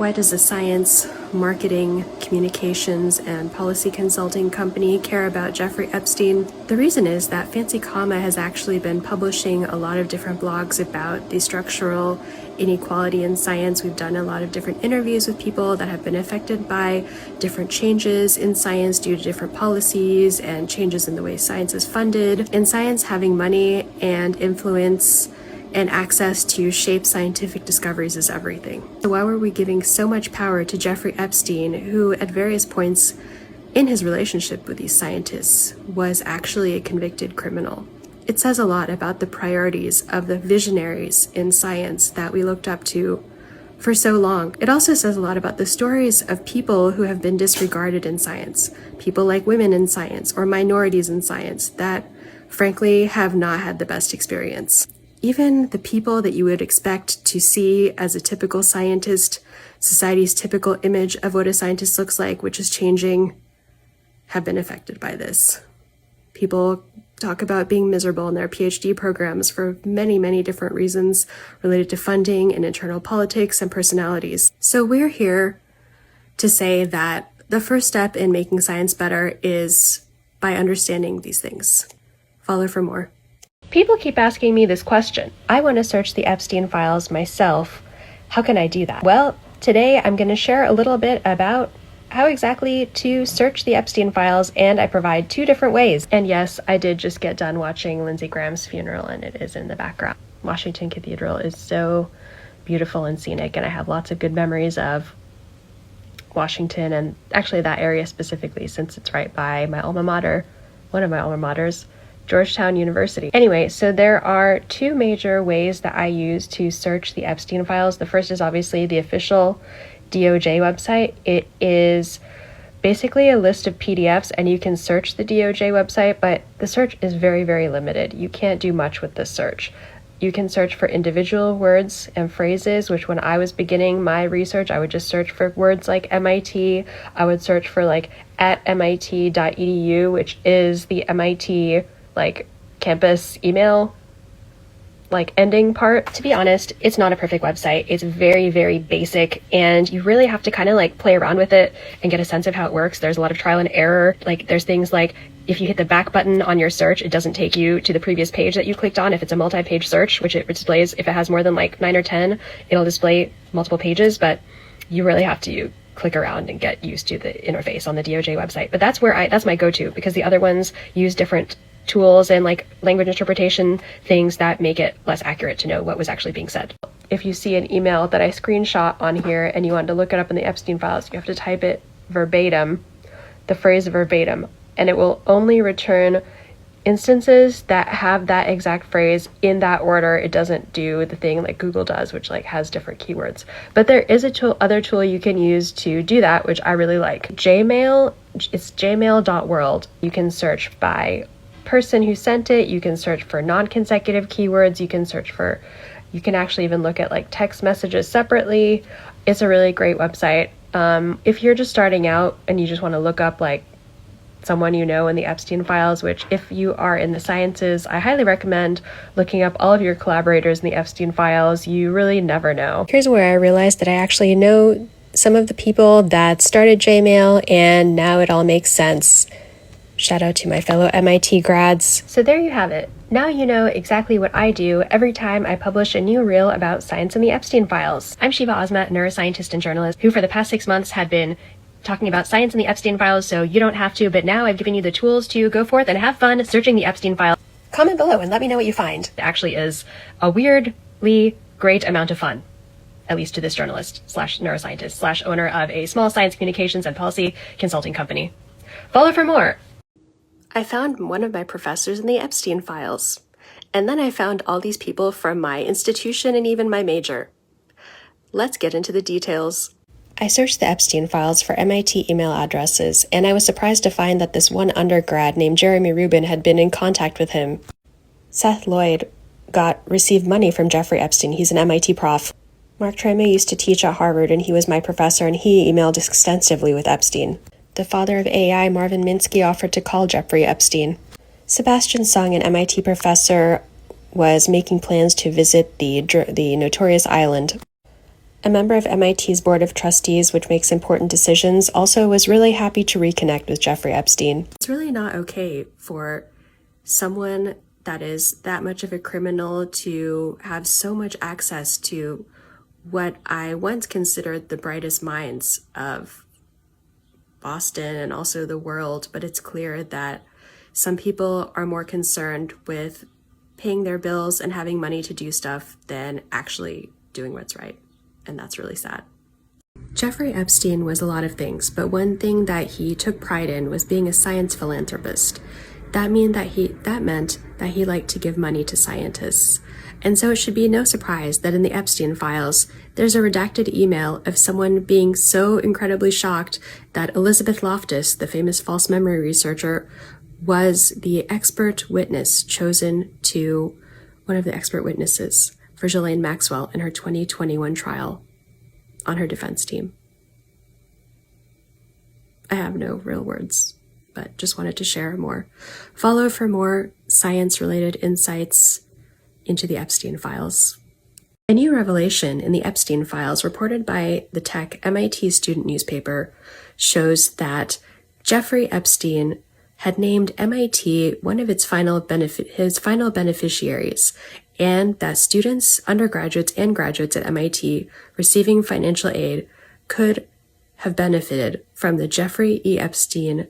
Why does a science, marketing, communications, and policy consulting company care about Jeffrey Epstein? The reason is that Fancy Comma has actually been publishing a lot of different blogs about the structural inequality in science. We've done a lot of different interviews with people that have been affected by different changes in science due to different policies and changes in the way science is funded. In science, having money and influence and access to shape scientific discoveries is everything. So why were we giving so much power to Jeffrey Epstein, who at various points in his relationship with these scientists was actually a convicted criminal? It says a lot about the priorities of the visionaries in science that we looked up to for so long. It also says a lot about the stories of people who have been disregarded in science, people like women in science or minorities in science that frankly have not had the best experience. Even the people that you would expect to see as a typical scientist, society's typical image of what a scientist looks like, which is changing, have been affected by this. People talk about being miserable in their PhD programs for many, many different reasons related to funding and internal politics and personalities. So we're here to say that the first step in making science better is by understanding these things. Follow for more. People keep asking me this question. I want to search the Epstein Files myself. How can I do that? Well, today I'm going to share a little bit about how exactly to search the Epstein Files, and I provide 2 different ways. And yes, I did just get done watching Lindsey Graham's funeral, and it is in the background. Washington Cathedral is so beautiful and scenic, and I have lots of good memories of Washington, and actually that area specifically, since it's right by my alma mater, one of my alma maters, Georgetown University. Anyway, so there are 2 major ways that I use to search the Epstein Files. The first is obviously the official DOJ website. It is basically a list of PDFs, and you can search the DOJ website, but the search is very, very limited. You can't do much with this search. You can search for individual words and phrases, which when I was beginning my research, I would just search for words like MIT. I would search for like at mit.edu, which is the MIT campus email ending part. To be honest, it's not a perfect website. It's very, very basic, and you really have to kind of play around with it and get a sense of how it works. There's a lot of trial and error. There's things like if you hit the back button on your search, it doesn't take you to the previous page that you clicked on. If it's a multi-page search, which it displays, if it has more than 9 or 10, it'll display multiple pages, but you really have to click around and get used to the interface on the DOJ website. But that's my go-to, because the other ones use different tools and language interpretation things that make it less accurate to know what was actually being said. If you see an email that I screenshot on here and you want to look it up in the Epstein Files, you have to type it verbatim, the phrase verbatim, and it will only return instances that have that exact phrase in that order. It doesn't do the thing like Google does, which has different keywords. But there is other tool you can use to do that, which I really like. JMail, it's jmail.world. You can search by person who sent it. You can search for non-consecutive keywords. You can actually even look at text messages separately. It's a really great website. If you're just starting out and you just want to look up someone in the Epstein Files, which if you are in the sciences, I highly recommend looking up all of your collaborators in the Epstein Files. You really never know. Here's where I realized that I actually know some of the people that started JMail, and now it all makes sense. Shout out to my fellow MIT grads. So there you have it. Now you know exactly what I do every time I publish a new reel about science in the Epstein Files. I'm Sheeva Ozma, neuroscientist and journalist, who for the past 6 months had been talking about science in the Epstein Files, so you don't have to, but now I've given you the tools to go forth and have fun searching the Epstein Files. Comment below and let me know what you find. It actually is a weirdly great amount of fun, at least to this journalist / neuroscientist / owner of a small science communications and policy consulting company. Follow for more. I found one of my professors in the Epstein Files, and then I found all these people from my institution and even my major. Let's get into the details. I searched the Epstein Files for MIT email addresses, and I was surprised to find that this one undergrad named Jeremy Rubin had been in contact with him. Seth Lloyd received money from Jeffrey Epstein. He's an MIT prof. Mark Trema used to teach at Harvard, and he was my professor, and he emailed extensively with Epstein. The father of AI, Marvin Minsky, offered to call Jeffrey Epstein. Sebastian Sung, an MIT professor, was making plans to visit the notorious island. A member of MIT's Board of Trustees, which makes important decisions, also was really happy to reconnect with Jeffrey Epstein. It's really not okay for someone that is that much of a criminal to have so much access to what I once considered the brightest minds of Boston and also the world, but it's clear that some people are more concerned with paying their bills and having money to do stuff than actually doing what's right. And that's really sad. Jeffrey Epstein was a lot of things, but one thing that he took pride in was being a science philanthropist. That meant that he liked to give money to scientists. And so it should be no surprise that in the Epstein Files, there's a redacted email of someone being so incredibly shocked that Elizabeth Loftus, the famous false memory researcher, was the expert witness chosen to one of the expert witnesses for Ghislaine Maxwell in her 2021 trial on her defense team. I have no real words, but just wanted to share more. Follow for more science-related insights into the Epstein Files. A new revelation in the Epstein Files reported by the tech MIT student newspaper shows that Jeffrey Epstein had named MIT one of his final beneficiaries, and that students, undergraduates, and graduates at MIT receiving financial aid could have benefited from the Jeffrey E. Epstein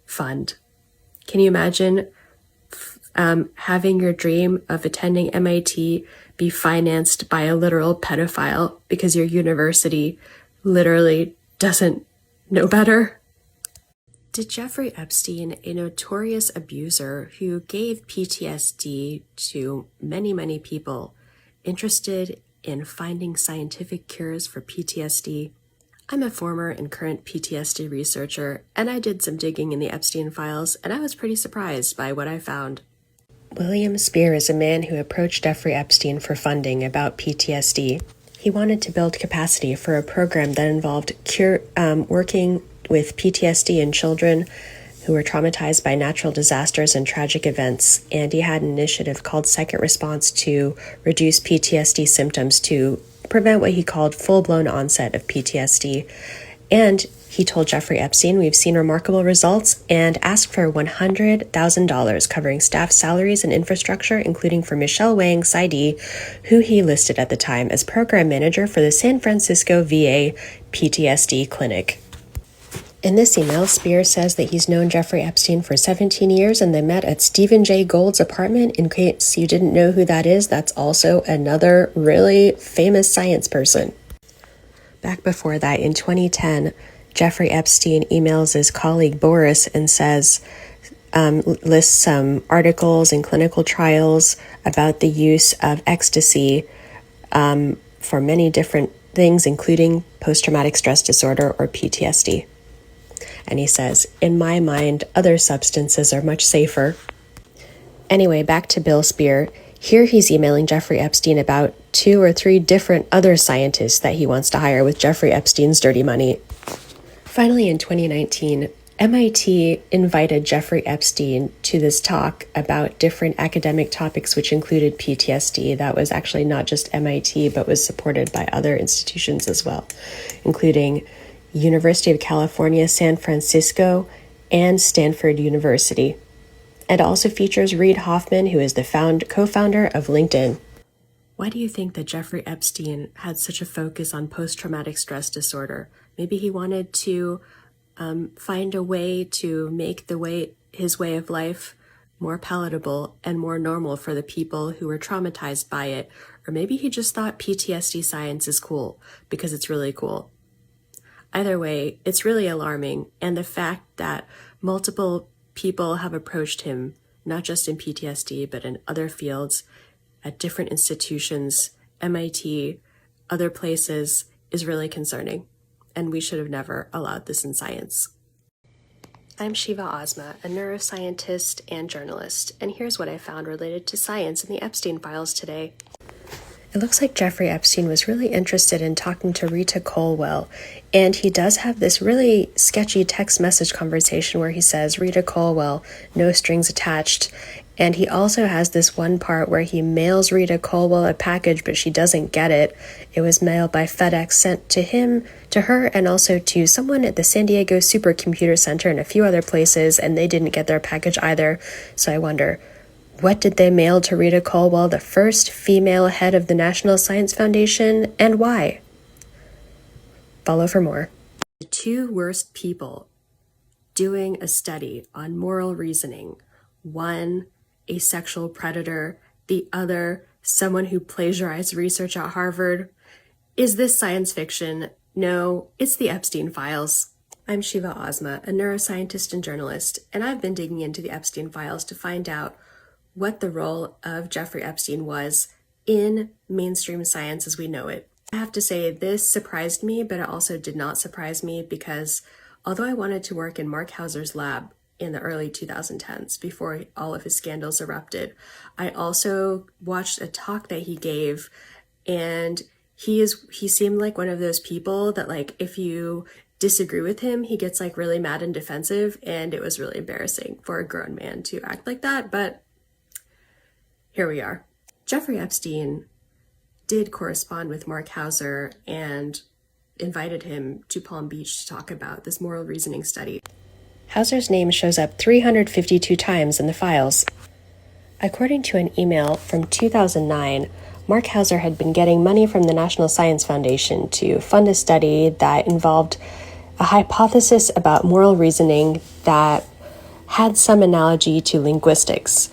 Fund. Can you imagine having your dream of attending MIT be financed by a literal pedophile because your university literally doesn't know better? Did Jeffrey Epstein, a notorious abuser who gave PTSD to many, many people interested in finding scientific cures for PTSD? I'm a former and current PTSD researcher, and I did some digging in the Epstein Files, and I was pretty surprised by what I found. William Spear is a man who approached Jeffrey Epstein for funding about PTSD. He wanted to build capacity for a program that involved working with PTSD in children who were traumatized by natural disasters and tragic events, and he had an initiative called Second Response to reduce PTSD symptoms to prevent what he called full-blown onset of PTSD. And he told Jeffrey Epstein, "We've seen remarkable results," and asked for $100,000 covering staff salaries and infrastructure, including for Michelle Wang Saidi, who he listed at the time as program manager for the San Francisco VA PTSD clinic. In this email, Spear says that he's known Jeffrey Epstein for 17 years and they met at Stephen Jay Gould's apartment. In case you didn't know who that is, that's also another really famous science person. Back before that, in 2010, Jeffrey Epstein emails his colleague Boris and says, lists some articles and clinical trials about the use of ecstasy for many different things, including post-traumatic stress disorder or PTSD. And he says, "In my mind, other substances are much safer." Anyway, back to Bill Spear. Here he's emailing Jeffrey Epstein about 2 or 3 different other scientists that he wants to hire with Jeffrey Epstein's dirty money. Finally, in 2019, MIT invited Jeffrey Epstein to this talk about different academic topics, which included PTSD. That was actually not just MIT, but was supported by other institutions as well, including University of California, San Francisco, and Stanford University. It also features Reid Hoffman, who is the co-founder of LinkedIn. Why do you think that Jeffrey Epstein had such a focus on post-traumatic stress disorder? Maybe he wanted to find a way to make his way of life more palatable and more normal for the people who were traumatized by it. Or maybe he just thought PTSD science is cool because it's really cool. Either way, it's really alarming, and the fact that multiple people have approached him, not just in PTSD, but in other fields, at different institutions, MIT, other places, is really concerning, and we should have never allowed this in science. I'm Sheeva Ozma, a neuroscientist and journalist, and here's what I found related to science in the Epstein Files today. It looks like Jeffrey Epstein was really interested in talking to Rita Colwell, and he does have this really sketchy text message conversation where he says, "Rita Colwell, no strings attached," And he also has this one part where he mails Rita Colwell a package, but she doesn't get it. It was mailed by FedEx, sent to him, to her, and also to someone at the San Diego Supercomputer Center and a few other places, and they didn't get their package either. So I wonder, what did they mail to Rita Colwell, the first female head of the National Science Foundation, and why? Follow for more. The two worst people doing a study on moral reasoning. One, a sexual predator. The other, someone who plagiarized research at Harvard. Is this science fiction? No, it's the Epstein Files. I'm Sheeva Ozma, a neuroscientist and journalist, and I've been digging into the Epstein Files to find out what the role of Jeffrey Epstein was in mainstream science as we know it. I have to say, this surprised me, but it also did not surprise me because although I wanted to work in Mark Hauser's lab in the early 2010s, before all of his scandals erupted, I also watched a talk that he gave, and he seemed like one of those people that, like, if you disagree with him, he gets like really mad and defensive, and it was really embarrassing for a grown man to act like that, but here we are. Jeffrey Epstein did correspond with Mark Hauser and invited him to Palm Beach to talk about this moral reasoning study. Hauser's name shows up 352 times in the files. According to an email from 2009, Mark Hauser had been getting money from the National Science Foundation to fund a study that involved a hypothesis about moral reasoning that had some analogy to linguistics.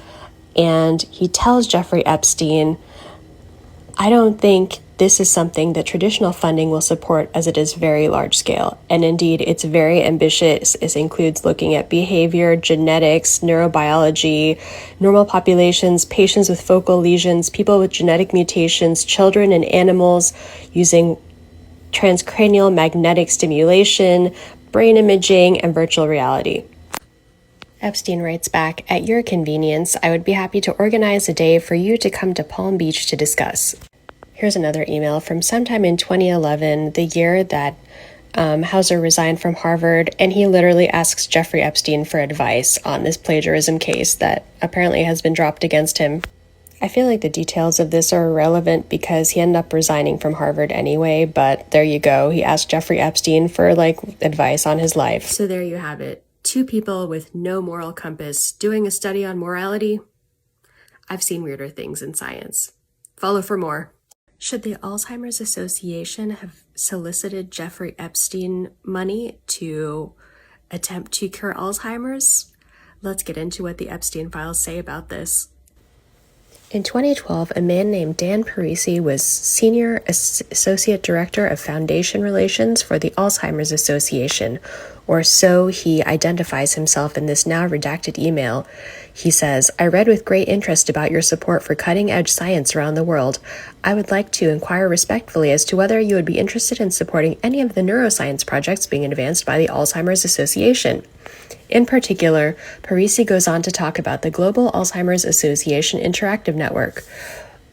And he tells Jeffrey Epstein, I don't think this is something that traditional funding will support as it is very large scale. And indeed, it's very ambitious. It includes looking at behavior, genetics, neurobiology, normal populations, patients with focal lesions, people with genetic mutations, children and animals, using transcranial magnetic stimulation, brain imaging, and virtual reality. Epstein writes back, at your convenience, I would be happy to organize a day for you to come to Palm Beach to discuss. Here's another email from sometime in 2011, the year that Hauser resigned from Harvard, and he literally asks Jeffrey Epstein for advice on this plagiarism case that apparently has been dropped against him. I feel like the details of this are irrelevant because he ended up resigning from Harvard anyway, but there you go. He asked Jeffrey Epstein for advice on his life. So there you have it. Two people with no moral compass doing a study on morality. I've seen weirder things in science. Follow for more. Should the Alzheimer's Association have solicited Jeffrey Epstein money to attempt to cure Alzheimer's? Let's get into what the Epstein Files say about this. In 2012, a man named Dan Parisi was Senior Associate Director of Foundation Relations for the Alzheimer's Association, or so he identifies himself in this now redacted email. He says, I read with great interest about your support for cutting-edge science around the world. I would like to inquire respectfully as to whether you would be interested in supporting any of the neuroscience projects being advanced by the Alzheimer's Association. In particular, Parisi goes on to talk about the Global Alzheimer's Association Interactive Network,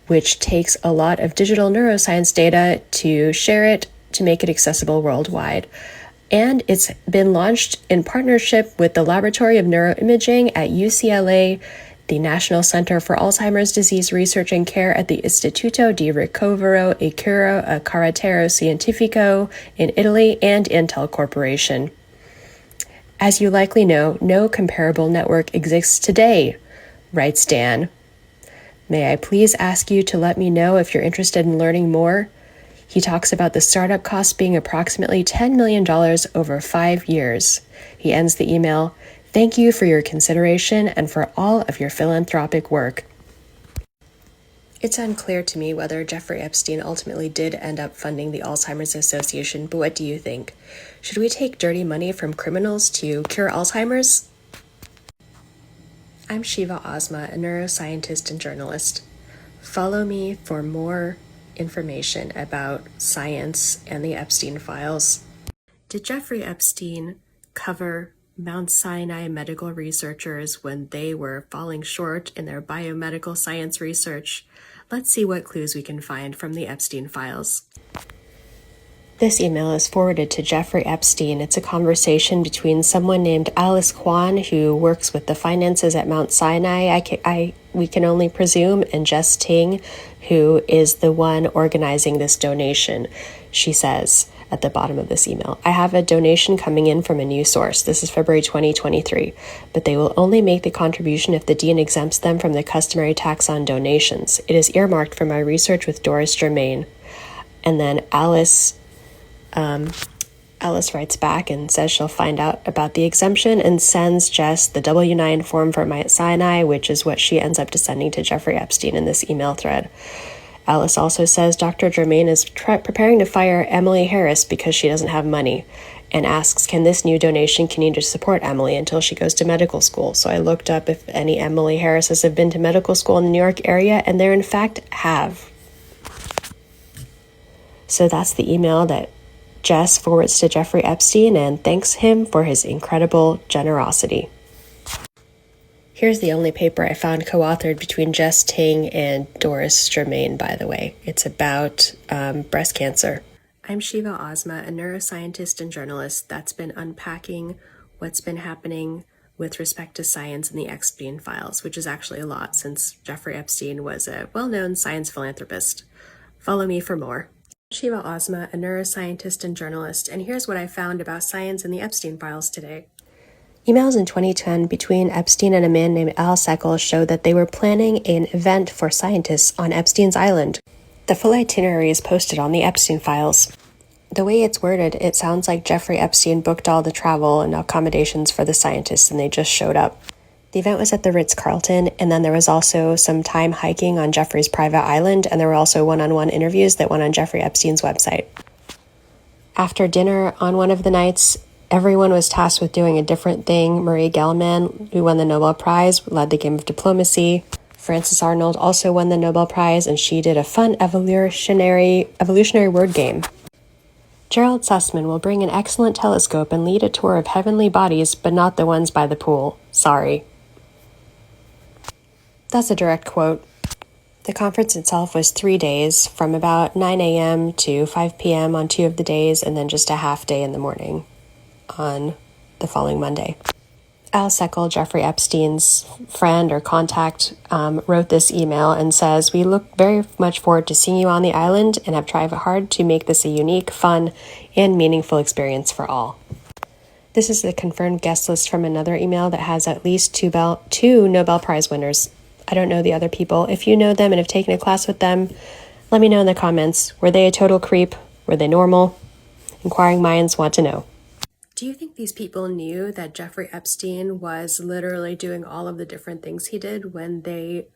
which takes a lot of digital neuroscience data to share it to make it accessible worldwide. And it's been launched in partnership with the Laboratory of Neuroimaging at UCLA, the National Center for Alzheimer's Disease Research and Care at the Istituto di Ricovero e Cura a Carattere Scientifico in Italy, and Intel Corporation. As you likely know, no comparable network exists today, writes Dan. May I please ask you to let me know if you're interested in learning more? He talks about the startup cost being approximately $10 million over 5 years. He ends the email, thank you for your consideration and for all of your philanthropic work. It's unclear to me whether Jeffrey Epstein ultimately did end up funding the Alzheimer's Association, but what do you think? Should we take dirty money from criminals to cure Alzheimer's? I'm Sheeva Ozma, a neuroscientist and journalist. Follow me for more information about science and the Epstein Files. Did Jeffrey Epstein cover Mount Sinai medical researchers when they were falling short in their biomedical science research? Let's see what clues we can find from the Epstein Files. This email is forwarded to Jeffrey Epstein. It's a conversation between someone named Alice Kwan, who works with the finances at Mount Sinai, we can only presume, and Jess Ting, who is the one organizing this donation. She says at the bottom of this email, I have a donation coming in from a new source. This is February 2023, but they will only make the contribution if the dean exempts them from the customary tax on donations. It is earmarked for my research with Doris Germain. And then Alice writes back and says she'll find out about the exemption and sends Jess the W-9 form for Mount Sinai, which is what she ends up sending to Jeffrey Epstein in this email thread. Alice also says Dr. Germain is preparing to fire Emily Harris because she doesn't have money, and asks, can this new donation continue to support Emily until she goes to medical school? So I looked up if any Emily Harrises have been to medical school in the New York area, and they in fact have. So that's the email that Jess forwards to Jeffrey Epstein and thanks him for his incredible generosity. Here's the only paper I found co-authored between Jess Ting and Doris Germain, by the way. It's about breast cancer. I'm Sheeva Ozma, a neuroscientist and journalist that's been unpacking what's been happening with respect to science in the Epstein Files, which is actually a lot since Jeffrey Epstein was a well-known science philanthropist. Follow me for more. Sheeva Ozma, a neuroscientist and journalist, and here's what I found about science in the Epstein Files today. Emails in 2010 between Epstein and a man named Al Seckel showed that they were planning an event for scientists on Epstein's Island. The full itinerary is posted on the Epstein Files. The way it's worded, it sounds like Jeffrey Epstein booked all the travel and accommodations for the scientists and they just showed up. The event was at the Ritz-Carlton, and then there was also some time hiking on Jeffrey's private island, and there were also one-on-one interviews that went on Jeffrey Epstein's website. After dinner on one of the nights, everyone was tasked with doing a different thing. Marie Gell-Mann, who won the Nobel Prize, led the game of diplomacy. Frances Arnold also won the Nobel Prize, and she did a fun evolutionary word game. Gerald Sussman will bring an excellent telescope and lead a tour of heavenly bodies, but not the ones by the pool. Sorry. That's a direct quote. The conference itself was 3 days, from about 9 a.m. to 5 p.m. on 2 of the days, and then just a half day in the morning on the following Monday. Al Seckel, Jeffrey Epstein's friend or contact, wrote this email and says, we look very much forward to seeing you on the island and have tried hard to make this a unique, fun, and meaningful experience for all. This is the confirmed guest list from another email that has at least two Nobel Prize winners. I don't know the other people. If you know them and have taken a class with them, let me know in the comments. Were they a total creep? Were they normal? Inquiring minds want to know. Do you think these people knew that Jeffrey Epstein was literally doing all of the different things he did when they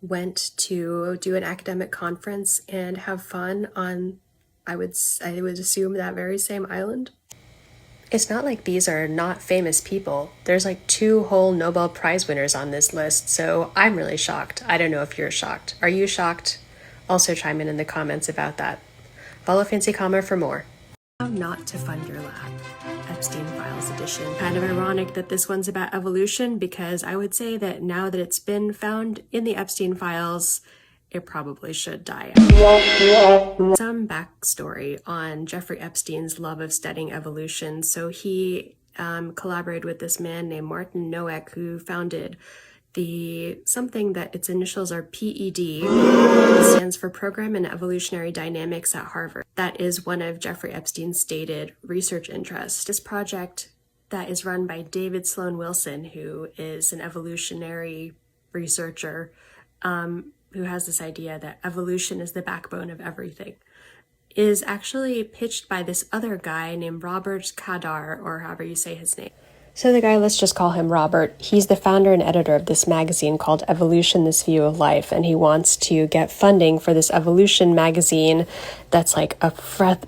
went to do an academic conference and have fun on, I would assume, that very same island? It's not like these are not famous people. There's like 2 whole Nobel Prize winners on this list, so I'm really shocked. I don't know if you're shocked. Are you shocked? Also chime in the comments about that. Follow Fancy Comma for more. How not to fund your lab. Epstein Files edition. Kind of ironic that this one's about evolution, because I would say that now that it's been found in the Epstein Files, it probably should die out. Some backstory on Jeffrey Epstein's love of studying evolution. So he collaborated with this man named Martin Nowak, who founded something that its initials are PED. It stands for Program in Evolutionary Dynamics at Harvard. That is one of Jeffrey Epstein's stated research interests. This project that is run by David Sloan Wilson, who is an evolutionary researcher, who has this idea that evolution is the backbone of everything, is actually pitched by this other guy named Robert Kadar, or however you say his name. So the guy, let's just call him Robert, he's the founder and editor of this magazine called Evolution, This View of Life, and he wants to get funding for this evolution magazine that's like a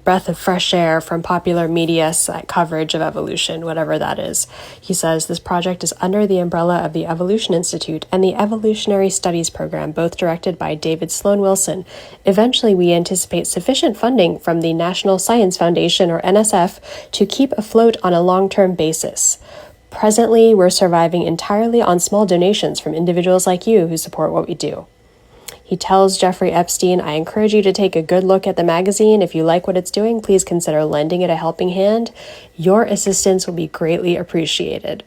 breath of fresh air from popular media coverage of evolution, whatever that is. He says this project is under the umbrella of the Evolution Institute and the Evolutionary Studies Program, both directed by David Sloan Wilson. Eventually, we anticipate sufficient funding from the National Science Foundation, or NSF, to keep afloat on a long-term basis. Presently, we're surviving entirely on small donations from individuals like you who support what we do. He tells Jeffrey Epstein, "I encourage you to take a good look at the magazine. If you like what it's doing, please consider lending it a helping hand. Your assistance will be greatly appreciated."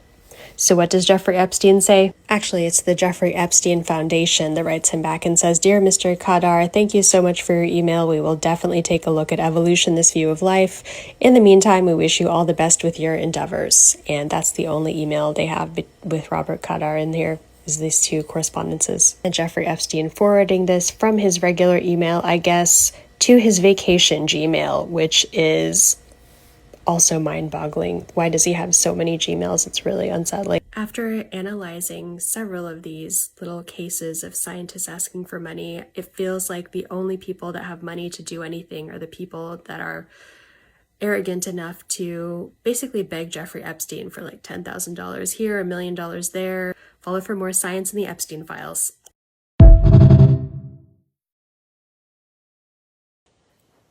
So what does Jeffrey Epstein say? Actually, it's the Jeffrey Epstein Foundation that writes him back and says, "Dear Mr. Kadar, thank you so much for your email. We will definitely take a look at evolution, this view of life. In the meantime, we wish you all the best with your endeavors." And that's the only email they have with Robert Kadar in here, is these two correspondences. And Jeffrey Epstein forwarding this from his regular email, I guess, to his vacation Gmail, which is also mind-boggling. Why does he have so many Gmails? It's really unsettling. After analyzing several of these little cases of scientists asking for money, it feels like the only people that have money to do anything are the people that are arrogant enough to basically beg Jeffrey Epstein for like $10,000 here, $1 million there. Follow for more science in the Epstein Files.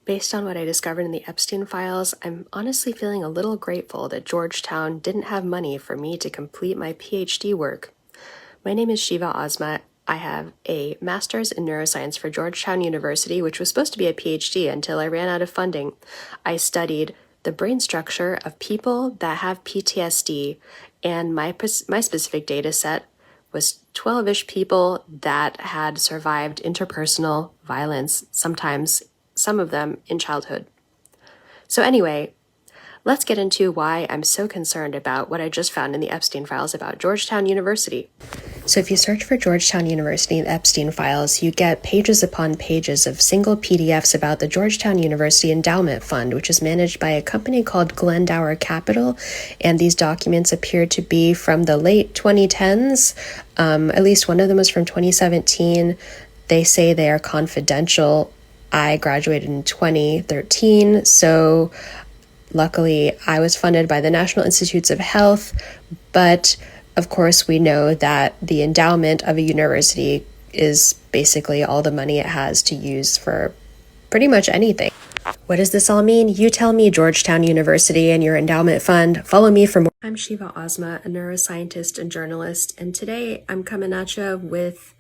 Based on what I discovered in the Epstein Files, I'm honestly feeling a little grateful that Georgetown didn't have money for me to complete my PhD work. My name is Sheeva Ozma. I have a master's in neuroscience for Georgetown University, which was supposed to be a PhD until I ran out of funding. I studied the brain structure of people that have PTSD, and my specific data set was 12-ish people that had survived interpersonal violence, sometimes some of them in childhood. So anyway, let's get into why I'm so concerned about what I just found in the Epstein Files about Georgetown University. So if you search for Georgetown University and Epstein Files, you get pages upon pages of single PDFs about the Georgetown University Endowment Fund, which is managed by a company called Glendower Capital. And these documents appear to be from the late 2010s. At least one of them was from 2017. They say they are confidential. I graduated in 2013, so luckily I was funded by the National Institutes of Health, but of course we know that the endowment of a university is basically all the money it has to use for pretty much anything. What does this all mean? You tell me, Georgetown University and your endowment fund. Follow me for more. I'm Sheeva Ozma, a neuroscientist and journalist, and today I'm coming at you with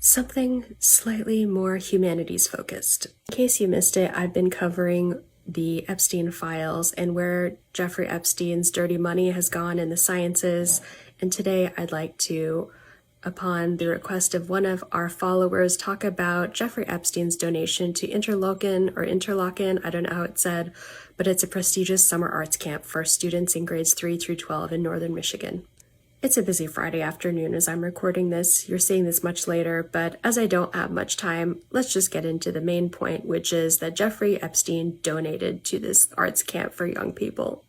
something slightly more humanities focused. In case you missed it, I've been covering the Epstein Files and where Jeffrey Epstein's dirty money has gone in the sciences. And today I'd like to, upon the request of one of our followers, talk about Jeffrey Epstein's donation to Interlochen, I don't know how it's said, but it's a prestigious summer arts camp for students in grades 3 through 12 in northern Michigan. It's a busy Friday afternoon as I'm recording this. You're seeing this much later, but as I don't have much time, let's just get into the main point, which is that Jeffrey Epstein donated to this arts camp for young people.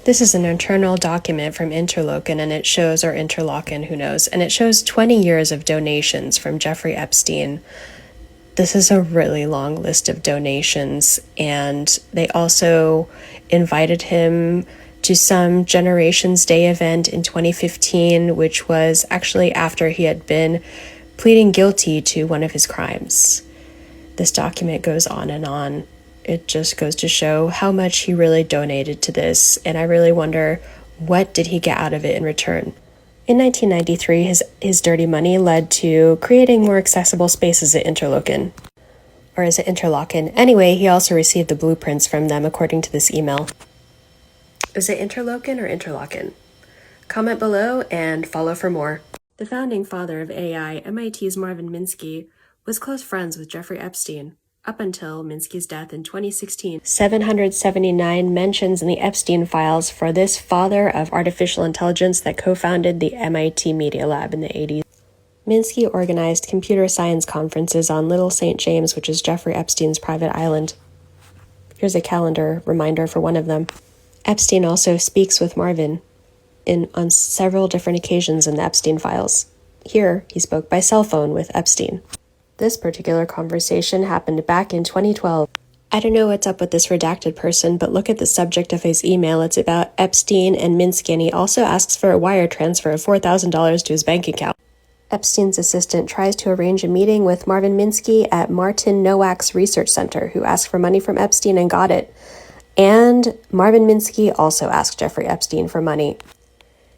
This is an internal document from Interlochen, and it shows, or Interlochen, who knows, and it shows 20 years of donations from Jeffrey Epstein. This is a really long list of donations, and they also invited him to some Generations Day event in 2015, which was actually after he had been pleading guilty to one of his crimes. This document goes on and on. It just goes to show how much he really donated to this, and I really wonder, what did he get out of it in return? In 1993, his dirty money led to creating more accessible spaces at Interlochen. Or is it Interlochen? Anyway, he also received the blueprints from them, according to this email. Is it Interlochen or Interlochen? Comment below and follow for more. The founding father of AI, MIT's Marvin Minsky, was close friends with Jeffrey Epstein, up until Minsky's death in 2016. 779 mentions in the Epstein Files for this father of artificial intelligence that co-founded the MIT Media Lab in the 80s. Minsky organized computer science conferences on Little St. James, which is Jeffrey Epstein's private island. Here's a calendar reminder for one of them. Epstein also speaks with Marvin on several different occasions in the Epstein Files. Here, he spoke by cell phone with Epstein. This particular conversation happened back in 2012. I don't know what's up with this redacted person, but look at the subject of his email. It's about Epstein and Minsky, and he also asks for a wire transfer of $4,000 to his bank account. Epstein's assistant tries to arrange a meeting with Marvin Minsky at Martin Nowak's research center, who asked for money from Epstein and got it. And Marvin Minsky also asked Jeffrey Epstein for money.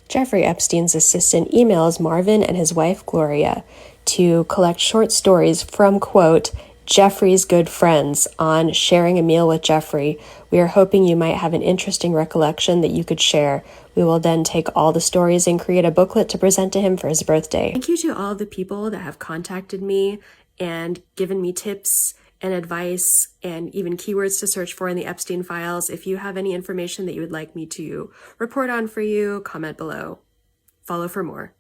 Jeffrey Epstein's assistant emails Marvin and his wife, Gloria. to collect short stories from, quote, Jeffrey's good friends on sharing a meal with Jeffrey. We are hoping you might have an interesting recollection that you could share. We will then take all the stories and create a booklet to present to him for his birthday. Thank you to all the people that have contacted me and given me tips and advice and even keywords to search for in the Epstein Files. If you have any information that you would like me to report on for you, comment below. Follow for more.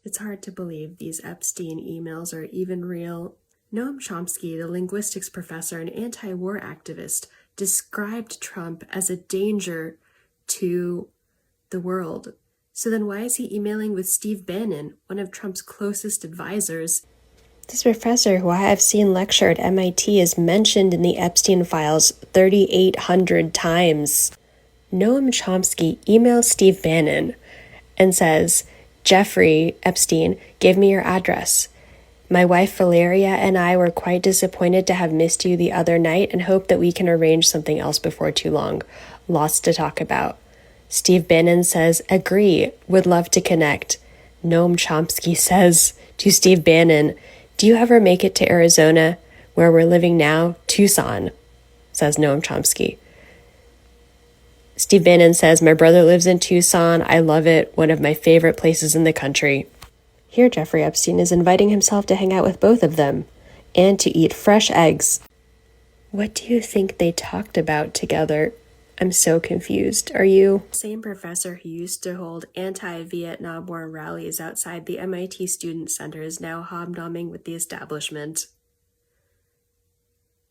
It's hard to believe these Epstein emails are even real. Noam Chomsky, the linguistics professor and anti-war activist, described Trump as a danger to the world. So then why is he emailing with Steve Bannon, one of Trump's closest advisors? This professor, who I have seen lecture at MIT, is mentioned in the Epstein Files 3,800 times. Noam Chomsky emails Steve Bannon and says, Jeffrey Epstein gave me your address. My wife Valeria and I were quite disappointed to have missed you the other night and hope that we can arrange something else before too long. Lots to talk about. Steve Bannon says, agree, would love to connect. Noam Chomsky says to Steve Bannon, do you ever make it to Arizona, where we're living now? Tucson, says Noam Chomsky. Steve Bannon says, my brother lives in Tucson. I love it. One of my favorite places in the country. Here, Jeffrey Epstein is inviting himself to hang out with both of them and to eat fresh eggs. What do you think they talked about together? I'm so confused. Are you? Same professor who used to hold anti-Vietnam War rallies outside the MIT Student Center is now hobnobbing with the establishment.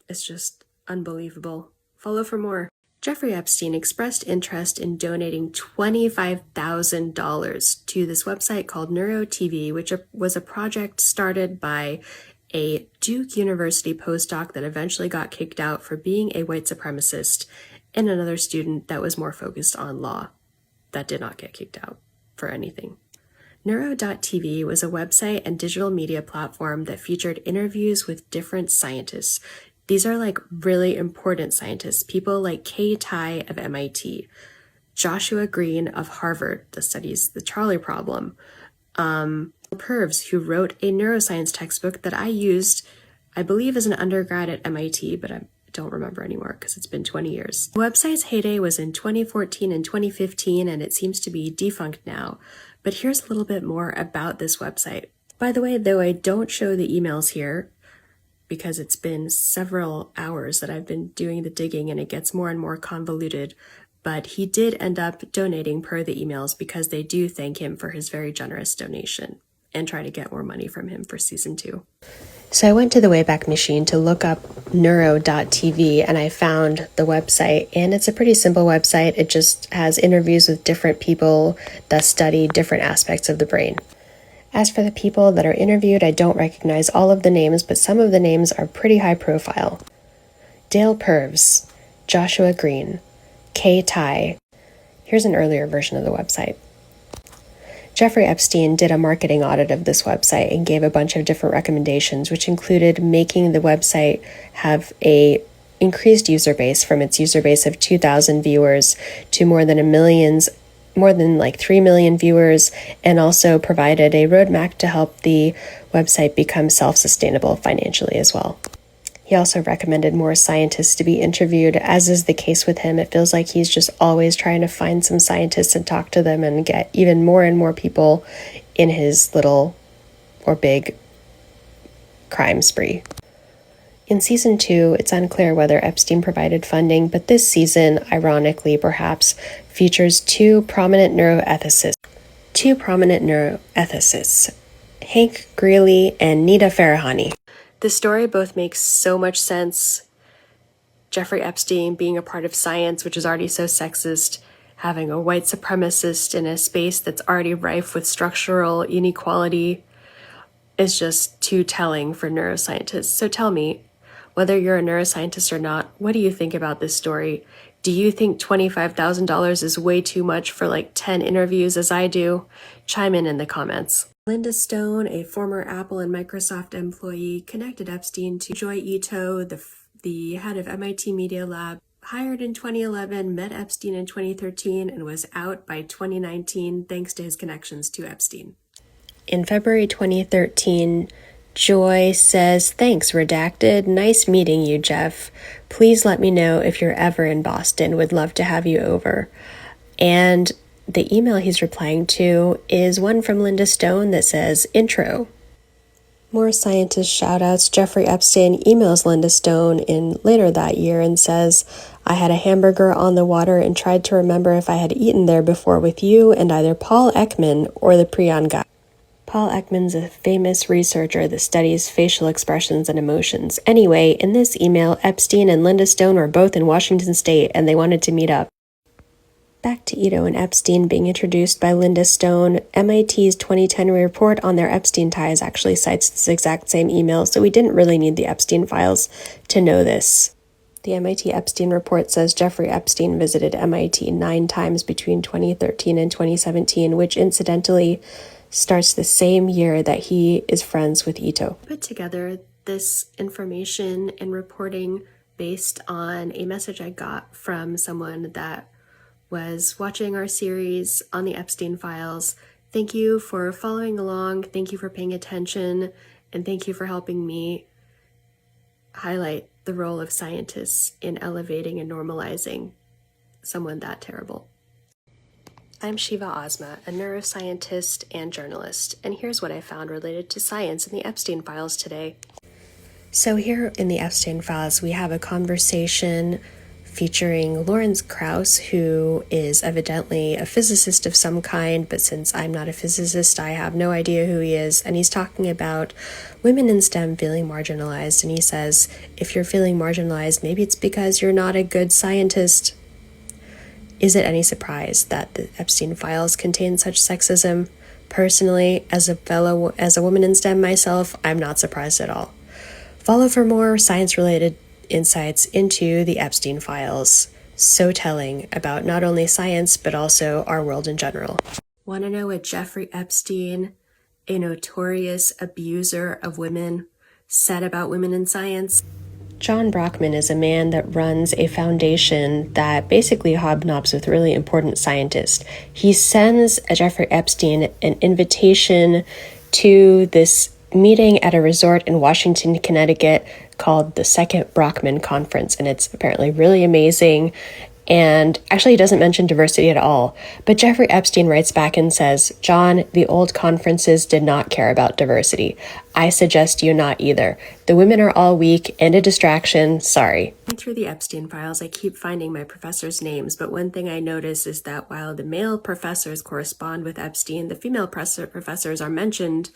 It's just unbelievable. Follow for more. Jeffrey Epstein expressed interest in donating $25,000 to this website called NeuroTV, which was a project started by a Duke University postdoc that eventually got kicked out for being a white supremacist, and another student that was more focused on law that did not get kicked out for anything. Neuro.tv was a website and digital media platform that featured interviews with different scientists. These are like really important scientists, people like Kay Tai of MIT, Joshua Green of Harvard that studies the Charlie problem, Purves, who wrote a neuroscience textbook that I used, I believe as an undergrad at MIT, but I don't remember anymore because it's been 20 years. The website's heyday was in 2014 and 2015, and it seems to be defunct now. But here's a little bit more about this website. By the way, though I don't show the emails here, because it's been several hours that I've been doing the digging and it gets more and more convoluted, but he did end up donating per the emails because they do thank him for his very generous donation and try to get more money from him for season 2. So I went to the Wayback Machine to look up neuro.tv and I found the website, and it's a pretty simple website. It just has interviews with different people that study different aspects of the brain. As for the people that are interviewed, I don't recognize all of the names, but some of the names are pretty high profile. Dale Purves, Joshua Green, Kay Tai. Here's an earlier version of the website. Jeffrey Epstein did a marketing audit of this website and gave a bunch of different recommendations, which included making the website have a increased user base from its user base of 2,000 viewers to more than 3 million viewers, and also provided a roadmap to help the website become self-sustainable financially as well. He also recommended more scientists to be interviewed. As is the case with him, it feels like he's just always trying to find some scientists and talk to them and get even more and more people in his little or big crime spree. In season 2, it's unclear whether Epstein provided funding, but this season, ironically perhaps, features two prominent neuroethicists, Hank Greeley and Nita Farahany. The story both makes so much sense. Jeffrey Epstein being a part of science, which is already so sexist, having a white supremacist in a space that's already rife with structural inequality is just too telling for neuroscientists. So tell me, whether you're a neuroscientist or not, what do you think about this story? Do you think $25,000 is way too much for like 10 interviews as I do? Chime in the comments. Linda Stone, a former Apple and Microsoft employee, connected Epstein to Joy Ito, the head of MIT Media Lab, hired in 2011, met Epstein in 2013, and was out by 2019 thanks to his connections to Epstein. In February 2013, Joy says, thanks, redacted. Nice meeting you, Jeff. Please let me know if you're ever in Boston. Would love to have you over. And the email he's replying to is one from Linda Stone that says, intro. More scientist shoutouts. Jeffrey Epstein emails Linda Stone in later that year and says, I had a hamburger on the water and tried to remember if I had eaten there before with you and either Paul Ekman or the Prion guy. Paul Ekman's a famous researcher that studies facial expressions and emotions. Anyway, in this email, Epstein and Linda Stone were both in Washington State and they wanted to meet up. Back to Ito and Epstein being introduced by Linda Stone. MIT's 2010 report on their Epstein ties actually cites this exact same email, so we didn't really need the Epstein files to know this. The MIT Epstein report says Jeffrey Epstein visited MIT 9 times between 2013 and 2017, which incidentally starts the same year that he is friends with Ito. Put together this information and reporting based on a message I got from someone that was watching our series on the Epstein Files. Thank you for following along, thank you for paying attention, and thank you for helping me highlight the role of scientists in elevating and normalizing someone that terrible. I'm Sheeva Ozma, a neuroscientist and journalist, and here's what I found related to science in the Epstein Files today. So here in the Epstein Files, we have a conversation featuring Lawrence Krauss, who is evidently a physicist of some kind, but since I'm not a physicist, I have no idea who he is, and he's talking about women in STEM feeling marginalized, and he says, if you're feeling marginalized, maybe it's because you're not a good scientist. Is it any surprise that the Epstein Files contain such sexism? Personally, as a woman in STEM myself, I'm not surprised at all. Follow for more science-related insights into the Epstein Files. So telling about not only science, but also our world in general. Want to know what Jeffrey Epstein, a notorious abuser of women, said about women in science? John Brockman is a man that runs a foundation that basically hobnobs with really important scientists. He sends Jeffrey Epstein an invitation to this meeting at a resort in Washington, Connecticut called the Second Brockman Conference, and it's apparently really amazing. And actually, he doesn't mention diversity at all. But Jeffrey Epstein writes back and says, John, the old conferences did not care about diversity. I suggest you not either. The women are all weak and a distraction. Sorry. Through the Epstein Files, I keep finding my professors' names, but one thing I notice is that while the male professors correspond with Epstein, the female professors are mentioned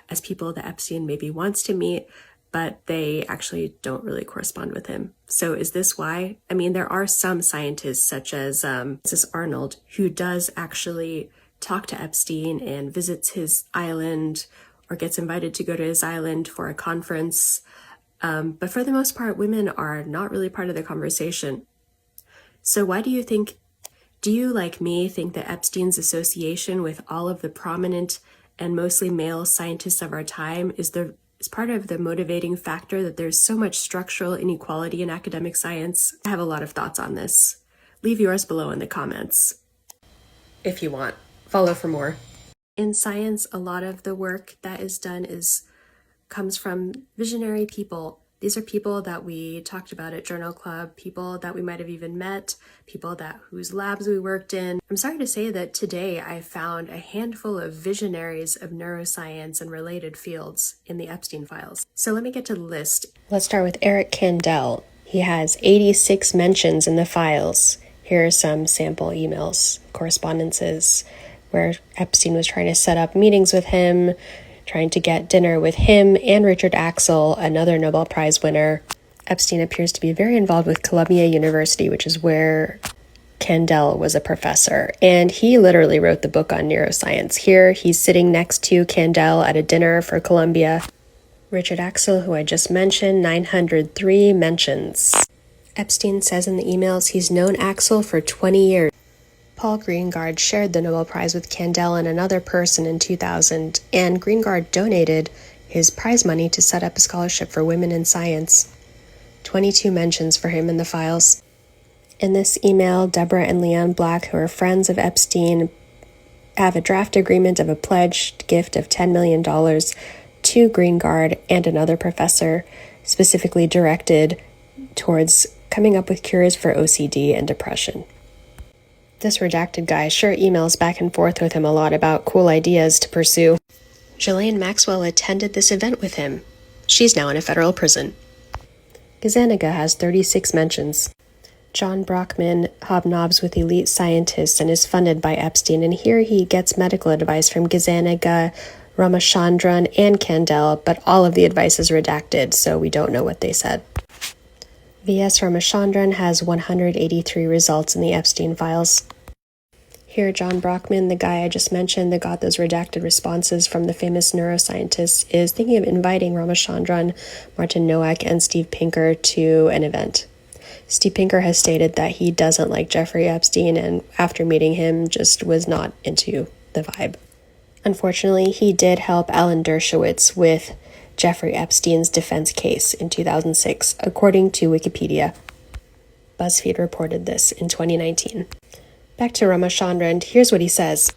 as people that Epstein maybe wants to meet, but they actually don't really correspond with him. So is this why? I mean, there are some scientists such as Mrs. Arnold, who does actually talk to Epstein and visits his island or gets invited to go to his island for a conference. But for the most part, women are not really part of the conversation. So why do you, like me, think that Epstein's association with all of the prominent and mostly male scientists of our time is part of the motivating factor that there's so much structural inequality in academic science? I have a lot of thoughts on this. Leave yours below in the comments, if you want. Follow for more. In science, a lot of the work that is done comes from visionary people. These are people that we talked about at Journal Club, people that we might have even met, people whose labs we worked in. I'm sorry to say that today I found a handful of visionaries of neuroscience and related fields in the Epstein Files. So let me get to the list. Let's start with Eric Kandel. He has 86 mentions in the files. Here are some sample emails, correspondences, where Epstein was trying to set up meetings with him, trying to get dinner with him and Richard Axel, another Nobel Prize winner. Epstein appears to be very involved with Columbia University, which is where Kandel was a professor. And he literally wrote the book on neuroscience. Here, he's sitting next to Kandel at a dinner for Columbia. Richard Axel, who I just mentioned, 903 mentions. Epstein says in the emails he's known Axel for 20 years. Paul Greengard shared the Nobel Prize with Kandel and another person in 2000, and Greengard donated his prize money to set up a scholarship for women in science. 22 mentions for him in the files. In this email, Deborah and Leon Black, who are friends of Epstein, have a draft agreement of a pledged gift of $10 million to Greengard and another professor, specifically directed towards coming up with cures for OCD and depression. This redacted guy sure emails back and forth with him a lot about cool ideas to pursue. Ghislaine Maxwell attended this event with him. She's now in a federal prison. Gazzaniga has 36 mentions. John Brockman hobnobs with elite scientists and is funded by Epstein, and here he gets medical advice from Gazzaniga, Ramachandran, and Kandel, but all of the advice is redacted, so we don't know what they said. V.S. Ramachandran has 183 results in the Epstein Files. Here, John Brockman, the guy I just mentioned that got those redacted responses from the famous neuroscientists, is thinking of inviting Ramachandran, Martin Nowak, and Steve Pinker to an event. Steve Pinker has stated that he doesn't like Jeffrey Epstein, and after meeting him, just was not into the vibe. Unfortunately, he did help Alan Dershowitz with Jeffrey Epstein's defense case in 2006, according to Wikipedia. BuzzFeed reported this in 2019. Back to Ramachandran, here's what he says.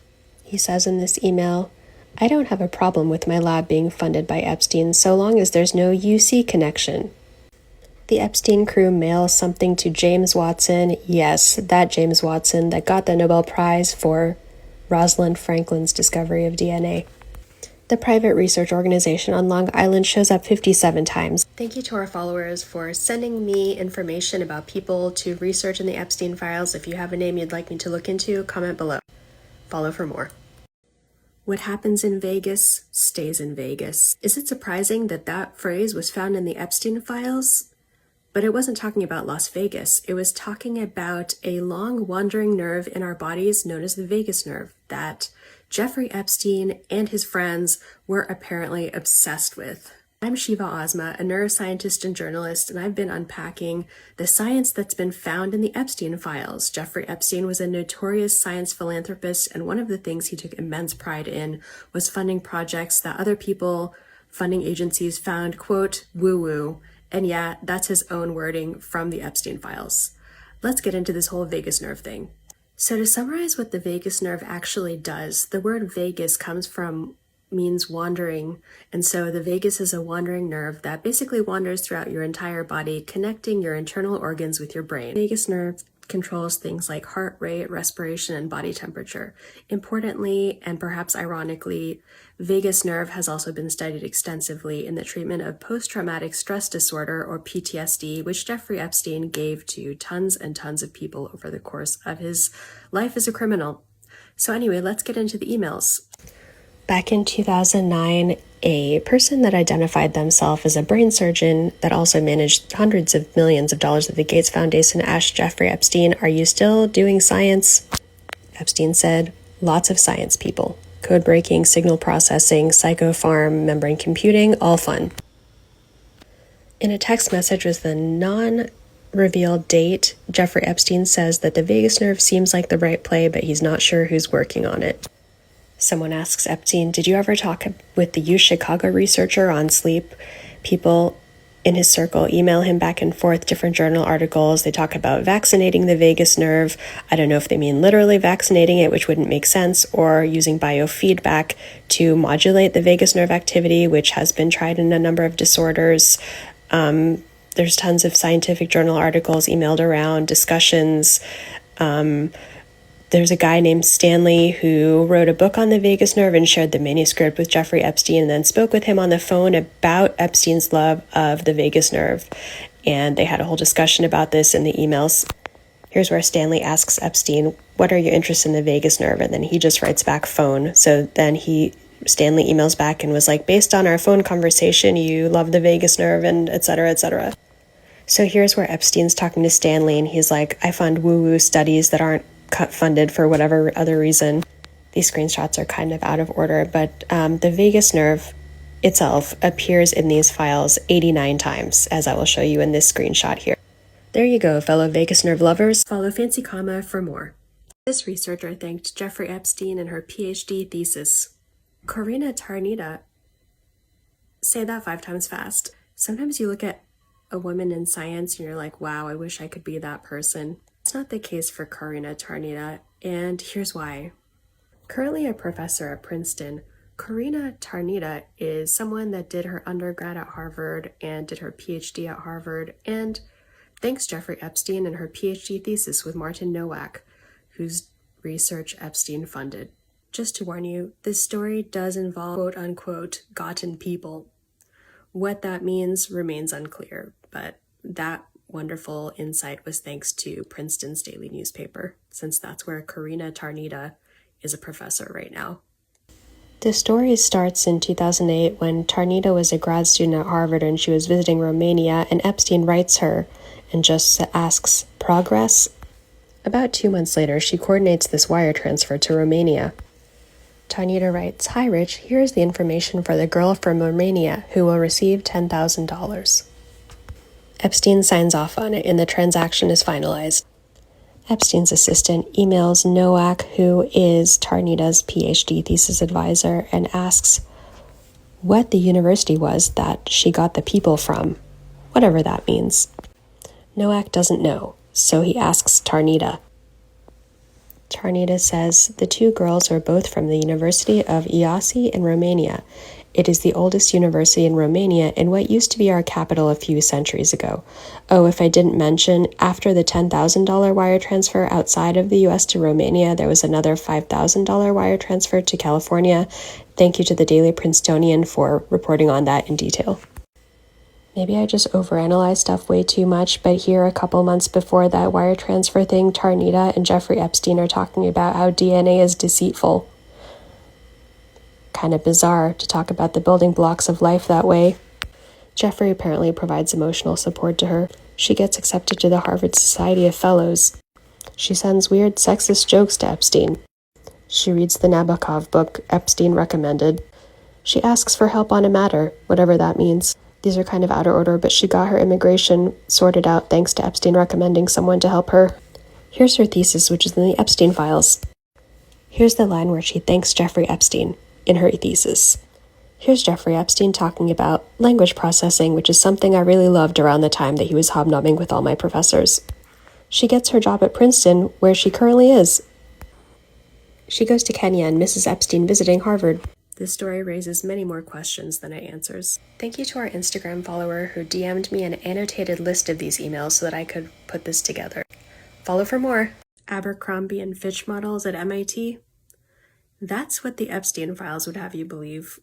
He says in this email, "I don't have a problem with my lab being funded by Epstein so long as there's no UC connection. The Epstein crew mails something to James Watson, yes, that James Watson that got the Nobel Prize for Rosalind Franklin's discovery of DNA. The private research organization on Long Island shows up 57 times. Thank you to our followers for sending me information about people to research in the Epstein Files. If you have a name you'd like me to look into, comment below. Follow for more." What happens in Vegas stays in Vegas. Is it surprising that that phrase was found in the Epstein Files? But it wasn't talking about Las Vegas. It was talking about a long wandering nerve in our bodies known as the vagus nerve that Jeffrey Epstein and his friends were apparently obsessed with. I'm Sheeva Ozma, a neuroscientist and journalist, and I've been unpacking the science that's been found in the Epstein Files. Jeffrey Epstein was a notorious science philanthropist, and one of the things he took immense pride in was funding projects that other people, funding agencies, found, quote, woo-woo. And yeah, that's his own wording from the Epstein Files. Let's get into this whole vagus nerve thing. So to summarize what the vagus nerve actually does, the word vagus means wandering, and so the vagus is a wandering nerve that basically wanders throughout your entire body, connecting your internal organs with your brain. The vagus nerve controls things like heart rate, respiration, and body temperature. Importantly, and perhaps ironically, vagus nerve has also been studied extensively in the treatment of post-traumatic stress disorder, or PTSD, which Jeffrey Epstein gave to tons and tons of people over the course of his life as a criminal. So anyway, let's get into the emails. Back in 2009, a person that identified themselves as a brain surgeon that also managed hundreds of millions of dollars at the Gates Foundation asked Jeffrey Epstein, "Are you still doing science?" Epstein said, "Lots of science, people. Code breaking, signal processing, psychopharm, membrane computing, all fun." In a text message with the non-revealed date, Jeffrey Epstein says that the vagus nerve seems like the right play, but he's not sure who's working on it. Someone asks Epstein, "Did you ever talk with the UChicago researcher on sleep?" People in his circle email him back and forth different journal articles. They talk about vaccinating the vagus nerve. I don't know if they mean literally vaccinating it, which wouldn't make sense, or using biofeedback to modulate the vagus nerve activity, which has been tried in a number of disorders. There's tons of scientific journal articles emailed around, discussions. There's a guy named Stanley who wrote a book on the vagus nerve and shared the manuscript with Jeffrey Epstein and then spoke with him on the phone about Epstein's love of the vagus nerve. And they had a whole discussion about this in the emails. Here's where Stanley asks Epstein, "What are your interests in the vagus nerve?" And then he just writes back phone. So then Stanley emails back and was like, "Based on our phone conversation, you love the vagus nerve," and et cetera, et cetera. So here's where Epstein's talking to Stanley and he's like, "I fund woo-woo studies that aren't funded for whatever other reason." These screenshots are kind of out of order, but the vagus nerve itself appears in these files 89 times, as I will show you in this screenshot here. There you go, fellow vagus nerve lovers. Follow Fancy Comma for more. This researcher thanked Jeffrey Epstein in her PhD thesis. Corina Tarnita. Say that 5 times fast. Sometimes you look at a woman in science and you're like, wow, I wish I could be that person. It's not the case for Corina Tarnita, and here's why. Currently a professor at Princeton, Karina Tarnita is someone that did her undergrad at Harvard and did her PhD at Harvard, and thanks Jeffrey Epstein and her PhD thesis with Martin Nowak, whose research Epstein funded. Just to warn you, this story does involve quote-unquote gotten people. What that means remains unclear, but that wonderful insight was thanks to Princeton's daily newspaper, since that's where Karina Tarnita is a professor right now. The story starts in 2008 when Tarnita was a grad student at Harvard and she was visiting Romania, and Epstein writes her and just asks, "Progress?" About 2 months later, she coordinates this wire transfer to Romania. Tarnita writes, "Hi Rich, here is the information for the girl from Romania who will receive $10,000. Epstein signs off on it and the transaction is finalized. Epstein's assistant emails Nowak, who is Tarnita's PhD thesis advisor, and asks what the university was that she got the people from, whatever that means. Nowak doesn't know, so he asks Tarnita. Tarnita says the two girls are both from the University of Iasi in Romania. It is the oldest university in Romania in what used to be our capital a few centuries ago. Oh, if I didn't mention, after the $10,000 wire transfer outside of the US to Romania, there was another $5,000 wire transfer to California. Thank you to the Daily Princetonian for reporting on that in detail. Maybe I just overanalyze stuff way too much, but here a couple months before that wire transfer thing, Tarnita and Jeffrey Epstein are talking about how DNA is deceitful. Kind of bizarre to talk about the building blocks of life that way. Jeffrey apparently provides emotional support to her. She gets accepted to the Harvard Society of Fellows. She sends weird sexist jokes to Epstein. She reads the Nabokov book Epstein recommended. She asks for help on a matter, whatever that means. These are kind of out of order, but she got her immigration sorted out thanks to Epstein recommending someone to help her. Here's her thesis, which is in the Epstein Files. Here's the line where she thanks Jeffrey Epstein in her thesis. Here's Jeffrey Epstein talking about language processing, which is something I really loved around the time that he was hobnobbing with all my professors. She gets her job at Princeton, where she currently is. She goes to Kenya and Mrs. Epstein visiting Harvard. This story raises many more questions than it answers. Thank you to our Instagram follower who DM'd me an annotated list of these emails so that I could put this together. Follow for more. Abercrombie and Fitch models at MIT? That's what the Epstein Files would have you believe.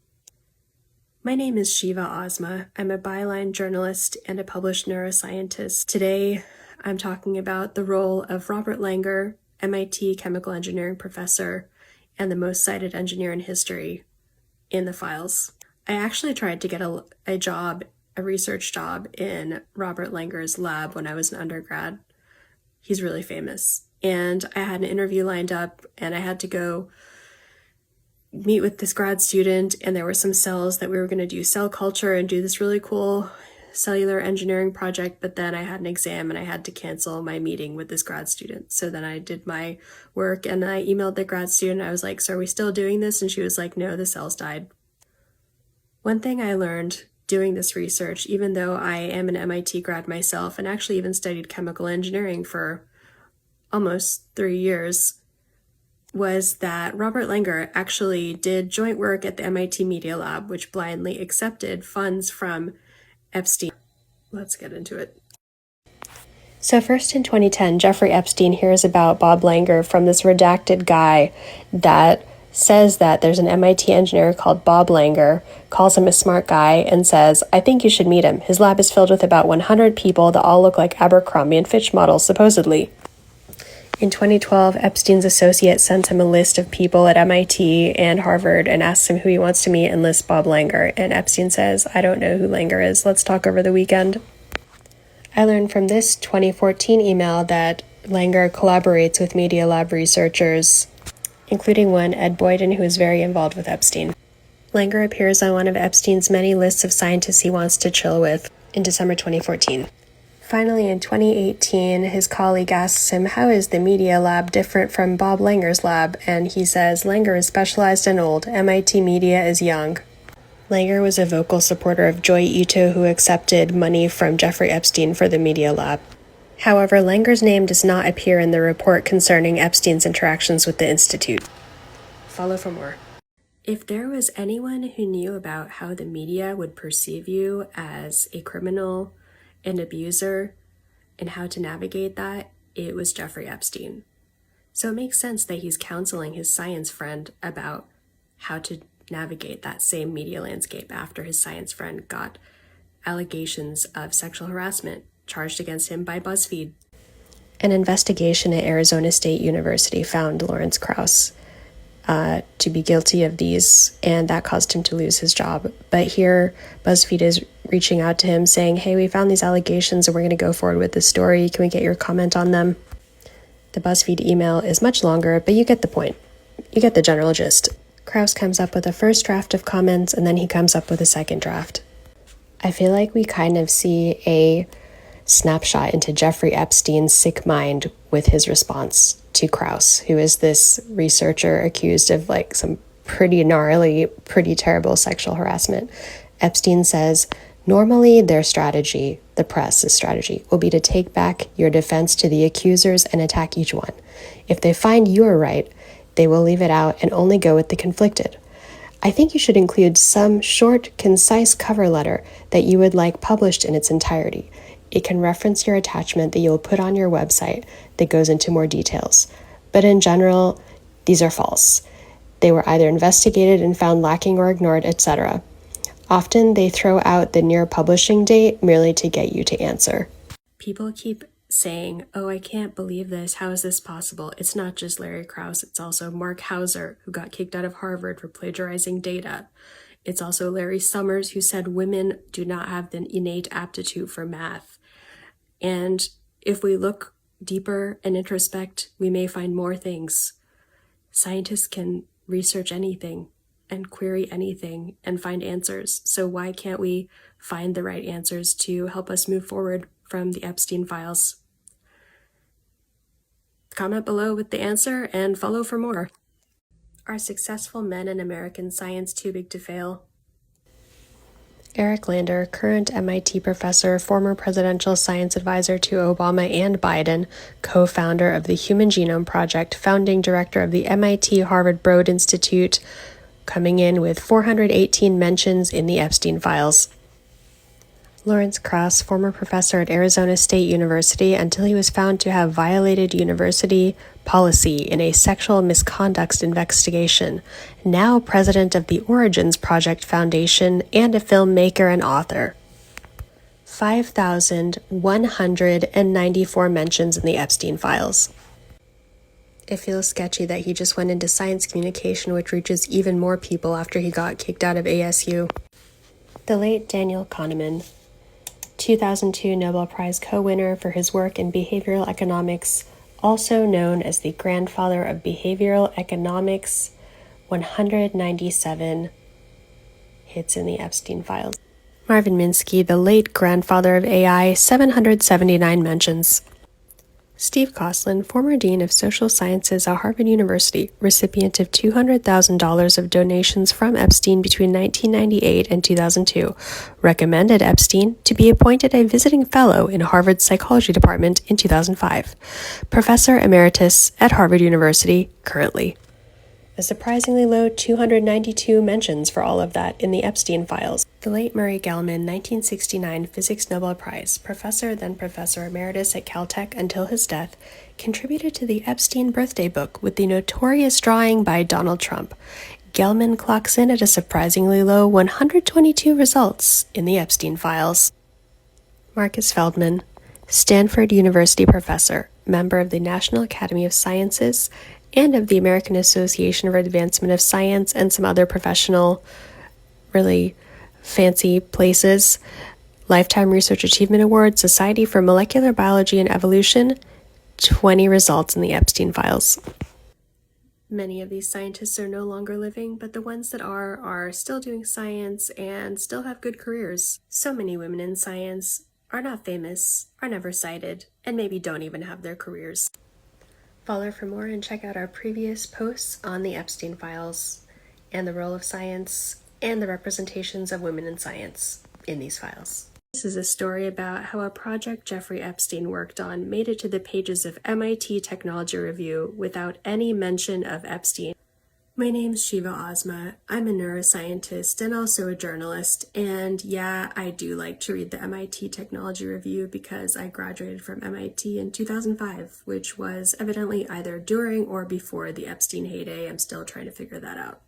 My name is Sheeva Ozma. I'm a byline journalist and a published neuroscientist. Today, I'm talking about the role of Robert Langer, MIT chemical engineering professor, and the most cited engineer in history, in the files. I actually tried to get a research job in Robert Langer's lab when I was an undergrad. He's really famous. And I had an interview lined up and I had to go meet with this grad student, and there were some cells that we were going to do cell culture and do this really cool cellular engineering project, but then I had an exam and I had to cancel my meeting with this grad student. So then I did my work and I emailed the grad student. I was like, "So are we still doing this?" And she was like, "No, the cells died." One thing I learned doing this research, even though I am an MIT grad myself and actually even studied chemical engineering for almost 3 years, was that Robert Langer actually did joint work at the MIT Media Lab, which blindly accepted funds from Epstein. Let's get into it. So first in 2010, Jeffrey Epstein hears about Bob Langer from this redacted guy that says that there's an MIT engineer called Bob Langer, calls him a smart guy, and says, "I think you should meet him. His lab is filled with about 100 people that all look like Abercrombie and Fitch models, supposedly." In 2012, Epstein's associate sent him a list of people at MIT and Harvard and asks him who he wants to meet and lists Bob Langer. And Epstein says, "I don't know who Langer is. Let's talk over the weekend." I learned from this 2014 email that Langer collaborates with Media Lab researchers, including one, Ed Boyden, who is very involved with Epstein. Langer appears on one of Epstein's many lists of scientists he wants to chill with in December 2014. Finally, in 2018, his colleague asks him, "How is the Media Lab different from Bob Langer's lab?" And he says, "Langer is specialized and old. MIT Media is young." Langer was a vocal supporter of Joy Ito, who accepted money from Jeffrey Epstein for the Media Lab. However, Langer's name does not appear in the report concerning Epstein's interactions with the Institute. Follow for more. If there was anyone who knew about how the media would perceive you as a criminal, an abuser, and how to navigate that, it was Jeffrey Epstein. So it makes sense that he's counseling his science friend about how to navigate that same media landscape after his science friend got allegations of sexual harassment charged against him by BuzzFeed. An investigation at Arizona State University found Lawrence Krauss to be guilty of these, and that caused him to lose his job. But here, BuzzFeed is reaching out to him saying, hey, we found these allegations and we're going to go forward with this story. Can we get your comment on them? The BuzzFeed email is much longer, but you get the point. You get the general gist. Krauss comes up with a first draft of comments, and then he comes up with a second draft. I feel like we kind of see a snapshot into Jeffrey Epstein's sick mind with his response to Krauss, who is this researcher accused of like some pretty gnarly, pretty terrible sexual harassment. Epstein says, normally their strategy, the press's strategy, will be to take back your defense to the accusers and attack each one. If they find you are right, they will leave it out and only go with the conflicted. I think you should include some short, concise cover letter that you would like published in its entirety. It can reference your attachment that you'll put on your website that goes into more details. But in general, these are false. They were either investigated and found lacking or ignored, etc. Often they throw out the near publishing date merely to get you to answer. People keep saying, oh, I can't believe this. How is this possible? It's not just Larry Krauss. It's also Mark Hauser, who got kicked out of Harvard for plagiarizing data. It's also Larry Summers, who said women do not have the innate aptitude for math. And if we look deeper and introspect, we may find more things. Scientists can research anything and query anything and find answers. So why can't we find the right answers to help us move forward from the Epstein Files? Comment below with the answer and follow for more. Are successful men in American science too big to fail? Eric Lander, current MIT professor, former presidential science advisor to Obama and Biden, co-founder of the Human Genome Project, founding director of the MIT Harvard Broad Institute, coming in with 418 mentions in the Epstein Files. Lawrence Krauss, former professor at Arizona State University until he was found to have violated university policy in a sexual misconduct investigation, now president of the Origins Project Foundation and a filmmaker and author. 5,194 mentions in the Epstein Files. It feels sketchy that he just went into science communication, which reaches even more people after he got kicked out of ASU. The late Daniel Kahneman, 2002 Nobel Prize co-winner for his work in behavioral economics, also known as the grandfather of behavioral economics, 197 hits in the Epstein Files. Marvin Minsky, the late grandfather of AI, 779 mentions. Steve Koslin, former dean of social sciences at Harvard University, recipient of $200,000 of donations from Epstein between 1998 and 2002, recommended Epstein to be appointed a visiting fellow in Harvard's psychology department in 2005. Professor emeritus at Harvard University currently. A surprisingly low 292 mentions for all of that in the Epstein Files. The late Murray Gell-Mann, 1969 Physics Nobel Prize, professor then professor emeritus at Caltech until his death, contributed to the Epstein birthday book with the notorious drawing by Donald Trump. Gell-Mann clocks in at a surprisingly low 122 results in the Epstein Files. Marcus Feldman, Stanford University professor, member of the National Academy of Sciences, and of the American Association for Advancement of Science and some other professional, really fancy places. Lifetime Research Achievement Award, Society for Molecular Biology and Evolution, 20 results in the Epstein Files. Many of these scientists are no longer living, but the ones that are still doing science and still have good careers. So many women in science are not famous, are never cited, and maybe don't even have their careers. Follow for more and check out our previous posts on the Epstein Files and the role of science and the representations of women in science in these files. This is a story about how a project Jeffrey Epstein worked on made it to the pages of MIT Technology Review without any mention of Epstein. My name's Sheeva Ozma. I'm a neuroscientist and also a journalist, and yeah, I do like to read the MIT Technology Review because I graduated from MIT in 2005, which was evidently either during or before the Epstein heyday. I'm still trying to figure that out.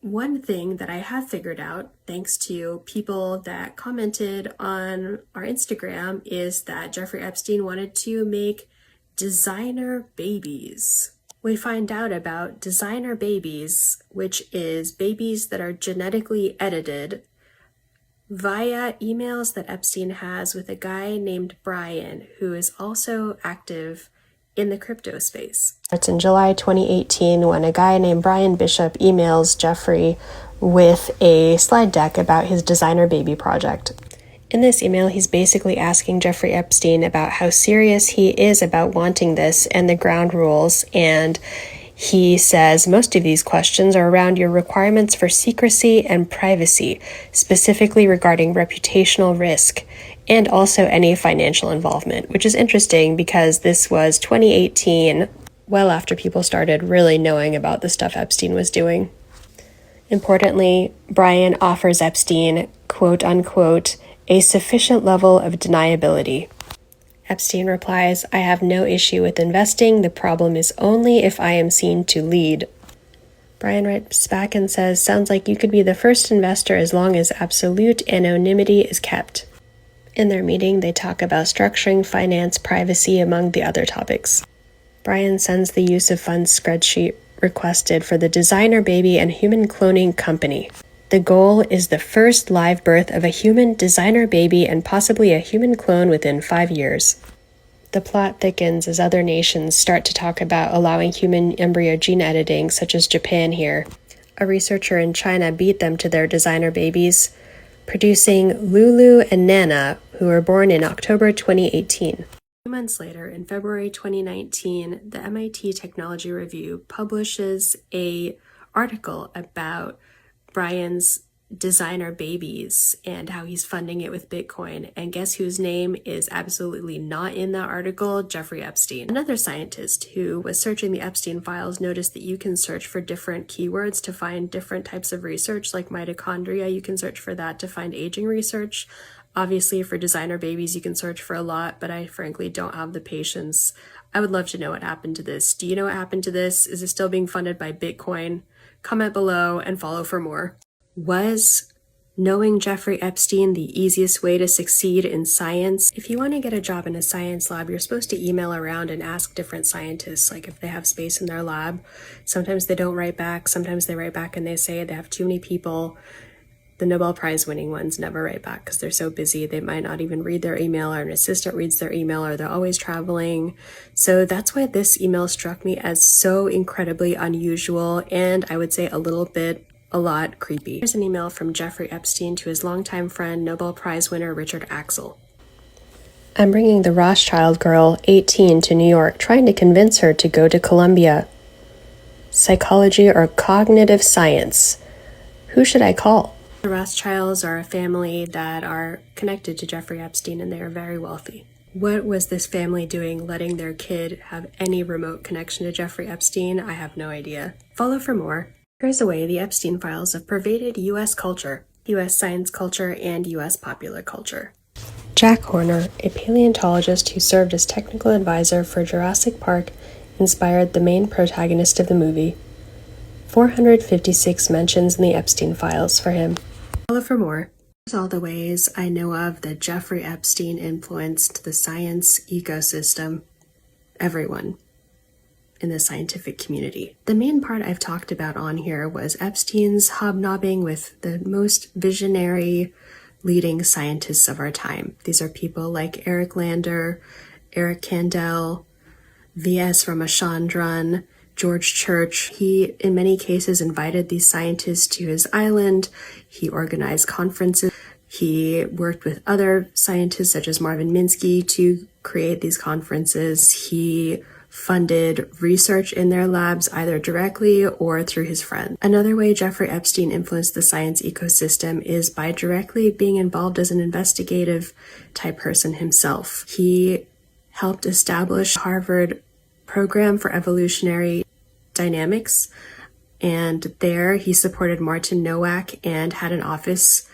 One thing that I have figured out, thanks to people that commented on our Instagram, is that Jeffrey Epstein wanted to make designer babies. We find out about designer babies, which is babies that are genetically edited, via emails that Epstein has with a guy named Brian, who is also active in the crypto space. It's in July 2018 when a guy named Brian Bishop emails Jeffrey with a slide deck about his designer baby project. In this email, he's basically asking Jeffrey Epstein about how serious he is about wanting this and the ground rules, and he says most of these questions are around your requirements for secrecy and privacy, specifically regarding reputational risk, and also any financial involvement, which is interesting because this was 2018, well after people started really knowing about the stuff Epstein was doing. Importantly, Brian offers Epstein, quote unquote, a sufficient level of deniability. Epstein replies, I have no issue with investing. The problem is only if I am seen to lead. Brian writes back and says, sounds like you could be the first investor as long as absolute anonymity is kept. In their meeting, they talk about structuring, finance, privacy, among the other topics. Brian sends the use of funds spreadsheet requested for the designer baby and human cloning company. The goal is the first live birth of a human designer baby and possibly a human clone within 5 years. The plot thickens as other nations start to talk about allowing human embryo gene editing, such as Japan here. A researcher in China beat them to their designer babies, producing Lulu and Nana, who were born in October 2018. 2 months later, in February 2019, the MIT Technology Review publishes an article about Brian's designer babies and how he's funding it with Bitcoin. And guess whose name is absolutely not in that article? Jeffrey Epstein. Another scientist who was searching the Epstein files noticed that you can search for different keywords to find different types of research, like mitochondria. You can search for that to find aging research. Obviously, for designer babies, you can search for a lot, but I frankly don't have the patience. I would love to know what happened to this. Do you know what happened to this? Is it still being funded by Bitcoin? Comment below and follow for more. Was knowing Jeffrey Epstein the easiest way to succeed in science? If you want to get a job in a science lab, you're supposed to email around and ask different scientists, like if they have space in their lab. Sometimes they don't write back. Sometimes they write back and they say they have too many people. The Nobel Prize winning ones never write back because they're so busy. They might not even read their email, or an assistant reads their email, or they're always traveling. So that's why this email struck me as so incredibly unusual, and I would say a lot creepy. Here's an email from Jeffrey Epstein to his longtime friend, Nobel Prize winner Richard Axel. I'm bringing the Rothschild girl, 18, to New York, trying to convince her to go to Columbia. Psychology or cognitive science? Who should I call? The Rothschilds are a family that are connected to Jeffrey Epstein, and they are very wealthy. What was this family doing letting their kid have any remote connection to Jeffrey Epstein? I have no idea. Follow for more. Here's a way the Epstein files have pervaded U.S. culture, U.S. science culture, and U.S. popular culture. Jack Horner, a paleontologist who served as technical advisor for Jurassic Park, inspired the main protagonist of the movie. 456 mentions in the Epstein files for him. Follow for more. Here's all the ways I know of that Jeffrey Epstein influenced the science ecosystem. Everyone in the scientific community. The main part I've talked about on here was Epstein's hobnobbing with the most visionary leading scientists of our time. These are people like Eric Lander, Eric Kandel, V.S. Ramachandran, George Church. He, in many cases, invited these scientists to his island. He organized conferences. He worked with other scientists such as Marvin Minsky to create these conferences. He funded research in their labs either directly or through his friends. Another way Jeffrey Epstein influenced the science ecosystem is by directly being involved as an investigative type person himself. He helped establish Harvard program for evolutionary dynamics, And there he supported Martin Nowak and had an office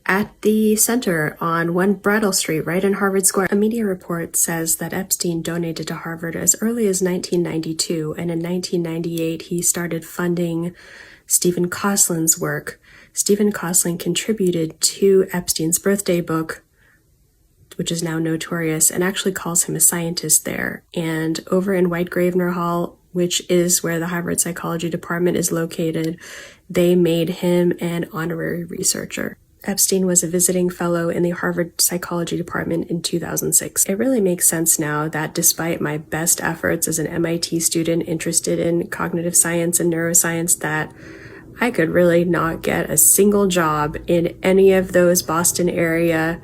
at the center on 1 Brattle Street, right in Harvard Square. A media report says that Epstein donated to Harvard as early as 1992, and in 1998 he started funding Stephen Koslin's work. Stephen Koslin contributed to Epstein's birthday book, which is now notorious, and actually calls him a scientist there. And over in White Gravener Hall, which is where the Harvard Psychology Department is located, they made him an honorary researcher. Epstein was a visiting fellow in the Harvard Psychology Department in 2006. It really makes sense now that despite my best efforts as an MIT student interested in cognitive science and neuroscience, that I could really not get a single job in any of those Boston area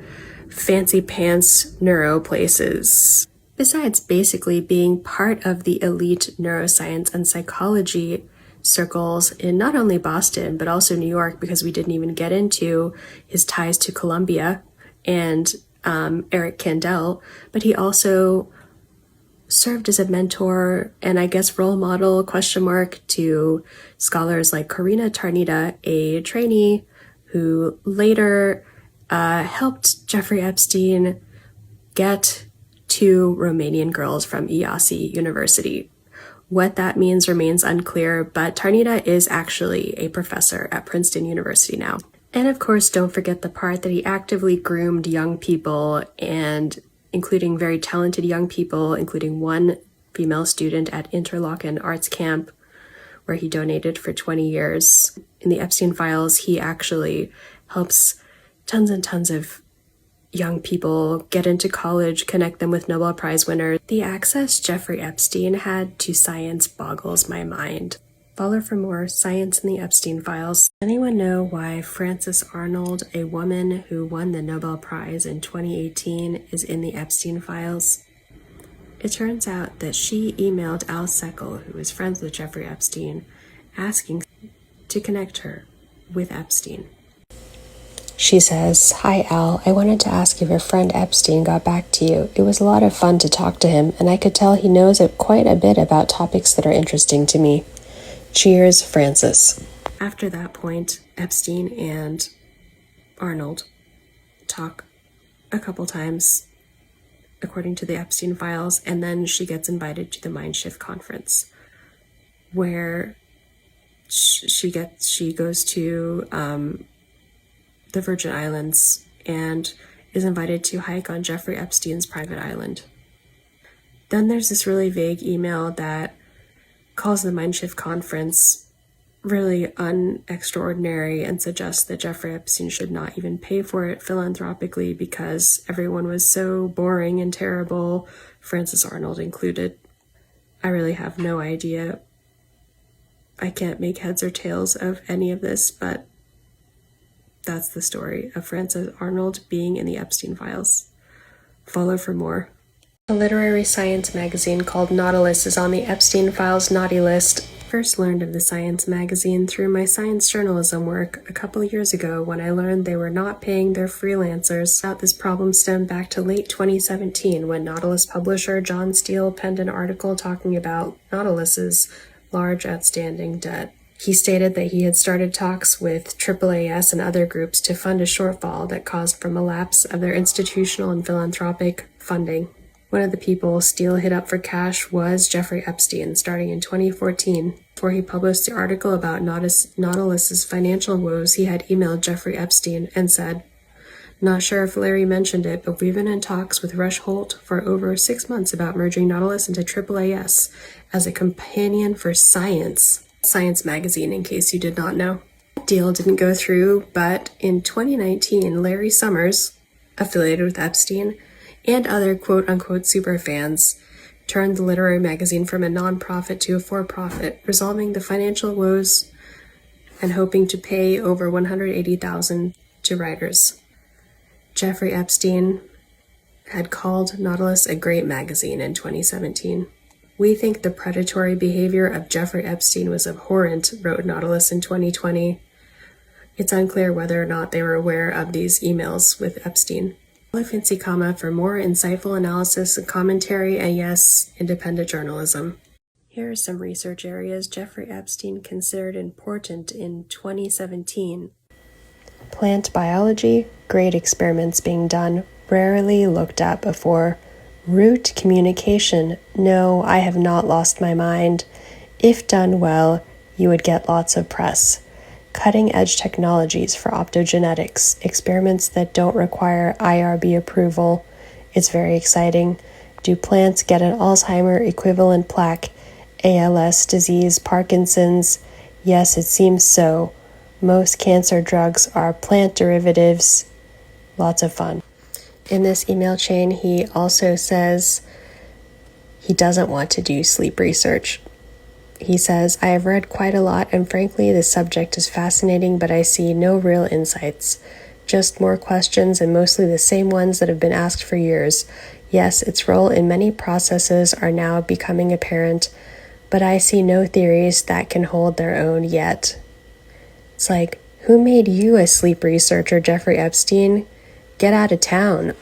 fancy pants neuro places. Besides basically being part of the elite neuroscience and psychology circles in not only Boston, but also New York, because we didn't even get into his ties to Columbia and Eric Kandel, but he also served as a mentor and I guess role model to scholars like Corina Tarnita, a trainee who later helped Jeffrey Epstein get 2 Romanian girls from IASI University. What that means remains unclear, but Tarnita is actually a professor at Princeton University now. And of course, don't forget the part that he actively groomed young people, and including very talented young people, including 1 female student at Interlochen Arts Camp, where he donated for 20 years. In the Epstein Files, he actually helps tons and tons of young people get into college, connect them with Nobel Prize winners. The access Jeffrey Epstein had to science boggles my mind. Follow for more Science in the Epstein Files. Anyone know why Frances Arnold, a woman who won the Nobel Prize in 2018, is in the Epstein Files? It turns out that she emailed Al Seckel, who is friends with Jeffrey Epstein, asking to connect her with Epstein. She says, "Hi Al, I wanted to ask if your friend Epstein got back to you. It was a lot of fun to talk to him, and I could tell he knows quite a bit about topics that are interesting to me. Cheers, Frances." After that point, Epstein and Arnold talk a couple times, according to the Epstein Files, and then she gets invited to the Mindshift conference, where she goes to the Virgin Islands and is invited to hike on Jeffrey Epstein's private island. Then there's this really vague email that calls the Mindshift conference really unextraordinary and suggests that Jeffrey Epstein should not even pay for it philanthropically because everyone was so boring and terrible, Frances Arnold included. I really have no idea. I can't make heads or tails of any of this, but that's the story of Frances Arnold being in the Epstein Files. Follow for more. A literary science magazine called Nautilus is on the Epstein Files naughty list. First learned of the science magazine through my science journalism work a couple years ago when I learned they were not paying their freelancers. This problem stemmed back to late 2017 when Nautilus publisher John Steele penned an article talking about Nautilus's large outstanding debt. He stated that he had started talks with AAAS and other groups to fund a shortfall that caused from a lapse of their institutional and philanthropic funding. One of the people Steele hit up for cash was Jeffrey Epstein, starting in 2014. Before he published the article about Nautilus's financial woes, he had emailed Jeffrey Epstein and said, "Not sure if Larry mentioned it, but we've been in talks with Rush Holt for over 6 months about merging Nautilus into AAAS as a companion for science." Science magazine, in case you did not know. That deal didn't go through, but in 2019, Larry Summers, affiliated with Epstein, and other quote-unquote superfans, turned the literary magazine from a non-profit to a for-profit, resolving the financial woes and hoping to pay over $180,000 to writers. Jeffrey Epstein had called Nautilus a great magazine in 2017. "We think the predatory behavior of Jeffrey Epstein was abhorrent," wrote Nautilus in 2020. It's unclear whether or not they were aware of these emails with Epstein. Follow Fancy Comma for more insightful analysis and commentary and yes, independent journalism. Here are some research areas Jeffrey Epstein considered important in 2017. Plant biology, great experiments being done, rarely looked at before. Root communication, no, I have not lost my mind. If done well, you would get lots of press. Cutting-edge technologies for optogenetics, experiments that don't require IRB approval. It's very exciting. Do plants get an Alzheimer equivalent plaque? ALS disease, Parkinson's? Yes, it seems so. Most cancer drugs are plant derivatives. Lots of fun. In this email chain, he also says he doesn't want to do sleep research. He says, I have read quite a lot, and frankly, the subject is fascinating, but I see no real insights. Just more questions, and mostly the same ones that have been asked for years. Yes, its role in many processes are now becoming apparent, but I see no theories that can hold their own yet. It's like, who made you a sleep researcher, Jeffrey Epstein? Get out of town.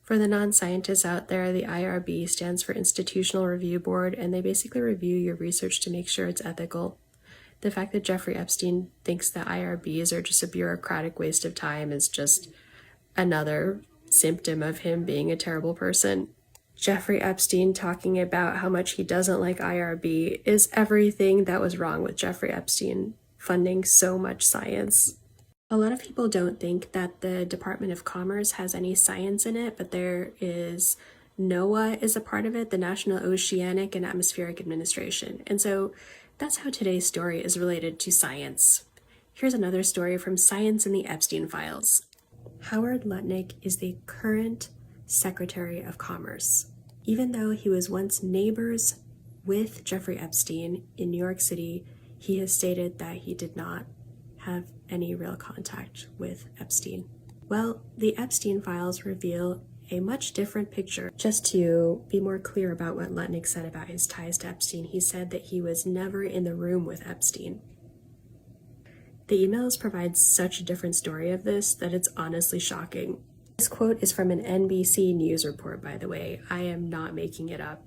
For the non-scientists out there, the IRB stands for Institutional Review Board, and they basically review your research to make sure it's ethical. The fact that Jeffrey Epstein thinks that IRBs are just a bureaucratic waste of time is just another symptom of him being a terrible person. Jeffrey Epstein talking about how much he doesn't like IRB is everything that was wrong with Jeffrey Epstein funding so much science. A lot of people don't think that the Department of Commerce has any science in it, but there is. NOAA is a part of it, the National Oceanic and Atmospheric Administration. And so that's how today's story is related to science. Here's another story from Science in the Epstein Files. Howard Lutnick is the current Secretary of Commerce. Even though he was once neighbors with Jeffrey Epstein in New York City, he has stated that he did not have any real contact with Epstein. Well, the Epstein Files reveal a much different picture. Just to be more clear about what Lutnick said about his ties to Epstein, he said that he was never in the room with Epstein. The emails provide such a different story of this that it's honestly shocking. This quote is from an NBC News report, by the way. I am not making it up.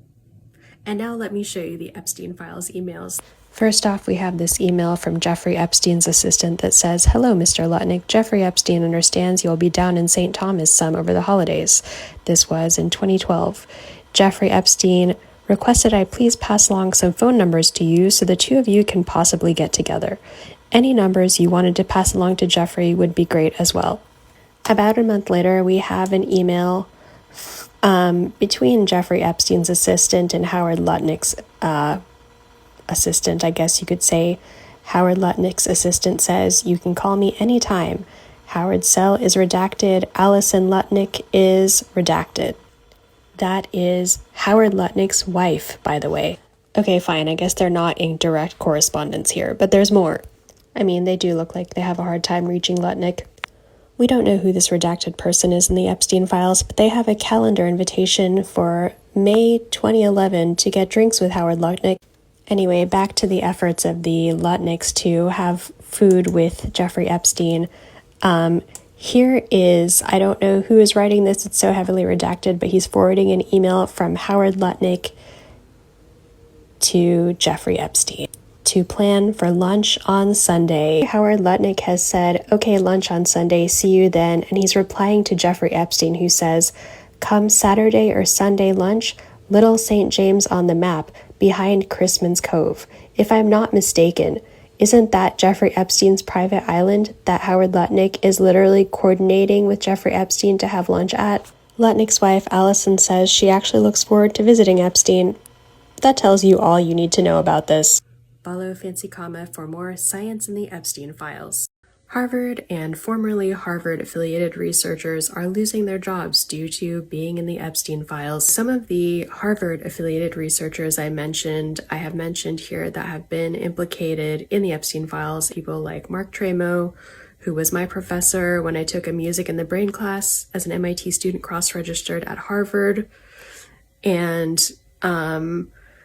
And now let me show you the Epstein Files emails. First off, we have this email from Jeffrey Epstein's assistant that says, Hello, Mr. Lutnick. Jeffrey Epstein understands you'll be down in St. Thomas some over the holidays. This was in 2012. Jeffrey Epstein requested I please pass along some phone numbers to you so the two of you can possibly get together. Any numbers you wanted to pass along to Jeffrey would be great as well. About a month later, we have an email between Jeffrey Epstein's assistant and Howard Lutnick's assistant, I guess you could say. Howard Lutnick's assistant says, you can call me anytime. Howard's cell is redacted. Allison Lutnick is redacted. That is Howard Lutnick's wife, by the way. Okay, fine, I guess they're not in direct correspondence here, but there's more. I mean, they do look like they have a hard time reaching Lutnick. We don't know who this redacted person is in the Epstein Files, but they have a calendar invitation for May 2011 to get drinks with Howard Lutnick. Anyway, back to the efforts of the Lutnicks to have food with Jeffrey Epstein. Here is, I don't know who is writing this, it's so heavily redacted, but he's forwarding an email from Howard Lutnick to Jeffrey Epstein to plan for lunch on Sunday. Howard Lutnick has said, okay, lunch on Sunday, see you then. And he's replying to Jeffrey Epstein, who says, come Saturday or Sunday lunch, Little St. James on the map, behind Chrisman's Cove. If I'm not mistaken, isn't that Jeffrey Epstein's private island that Howard Lutnick is literally coordinating with Jeffrey Epstein to have lunch at? Lutnick's wife, Allison, says she actually looks forward to visiting Epstein. That tells you all you need to know about this. Follow Fancy Comma for more Science in the Epstein Files. Harvard and formerly Harvard-affiliated researchers are losing their jobs due to being in the Epstein Files. Some of the Harvard-affiliated researchers I have mentioned here that have been implicated in the Epstein Files, people like Mark Tremo, who was my professor when I took a music in the brain class as an MIT student cross-registered at Harvard, and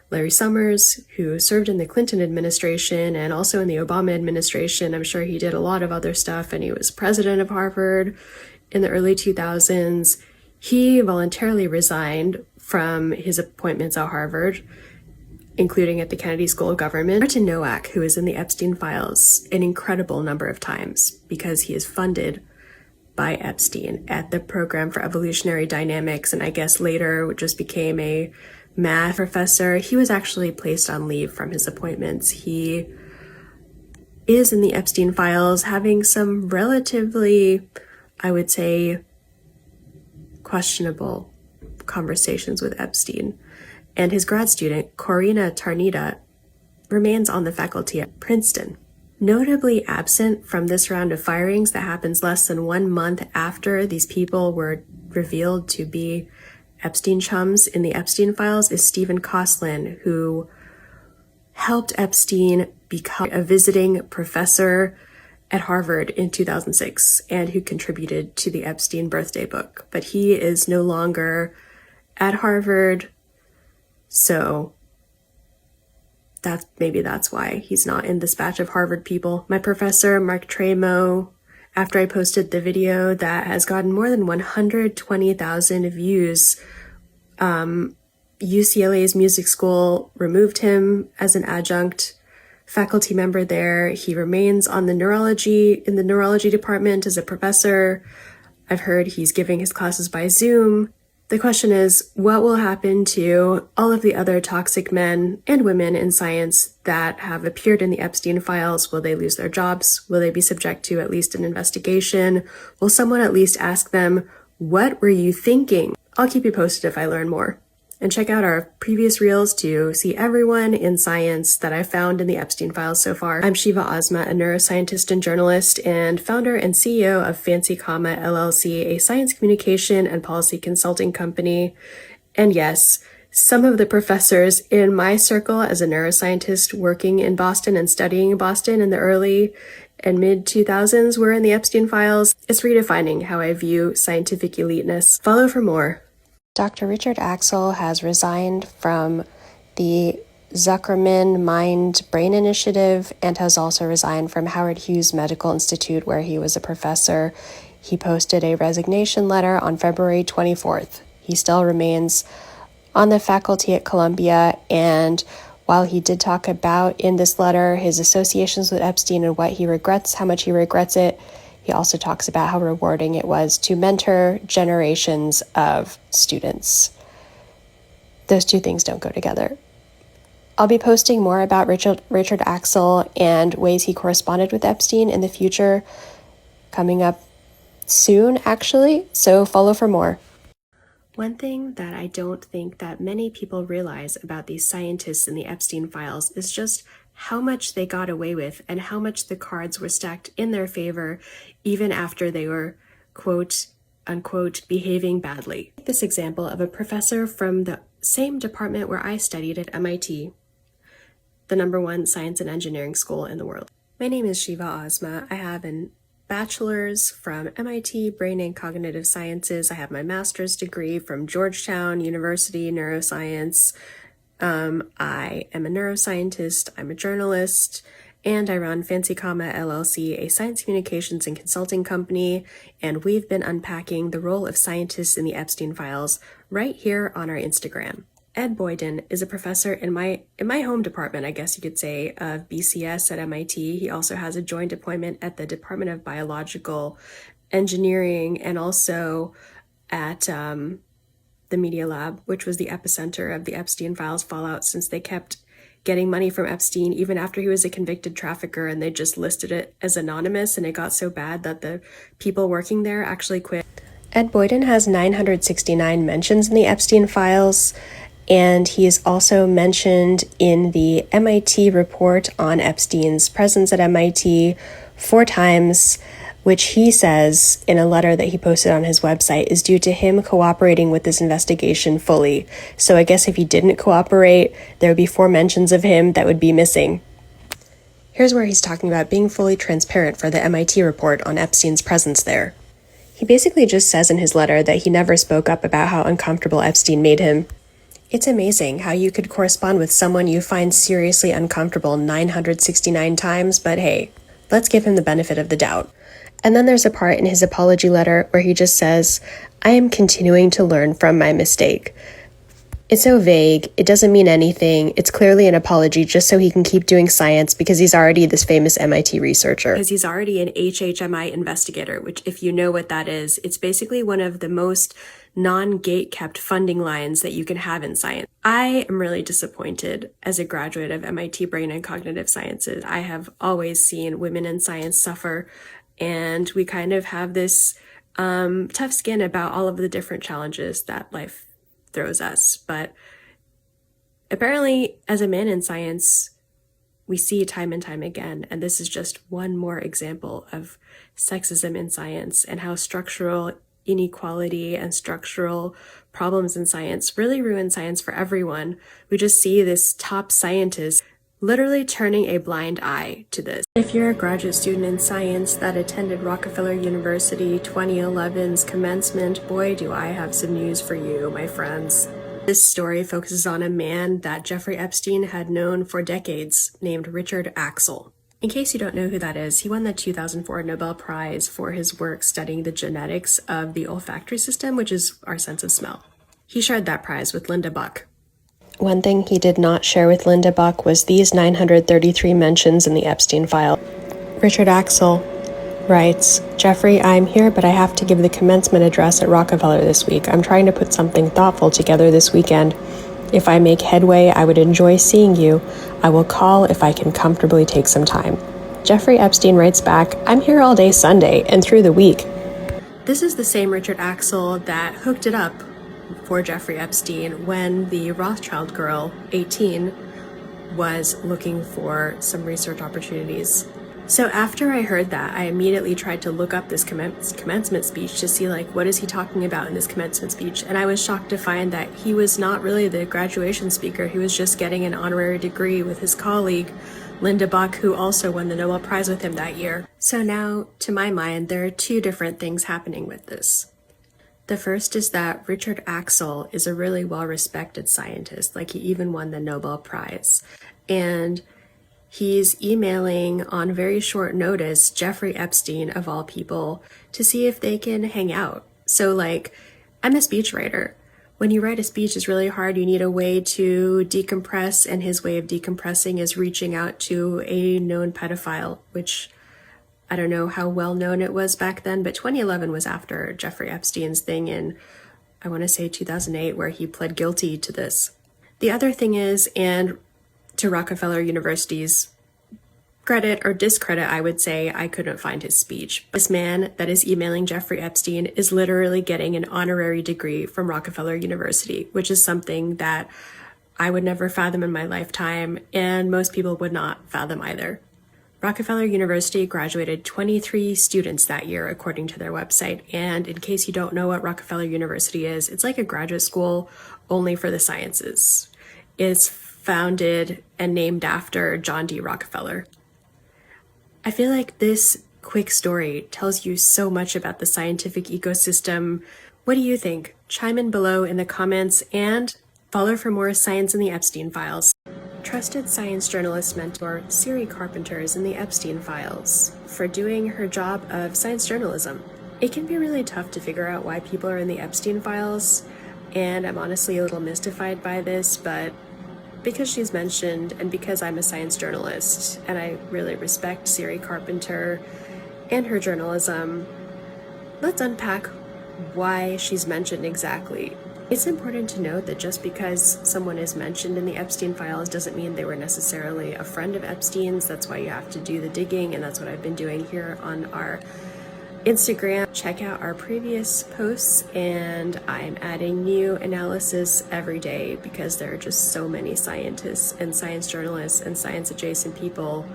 Larry Summers, who served in the Clinton administration and also in the Obama administration. I'm sure he did a lot of other stuff, and he was president of Harvard in the early 2000s. He voluntarily resigned from his appointments at Harvard including at the Kennedy School of Government. Martin Nowak, who is in the Epstein Files an incredible number of times because he is funded by Epstein at the Program for Evolutionary Dynamics, and I guess later just became a math professor. He was actually placed on leave from his appointments. He is in the Epstein Files having some relatively, I would say, questionable conversations with Epstein. And his grad student, Corina Tarnita, remains on the faculty at Princeton. Notably absent from this round of firings that happens less than 1 month after these people were revealed to be Epstein chums in the Epstein Files is Stephen Kosslyn, who helped Epstein become a visiting professor at Harvard in 2006 and who contributed to the Epstein birthday book. But he is no longer at Harvard, so maybe that's why he's not in this batch of Harvard people. My professor, Mark Tremo, after I posted the video that has gotten more than 120,000 views, UCLA's music school removed him as an adjunct faculty member there. He remains in the neurology department as a professor. I've heard he's giving his classes by Zoom. The question is, what will happen to all of the other toxic men and women in science that have appeared in the Epstein Files? Will they lose their jobs? Will they be subject to at least an investigation? Will someone at least ask them, what were you thinking? I'll keep you posted if I learn more. And check out our previous reels to see everyone in science that I found in the Epstein Files so far. I'm Sheeva Ozma, a neuroscientist and journalist, and founder and CEO of Fancy Comma LLC, a science communication and policy consulting company. And yes, some of the professors in my circle as a neuroscientist working in Boston and studying in Boston in the early and mid-2000s were in the Epstein Files. It's redefining how I view scientific eliteness. Follow for more. Dr. Richard Axel has resigned from the Zuckerman Mind Brain Initiative and has also resigned from Howard Hughes Medical Institute, where he was a professor. He posted a resignation letter on February 24th. He still remains on the faculty at Columbia, and while he did talk about in this letter his associations with Epstein and what he regrets, how much he regrets it, he also talks about how rewarding it was to mentor generations of students. Those two things don't go together. I'll be posting more about Richard Axel and ways he corresponded with Epstein in the future, coming up soon, actually, so follow for more. One thing that I don't think that many people realize about these scientists in the Epstein Files is just how much they got away with and how much the cards were stacked in their favor even after they were, quote, unquote, behaving badly. This example of a professor from the same department where I studied at MIT, the #1 science and engineering school in the world. My name is Sheeva Ozma. I have a bachelor's from MIT Brain and Cognitive Sciences. I have my master's degree from Georgetown University Neuroscience. I am a neuroscientist, I'm a journalist, and I run Fancy Comma LLC, a science communications and consulting company, and we've been unpacking the role of scientists in the Epstein Files right here on our Instagram. Ed Boyden is a professor in my home department, I guess you could say, of BCS at MIT. He also has a joint appointment at the Department of Biological Engineering and also at the Media Lab, which was the epicenter of the Epstein Files fallout, since they kept getting money from Epstein even after he was a convicted trafficker, and they just listed it as anonymous, and it got so bad that the people working there actually quit. Ed Boyden has 969 mentions in the Epstein Files, and he is also mentioned in the MIT report on Epstein's presence at MIT 4 times, which he says in a letter that he posted on his website is due to him cooperating with this investigation fully. So I guess if he didn't cooperate, there would be 4 mentions of him that would be missing. Here's where he's talking about being fully transparent for the MIT report on Epstein's presence there. He basically just says in his letter that he never spoke up about how uncomfortable Epstein made him. It's amazing how you could correspond with someone you find seriously uncomfortable 969 times, but hey, let's give him the benefit of the doubt. And then there's a part in his apology letter where he just says, I am continuing to learn from my mistake. It's so vague, it doesn't mean anything, it's clearly an apology just so he can keep doing science because he's already this famous MIT researcher. Because he's already an HHMI investigator, which if you know what that is, it's basically one of the most non-gate-kept funding lines that you can have in science. I am really disappointed as a graduate of MIT Brain and Cognitive Sciences. I have always seen women in science suffer, and we kind of have this tough skin about all of the different challenges that life throws us. But apparently, as a man in science, we see time and time again, and this is just one more example of sexism in science and how structural inequality and structural problems in science really ruin science for everyone. We just see this top scientist literally turning a blind eye to this. If you're a graduate student in science that attended Rockefeller University 2011's commencement, boy, do I have some news for you, my friends. This story focuses on a man that Jeffrey Epstein had known for decades, named Richard Axel. In case you don't know who that is, he won the 2004 Nobel Prize for his work studying the genetics of the olfactory system, which is our sense of smell. He shared that prize with Linda Buck. One thing he did not share with Linda Buck was these 933 mentions in the Epstein file. Richard Axel writes, Jeffrey, I'm here, but I have to give the commencement address at Rockefeller this week. I'm trying to put something thoughtful together this weekend. If I make headway, I would enjoy seeing you. I will call if I can comfortably take some time. Jeffrey Epstein writes back, I'm here all day Sunday and through the week. This is the same Richard Axel that hooked it up for Jeffrey Epstein when the Rothschild girl, 18, was looking for some research opportunities. So after I heard that, I immediately tried to look up this commencement speech to see, like, what is he talking about in this commencement speech? And I was shocked to find that he was not really the graduation speaker. He was just getting an honorary degree with his colleague, Linda Buck, who also won the Nobel Prize with him that year. So now, to my mind, there are two different things happening with this. The first is that Richard Axel is a really well-respected scientist, like he even won the Nobel Prize. And he's emailing on very short notice Jeffrey Epstein, of all people, to see if they can hang out. So, like, I'm a speechwriter. When you write a speech, it's really hard. You need a way to decompress, and his way of decompressing is reaching out to a known pedophile, which I don't know how well known it was back then, but 2011 was after Jeffrey Epstein's thing in, I want to say 2008, where he pled guilty to this. The other thing is, and to Rockefeller University's credit or discredit, I would say, I couldn't find his speech. This man that is emailing Jeffrey Epstein is literally getting an honorary degree from Rockefeller University, which is something that I would never fathom in my lifetime, and most people would not fathom either. Rockefeller University graduated 23 students that year, according to their website. And in case you don't know what Rockefeller University is, it's like a graduate school only for the sciences. It's founded and named after John D. Rockefeller. I feel like this quick story tells you so much about the scientific ecosystem. What do you think? Chime in below in the comments and follow for more Science in the Epstein Files. Trusted science journalist mentor Siri Carpenter is in the Epstein Files for doing her job of science journalism. It can be really tough to figure out why people are in the Epstein Files, and I'm honestly a little mystified by this, but because she's mentioned and because I'm a science journalist and I really respect Siri Carpenter and her journalism, let's unpack why she's mentioned exactly. It's important to note that just because someone is mentioned in the Epstein Files doesn't mean they were necessarily a friend of Epstein's. That's why you have to do the digging, and that's what I've been doing here on our Instagram. Check out our previous posts, and I'm adding new analysis every day because there are just so many scientists and science journalists and science adjacent people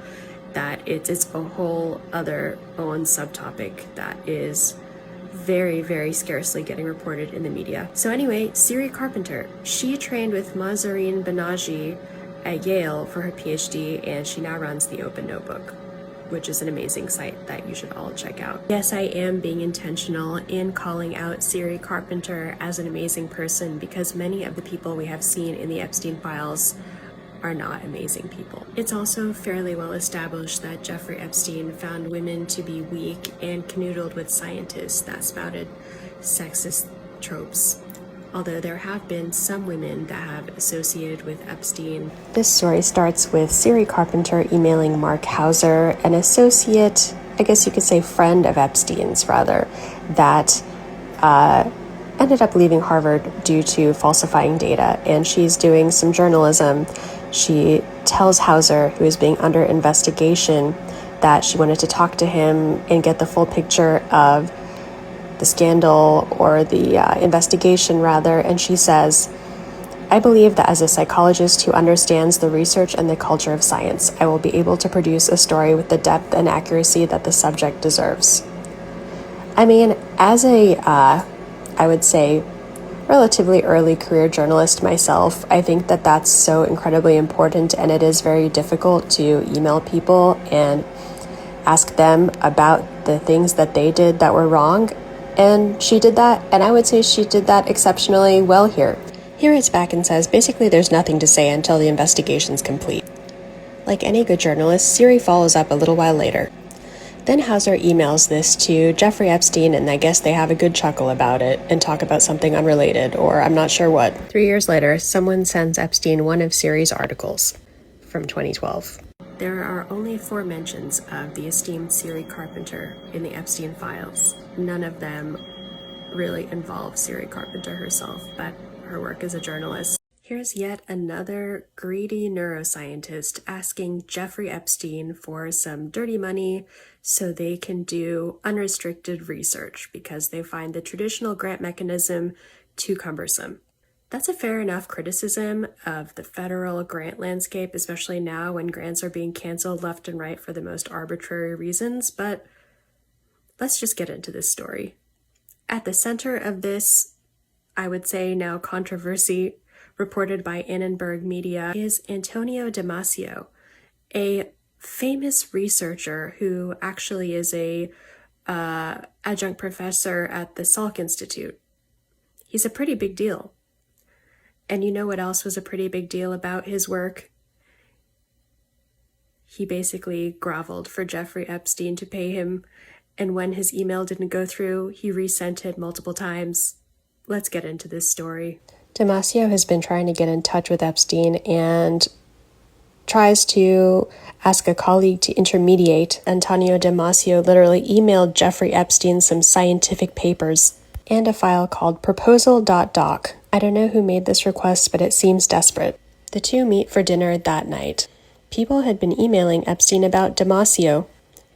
that it's a whole other own subtopic that is very, very scarcely getting reported in the media. So anyway, Siri Carpenter, she trained with Mahzarin Banaji at Yale for her PhD, and she now runs the Open Notebook, which is an amazing site that you should all check out. Yes, I am being intentional in calling out Siri Carpenter as an amazing person because many of the people we have seen in the Epstein Files are not amazing people. It's also fairly well established that Jeffrey Epstein found women to be weak and canoodled with scientists that spouted sexist tropes. although there have been some women that have associated with Epstein. This story starts with Siri Carpenter emailing Mark Hauser, an associate, I guess you could say friend of Epstein's rather, that ended up leaving Harvard due to falsifying data, and she's doing some journalism. She tells Hauser, who is being under investigation, that she wanted to talk to him and get the full picture of the scandal or the investigation rather, and she says, "I believe that as a psychologist who understands the research and the culture of science, I will be able to produce a story with the depth and accuracy that the subject deserves." I mean, as a, I would say, relatively early career journalist myself, I think that that's so incredibly important, and it is very difficult to email people and ask them about the things that they did that were wrong. And she did that, and I would say she did that exceptionally well here. He writes back and says, basically there's nothing to say until the investigation's complete. Like any good journalist, Siri follows up a little while later. Then Hauser emails this to Jeffrey Epstein, and I guess they have a good chuckle about it and talk about something unrelated, or I'm not sure what. 3 years later, someone sends Epstein one of Siri's articles from 2012. There are only 4 mentions of the esteemed Siri Carpenter in the Epstein Files. None of them really involve Siri Carpenter herself, but her work as a journalist. Here's yet another greedy neuroscientist asking Jeffrey Epstein for some dirty money so they can do unrestricted research because they find the traditional grant mechanism too cumbersome. That's a fair enough criticism of the federal grant landscape, especially now when grants are being canceled left and right for the most arbitrary reasons, but let's just get into this story. At the center of this, I would say now controversy, reported by Annenberg Media, is Antonio Damasio, a famous researcher who actually is a adjunct professor at the Salk Institute. He's a pretty big deal. And you know what else was a pretty big deal about his work? He basically groveled for Jeffrey Epstein to pay him, and when his email didn't go through, he resent it multiple times. Let's get into this story. Damasio has been trying to get in touch with Epstein and tries to ask a colleague to intermediate. Antonio Damasio literally emailed Jeffrey Epstein some scientific papers and a file called proposal.doc. I don't know who made this request, but it seems desperate. The two meet for dinner that night. People had been emailing Epstein about Damasio.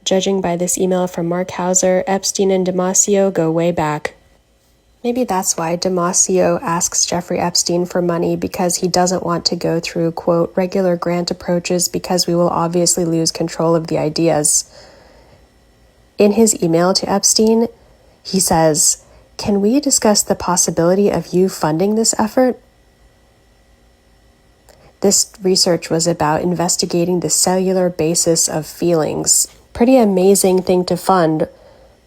Judging by this email from Mark Hauser, Epstein and Damasio go way back. Maybe that's why Damasio asks Jeffrey Epstein for money, because he doesn't want to go through, quote, regular grant approaches because we will obviously lose control of the ideas. In his email to Epstein, he says, "Can we discuss the possibility of you funding this effort?" This research was about investigating the cellular basis of feelings. Pretty amazing thing to fund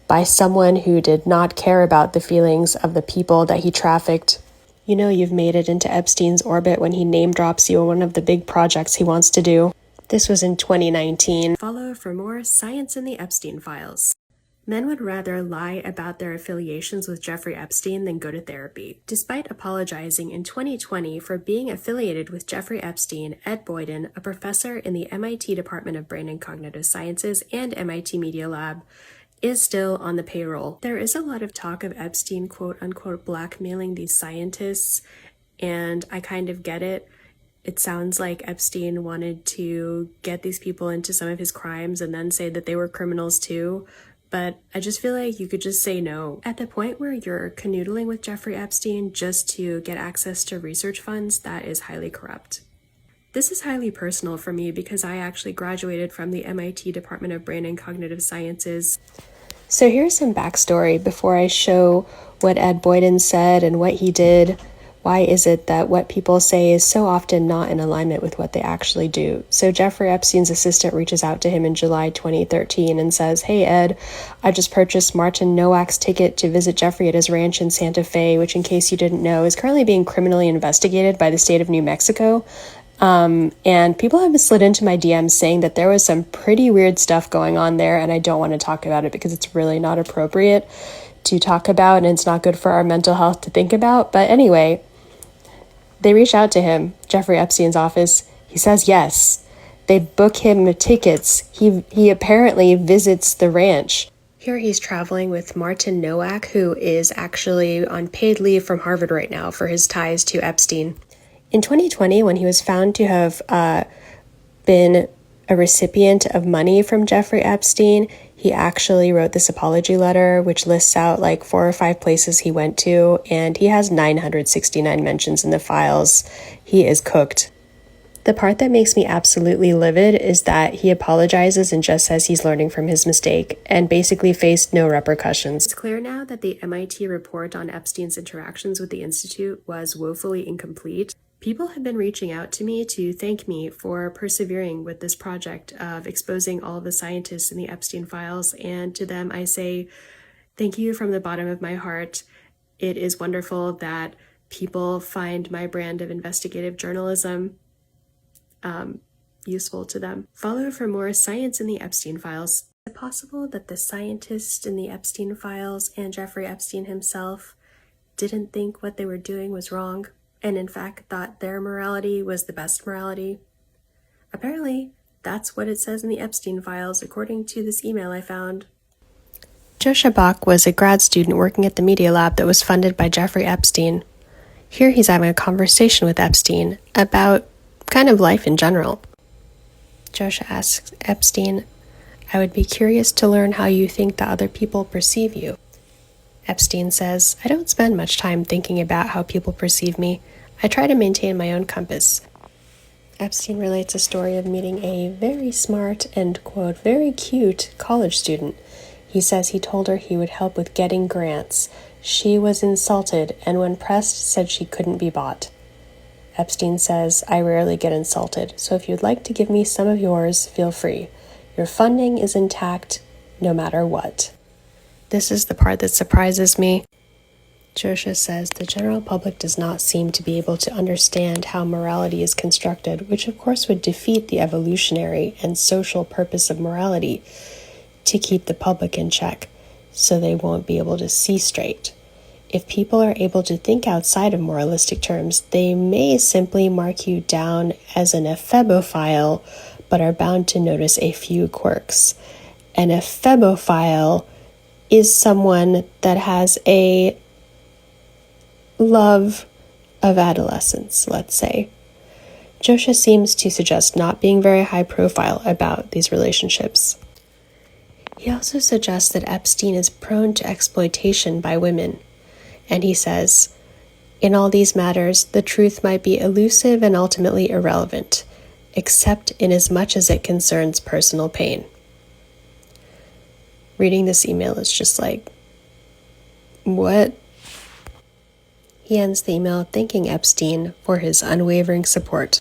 by someone who did not care about the feelings of the people that he trafficked. You know you've made it into Epstein's orbit when he name drops you on one of the big projects he wants to do. This was in 2019. Follow for more Science in the Epstein Files. Men would rather lie about their affiliations with Jeffrey Epstein than go to therapy. Despite apologizing in 2020 for being affiliated with Jeffrey Epstein, Ed Boyden, a professor in the MIT Department of Brain and Cognitive Sciences and MIT Media Lab, is still on the payroll. There is a lot of talk of Epstein, quote-unquote, blackmailing these scientists, and I kind of get it. It sounds like Epstein wanted to get these people into some of his crimes and then say that they were criminals too, but I just feel like you could just say no. At the point where you're canoodling with Jeffrey Epstein just to get access to research funds, that is highly corrupt. This is highly personal for me because I actually graduated from the MIT Department of Brain and Cognitive Sciences. So here's some backstory before I show what Ed Boyden said and what he did. Why is it that what people say is so often not in alignment with what they actually do? So Jeffrey Epstein's assistant reaches out to him in July 2013 and says, "Hey Ed, I just purchased Martin Nowak's ticket to visit Jeffrey at his ranch in Santa Fe, which in case you didn't know is currently being criminally investigated by the state of New Mexico. And people have slid into my DMs saying that there was some pretty weird stuff going on there, and I don't want to talk about it because it's really not appropriate. to talk about, and it's not good for our mental health to think about. But anyway, they reach out to him, Jeffrey Epstein's office. He says yes. They book him tickets. He apparently visits the ranch. Here he's traveling with Martin Nowak, who is actually on paid leave from Harvard right now for his ties to Epstein. In 2020, when he was found to have been a recipient of money from Jeffrey Epstein, he actually wrote this apology letter, which lists out like 4 or 5 places he went to, and he has 969 mentions in the files. He is cooked. The part that makes me absolutely livid is that he apologizes and just says he's learning from his mistake and basically faced no repercussions. It's clear now that the MIT report on Epstein's interactions with the Institute was woefully incomplete. People have been reaching out to me to thank me for persevering with this project of exposing all of the scientists in the Epstein Files, and to them I say thank you from the bottom of my heart. It is wonderful that people find my brand of investigative journalism useful to them. Follow for more science in the Epstein Files. Is it possible that the scientists in the Epstein Files and Jeffrey Epstein himself didn't think what they were doing was wrong, and in fact thought their morality was the best morality? Apparently, that's what it says in the Epstein Files, according to this email I found. Joe Shabak was a grad student working at the Media Lab that was funded by Jeffrey Epstein. Here he's having a conversation with Epstein about kind of life in general. Joshua asks Epstein, "I would be curious to learn how you think that other people perceive you." Epstein says, "I don't spend much time thinking about how people perceive me. I try to maintain my own compass." Epstein relates a story of meeting a very smart and, quote, very cute college student. He says he told her he would help with getting grants. She was insulted, and when pressed, said she couldn't be bought. Epstein says, "I rarely get insulted, so if you'd like to give me some of yours, feel free. Your funding is intact, no matter what." This is the part that surprises me. Joshua says the general public does not seem to be able to understand how morality is constructed, which of course would defeat the evolutionary and social purpose of morality, to keep the public in check, so they won't be able to see straight. If people are able to think outside of moralistic terms, they may simply mark you down as an ephebophile, but are bound to notice a few quirks. An ephebophile is someone that has a love of adolescence, let's say. Joshua seems to suggest not being very high profile about these relationships. He also suggests that Epstein is prone to exploitation by women. And he says, "In all these matters, the truth might be elusive and ultimately irrelevant, except in as much as it concerns personal pain." Reading this email is just like, what? He ends the email thanking Epstein for his unwavering support.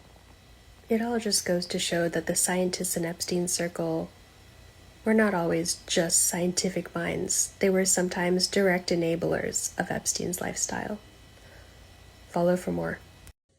It all just goes to show that the scientists in Epstein's circle were not always just scientific minds. They were sometimes direct enablers of Epstein's lifestyle. Follow for more.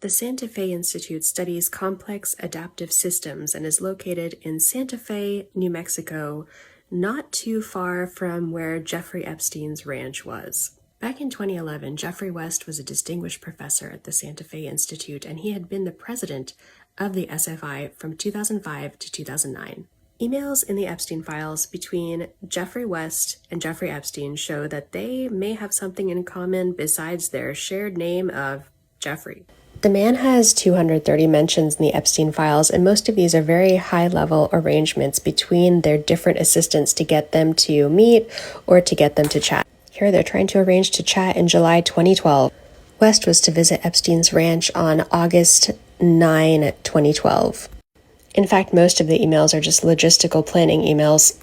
The Santa Fe Institute studies complex adaptive systems and is located in Santa Fe, New Mexico, not too far from where Jeffrey Epstein's ranch was. Back in 2011, Jeffrey West was a distinguished professor at the Santa Fe Institute, and he had been the president of the SFI from 2005 to 2009. Emails in the Epstein Files between Jeffrey West and Jeffrey Epstein show that they may have something in common besides their shared name of Jeffrey. The man has 230 mentions in the Epstein Files, and most of these are very high-level arrangements between their different assistants to get them to meet or to get them to chat. Here they're trying to arrange to chat in July 2012. West was to visit Epstein's ranch on August 9, 2012. In fact, most of the emails are just logistical planning emails.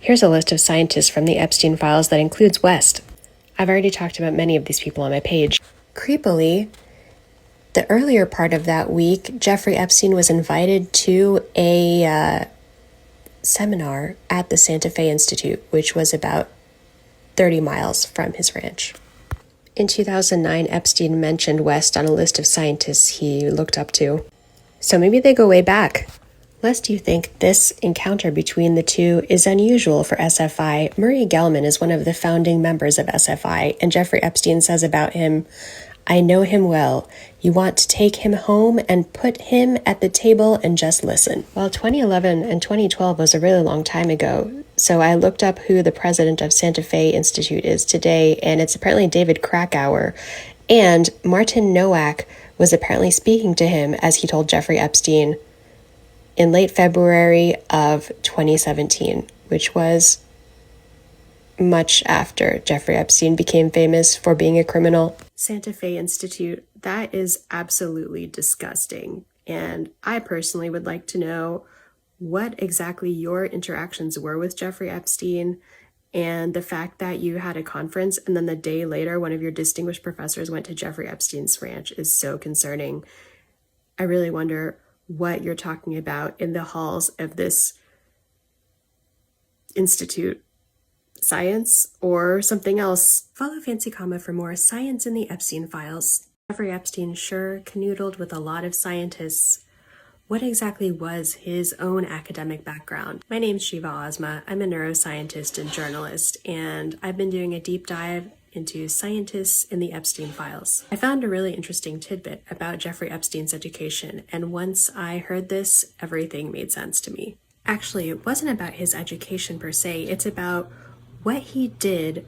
Here's a list of scientists from the Epstein Files that includes West. I've already talked about many of these people on my page. Creepily, the earlier part of that week, Jeffrey Epstein was invited to a seminar at the Santa Fe Institute, which was about 30 miles from his ranch. In 2009, Epstein mentioned West on a list of scientists he looked up to. So maybe they go way back. Lest you think this encounter between the two is unusual for SFI, Murray Gell-Mann is one of the founding members of SFI, and Jeffrey Epstein says about him, "I know him well. You want to take him home and put him at the table and just listen." Well, 2011 and 2012 was a really long time ago, so I looked up who the president of Santa Fe Institute is today, and it's apparently David Krakauer, and Martin Nowak was apparently speaking to him as he told Jeffrey Epstein in late February of 2017, which was much after Jeffrey Epstein became famous for being a criminal. Santa Fe Institute, that is absolutely disgusting. And I personally would like to know what exactly your interactions were with Jeffrey Epstein, and the fact that you had a conference and then the day later one of your distinguished professors went to Jeffrey Epstein's ranch is so concerning. I really wonder what you're talking about in the halls of this institute. Science or something else? Follow Fancy Comma for more science in the Epstein Files. Jeffrey Epstein sure canoodled with a lot of scientists. What exactly was his own academic background? My name's Sheeva Ozma. I'm a neuroscientist and journalist, and I've been doing a deep dive into scientists in the Epstein Files. I found a really interesting tidbit about Jeffrey Epstein's education, and once I heard this, everything made sense to me. Actually, it wasn't about his education per se, it's about what he did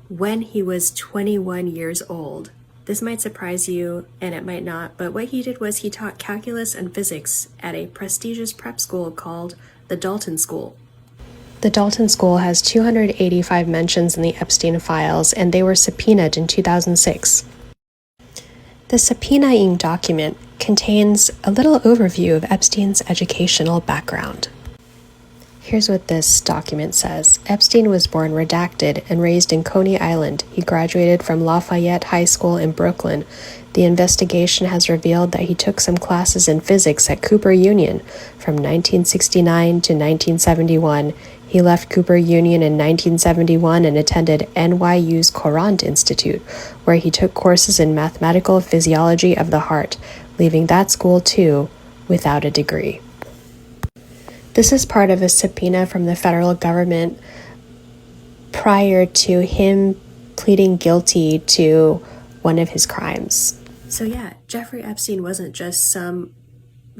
when he was 21 years old. This might surprise you, and it might not, but what he did was he taught calculus and physics at a prestigious prep school called the Dalton School. The Dalton School has 285 mentions in the Epstein Files, and they were subpoenaed in 2006. The subpoenaing document contains a little overview of Epstein's educational background. Here's what this document says. Epstein was born redacted and raised in Coney Island. He graduated from Lafayette High School in Brooklyn. The investigation has revealed that he took some classes in physics at Cooper Union from 1969 to 1971. He left Cooper Union in 1971 and attended NYU's Courant Institute, where he took courses in mathematical physiology of the heart, leaving that school too without a degree. This is part of a subpoena from the federal government prior to him pleading guilty to one of his crimes. So yeah, Jeffrey Epstein wasn't just some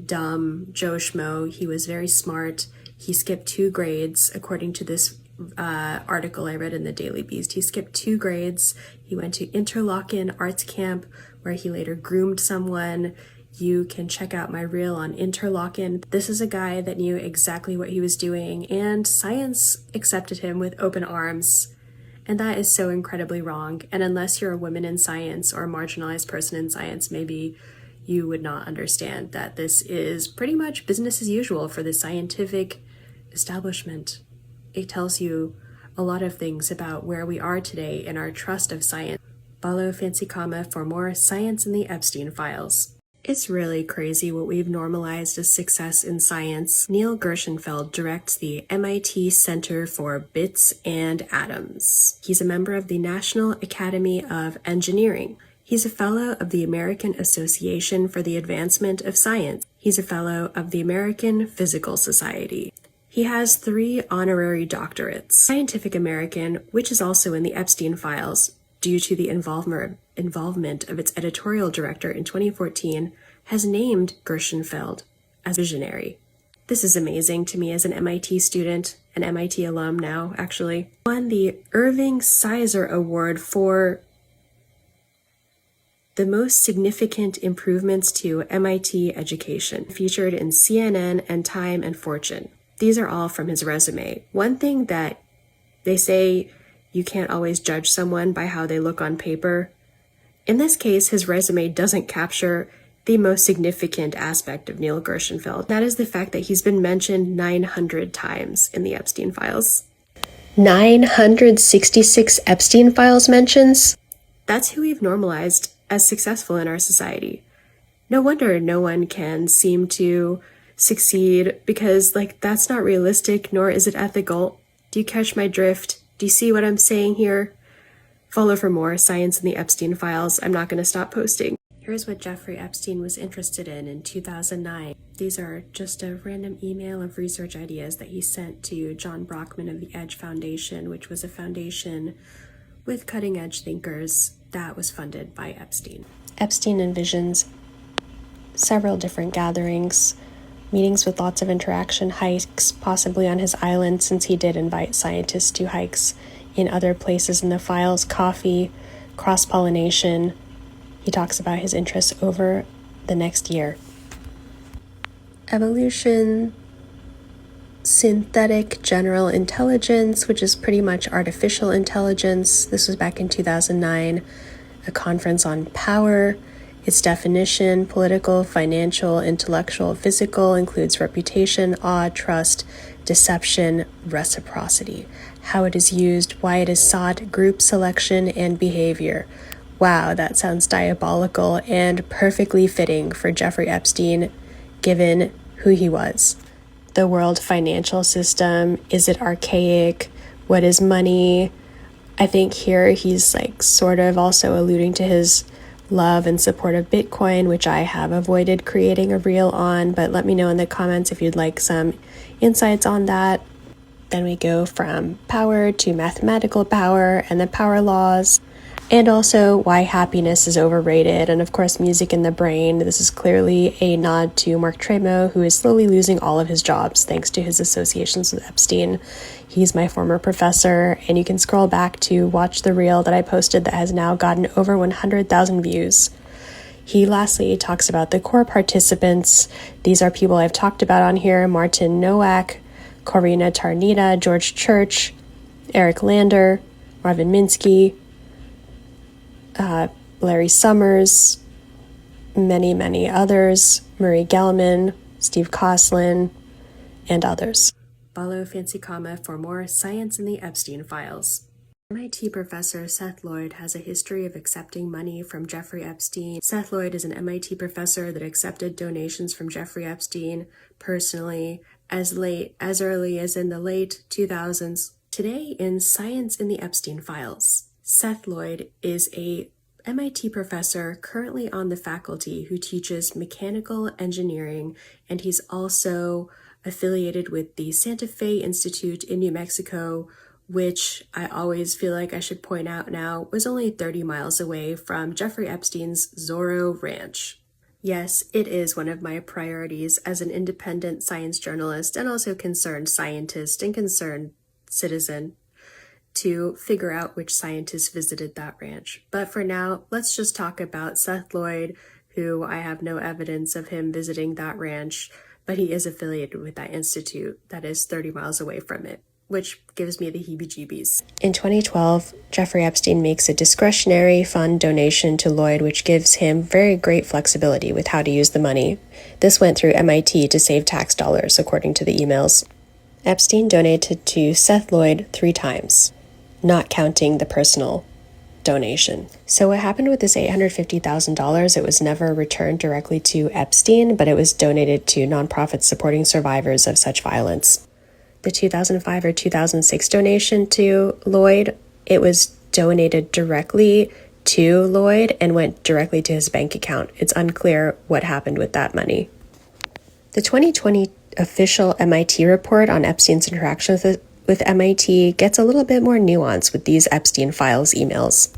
dumb Joe Schmo. He was very smart. He skipped 2 grades, according to this article I read in the Daily Beast. He skipped 2 grades. He went to Interlochen Arts Camp, where he later groomed someone. You can check out my reel on Interlochen. This is a guy that knew exactly what he was doing, and science accepted him with open arms. And that is so incredibly wrong. And unless you're a woman in science or a marginalized person in science, maybe you would not understand that this is pretty much business as usual for the scientific establishment. It tells you a lot of things about where we are today in our trust of science. Follow Fancy Comma for more science in the Epstein Files. It's really crazy what we've normalized as success in science. Neil Gershenfeld directs the MIT Center for Bits and Atoms. He's a member of the National Academy of Engineering. He's a fellow of the American Association for the Advancement of Science. He's a fellow of the American Physical Society. He has 3 honorary doctorates. Scientific American, which is also in the Epstein Files, due to the involvement of its editorial director in 2014, has named Gershenfeld as visionary. This is amazing to me as an MIT student, an MIT alum now, actually. Won the Irving Sizer Award for the most significant improvements to MIT education, featured in CNN and Time and Fortune. These are all from his resume. One thing that they say, you can't always judge someone by how they look on paper. In this case, his resume doesn't capture the most significant aspect of Neil Gershenfeld. That is the fact that he's been mentioned 900 times in the Epstein Files. 966 Epstein Files mentions? That's who we've normalized as successful in our society. No wonder no one can seem to succeed, because that's not realistic, nor is it ethical. Do you catch my drift? Do you see what I'm saying here? Follow for more science in the Epstein Files. I'm not going to stop posting. Here's what Jeffrey Epstein was interested in 2009. These are just a random email of research ideas that he sent to John Brockman of the Edge Foundation, which was a foundation with cutting-edge thinkers that was funded by Epstein. Epstein envisions several different gatherings, meetings with lots of interaction, hikes, possibly on his island, since he did invite scientists to hikes in other places in the files, coffee, cross-pollination. He talks about his interests over the next year. Evolution, synthetic general intelligence, which is pretty much artificial intelligence. This was back in 2009. A conference on power. Its definition: political, financial, intellectual, physical, includes reputation, awe, trust, deception, reciprocity. How it is used, why it is sought, group selection, and behavior. Wow, that sounds diabolical and perfectly fitting for Jeffrey Epstein, given who he was. The world financial system, is it archaic? What is money? I think here he's sort of also alluding to his love and support of Bitcoin, which I have avoided creating a reel on, but let me know in the comments if you'd like some insights on that. Then we go from power to mathematical power and the power laws, and also why happiness is overrated, and of course music in the brain. This is clearly a nod to Mark Tremo, who is slowly losing all of his jobs thanks to his associations with Epstein. He's my former professor, and you can scroll back to watch the reel that I posted that has now gotten over 100,000 views. He lastly talks about the core participants. These are people I've talked about on here: Martin Nowak, Corina Tarnita, George Church, Eric Lander, Marvin Minsky, Larry Summers, many others, Murray Gell-Mann, Steve Koslin, and others. Follow Fancy Comma for more Science in the Epstein Files. MIT professor Seth Lloyd has a history of accepting money from Jeffrey Epstein. Seth Lloyd is an MIT professor that accepted donations from Jeffrey Epstein personally as early as in the late 2000s. Today in Science in the Epstein Files, Seth Lloyd is a MIT professor currently on the faculty who teaches mechanical engineering, and he's also affiliated with the Santa Fe Institute in New Mexico, which I always feel like I should point out now was only 30 miles away from Jeffrey Epstein's Zorro Ranch. Yes, it is one of my priorities as an independent science journalist and also concerned scientist and concerned citizen to figure out which scientists visited that ranch. But for now, let's just talk about Seth Lloyd, who I have no evidence of him visiting that ranch, but he is affiliated with that institute that is 30 miles away from it, which gives me the heebie-jeebies. In 2012, Jeffrey Epstein makes a discretionary fund donation to Lloyd, which gives him very great flexibility with how to use the money. This went through MIT to save tax dollars, according to the emails. Epstein donated to Seth Lloyd 3 times, not counting the personal donation. So what happened with this $850,000, it was never returned directly to Epstein, but it was donated to nonprofits supporting survivors of such violence. The 2005 or 2006 donation to Lloyd, it was donated directly to Lloyd and went directly to his bank account. It's unclear what happened with that money. The 2020 official MIT report on Epstein's interactions with MIT gets a little bit more nuance with these Epstein Files emails.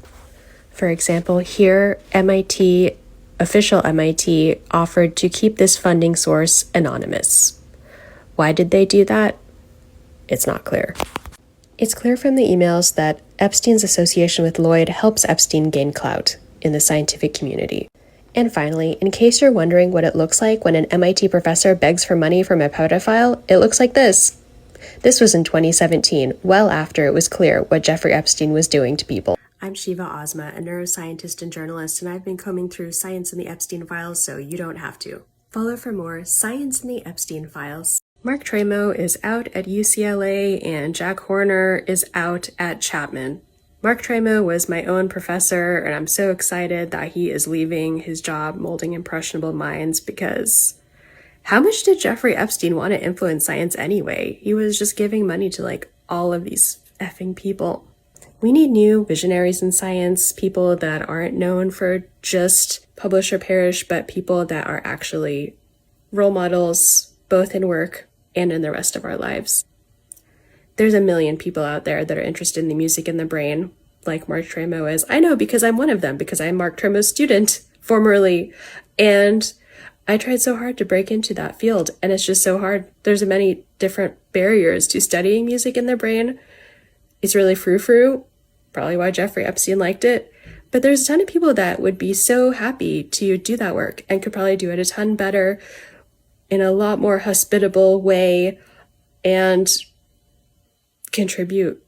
For example, here official MIT offered to keep this funding source anonymous. Why did they do that? It's not clear. It's clear from the emails that Epstein's association with Lloyd helps Epstein gain clout in the scientific community. And finally, in case you're wondering what it looks like when an MIT professor begs for money from a pedophile, it looks like this. This was in 2017, well after it was clear what Jeffrey Epstein was doing to people. I'm Sheeva Ozma, a neuroscientist and journalist, and I've been combing through Science in the Epstein Files, so you don't have to. Follow for more Science in the Epstein Files. Mark Tremo is out at UCLA and Jack Horner is out at Chapman. Mark Tremo was my own professor, and I'm so excited that he is leaving his job molding impressionable minds, because how much did Jeffrey Epstein want to influence science anyway? He was just giving money to all of these effing people. We need new visionaries in science, people that aren't known for just publish or perish, but people that are actually role models, both in work and in the rest of our lives. There's a million people out there that are interested in the music in the brain, like Mark Tremo is. I know because I'm one of them, because I'm Mark Tremo's student, formerly. And I tried so hard to break into that field, and it's just so hard. There's many different barriers to studying music in the brain. It's really frou-frou, probably why Jeffrey Epstein liked it. But there's a ton of people that would be so happy to do that work and could probably do it a ton better in a lot more hospitable way and contribute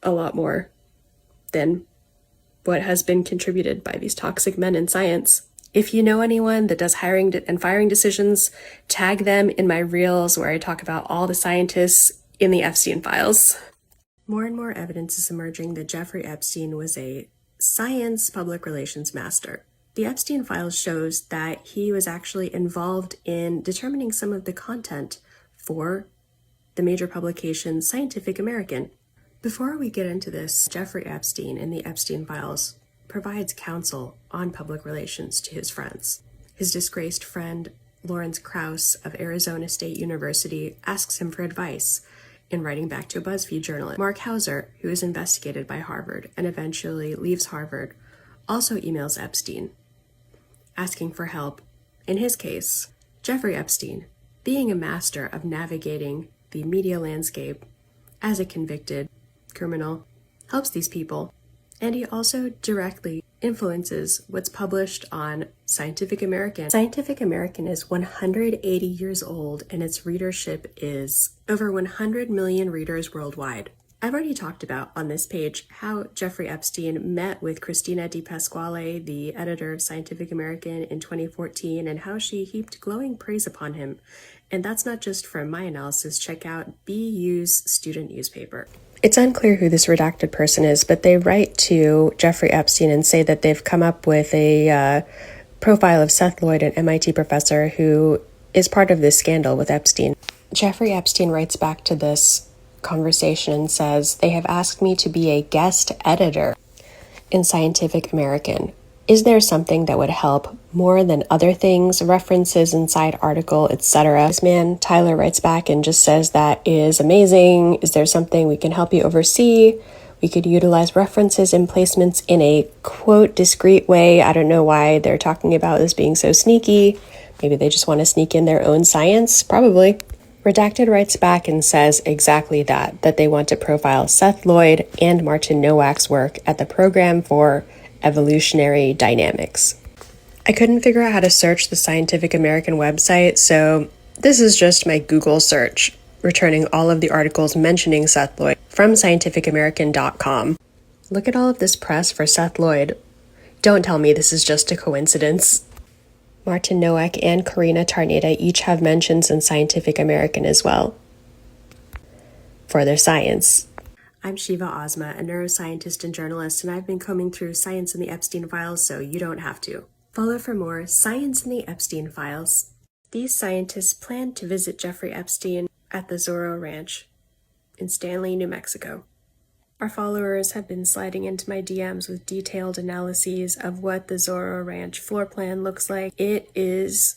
a lot more than what has been contributed by these toxic men in science. If you know anyone that does hiring and firing decisions, tag them in my reels where I talk about all the scientists in the Epstein Files. More and more evidence is emerging that Jeffrey Epstein was a science public relations master. The Epstein Files shows that he was actually involved in determining some of the content for the major publication Scientific American. Before we get into this, Jeffrey Epstein in the Epstein Files provides counsel on public relations to his friends. His disgraced friend, Lawrence Krauss of Arizona State University, asks him for advice in writing back to a BuzzFeed journalist. Mark Hauser, who is investigated by Harvard and eventually leaves Harvard, also emails Epstein, asking for help. In his case, Jeffrey Epstein, being a master of navigating the media landscape as a convicted criminal, helps these people, and he also directly influences what's published on Scientific American. Scientific American is 180 years old, and its readership is over 100 million readers worldwide. I've already talked about on this page how Jeffrey Epstein met with Christina Di Pasquale, the editor of Scientific American, in 2014, and how she heaped glowing praise upon him. And that's not just from my analysis. Check out BU's student newspaper. It's unclear who this redacted person is, but they write to Jeffrey Epstein and say that they've come up with a profile of Seth Lloyd, an MIT professor who is part of this scandal with Epstein. Jeffrey Epstein writes back to this conversation and says, "They have asked me to be a guest editor in Scientific American. Is there something that would help more than other things, references inside article, etc.?" This man, Tyler, writes back and just says, "That is amazing. Is there something we can help you oversee? We could utilize references and placements in a, quote, discreet way." I don't know why they're talking about this being so sneaky. Maybe they just want to sneak in their own science, probably. Redacted writes back and says exactly that they want to profile Seth Lloyd and Martin Nowak's work at the Program for Evolutionary Dynamics. I couldn't figure out how to search the Scientific American website, so this is just my Google search, returning all of the articles mentioning Seth Lloyd from scientificamerican.com. Look at all of this press for Seth Lloyd. Don't tell me this is just a coincidence. Martin Nowak and Karina Tarneda each have mentions in Scientific American as well for their science. I'm Sheeva Ozma, a neuroscientist and journalist, and I've been combing through Science in the Epstein Files, so you don't have to. Follow for more Science in the Epstein Files. These scientists plan to visit Jeffrey Epstein at the Zorro Ranch in Stanley, New Mexico. Our followers have been sliding into my DMs with detailed analyses of what the Zorro Ranch floor plan looks like. It is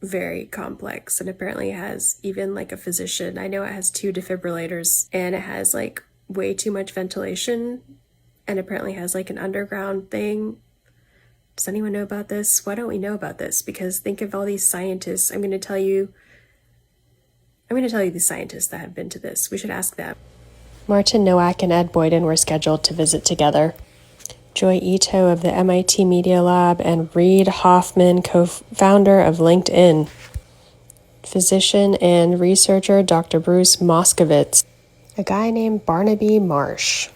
very complex and apparently has even like a physician. I know it has 2 defibrillators and it has like way too much ventilation and apparently has like an underground thing. Does anyone know about this? Why don't we know about this? Because think of all these scientists. I'm going to tell you the scientists that have been to this. We should ask them. Martin Nowak and Ed Boyden were scheduled to visit together. Joy Ito of the MIT Media Lab and Reid Hoffman, co-founder of LinkedIn. Physician and researcher Dr. Bruce Moskowitz. A guy named Barnaby Marsh.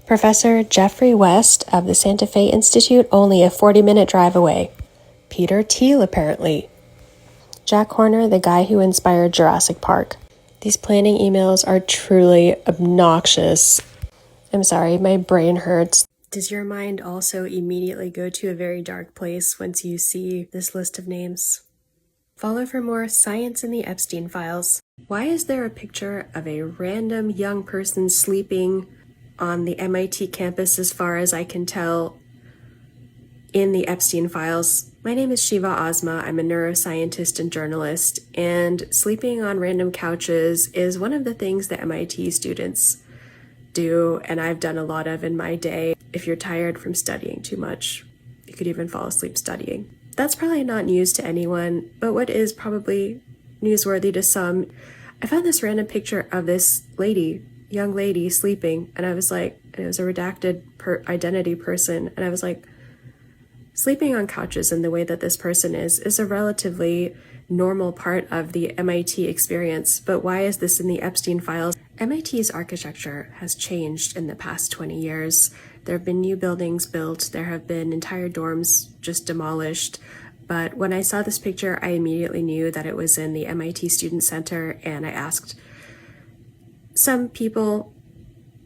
Professor Jeffrey West of the Santa Fe Institute, only a 40-minute drive away. Peter Thiel, apparently. Jack Horner, the guy who inspired Jurassic Park. These planning emails are truly obnoxious. I'm sorry, my brain hurts. Does your mind also immediately go to a very dark place once you see this list of names? Follow for more Science in the Epstein Files. Why is there a picture of a random young person sleeping on the MIT campus as far as I can tell in the Epstein Files. My name is Sheeva Ozma. I'm a neuroscientist and journalist, and sleeping on random couches is one of the things that MIT students do, and I've done a lot of in my day. If you're tired from studying too much, you could even fall asleep studying. That's probably not news to anyone, but what is probably newsworthy to some, I found this random picture of this young lady sleeping, and I was like, it was a redacted identity person, and I was like, sleeping on couches in the way that this person is a relatively normal part of the MIT experience, but why is this in the Epstein Files? MIT's architecture has changed in the past 20 years. There have been new buildings built, there have been entire dorms just demolished, but when I saw this picture, I immediately knew that it was in the MIT Student Center, and I asked some people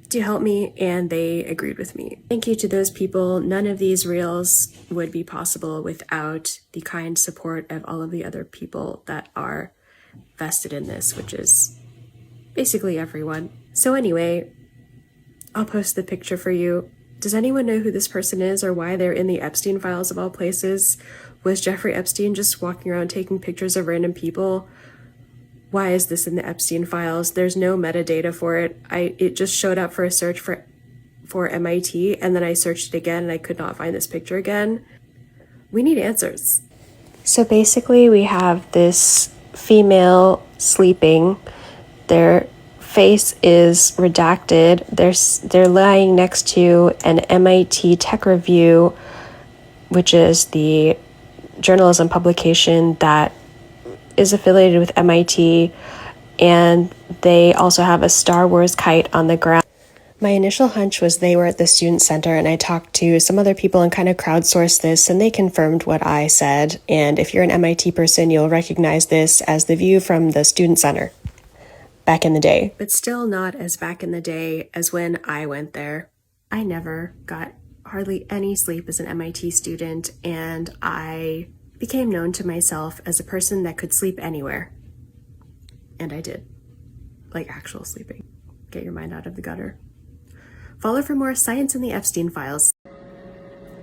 to help me, and they agreed with me. Thank you to those people. None of these reels would be possible without the kind support of all of the other people that are vested in this, which is basically everyone. So anyway, I'll post the picture for you. Does anyone know who this person is or why they're in the Epstein Files of all places? Was Jeffrey Epstein just walking around taking pictures of random people? Why is this in the Epstein Files? There's no metadata for it. It just showed up for a search for MIT, and then I searched it again and I could not find this picture again. We need answers. So basically we have this female sleeping. Their face is redacted. They're lying next to an MIT Tech Review, which is the journalism publication that is affiliated with MIT, and they also have a Star Wars kite on the ground. My initial hunch was they were at the student center, and I talked to some other people and kind of crowdsourced this, and they confirmed what I said. And if you're an MIT person, you'll recognize this as the view from the student center back in the day. But still not as back in the day as when I went there. I never got hardly any sleep as an MIT student, and I became known to myself as a person that could sleep anywhere. And I did. Like actual sleeping. Get your mind out of the gutter. Follow for more science in the Epstein Files.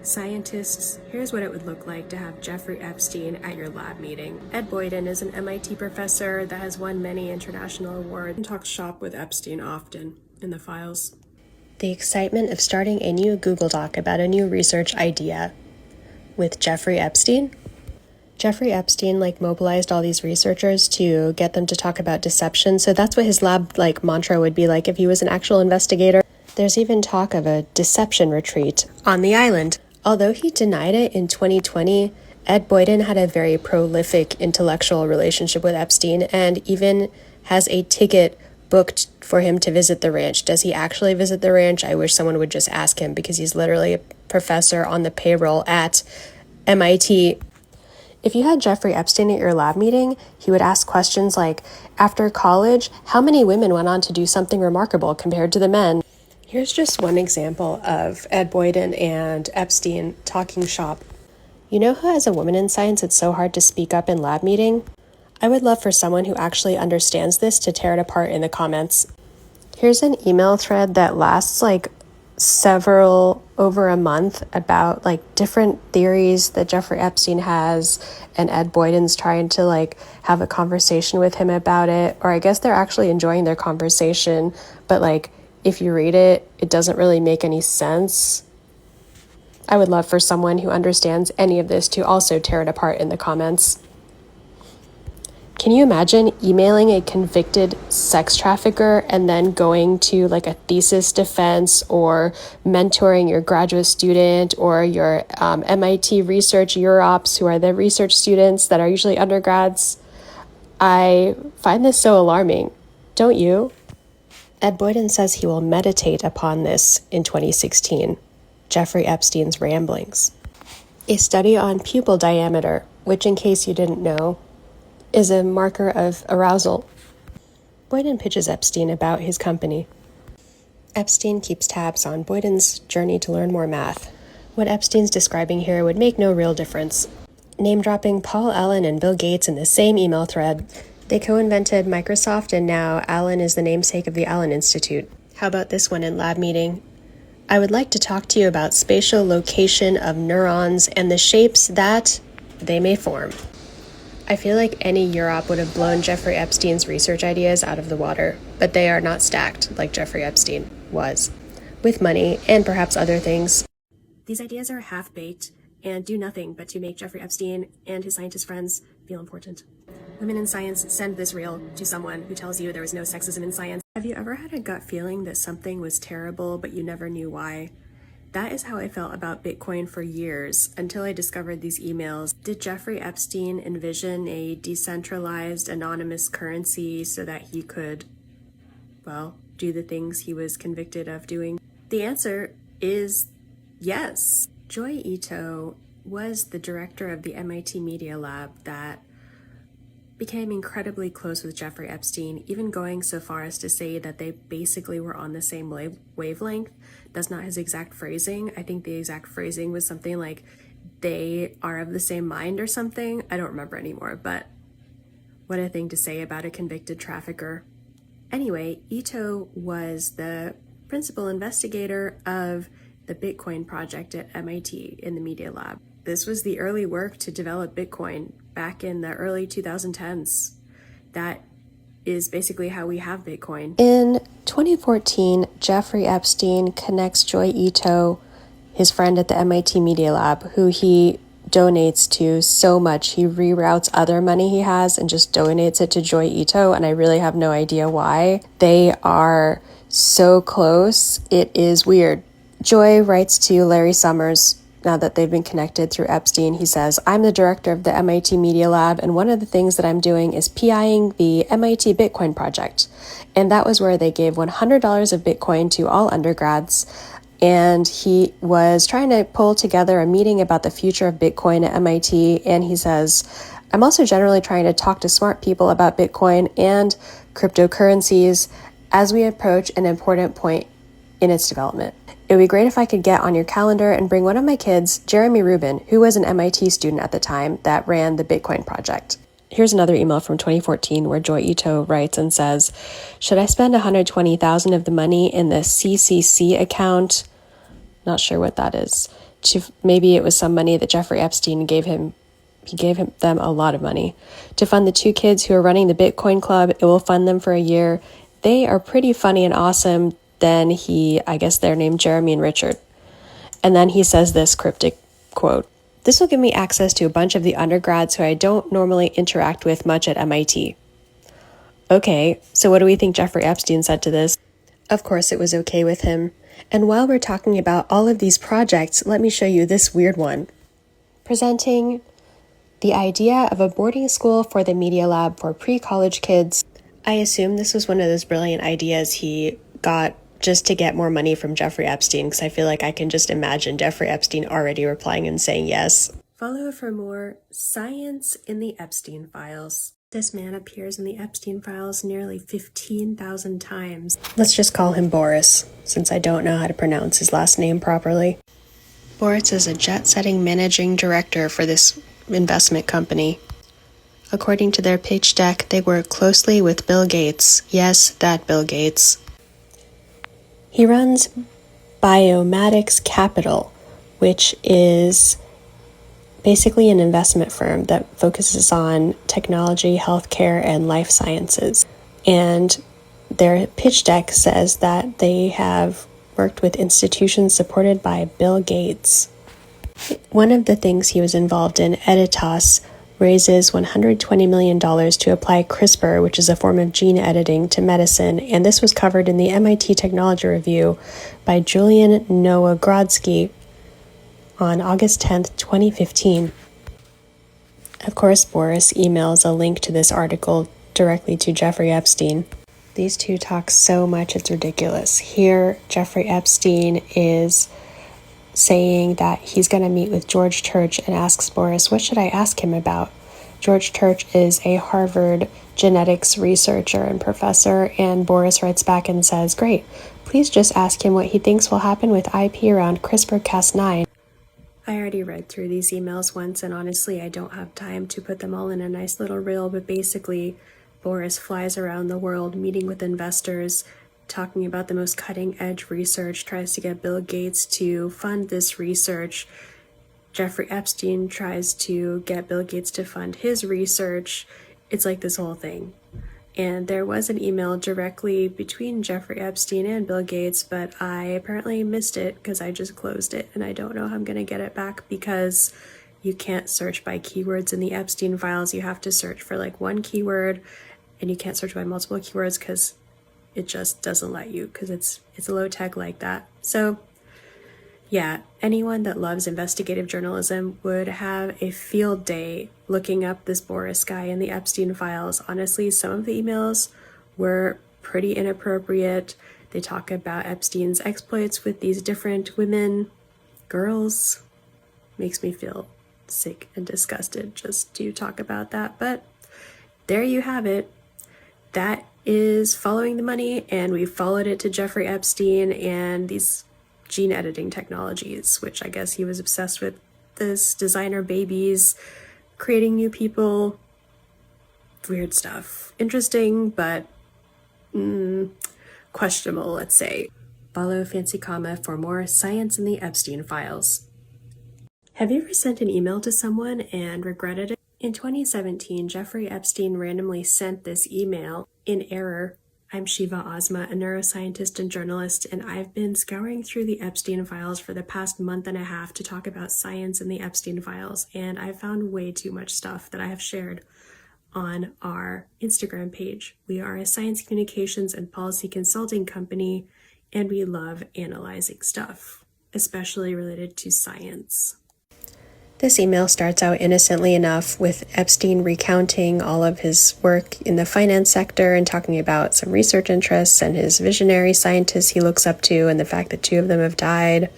Scientists, here's what it would look like to have Jeffrey Epstein at your lab meeting. Ed Boyden is an MIT professor that has won many international awards and talks shop with Epstein often in the files. The excitement of starting a new Google Doc about a new research idea with Jeffrey Epstein. Jeffrey Epstein mobilized all these researchers to get them to talk about deception. So that's what his lab mantra would be like if he was an actual investigator. There's even talk of a deception retreat on the island. Although he denied it in 2020, Ed Boyden had a very prolific intellectual relationship with Epstein and even has a ticket booked for him to visit the ranch. Does he actually visit the ranch? I wish someone would just ask him, because he's literally a professor on the payroll at MIT. If you had Jeffrey Epstein at your lab meeting, he would ask questions like, after college, how many women went on to do something remarkable compared to the men? Here's just one example of Ed Boyden and Epstein talking shop. You know who, as a woman in science, it's so hard to speak up in lab meeting? I would love for someone who actually understands this to tear it apart in the comments. Here's an email thread that lasts over a month about different theories that Jeffrey Epstein has, and Ed Boyden's trying to have a conversation with him about it, or I guess they're actually enjoying their conversation, but if you read it, it doesn't really make any sense. I would love for someone who understands any of this to also tear it apart in the comments. Can you imagine emailing a convicted sex trafficker and then going to a thesis defense, or mentoring your graduate student or your MIT research Europs, who are the research students that are usually undergrads? I find this so alarming. Don't you? Ed Boyden says he will meditate upon this in 2016. Jeffrey Epstein's ramblings. A study on pupil diameter, which, in case you didn't know, is a marker of arousal. Boyden pitches Epstein about his company. Epstein keeps tabs on Boyden's journey to learn more math. What Epstein's describing here would make no real difference. Name-dropping Paul Allen and Bill Gates in the same email thread. They co-invented Microsoft, and now Allen is the namesake of the Allen Institute. How about this one in lab meeting? I would like to talk to you about spatial location of neurons and the shapes that they may form. I feel like any UROP would have blown Jeffrey Epstein's research ideas out of the water, but they are not stacked like Jeffrey Epstein was, with money and perhaps other things. These ideas are half-baked and do nothing but to make Jeffrey Epstein and his scientist friends feel important. Women in science, send this reel to someone who tells you there was no sexism in science. Have you ever had a gut feeling that something was terrible but you never knew why? That is how I felt about Bitcoin for years, until I discovered these emails. Did Jeffrey Epstein envision a decentralized, anonymous currency so that he could, well, do the things he was convicted of doing? The answer is yes. Joy Ito was the director of the MIT Media Lab that became incredibly close with Jeffrey Epstein, even going so far as to say that they basically were on the same wavelength. That's not his exact phrasing. I think the exact phrasing was something like, they are of the same mind or something. I don't remember anymore, but what a thing to say about a convicted trafficker. Anyway, Ito was the principal investigator of the Bitcoin project at MIT in the Media Lab. This was the early work to develop Bitcoin back in the early 2010s. That is basically how we have Bitcoin. In 2014, Jeffrey Epstein connects Joy Ito, his friend at the MIT Media Lab, who he donates to so much. He reroutes other money he has and just donates it to Joy Ito, and I really have no idea why. They are so close, it is weird. Joy writes to Larry Summers. Now that they've been connected through Epstein, he says, I'm the director of the MIT Media Lab, and one of the things that I'm doing is PIing the MIT Bitcoin project. And that was where they gave $100 of Bitcoin to all undergrads. And he was trying to pull together a meeting about the future of Bitcoin at MIT. And he says, I'm also generally trying to talk to smart people about Bitcoin and cryptocurrencies as we approach an important point in its development. It would be great if I could get on your calendar and bring one of my kids, Jeremy Rubin, who was an MIT student at the time that ran the Bitcoin project. Here's another email from 2014 where Joy Ito writes and says, should I spend $120,000 of the money in the CCC account? Not sure what that is. Maybe it was some money that Jeffrey Epstein gave him. He gave them a lot of money. To fund the two kids who are running the Bitcoin Club, it will fund them for a year. They are pretty funny and awesome. Then I guess they're named Jeremy and Richard. And then he says this cryptic quote, this will give me access to a bunch of the undergrads who I don't normally interact with much at MIT. Okay, so what do we think Jeffrey Epstein said to this? Of course it was okay with him. And while we're talking about all of these projects, let me show you this weird one. Presenting the idea of a boarding school for the Media Lab for pre-college kids. I assume this was one of those brilliant ideas he got just to get more money from Jeffrey Epstein, because I feel like I can just imagine Jeffrey Epstein already replying and saying yes. Follow for more science in the Epstein Files. This man appears in the Epstein Files nearly 15,000 times. Let's just call him Boris, since I don't know how to pronounce his last name properly. Boris is a jet-setting managing director for this investment company. According to their pitch deck, they work closely with Bill Gates. Yes, that Bill Gates. He runs Biomatics Capital, which is basically an investment firm that focuses on technology, healthcare, and life sciences. And their pitch deck says that they have worked with institutions supported by Bill Gates. One of the things he was involved in, Editas, raises $120 million to apply CRISPR, which is a form of gene editing, to medicine, and this was covered in the MIT Technology Review by Julian Nowogrodzki on August 10th, 2015. Of course, Boris emails a link to this article directly to Jeffrey Epstein. These two talk so much it's ridiculous. Here, Jeffrey Epstein is saying that he's going to meet with George Church and asks Boris, what should I ask him about? George Church is a Harvard genetics researcher and professor, and Boris writes back and says, great, please just ask him what he thinks will happen with IP around CRISPR-Cas9. I already read through these emails once, and honestly, I don't have time to put them all in a nice little reel, but basically, Boris flies around the world meeting with investors, talking about the most cutting-edge research, tries to get Bill Gates to fund this research. Jeffrey Epstein tries to get Bill Gates to fund his research. It's like this whole thing. And there was an email directly between Jeffrey Epstein and Bill Gates, but I apparently missed it because I just closed it, and I don't know how I'm going to get it back because you can't search by keywords in the Epstein files. You have to search for like one keyword, and you can't search by multiple keywords because it just doesn't let you, because it's low tech like that. So yeah, anyone that loves investigative journalism would have a field day looking up this Boris guy in the Epstein files. Honestly, some of the emails were pretty inappropriate. They talk about Epstein's exploits with these different women, girls. Makes me feel sick and disgusted just to talk about that. But there you have it. That is following the money, and we followed it to Jeffrey Epstein and these gene editing technologies, which I guess he was obsessed with. This designer babies, creating new people, weird stuff. Interesting, but questionable, let's say. Follow Fancy Comma for more science in the Epstein files. Have you ever sent an email to someone and regretted it? In 2017, Jeffrey Epstein randomly sent this email in error. I'm Sheeva, a neuroscientist and journalist, and I've been scouring through the Epstein files for the past month and a half to talk about science in the Epstein files, and I found way too much stuff that I have shared on our Instagram page. We are a science communications and policy consulting company, and we love analyzing stuff, especially related to science. This email starts out innocently enough with Epstein recounting all of his work in the finance sector and talking about some research interests and his visionary scientists he looks up to and the fact that 2 of them have died.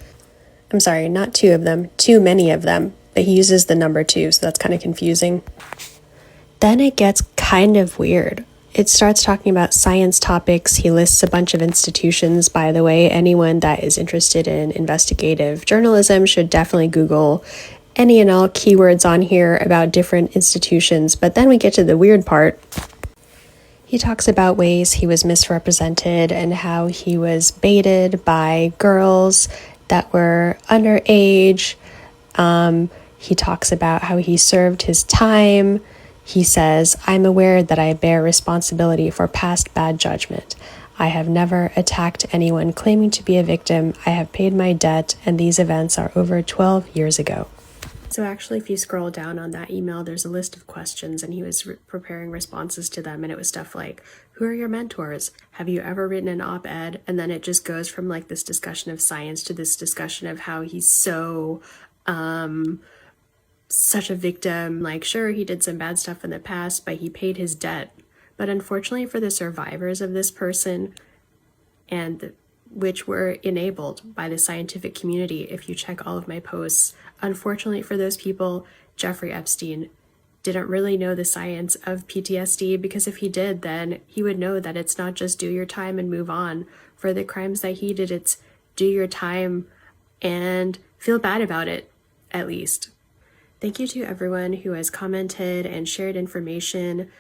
I'm sorry, not 2 of them, too many of them, but he uses the number 2, so that's kind of confusing. Then it gets kind of weird. It starts talking about science topics. He lists a bunch of institutions. By the way, anyone that is interested in investigative journalism should definitely Google any and all keywords on here about different institutions. But then we get to the weird part. He talks about ways he was misrepresented and how he was baited by girls that were underage. He talks about how he served his time. He says, I'm aware that I bear responsibility for past bad judgment. I have never attacked anyone claiming to be a victim. I have paid my debt, and these events are over 12 years ago. So actually, if you scroll down on that email, there's a list of questions, and he was preparing responses to them, and it was stuff like, who are your mentors? Have you ever written an op-ed? And then it just goes from like this discussion of science to this discussion of how he's so such a victim. Like, sure, he did some bad stuff in the past, but he paid his debt. But unfortunately for the survivors of this person, and which were enabled by the scientific community, if you check all of my posts, unfortunately for those people, Jeffrey Epstein didn't really know the science of PTSD, because if he did, then he would know that it's not just do your time and move on. For the crimes that he did, it's do your time and feel bad about it, at least. Thank you to everyone who has commented and shared information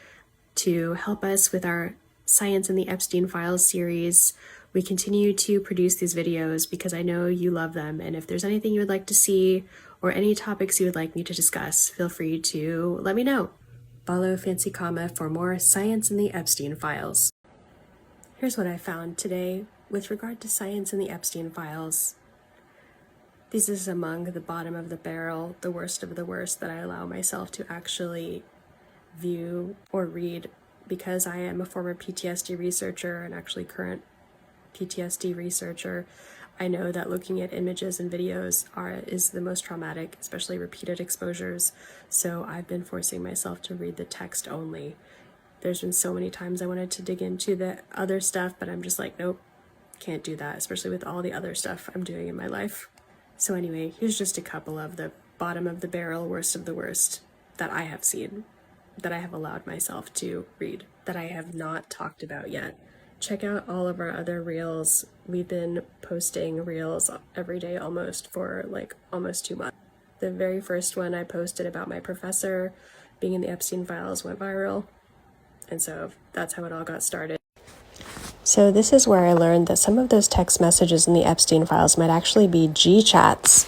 to help us with our Science in the Epstein Files series. We continue to produce these videos because I know you love them, and if there's anything you would like to see or any topics you would like me to discuss, feel free to let me know. Follow Fancy Comma for more Science in the Epstein Files. Here's what I found today with regard to Science in the Epstein Files. This is among the bottom of the barrel, the worst of the worst that I allow myself to actually view or read, because I am a former PTSD researcher and actually current PTSD researcher. I know that looking at images and videos is the most traumatic, especially repeated exposures. So I've been forcing myself to read the text only. There's been so many times I wanted to dig into the other stuff, but I'm just like, nope, can't do that, especially with all the other stuff I'm doing in my life. So anyway, here's just a couple of the bottom of the barrel, worst of the worst that I have seen, that I have allowed myself to read, that I have not talked about yet. Check out all of our other reels. We've been posting reels every day almost for like almost 2 months. The very first one I posted about my professor being in the Epstein Files went viral, and so that's how it all got started. So this is where I learned that some of those text messages in the Epstein files might actually be G-chats.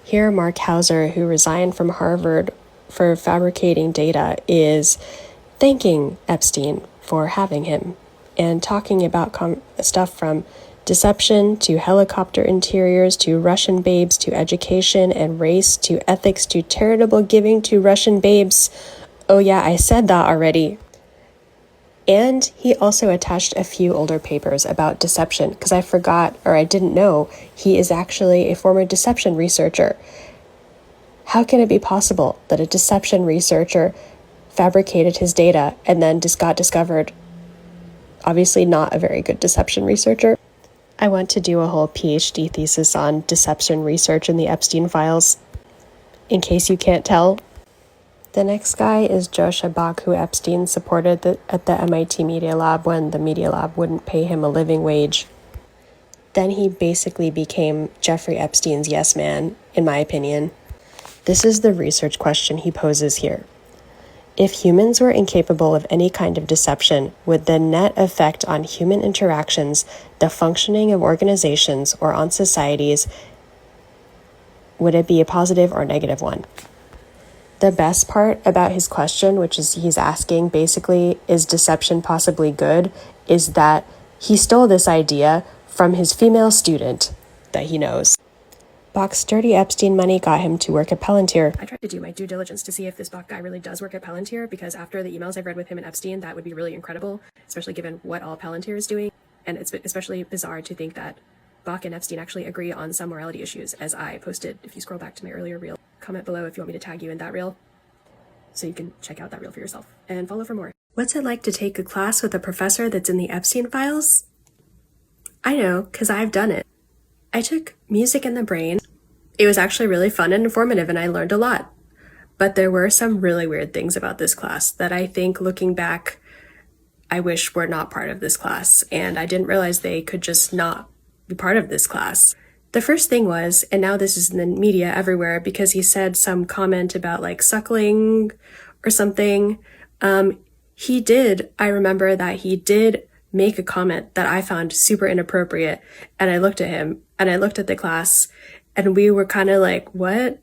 Here, Mark Hauser, who resigned from Harvard for fabricating data, is thanking Epstein for having him and talking about stuff from deception to helicopter interiors to Russian babes to education and race to ethics to charitable giving to Russian babes. Oh yeah, I said that already. And he also attached a few older papers about deception, because I forgot, or I didn't know, he is actually a former deception researcher. How can it be possible that a deception researcher fabricated his data and then just got discovered? Obviously not a very good deception researcher. I want to do a whole PhD thesis on deception research in the Epstein files, in case you can't tell. The next guy is Joshua Bach, who Epstein supported at the MIT Media Lab when the Media Lab wouldn't pay him a living wage. Then he basically became Jeffrey Epstein's yes man, in my opinion. This is the research question he poses here. If humans were incapable of any kind of deception, would the net effect on human interactions, the functioning of organizations, or on societies, would it be a positive or negative one? The best part about his question, which is he's asking basically, is deception possibly good, is that he stole this idea from his female student that he knows. Bach's dirty Epstein money got him to work at Palantir. I tried to do my due diligence to see if this Bach guy really does work at Palantir, because after the emails I've read with him and Epstein, that would be really incredible, especially given what all Palantir is doing. And it's especially bizarre to think that Bach and Epstein actually agree on some morality issues, as I posted. If you scroll back to my earlier reel, comment below if you want me to tag you in that reel, so you can check out that reel for yourself and follow for more. What's it like to take a class with a professor that's in the Epstein files? I know, because I've done it. I took music in the brain. It was actually really fun and informative, and I learned a lot. But there were some really weird things about this class that I think, looking back, I wish were not part of this class, and I didn't realize they could just not be part of this class. The first thing was, and now this is in the media everywhere, because he said some comment about like suckling or something. I remember that he did make a comment that I found super inappropriate, and I looked at him and I looked at the class, and we were kind of like, what?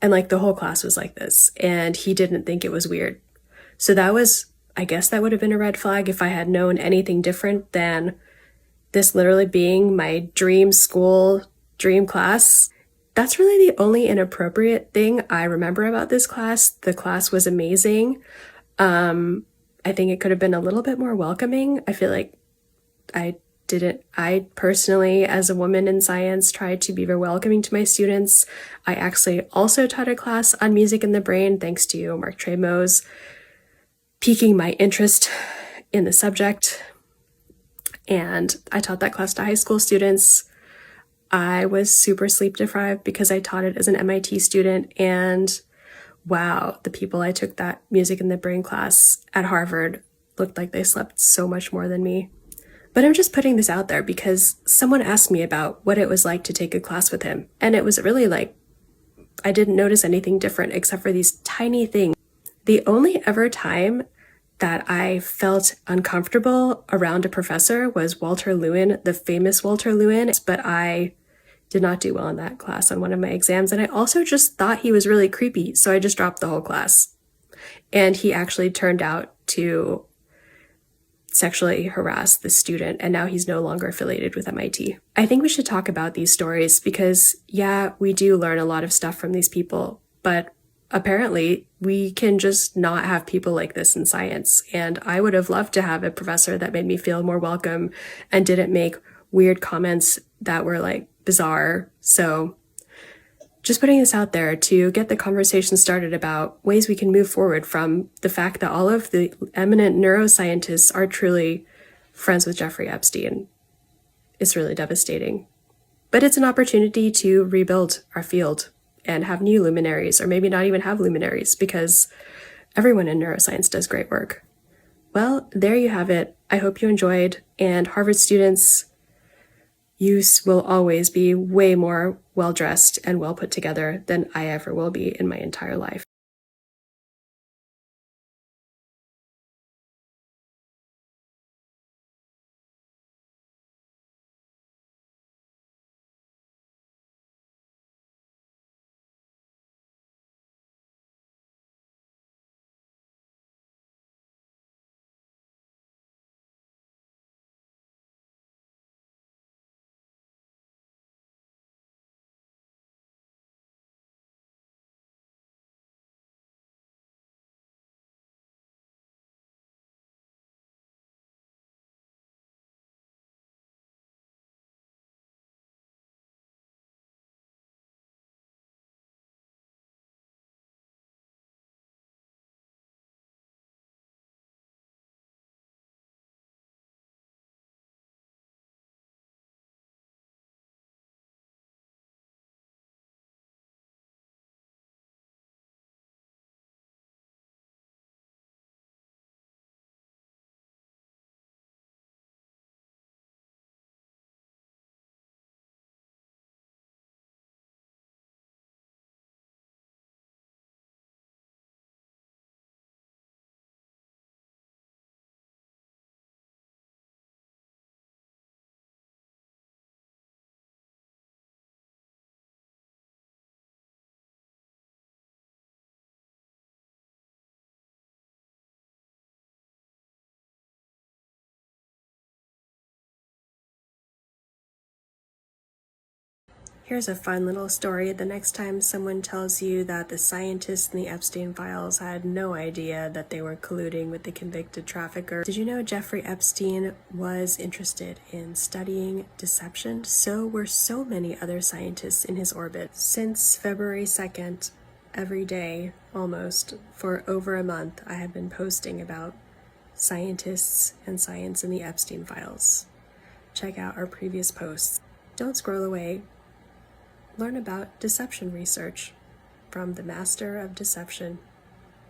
And like the whole class was like this, and he didn't think it was weird. So I guess that would have been a red flag if I had known anything different than this literally being my dream school, dream class. That's really the only inappropriate thing I remember about this class. The class was amazing. I think it could have been a little bit more welcoming. I feel like I personally, as a woman in science, tried to be very welcoming to my students. I actually also taught a class on music in the brain, thanks to Mark Tremos piquing my interest in the subject. And I taught that class to high school students. I was super sleep deprived because I taught it as an MIT student. And wow, the people I took that music in the brain class at Harvard looked like they slept so much more than me. But I'm just putting this out there because someone asked me about what it was like to take a class with him. And it was really like, I didn't notice anything different except for these tiny things. The only ever time that I felt uncomfortable around a professor was Walter Lewin, the famous Walter Lewin, but I did not do well in that class on one of my exams. And I also just thought he was really creepy, so I just dropped the whole class. And he actually turned out to sexually harass the student, and now he's no longer affiliated with MIT. I think we should talk about these stories because, yeah, we do learn a lot of stuff from these people, but apparently we can just not have people like this in science. And I would have loved to have a professor that made me feel more welcome and didn't make weird comments that were like bizarre. So just putting this out there to get the conversation started about ways we can move forward from the fact that all of the eminent neuroscientists are truly friends with Jeffrey Epstein. It's really devastating. But it's an opportunity to rebuild our field and have new luminaries, or maybe not even have luminaries, because everyone in neuroscience does great work. Well, there you have it. I hope you enjoyed, and Harvard students, you will always be way more well-dressed and well put together than I ever will be in my entire life. Here's a fun little story. The next time someone tells you that the scientists in the Epstein Files had no idea that they were colluding with the convicted trafficker, did you know Jeffrey Epstein was interested in studying deception? So were so many other scientists in his orbit. Since February 2nd, every day, almost, for over a month, I have been posting about scientists and science in the Epstein Files. Check out our previous posts. Don't scroll away. Learn about deception research from the master of deception,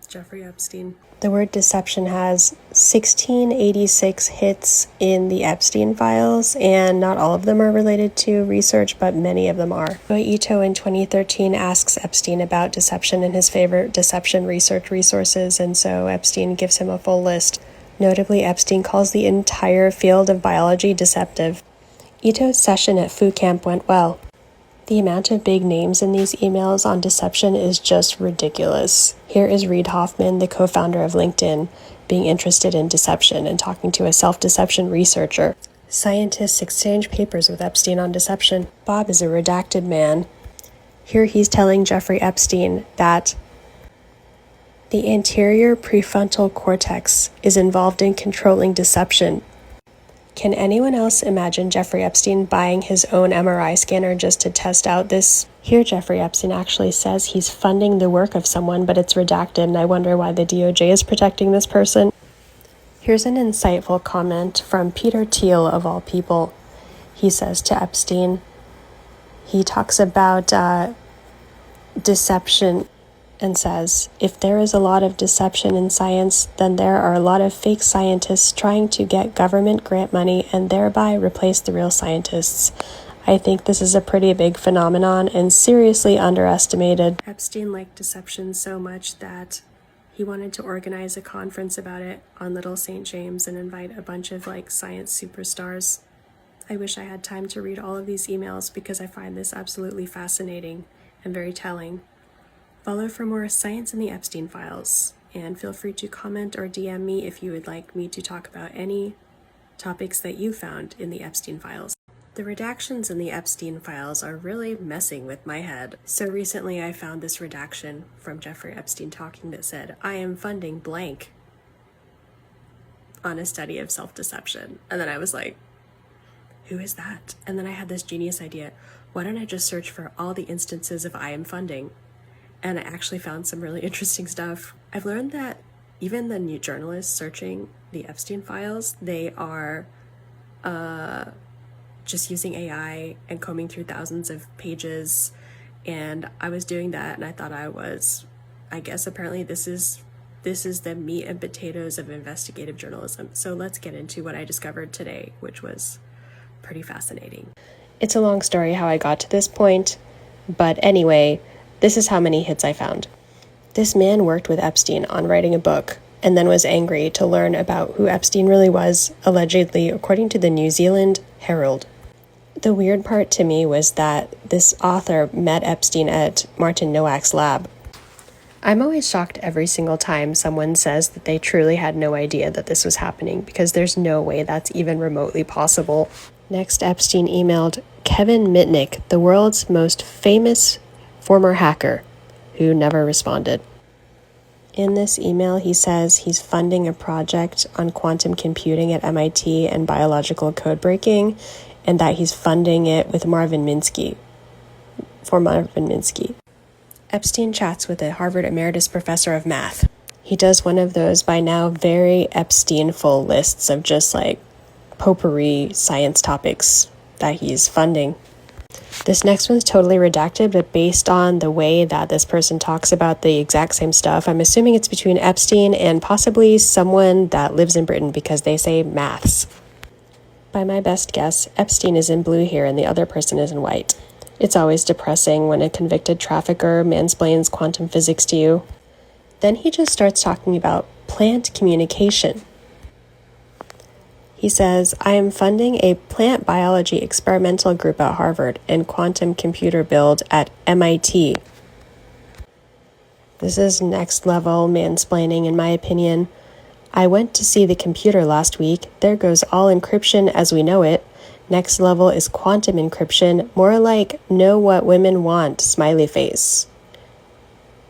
Jeffrey Epstein. The word deception has 1686 hits in the Epstein Files, and not all of them are related to research, but many of them are. Ito in 2013 asks Epstein about deception and his favorite deception research resources, and so Epstein gives him a full list. Notably, Epstein calls the entire field of biology deceptive. Ito's session at Foo Camp went well. The amount of big names in these emails on deception is just ridiculous. Here is Reid Hoffman, the co-founder of LinkedIn, being interested in deception and talking to a self-deception researcher. Scientists exchange papers with Epstein on deception. Bob is a redacted man. Here he's telling Jeffrey Epstein that the anterior prefrontal cortex is involved in controlling deception. Can anyone else imagine Jeffrey Epstein buying his own MRI scanner just to test out this? Here Jeffrey Epstein actually says he's funding the work of someone, but it's redacted, and I wonder why the DOJ is protecting this person. Here's an insightful comment from Peter Thiel, of all people. He says to Epstein, he talks about deception and says, if there is a lot of deception in science, then there are a lot of fake scientists trying to get government grant money and thereby replace the real scientists. I think this is a pretty big phenomenon and seriously underestimated. Epstein liked deception so much that he wanted to organize a conference about it on Little St. James and invite a bunch of science superstars. I wish I had time to read all of these emails because I find this absolutely fascinating and very telling. Follow for more science in the Epstein Files, and feel free to comment or DM me if you would like me to talk about any topics that you found in the Epstein Files. The redactions in the Epstein Files are really messing with my head. So recently I found this redaction from Jeffrey Epstein talking that said, I am funding blank on a study of self-deception. And then I was like, who is that? And then I had this genius idea. Why don't I just search for all the instances of I am funding? And I actually found some really interesting stuff. I've learned that even the new journalists searching the Epstein Files, they are just using AI and combing through thousands of pages. And I was doing that and I thought I guess apparently this is the meat and potatoes of investigative journalism. So let's get into what I discovered today, which was pretty fascinating. It's a long story how I got to this point, but anyway, this is how many hits I found. This man worked with Epstein on writing a book and then was angry to learn about who Epstein really was, allegedly, according to the New Zealand Herald. The weird part to me was that this author met Epstein at Martin Nowak's lab. I'm always shocked every single time someone says that they truly had no idea that this was happening, because there's no way that's even remotely possible. Next, Epstein emailed Kevin Mitnick, the world's most famous former hacker, who never responded. In this email, he says he's funding a project on quantum computing at MIT and biological code breaking, and that he's funding it with Marvin Minsky. Epstein chats with a Harvard emeritus professor of math. He does one of those by now very Epstein-full lists of just potpourri science topics that he's funding. This next one's totally redacted, but based on the way that this person talks about the exact same stuff, I'm assuming it's between Epstein and possibly someone that lives in Britain because they say maths. By my best guess, Epstein is in blue here and the other person is in white. It's always depressing when a convicted trafficker mansplains quantum physics to you. Then he just starts talking about plant communication. He says, I am funding a plant biology experimental group at Harvard and quantum computer build at MIT. This is next level mansplaining in my opinion. I went to see the computer last week. There goes all encryption as we know it. Next level is quantum encryption, more like know what women want, smiley face.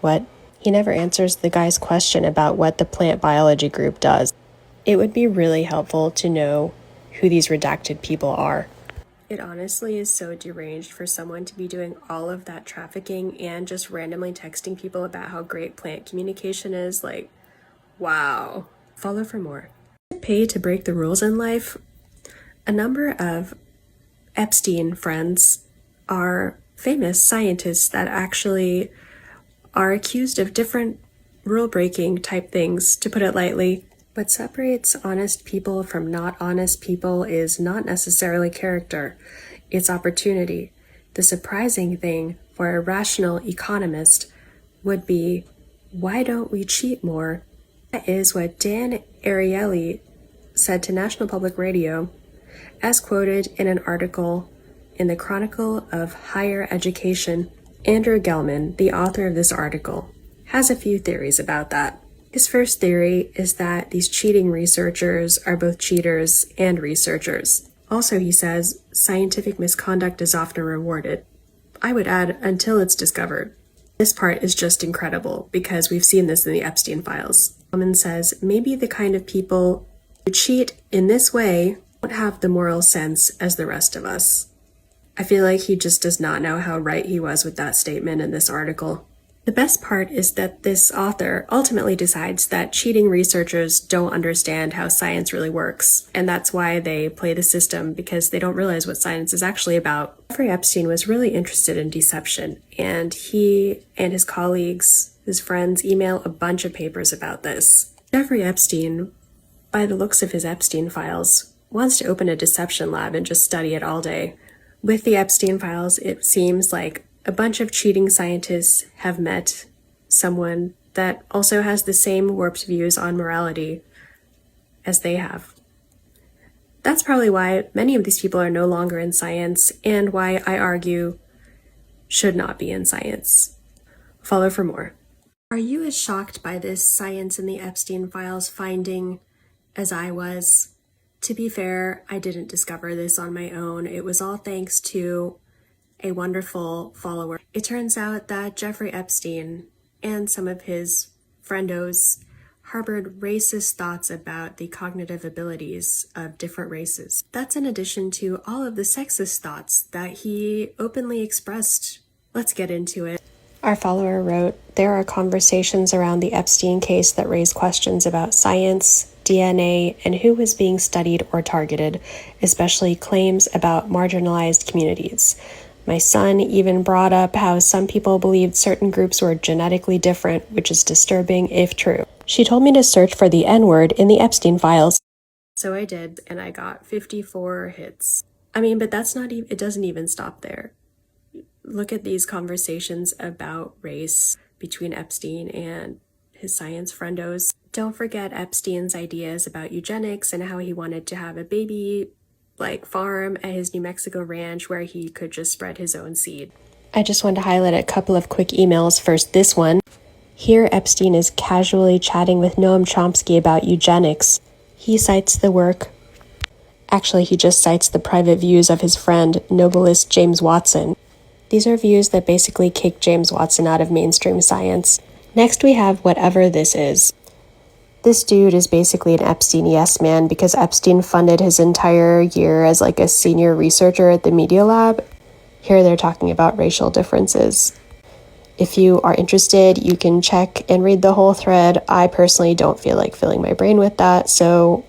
What? He never answers the guy's question about what the plant biology group does. It would be really helpful to know who these redacted people are. It honestly is so deranged for someone to be doing all of that trafficking and just randomly texting people about how great plant communication is. Like, wow. Follow for more. Pay to break the rules in life. A number of Epstein friends are famous scientists that actually are accused of different rule-breaking type things, to put it lightly. What separates honest people from not honest people is not necessarily character, it's opportunity. The surprising thing for a rational economist would be, why don't we cheat more? That is what Dan Ariely said to National Public Radio, as quoted in an article in the Chronicle of Higher Education. Andrew Gelman, the author of this article, has a few theories about that. His first theory is that these cheating researchers are both cheaters and researchers. Also, he says, scientific misconduct is often rewarded. I would add, until it's discovered. This part is just incredible, because we've seen this in the Epstein Files. Gelman says, maybe the kind of people who cheat in this way don't have the moral sense as the rest of us. I feel like he just does not know how right he was with that statement in this article. The best part is that this author ultimately decides that cheating researchers don't understand how science really works, and that's why they play the system, because they don't realize what science is actually about. Jeffrey Epstein was really interested in deception, and he and his colleagues, his friends, email a bunch of papers about this. Jeffrey Epstein, by the looks of his Epstein Files, wants to open a deception lab and just study it all day. With the Epstein Files, it seems like a bunch of cheating scientists have met someone that also has the same warped views on morality as they have. That's probably why many of these people are no longer in science, and why I argue should not be in science. Follow for more. Are you as shocked by this science in the Epstein Files finding as I was? To be fair, I didn't discover this on my own. It was all thanks to a wonderful follower. It turns out that Jeffrey Epstein and some of his friendos harbored racist thoughts about the cognitive abilities of different races. That's in addition to all of the sexist thoughts that he openly expressed. Let's get into it. Our follower wrote, there are conversations around the Epstein case that raise questions about science, DNA, and who was being studied or targeted, especially claims about marginalized communities. My son even brought up how some people believed certain groups were genetically different, which is disturbing if true. She told me to search for the N-word in the Epstein Files. So I did, and I got 54 hits. I mean, but that's not even, it doesn't even stop there. Look at these conversations about race between Epstein and his science friendos. Don't forget Epstein's ideas about eugenics and how he wanted to have a baby farm at his New Mexico ranch where he could just spread his own seed. I just want to highlight a couple of quick emails. First, this one. Here Epstein is casually chatting with Noam Chomsky about eugenics. He cites the work. Actually, he just cites the private views of his friend, Nobelist James Watson. These are views that basically kick James Watson out of mainstream science. Next, we have whatever this is. This dude is basically an Epstein yes man because Epstein funded his entire year as a senior researcher at the Media Lab. Here they're talking about racial differences. If you are interested, you can check and read the whole thread. I personally don't feel like filling my brain with that, so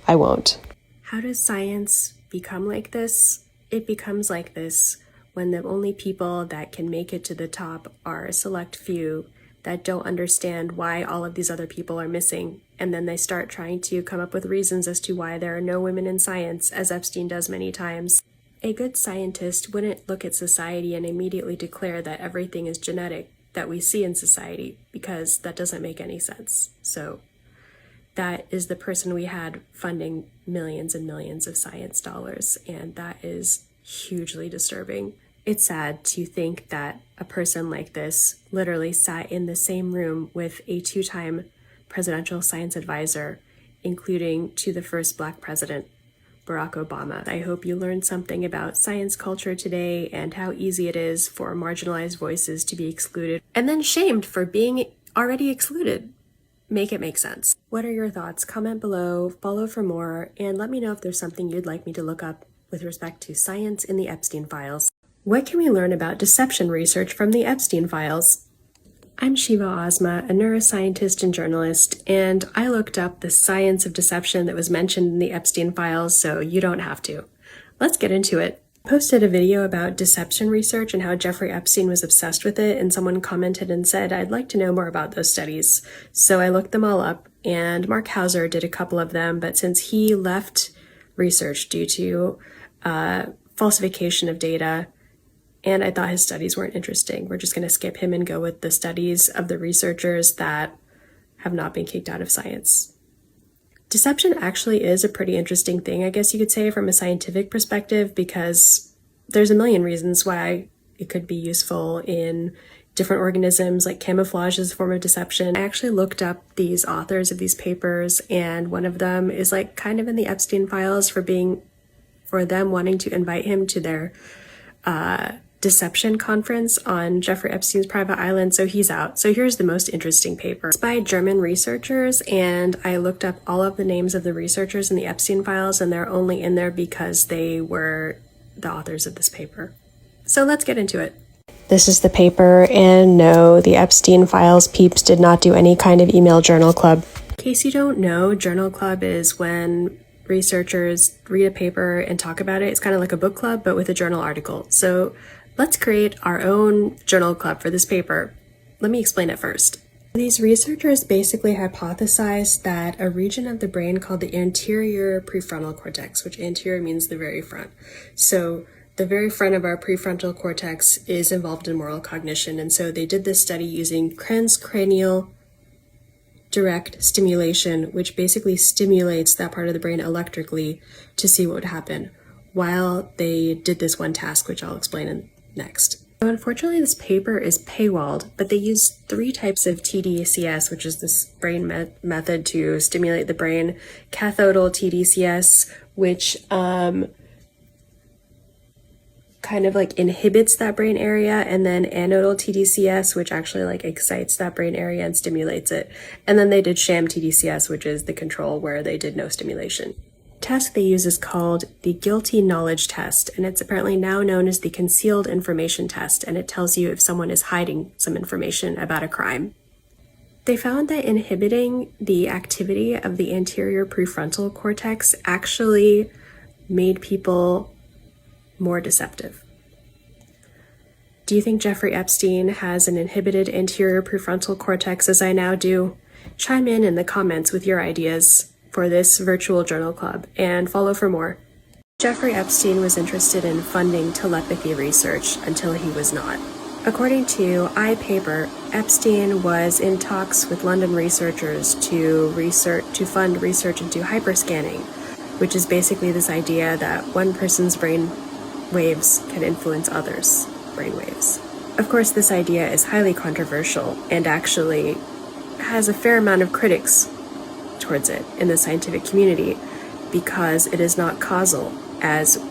I won't. How does science become like this? It becomes like this when the only people that can make it to the top are a select few that don't understand why all of these other people are missing, and then they start trying to come up with reasons as to why there are no women in science, as Epstein does many times. A good scientist wouldn't look at society and immediately declare that everything is genetic that we see in society, because that doesn't make any sense. So that is the person we had funding millions and millions of science dollars, and that is hugely disturbing. It's sad to think that a person like this literally sat in the same room with a 2-time presidential science advisor, including to the first Black president. Barack Obama. I hope you learned something about science culture today and how easy it is for marginalized voices to be excluded and then shamed for being already excluded. Make it make sense. What are your thoughts? Comment below, follow for more, and let me know if there's something you'd like me to look up with respect to science in the Epstein Files. What can we learn about deception research from the Epstein Files? I'm Sheeva Ozma, a neuroscientist and journalist, and I looked up the science of deception that was mentioned in the Epstein Files, so you don't have to. Let's get into it. I posted a video about deception research and how Jeffrey Epstein was obsessed with it, and someone commented and said, I'd like to know more about those studies. So I looked them all up, and Mark Hauser did a couple of them, but since he left research due to falsification of data, and I thought his studies weren't interesting, we're just going to skip him and go with the studies of the researchers that have not been kicked out of science. Deception actually is a pretty interesting thing, I guess you could say, from a scientific perspective, because there's a million reasons why it could be useful in different organisms, like camouflage is a form of deception. I actually looked up these authors of these papers, and one of them is like kind of in the Epstein Files for them wanting to invite him to their deception conference on Jeffrey Epstein's private island, so he's out. So here's the most interesting paper. It's by German researchers, and I looked up all of the names of the researchers in the Epstein Files, and they're only in there because they were the authors of this paper. So let's get into it. This is the paper, and no, the Epstein Files peeps did not do any kind of email journal club. In case you don't know, journal club is when researchers read a paper and talk about it. It's kind of like a book club, but with a journal article. So let's create our own journal club for this paper. Let me explain it first. These researchers basically hypothesized that a region of the brain called the anterior prefrontal cortex, which anterior means the very front. So the very front of our prefrontal cortex is involved in moral cognition. And so they did this study using transcranial direct stimulation, which basically stimulates that part of the brain electrically to see what would happen while they did this one task, which I'll explain next. So unfortunately, this paper is paywalled, but they used 3 types of TDCS, which is this brain method to stimulate the brain. Cathodal TDCS, which kind of like inhibits that brain area, and then anodal TDCS, which actually like excites that brain area and stimulates it. And then they did sham TDCS, which is the control where they did no stimulation. The test they use is called the guilty knowledge test, and it's apparently now known as the concealed information test, and it tells you if someone is hiding some information about a crime. They found that inhibiting the activity of the anterior prefrontal cortex actually made people more deceptive. Do you think Jeffrey Epstein has an inhibited anterior prefrontal cortex as I now do? Chime in the comments with your ideas for this virtual journal club, and follow for more. Jeffrey Epstein was interested in funding telepathy research until he was not. According to iPaper, Epstein was in talks with London researchers to fund research into hyperscanning, which is basically this idea that one person's brain waves can influence others' brain waves. Of course, this idea is highly controversial and actually has a fair amount of critics towards it in the scientific community because it is not causal, as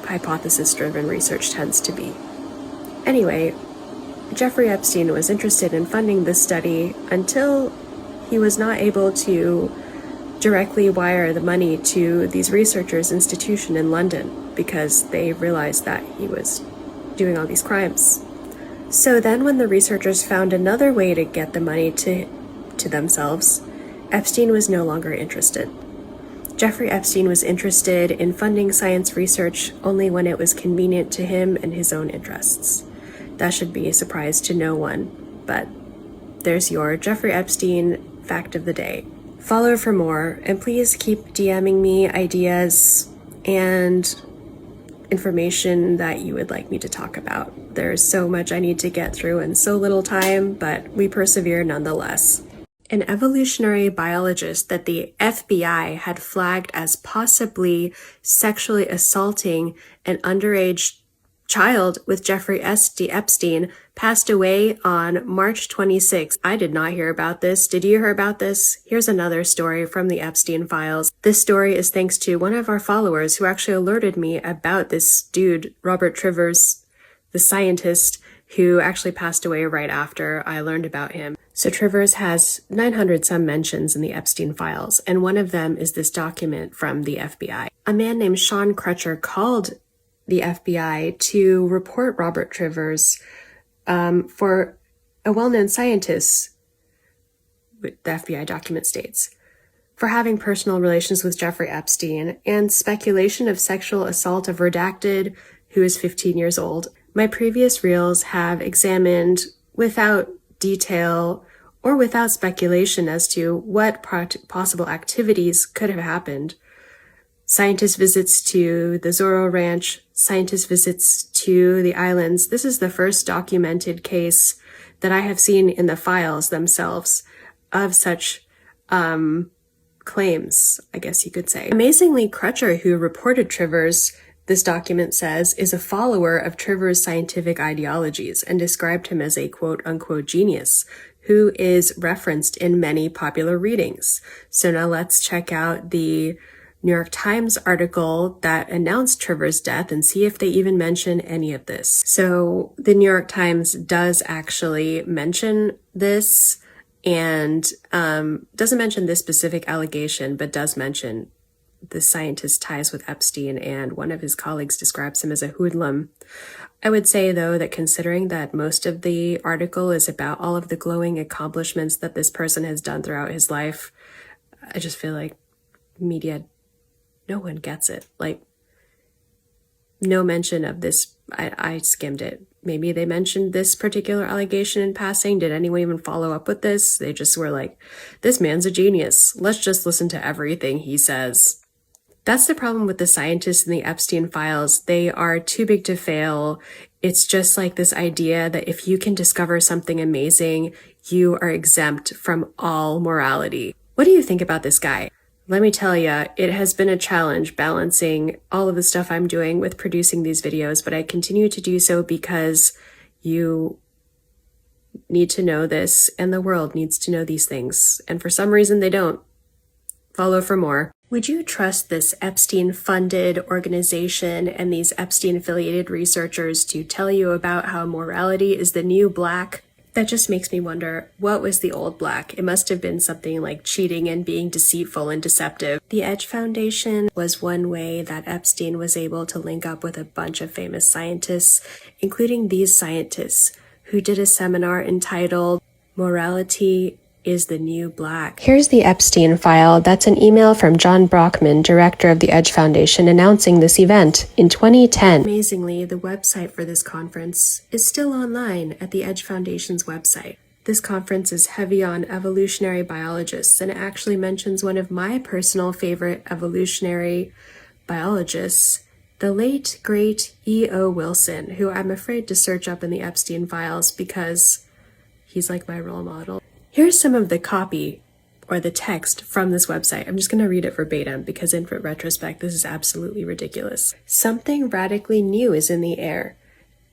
hypothesis-driven research tends to be. Anyway, Jeffrey Epstein was interested in funding this study until he was not able to directly wire the money to these researchers' institution in London because they realized that he was doing all these crimes. So then when the researchers found another way to get the money to themselves, Epstein was no longer interested. Jeffrey Epstein was interested in funding science research only when it was convenient to him and his own interests. That should be a surprise to no one, but there's your Jeffrey Epstein fact of the day. Follow for more, and please keep DMing me ideas and information that you would like me to talk about. There's so much I need to get through in so little time, but we persevere nonetheless. An evolutionary biologist that the FBI had flagged as possibly sexually assaulting an underage child with Jeffrey Epstein passed away on March 26th. I did not hear about this. Did you hear about this? Here's another story from the Epstein Files. This story is thanks to one of our followers who actually alerted me about this dude, Robert Trivers, the scientist, who actually passed away right after I learned about him. So Trivers has 900 some mentions in the Epstein Files, and one of them is this document from the FBI. A man named Sean Crutcher called the FBI to report Robert Trivers for a well-known scientist, the FBI document states, for having personal relations with Jeffrey Epstein and speculation of sexual assault of redacted, who is 15 years old. My previous reels have examined without detail or without speculation as to what possible activities could have happened. Scientist visits to the Zorro Ranch, scientist visits to the islands. This is the first documented case that I have seen in the files themselves of such claims, I guess you could say. Amazingly, Crutcher, who reported Trivers, this document says, is a follower of Trivers' scientific ideologies and described him as a quote-unquote genius who is referenced in many popular readings. So now let's check out the New York Times article that announced Trivers' death and see if they even mention any of this. So the New York Times does actually mention this and doesn't mention this specific allegation, but does mention the scientist's ties with Epstein, and one of his colleagues describes him as a hoodlum. I would say, though, that considering that most of the article is about all of the glowing accomplishments that this person has done throughout his life, I just feel like media, no one gets it. Like, no mention of this. I skimmed it. Maybe they mentioned this particular allegation in passing. Did anyone even follow up with this? They just were like, this man's a genius. Let's just listen to everything he says. That's the problem with the scientists in the Epstein Files. They are too big to fail. It's just like this idea that if you can discover something amazing, you are exempt from all morality. What do you think about this guy? Let me tell you, it has been a challenge balancing all of the stuff I'm doing with producing these videos, but I continue to do so because you need to know this and the world needs to know these things. And for some reason they don't. Follow for more. Would you trust this Epstein-funded organization and these Epstein-affiliated researchers to tell you about how morality is the new black? That just makes me wonder, what was the old black? It must have been something like cheating and being deceitful and deceptive. The Edge Foundation was one way that Epstein was able to link up with a bunch of famous scientists, including these scientists, who did a seminar entitled Morality is the New Black. Here's the Epstein file. That's an email from John Brockman, director of the Edge Foundation, announcing this event in 2010. Amazingly, the website for this conference is still online at the Edge Foundation's website. This conference is heavy on evolutionary biologists, and it actually mentions one of my personal favorite evolutionary biologists, the late, great E.O. Wilson, who I'm afraid to search up in the Epstein files because he's like my role model. Here's some of the copy or the text from this website. I'm just going to read it verbatim because in retrospect, this is absolutely ridiculous. Something radically new is in the air.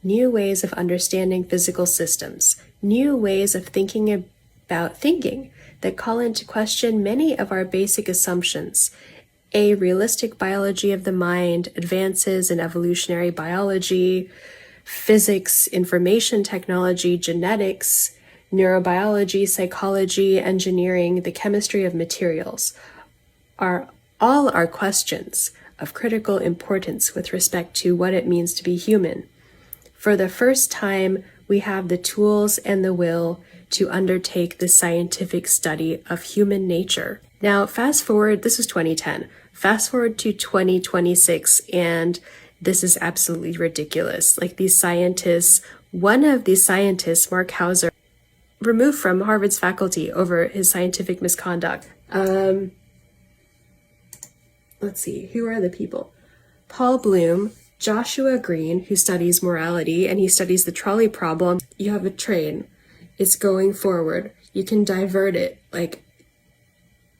New ways of understanding physical systems. New ways of thinking about thinking that call into question many of our basic assumptions. A realistic biology of the mind, advances in evolutionary biology, physics, information technology, genetics, neurobiology, psychology, engineering, the chemistry of materials are all our questions of critical importance with respect to what it means to be human. For the first time, we have the tools and the will to undertake the scientific study of human nature. Now, fast forward, this is 2010. Fast forward to 2026, and this is absolutely ridiculous. Like these scientists, one of these scientists, Mark Hauser, removed from Harvard's faculty over his scientific misconduct. Let's see, who are the people? Paul Bloom, Joshua Green, who studies morality, and he studies the trolley problem. You have a train. It's going forward. You can divert it, like,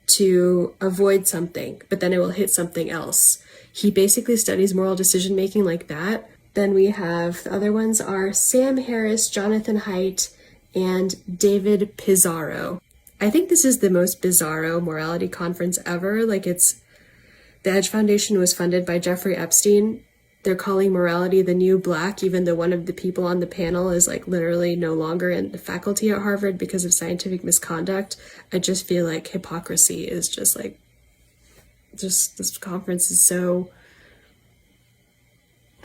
to avoid something, but then it will hit something else. He basically studies moral decision-making like that. Then we have the other ones are Sam Harris, Jonathan Haidt, and David Pizarro. I think this is the most bizarro morality conference ever. Like, it's the Edge Foundation was funded by Jeffrey Epstein. They're calling morality the new black, even though one of the people on the panel is like literally no longer in the faculty at Harvard because of scientific misconduct. I just feel like hypocrisy is just like, just this conference is so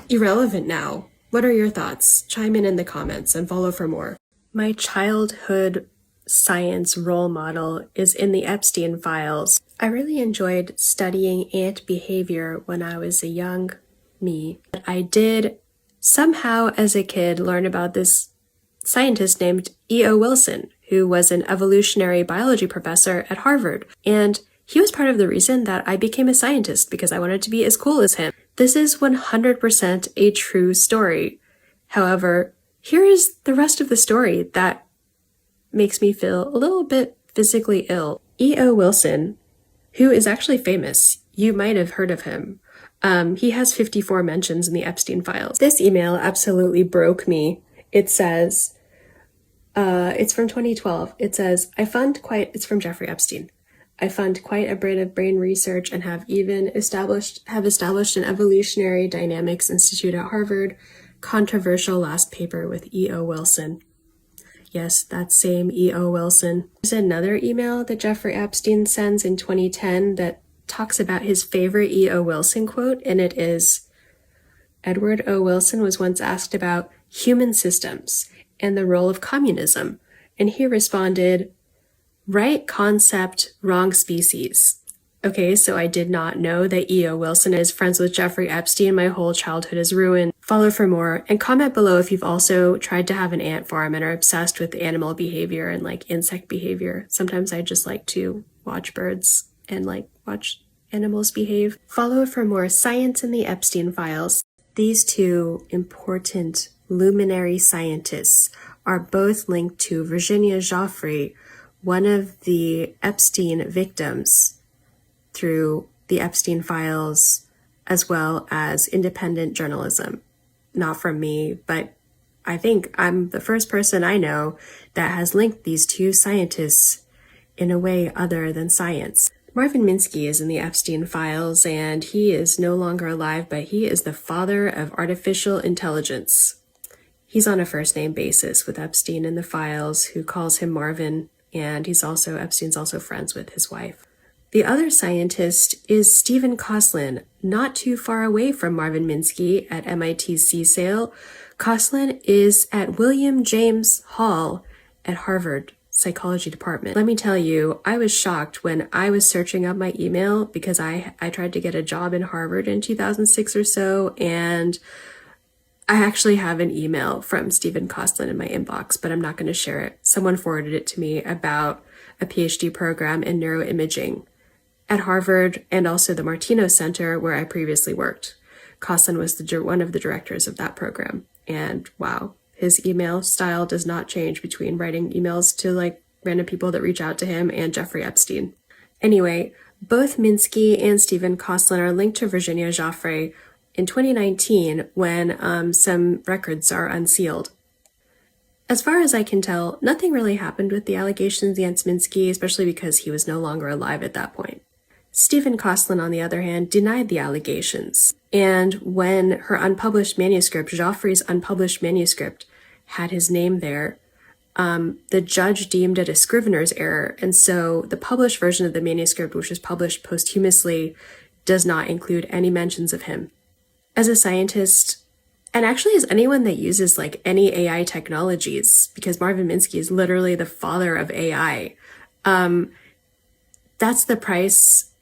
irrelevant now. What are your thoughts? Chime in the comments and follow for more. My childhood science role model is in the Epstein Files. I really enjoyed studying ant behavior when I was a young me. I did somehow as a kid learn about this scientist named E.O. Wilson, who was an evolutionary biology professor at Harvard. And he was part of the reason that I became a scientist, because I wanted to be as cool as him. This is 100% a true story. However, here is the rest of the story that makes me feel a little bit physically ill. E.O. Wilson, who is actually famous, you might have heard of him. He has 54 mentions in the Epstein Files. This email absolutely broke me. It says, it's from 2012. It says, it's from Jeffrey Epstein. I fund quite a bit of brain research and have established an evolutionary dynamics institute at Harvard. Controversial last paper with E.O. Wilson. Yes, that same E.O. Wilson. There's another email that Jeffrey Epstein sends in 2010 that talks about his favorite E.O. Wilson quote, and it is, Edward O. Wilson was once asked about human systems and the role of communism, and he responded, right concept, wrong species. Okay, so I did not know that E.O. Wilson is friends with Jeffrey Epstein. My whole childhood is ruined. Follow for more, and comment below if you've also tried to have an ant farm and are obsessed with animal behavior and like insect behavior. Sometimes I just like to watch birds and like watch animals behave. Follow for more science in the Epstein Files. These two important luminary scientists are both linked to Virginia Giuffre, one of the Epstein victims, through the Epstein Files, as well as independent journalism. Not from me, but I think I'm the first person I know that has linked these two scientists in a way other than science. Marvin Minsky is in the Epstein Files, and he is no longer alive, but he is the father of artificial intelligence. He's on a first-name basis with Epstein in the Files, who calls him Marvin, and Epstein's also friends with his wife. The other scientist is Stephen Kosslyn, not too far away from Marvin Minsky at MIT's CSAIL. Kosslyn is at William James Hall at Harvard Psychology Department. Let me tell you, I was shocked when I was searching up my email because I tried to get a job in Harvard in 2006 or so, and I actually have an email from Stephen Kosslyn in my inbox, but I'm not going to share it. Someone forwarded it to me about a PhD program in neuroimaging at Harvard and also the Martino Center where I previously worked. Kosslyn was one of the directors of that program, and wow. His email style does not change between writing emails to like random people that reach out to him and Jeffrey Epstein. Anyway, both Minsky and Stephen Kosslyn are linked to Virginia Giuffre in 2019 when some records are unsealed. As far as I can tell, nothing really happened with the allegations against Minsky, especially because he was no longer alive at that point. Stephen Kosslyn, on the other hand, denied the allegations. And when her unpublished manuscript, Giuffre's unpublished manuscript, had his name there, the judge deemed it a scrivener's error. And so the published version of the manuscript, which was published posthumously, does not include any mentions of him. As a scientist, and actually as anyone that uses like any AI technologies, because Marvin Minsky is literally the father of AI, that's the price.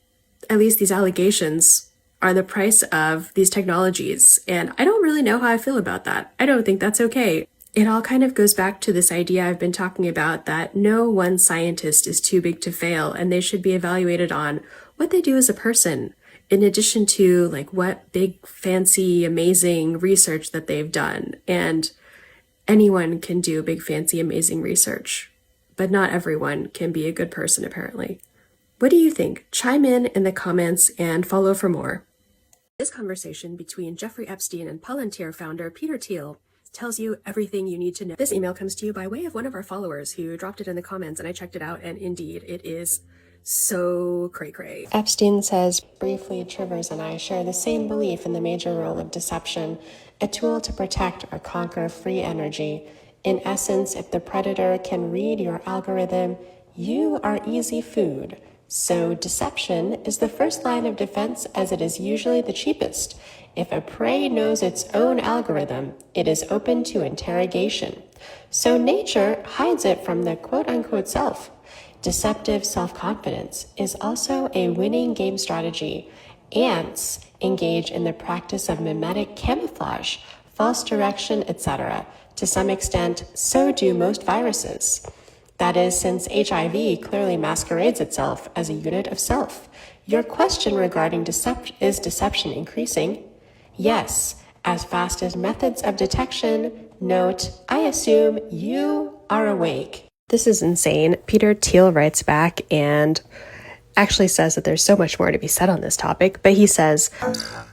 At least these allegations are the price of these technologies. And I don't really know how I feel about that. I don't think that's okay. It all kind of goes back to this idea I've been talking about that no one scientist is too big to fail, and they should be evaluated on what they do as a person, in addition to like what big, fancy, amazing research that they've done. And anyone can do big, fancy, amazing research, but not everyone can be a good person, apparently. What do you think? Chime in the comments and follow for more. This conversation between Jeffrey Epstein and Palantir founder Peter Thiel tells you everything you need to know. This email comes to you by way of one of our followers who dropped it in the comments, and I checked it out, and indeed, it is so cray-cray. Epstein says, briefly, Trivers and I share the same belief in the major role of deception, a tool to protect or conquer free energy. In essence, if the predator can read your algorithm, you are easy food. So deception is the first line of defense, as it is usually the cheapest. If a prey knows its own algorithm, it is open to interrogation. So nature hides it from the quote-unquote self. Deceptive self-confidence is also a winning game strategy. Ants engage in the practice of mimetic camouflage, false direction, etc. To some extent, so do most viruses. That is, since HIV clearly masquerades itself as a unit of self. Your question regarding is deception increasing? Yes, as fast as methods of detection. Note, I assume you are awake. This is insane. Peter Thiel writes back and actually says that there's so much more to be said on this topic, but he says,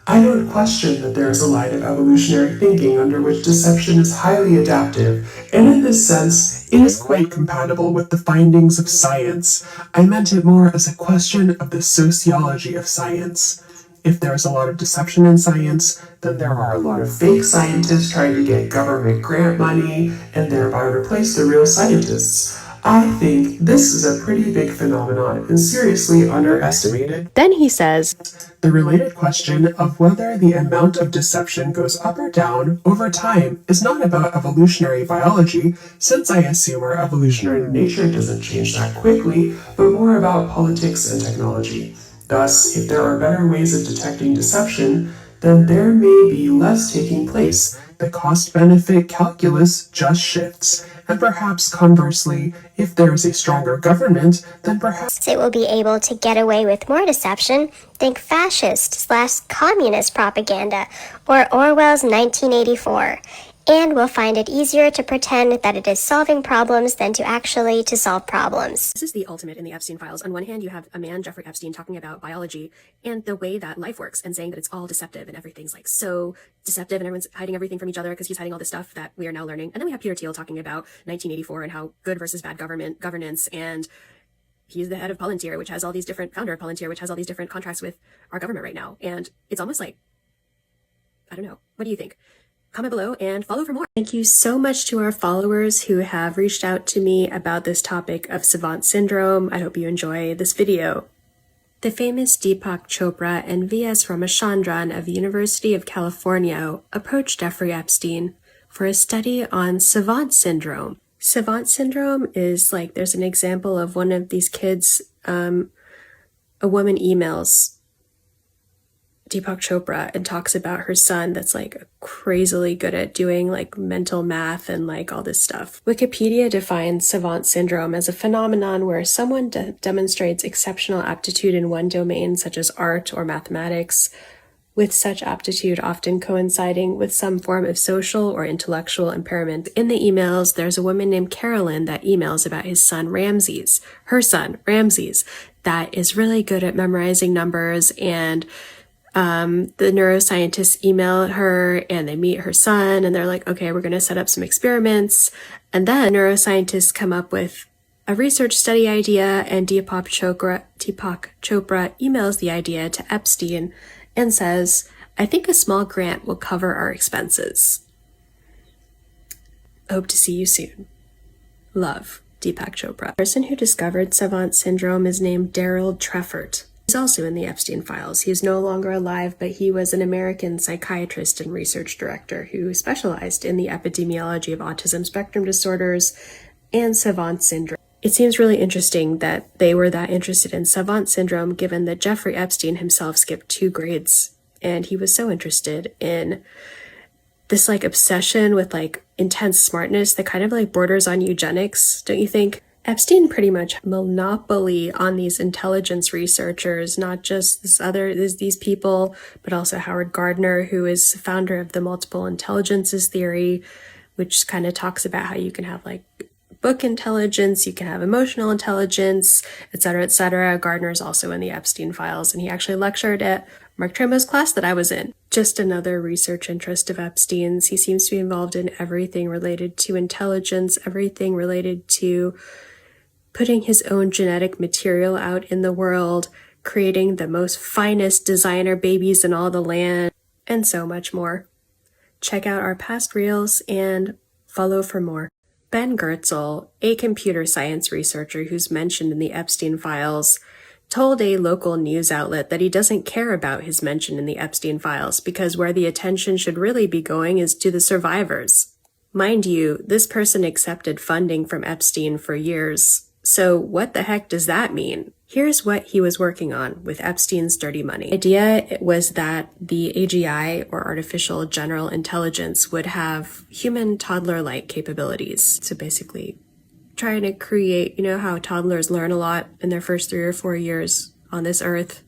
I don't question that there is a line of evolutionary thinking under which deception is highly adaptive, and in this sense, it is quite compatible with the findings of science. I meant it more as a question of the sociology of science. If there's a lot of deception in science, then there are a lot of fake scientists trying to get government grant money and thereby replace the real scientists. I think this is a pretty big phenomenon and seriously underestimated. Then he says, the related question of whether the amount of deception goes up or down over time is not about evolutionary biology, since I assume our evolutionary nature doesn't change that quickly, but more about politics and technology. Thus, if there are better ways of detecting deception, then there may be less taking place. The cost-benefit calculus just shifts. And perhaps conversely, if there is a stronger government, then perhaps it will be able to get away with more deception. Think fascist/communist propaganda, or Orwell's 1984. And we'll find it easier to pretend that it is solving problems than to solve problems. This is the ultimate in the Epstein Files. On one hand, you have a man, Jeffrey Epstein, talking about biology and the way that life works and saying that it's all deceptive and everything's like so deceptive and everyone's hiding everything from each other because he's hiding all this stuff that we are now learning. And then we have Peter Thiel talking about 1984 and how good versus bad governance, and he's the head of Palantir, which has all these different, founder of Palantir, which has all these different contracts with our government right now. And it's almost like, I don't know. What do you think? Comment below and follow for more. Thank you so much to our followers who have reached out to me about this topic of savant syndrome. I hope you enjoy this video. The famous Deepak Chopra and V.S. Ramachandran of the University of California approached Jeffrey Epstein for a study on savant syndrome. Savant syndrome is like, there's an example of one of these kids, a woman emails Deepak Chopra and talks about her son that's like crazily good at doing like mental math and like all this stuff. Wikipedia defines savant syndrome as a phenomenon where someone demonstrates exceptional aptitude in one domain, such as art or mathematics, with such aptitude often coinciding with some form of social or intellectual impairment. In the emails, there's a woman named Carolyn that emails about her son Ramses, that is really good at memorizing numbers, and the neuroscientists email her and they meet her son and they're like, okay, we're going to set up some experiments. And then neuroscientists come up with a research study idea, and Deepak Chopra emails the idea to Epstein and says, I think a small grant will cover our expenses. Hope to see you soon. Love, Deepak Chopra. The person who discovered savant syndrome is named Daryl Treffert. He's also in the Epstein Files. He's no longer alive, but he was an American psychiatrist and research director who specialized in the epidemiology of autism spectrum disorders and savant syndrome. It seems really interesting that they were that interested in savant syndrome, given that Jeffrey Epstein himself skipped 2 grades, and he was so interested in this like obsession with like intense smartness that kind of like borders on eugenics, don't you think? Epstein pretty much monopoly on these intelligence researchers, not just these people, but also Howard Gardner, who is founder of the multiple intelligences theory, which kind of talks about how you can have like book intelligence, you can have emotional intelligence, etc., etc. Gardner's also in the Epstein Files, and he actually lectured at Mark Tremo's class that I was in. Just another research interest of Epstein's. He seems to be involved in everything related to intelligence, everything related to putting his own genetic material out in the world, creating the most finest designer babies in all the land, and so much more. Check out our past reels and follow for more. Ben Goertzel, a computer science researcher who's mentioned in the Epstein Files, told a local news outlet that he doesn't care about his mention in the Epstein Files because where the attention should really be going is to the survivors. Mind you, this person accepted funding from Epstein for years. So what the heck does that mean? Here's what he was working on with Epstein's dirty money. The idea was that the AGI, or artificial general intelligence, would have human toddler-like capabilities. So basically trying to create, you know how toddlers learn a lot in their first 3 or 4 years on this earth?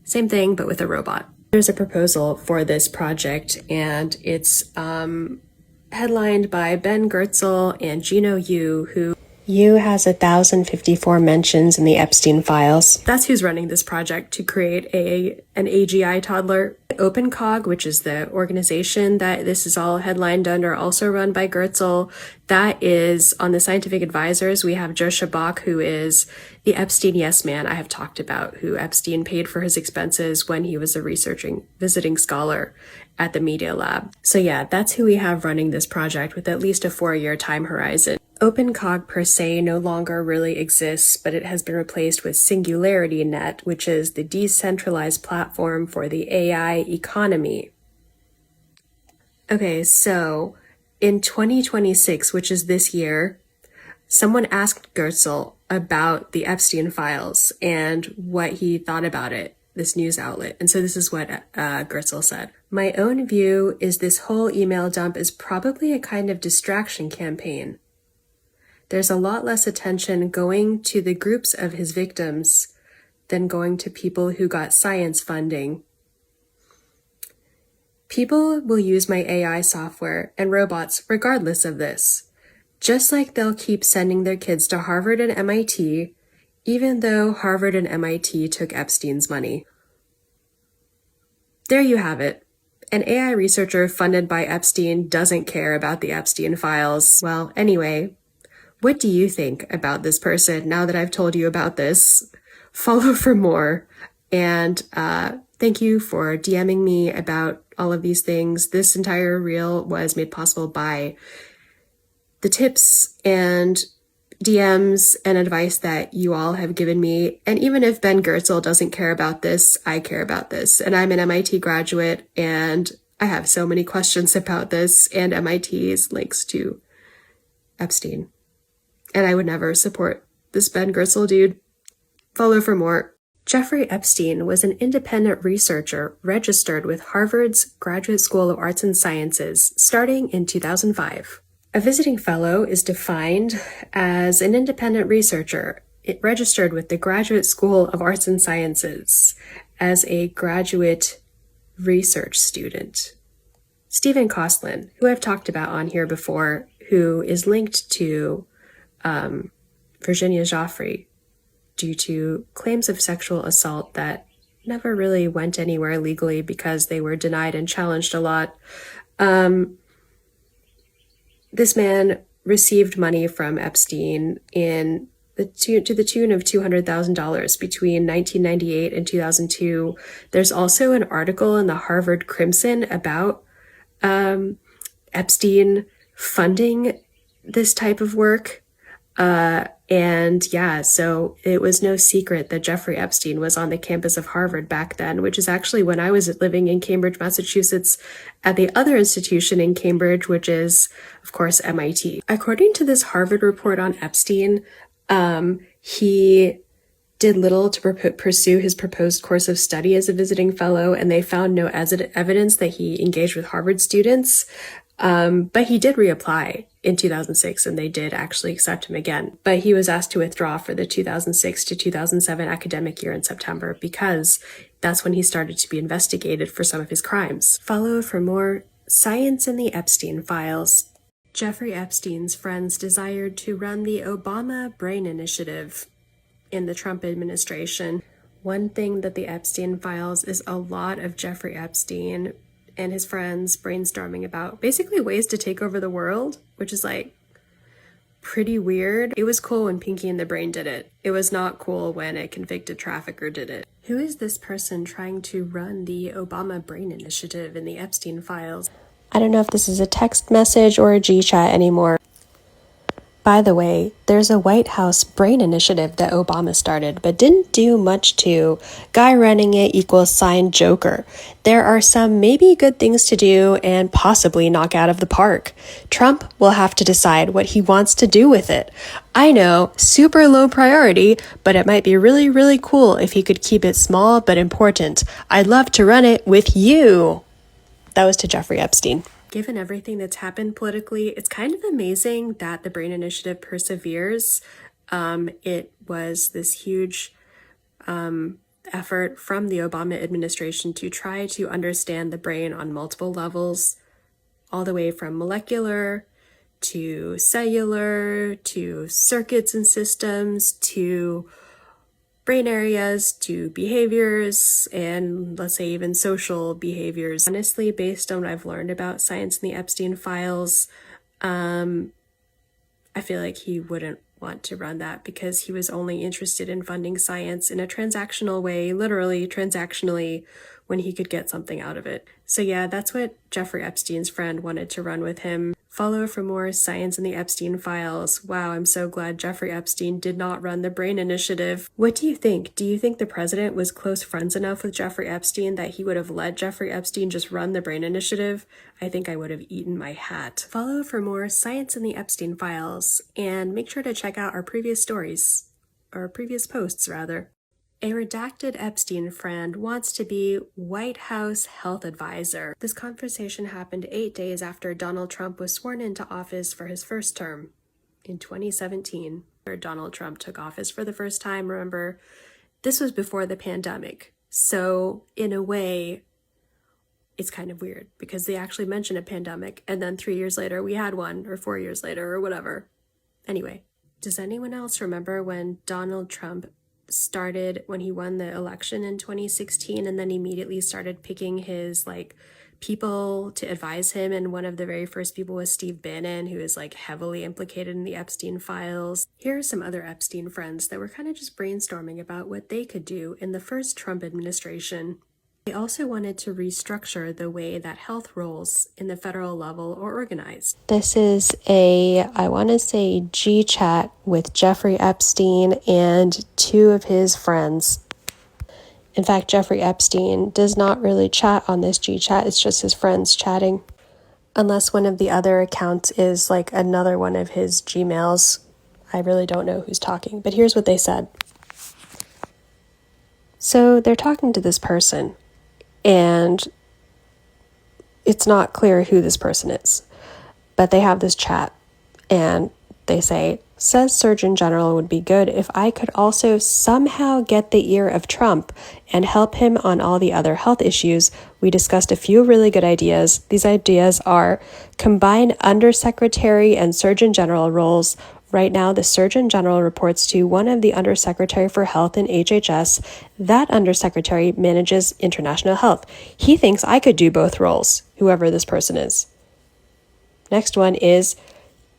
Same thing, but with a robot. There's a proposal for this project, and it's headlined by Ben Goertzel and Gino Yu, who Yu has 1,054 mentions in the Epstein Files. That's who's running this project to create an AGI toddler. OpenCog, which is the organization that this is all headlined under, also run by Goertzel. That is on the scientific advisors. We have Joe Shabak, who is the Epstein yes man I have talked about, who Epstein paid for his expenses when he was a visiting scholar at the Media Lab. So yeah, that's who we have running this project with at least a 4-year time horizon. OpenCog per se no longer really exists, but it has been replaced with SingularityNet, which is the decentralized platform for the AI economy. Okay, so in 2026, which is this year, someone asked Goertzel about the Epstein Files and what he thought about it, this news outlet. And so this is what Goertzel said. My own view is this whole email dump is probably a kind of distraction campaign. There's a lot less attention going to the groups of his victims than going to people who got science funding. People will use my AI software and robots regardless of this, just like they'll keep sending their kids to Harvard and MIT, even though Harvard and MIT took Epstein's money. There you have it. An AI researcher funded by Epstein doesn't care about the Epstein Files. Well, anyway, what do you think about this person now that I've told you about this? Follow for more. And thank you for DMing me about all of these things. This entire reel was made possible by the tips and DMs and advice that you all have given me. And even if Ben Goertzel doesn't care about this, I care about this. And I'm an MIT graduate, and I have so many questions about this and MIT's links to Epstein. And I would never support this Ben Goertzel dude. Follow for more. Jeffrey Epstein was an independent researcher registered with Harvard's Graduate School of Arts and Sciences starting in 2005. A visiting fellow is defined as an independent researcher registered with the Graduate School of Arts and Sciences as a graduate research student. Stephen Kostlin, who I've talked about on here before, who is linked to Virginia Joffrey due to claims of sexual assault that never really went anywhere legally because they were denied and challenged a lot. This man received money from Epstein to the tune of $200,000 between 1998 and 2002. There's also an article in the Harvard Crimson about Epstein funding this type of work. And yeah, so it was no secret that Jeffrey Epstein was on the campus of Harvard back then, which is actually when I was living in Cambridge, Massachusetts, at the other institution in Cambridge, which is, of course, MIT. According to this Harvard report on Epstein, he did little to pursue his proposed course of study as a visiting fellow, and they found no evidence that he engaged with Harvard students. But he did reapply in 2006, and they did actually accept him again. But he was asked to withdraw for the 2006 to 2007 academic year in September because that's when he started to be investigated for some of his crimes. Follow for more science in the Epstein Files. Jeffrey Epstein's friends desired to run the Obama Brain Initiative in the Trump administration. One thing that the Epstein Files is a lot of Jeffrey Epstein and his friends brainstorming about basically ways to take over the world, which is like pretty weird. It was cool when Pinky and the Brain did it. It was not cool when a convicted trafficker did it. Who is this person trying to run the Obama Brain Initiative in the Epstein Files? I don't know if this is a text message or a G-chat anymore. By the way, there's a White House brain initiative that Obama started, but didn't do much to. Guy running it equals signed Joker. There are some maybe good things to do and possibly knock out of the park. Trump will have to decide what he wants to do with it. I know, super low priority, but it might be really, really cool if he could keep it small but important. I'd love to run it with you. That was to Jeffrey Epstein. Given everything that's happened politically, it's kind of amazing that the Brain Initiative perseveres. It was this huge effort from the Obama administration to try to understand the brain on multiple levels, all the way from molecular to cellular to circuits and systems to brain areas to behaviors and let's say even social behaviors. Honestly, based on what I've learned about science in the Epstein Files, I feel like he wouldn't want to run that because he was only interested in funding science in a transactional way, literally transactionally, when he could get something out of it. So yeah, that's what Jeffrey Epstein's friend wanted to run with him. Follow for more science in the Epstein Files. Wow, I'm so glad Jeffrey Epstein did not run the Brain Initiative. What do you think? Do you think the president was close friends enough with Jeffrey Epstein that he would have let Jeffrey Epstein just run the Brain Initiative? I think I would have eaten my hat. Follow for more science in the Epstein Files, and make sure to check out our previous stories, or previous posts rather. A redacted Epstein friend wants to be White House health advisor. This conversation happened 8 days after Donald Trump was sworn into office for his first term in 2017. Donald Trump took office for the first time. Remember, this was before the pandemic. So in a way, it's kind of weird because they actually mentioned a pandemic and then 3 years later we had one, or 4 years later, or whatever. Anyway, does anyone else remember when Donald Trump started, when he won the election in 2016 and then immediately started picking his people to advise him, and one of the very first people was Steve Bannon, who is heavily implicated in the Epstein Files. Here are some other Epstein friends that were kind of just brainstorming about what they could do in the first Trump administration. They also wanted to restructure the way that health roles in the federal level are organized. This is I want to say G-chat with Jeffrey Epstein and two of his friends. In fact, Jeffrey Epstein does not really chat on this G-chat, it's just his friends chatting. Unless one of the other accounts is another one of his Gmails. I really don't know who's talking, but here's what they said. So they're talking to this person, and it's not clear who this person is, but they have this chat and they say, says Surgeon General would be good if I could also somehow get the ear of Trump and help him on all the other health issues. We discussed a few really good ideas. These ideas are combine Undersecretary and Surgeon General roles. Right now, the Surgeon General reports to one of the Undersecretary for Health in HHS. That Undersecretary manages international health. He thinks I could do both roles, whoever this person is. Next one is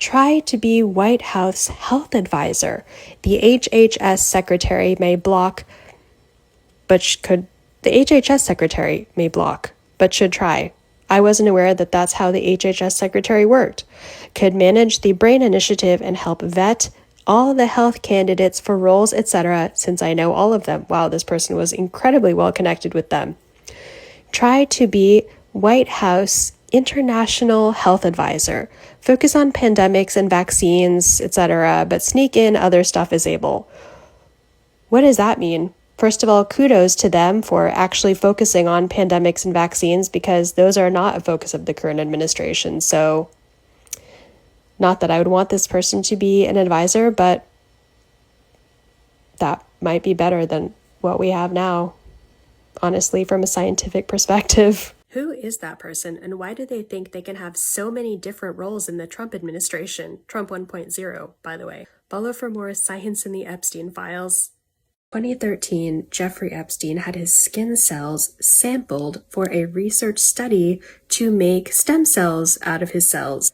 try to be White House health advisor. The HHS secretary may block, but should try. I wasn't aware that that's how the HHS secretary worked. Could manage the Brain Initiative and help vet all the health candidates for roles, etc., since I know all of them. Wow, this person was incredibly well connected with them. Try to be White House international health advisor. Focus on pandemics and vaccines, etc., but sneak in other stuff as able. What does that mean? First of all, kudos to them for actually focusing on pandemics and vaccines, because those are not a focus of the current administration. So, not that I would want this person to be an advisor, but that might be better than what we have now, honestly, from a scientific perspective. Who is that person, and why do they think they can have so many different roles in the Trump administration? Trump 1.0, by the way. Follow for more science in the Epstein Files. 2013, Jeffrey Epstein had his skin cells sampled for a research study to make stem cells out of his cells.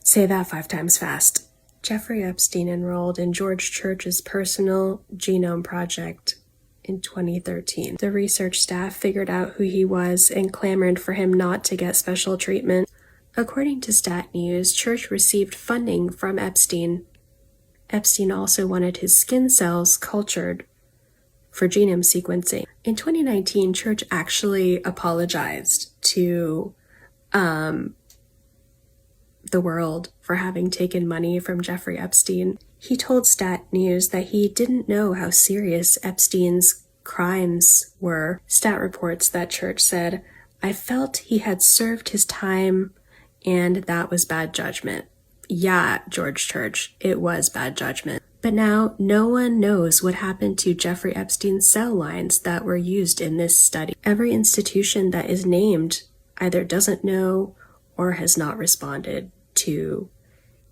Say that 5 times fast. Jeffrey Epstein enrolled in George Church's personal genome project in 2013. The research staff figured out who he was and clamored for him not to get special treatment. According to Stat News, Church received funding from Epstein. Epstein also wanted his skin cells cultured for genome sequencing. In 2019, Church actually apologized to the world for having taken money from Jeffrey Epstein. He told Stat News that he didn't know how serious Epstein's crimes were. Stat reports that Church said, "I felt he had served his time and that was bad judgment." Yeah, George Church, it was bad judgment. But now no one knows what happened to Jeffrey Epstein's cell lines that were used in this study. Every institution that is named either doesn't know or has not responded to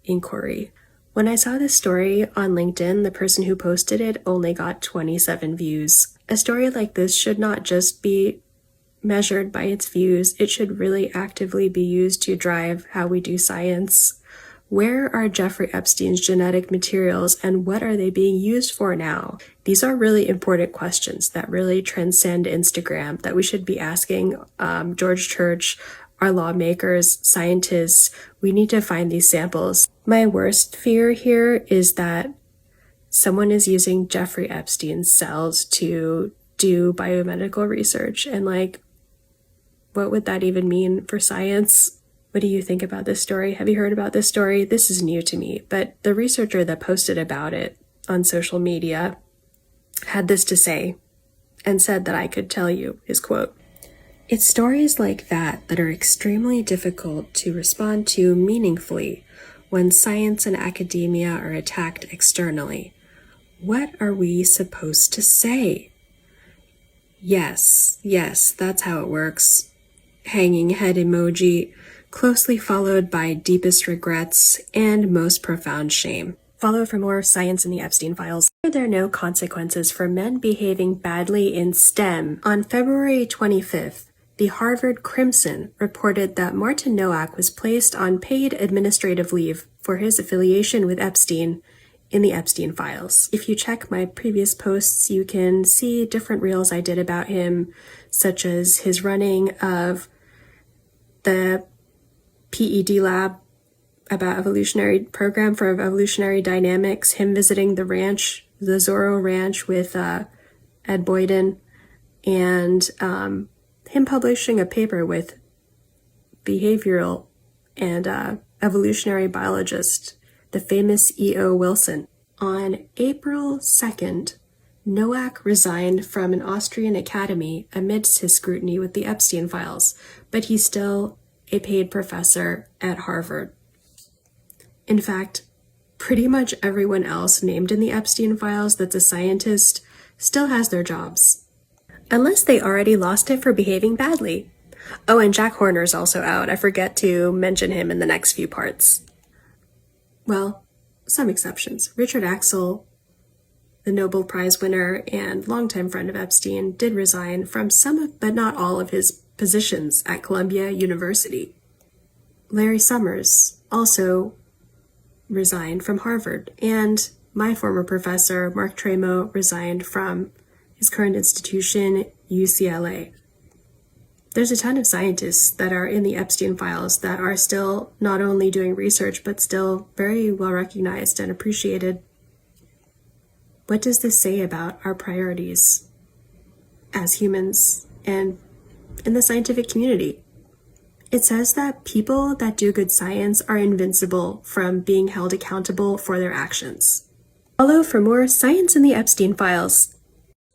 inquiry. When I saw this story on LinkedIn, the person who posted it only got 27 views. A story like this should not just be measured by its views, it should really actively be used to drive how we do science. Where are Jeffrey Epstein's genetic materials and what are they being used for now? These are really important questions that really transcend Instagram that we should be asking George Church, our lawmakers, scientists. We need to find these samples. My worst fear here is that someone is using Jeffrey Epstein's cells to do biomedical research. And what would that even mean for science? What do you think about this story? Have you heard about this story? This is new to me, but the researcher that posted about it on social media had this to say and said that I could tell you his quote. "It's stories like that that are extremely difficult to respond to meaningfully when science and academia are attacked externally. What are we supposed to say?" Yes, that's how it works. Hanging head emoji, closely followed by deepest regrets and most profound shame. Follow for more science in the Epstein Files. Are there no consequences for men behaving badly in STEM? On February 25th, the Harvard Crimson reported that Martin Nowak was placed on paid administrative leave for his affiliation with Epstein in the Epstein Files. If you check my previous posts, you can see different reels I did about him, such as his running of the PED lab about evolutionary program for evolutionary dynamics, him visiting the ranch, the Zorro Ranch with Ed Boyden, and him publishing a paper with behavioral and evolutionary biologist, the famous E.O. Wilson. On April 2nd, Nowak resigned from an Austrian academy amidst his scrutiny with the Epstein Files, but he's still a paid professor at Harvard. In fact, pretty much everyone else named in the Epstein Files that's a scientist still has their jobs. Unless they already lost it for behaving badly. Oh, and Jack Horner's also out. I forget to mention him in the next few parts. Well, some exceptions. Richard Axel, the Nobel Prize winner and longtime friend of Epstein, did resign from some of, but not all of his positions at Columbia University. Larry Summers also resigned from Harvard, and my former professor, Mark Tremo, resigned from his current institution, UCLA. There's a ton of scientists that are in the Epstein Files that are still not only doing research, but still very well recognized and appreciated. What does this say about our priorities as humans and in the scientific community? It says that people that do good science are invincible from being held accountable for their actions. Follow for more science in the Epstein Files.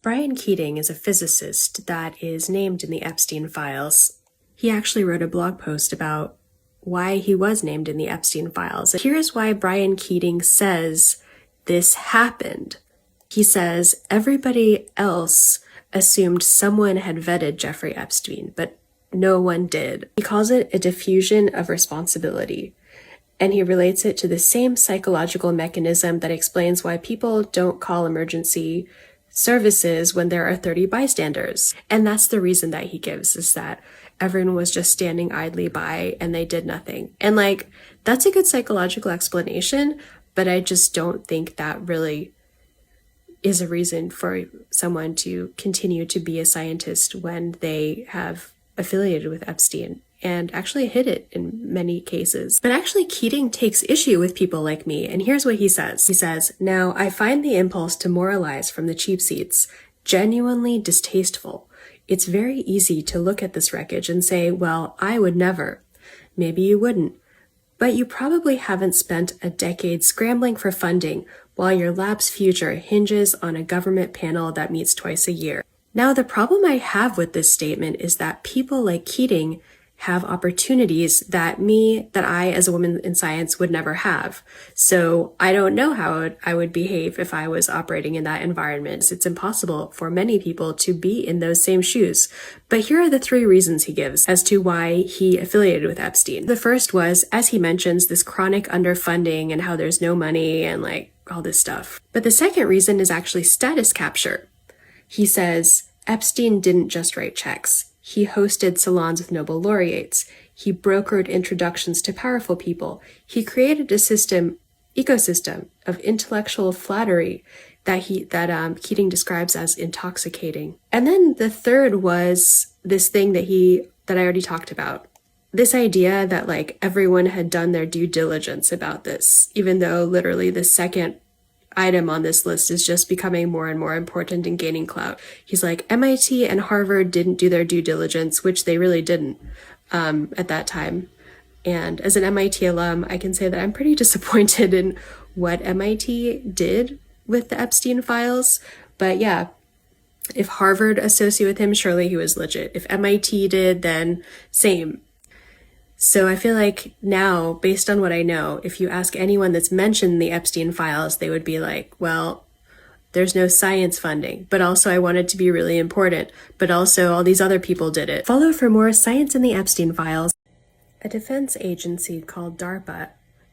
Brian Keating is a physicist that is named in the Epstein Files. He actually wrote a blog post about why he was named in the Epstein Files. Here's why Brian Keating says this happened. He says everybody else assumed someone had vetted Jeffrey Epstein, but no one did. He calls it a diffusion of responsibility. And he relates it to the same psychological mechanism that explains why people don't call emergency services when there are 30 bystanders. And that's the reason that he gives, is that everyone was just standing idly by and they did nothing. And like, that's a good psychological explanation, but I just don't think that really is a reason for someone to continue to be a scientist when they have affiliated with Epstein and actually hid it in many cases. But actually, Keating takes issue with people like me, and here's what he says. He says, "Now, I find the impulse to moralize from the cheap seats genuinely distasteful. It's very easy to look at this wreckage and say, well, I would never. Maybe you wouldn't. But you probably haven't spent a decade scrambling for funding while your lab's future hinges on a government panel that meets twice a year. Now, the problem I have with this statement is that people like Keating have opportunities that I as a woman in science would never have. So I don't know how I would behave if I was operating in that environment. It's impossible for many people to be in those same shoes. But here are the 3 reasons he gives as to why he affiliated with Epstein. The first was, as he mentions, this chronic underfunding and how there's no money and like all this stuff. But the second reason is actually status capture. He says, Epstein didn't just write checks. He hosted salons with Nobel laureates. He brokered introductions to powerful people. He created a ecosystem of intellectual flattery that Keating describes as intoxicating. And then the third was this thing that I already talked about. This idea that like everyone had done their due diligence about this, even though literally the second item on this list is just becoming more and more important and gaining clout. He's like, MIT and Harvard didn't do their due diligence, which they really didn't at that time. And as an MIT alum, I can say that I'm pretty disappointed in what MIT did with the Epstein Files. But yeah, if Harvard associated with him, surely he was legit. If MIT did, then same. So I feel like now, based on what I know, if you ask anyone that's mentioned the Epstein Files, they would be like, well, there's no science funding, but also I want it to be really important, but also all these other people did it. Follow for more Science in the Epstein Files. A defense agency called DARPA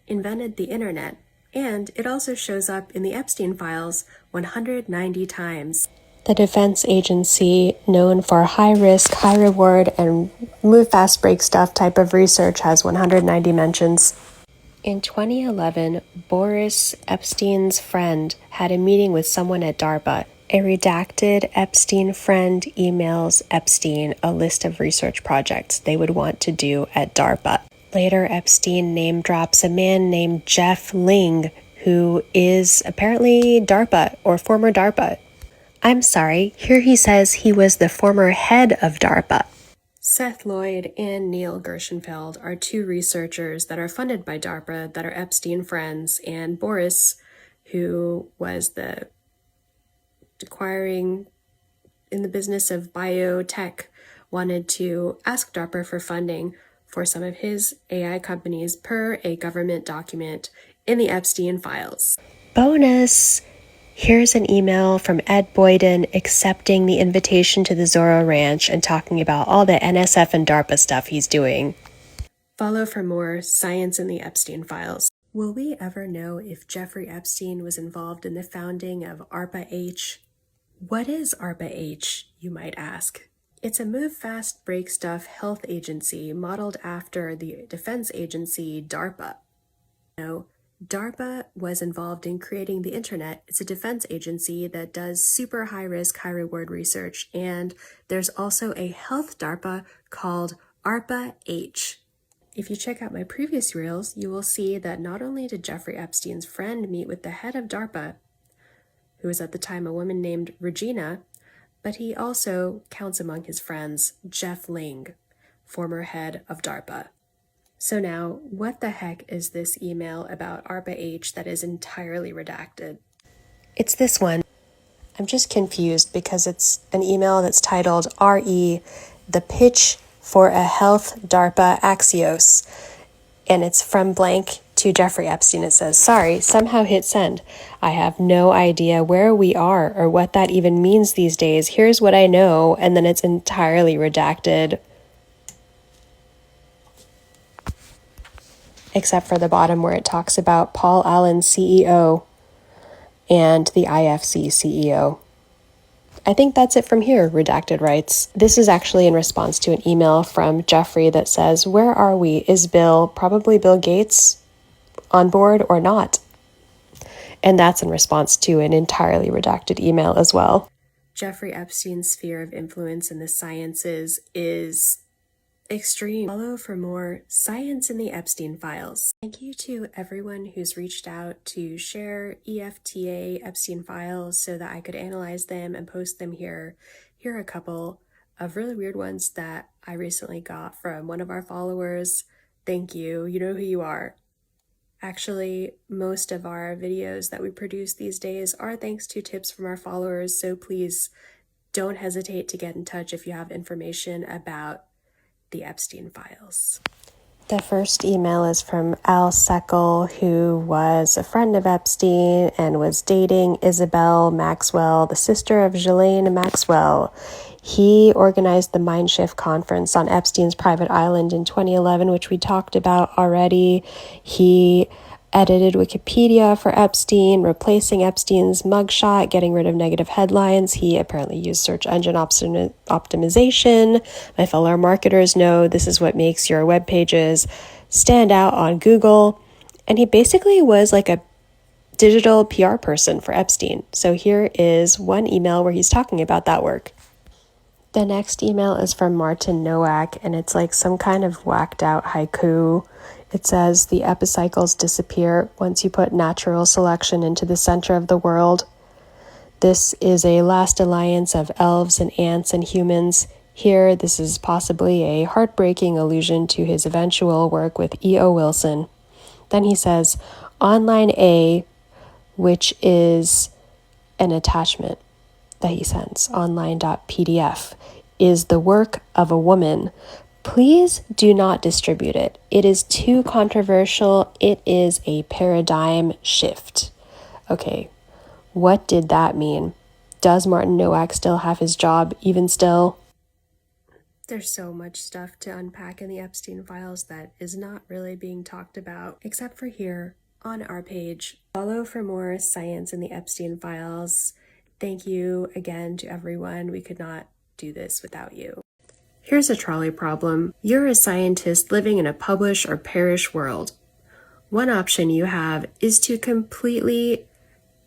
invented the internet, and it also shows up in the Epstein Files 190 times. The defense agency, known for high risk, high reward, and move fast, break stuff type of research, has 190 mentions. In 2011, Boris, Epstein's friend, had a meeting with someone at DARPA. A redacted Epstein friend emails Epstein a list of research projects they would want to do at DARPA. Later, Epstein name drops a man named Jeff Ling, who is apparently DARPA or former DARPA. I'm sorry, here he says he was the former head of DARPA. Seth Lloyd and Neil Gershenfeld are 2 researchers that are funded by DARPA that are Epstein friends, and Boris, who was the acquiring in the business of biotech, wanted to ask DARPA for funding for some of his AI companies per a government document in the Epstein Files. Bonus! Here's an email from Ed Boyden accepting the invitation to the Zorro Ranch and talking about all the NSF and DARPA stuff he's doing. Follow for more Science in the Epstein Files. Will we ever know if Jeffrey Epstein was involved in the founding of ARPA-H? What is ARPA-H, you might ask? It's a move fast, break stuff health agency modeled after the defense agency DARPA. No. DARPA was involved in creating the internet. It's a defense agency that does super high risk, high reward research. And there's also a health DARPA called ARPA-H. If you check out my previous reels, you will see that not only did Jeffrey Epstein's friend meet with the head of DARPA, who was at the time a woman named Regina, but he also counts among his friends Jeff Ling, former head of DARPA. So now, what the heck is this email about ARPA-H that is entirely redacted? It's this one. I'm just confused because it's an email that's titled RE, the pitch for a health DARPA Axios. And it's from blank to Jeffrey Epstein. It says, sorry, somehow hit send. I have no idea where we are or what that even means these days. Here's what I know. And then it's entirely redacted. except for the bottom where it talks about Paul Allen, CEO, and the IFC CEO. I think that's it from here, Redacted writes. This is actually in response to an email from Jeffrey that says, "Where are we? Is Bill, probably Bill Gates, on board or not?" And that's in response to an entirely redacted email as well. Jeffrey Epstein's sphere of influence in the sciences is extreme. Follow for more Science in the Epstein Files. Thank you to everyone who's reached out to share EFTA Epstein Files so that I could analyze them and post them here. Here are a couple of really weird ones that I recently got from one of our followers. Thank you. You know who you are. Actually, most of our videos that we produce these days are thanks to tips from our followers, so please don't hesitate to get in touch if you have information about the Epstein Files. The first email is from Al Seckel, who was a friend of Epstein and was dating Isabel Maxwell, the sister of Ghislaine Maxwell. He organized the Mindshift conference on Epstein's private island in 2011, which we talked about already. He edited Wikipedia for Epstein, replacing Epstein's mugshot, getting rid of negative headlines. He apparently used search engine optimization. My fellow marketers know this is what makes your web pages stand out on Google. And he basically was like a digital PR person for Epstein. So here is one email where he's talking about that work. The next email is from Martin Nowak, and it's like some kind of whacked out haiku. It says, "The epicycles disappear once you put natural selection into the center of the world. This is a last alliance of elves and ants and humans. Here, this is possibly a heartbreaking allusion to his eventual work with E.O. Wilson." Then he says, "Online A," which is an attachment that he sends, online.pdf, "is the work of a woman. Please do not distribute it. It is too controversial. It is a paradigm shift." Okay, what did that mean? Does Martin Nowak still have his job even still? There's so much stuff to unpack in the Epstein Files that is not really being talked about, except for here on our page. Follow for more Science in the Epstein Files. Thank you again to everyone. We could not do this without you. Here's a trolley problem. You're a scientist living in a publish or perish world. One option you have is to completely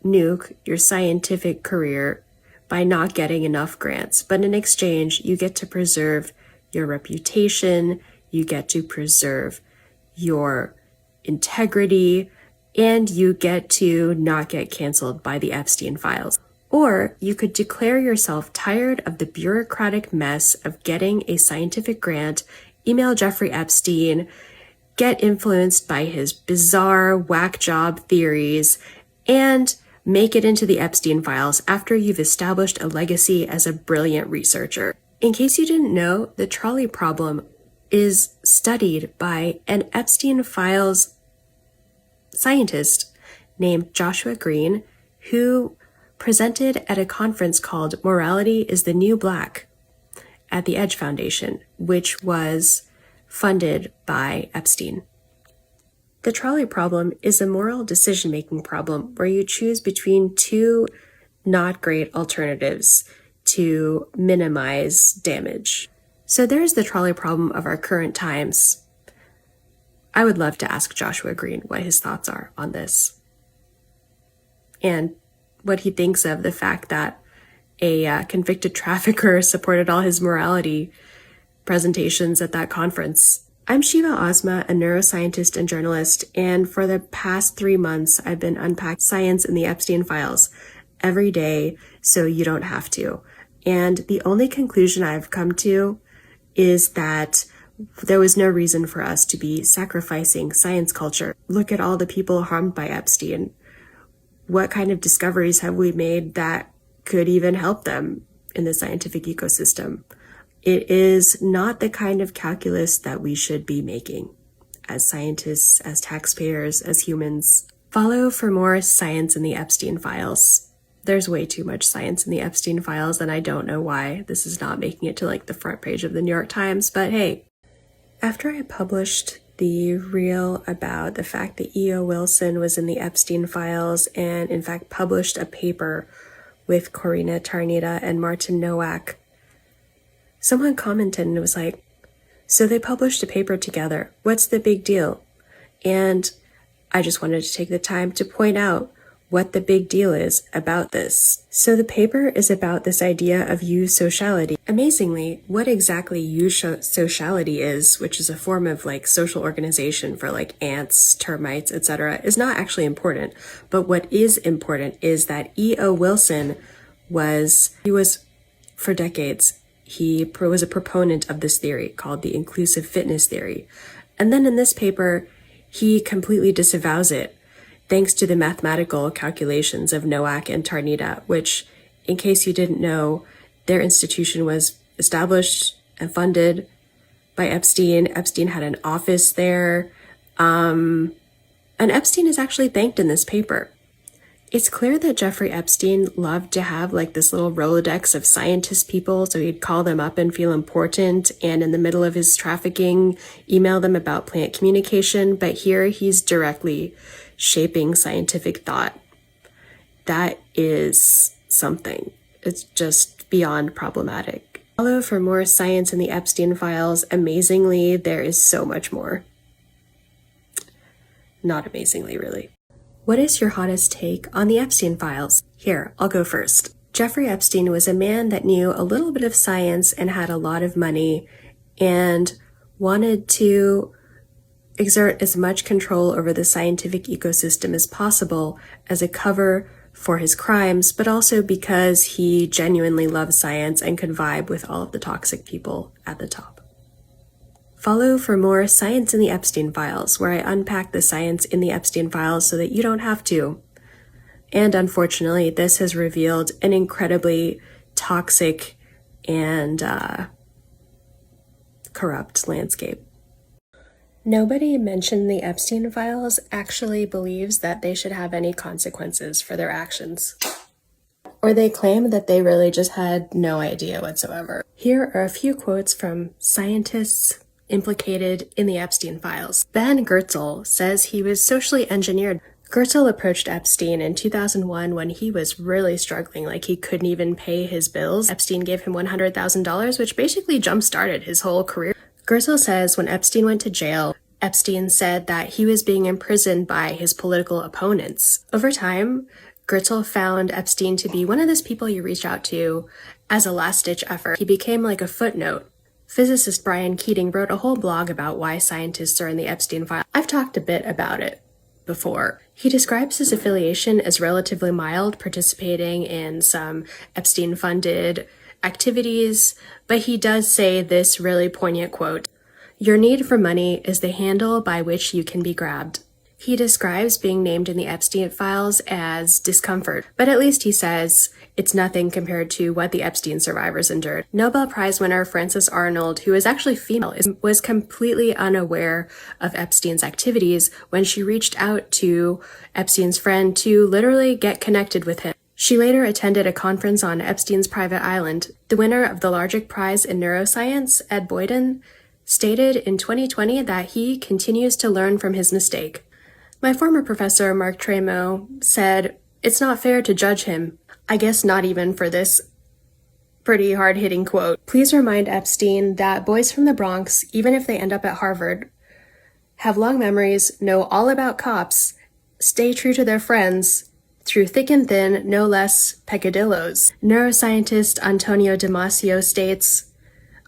nuke your scientific career by not getting enough grants. But in exchange, you get to preserve your reputation, you get to preserve your integrity, and you get to not get canceled by the Epstein Files. Or you could declare yourself tired of the bureaucratic mess of getting a scientific grant, email Jeffrey Epstein, get influenced by his bizarre whack job theories, and make it into the Epstein Files after you've established a legacy as a brilliant researcher. In case you didn't know, the trolley problem is studied by an Epstein Files scientist named Joshua Green, who presented at a conference called Morality is the New Black at the Edge Foundation, which was funded by Epstein. The trolley problem is a moral decision-making problem where you choose between two not great alternatives to minimize damage. So there's the trolley problem of our current times. I would love to ask Joshua Green what his thoughts are on this, and what he thinks of the fact that a convicted trafficker supported all his morality presentations at that conference. I'm Sheeva Ozma, a neuroscientist and journalist, and for the past 3 months, I've been unpacking science in the Epstein Files every day so you don't have to. And the only conclusion I've come to is that there was no reason for us to be sacrificing science culture. Look at all the people harmed by Epstein. What kind of discoveries have we made that could even help them in the scientific ecosystem? It is not the kind of calculus that we should be making as scientists, as taxpayers, as humans. Follow for more Science in the Epstein Files. There's way too much science in the Epstein Files, and I don't know why this is not making it to like the front page of the New York Times, but hey. After I published the reel about the fact that E.O. Wilson was in the Epstein Files and in fact published a paper with Corina Tarnita and Martin Nowak, someone commented and it was like, so they published a paper together. What's the big deal? And I just wanted to take the time to point out what the big deal is about this. So the paper is about this idea of eusociality. Amazingly, what exactly eusociality is, which is a form of like social organization for like ants, termites, etc., is not actually important. But what is important is that E.O. Wilson was for decades, he was a proponent of this theory called the inclusive fitness theory. And then in this paper, he completely disavows it, thanks to the mathematical calculations of Nowak and Tarnita, which, in case you didn't know, their institution was established and funded by Epstein. Epstein had an office there, and Epstein is actually thanked in this paper. It's clear that Jeffrey Epstein loved to have like this little Rolodex of scientist people, so he'd call them up and feel important, and in the middle of his trafficking, email them about plant communication, but here he's directly shaping scientific thought. That is something. It's just beyond problematic. Follow for more science in the Epstein Files. Amazingly, there is so much more. Not amazingly, really. What is your hottest take on the Epstein Files? Here, I'll go first. Jeffrey Epstein was a man that knew a little bit of science and had a lot of money and wanted to exert as much control over the scientific ecosystem as possible as a cover for his crimes, but also because he genuinely loved science and could vibe with all of the toxic people at the top. Follow for more science in the Epstein Files, where I unpack the science in the Epstein Files so that you don't have to. And unfortunately, this has revealed an incredibly toxic and corrupt landscape. Nobody mentioned the Epstein Files actually believes that they should have any consequences for their actions. Or they claim that they really just had no idea whatsoever. Here are a few quotes from scientists implicated in the Epstein Files. Ben Goertzel says he was socially engineered. Goertzel approached Epstein in 2001 when he was really struggling, like he couldn't even pay his bills. Epstein gave him $100,000, which basically jump-started his whole career. Goertzel says when Epstein went to jail, Epstein said that he was being imprisoned by his political opponents. Over time, Goertzel found Epstein to be one of those people you reach out to as a last-ditch effort. He became like a footnote. Physicist Brian Keating wrote a whole blog about why scientists are in the Epstein Files. I've talked a bit about it before. He describes his affiliation as relatively mild, participating in some Epstein-funded activities, but he does say this really poignant quote, "Your need for money is the handle by which you can be grabbed." He describes being named in the Epstein Files as discomfort, but at least he says it's nothing compared to what the Epstein survivors endured. Nobel Prize winner Frances Arnold, who is actually female, was completely unaware of Epstein's activities when she reached out to Epstein's friend to literally get connected with him. She later attended a conference on Epstein's private island. The winner of the Largic Prize in Neuroscience, Ed Boyden, stated in 2020 that he continues to learn from his mistake. My former professor, Mark Tremo, said, "It's not fair to judge him." I guess not even for this pretty hard-hitting quote. Please remind Epstein that boys from the Bronx, even if they end up at Harvard, have long memories, know all about cops, stay true to their friends, through thick and thin, no less peccadillos. Neuroscientist Antonio Damasio states,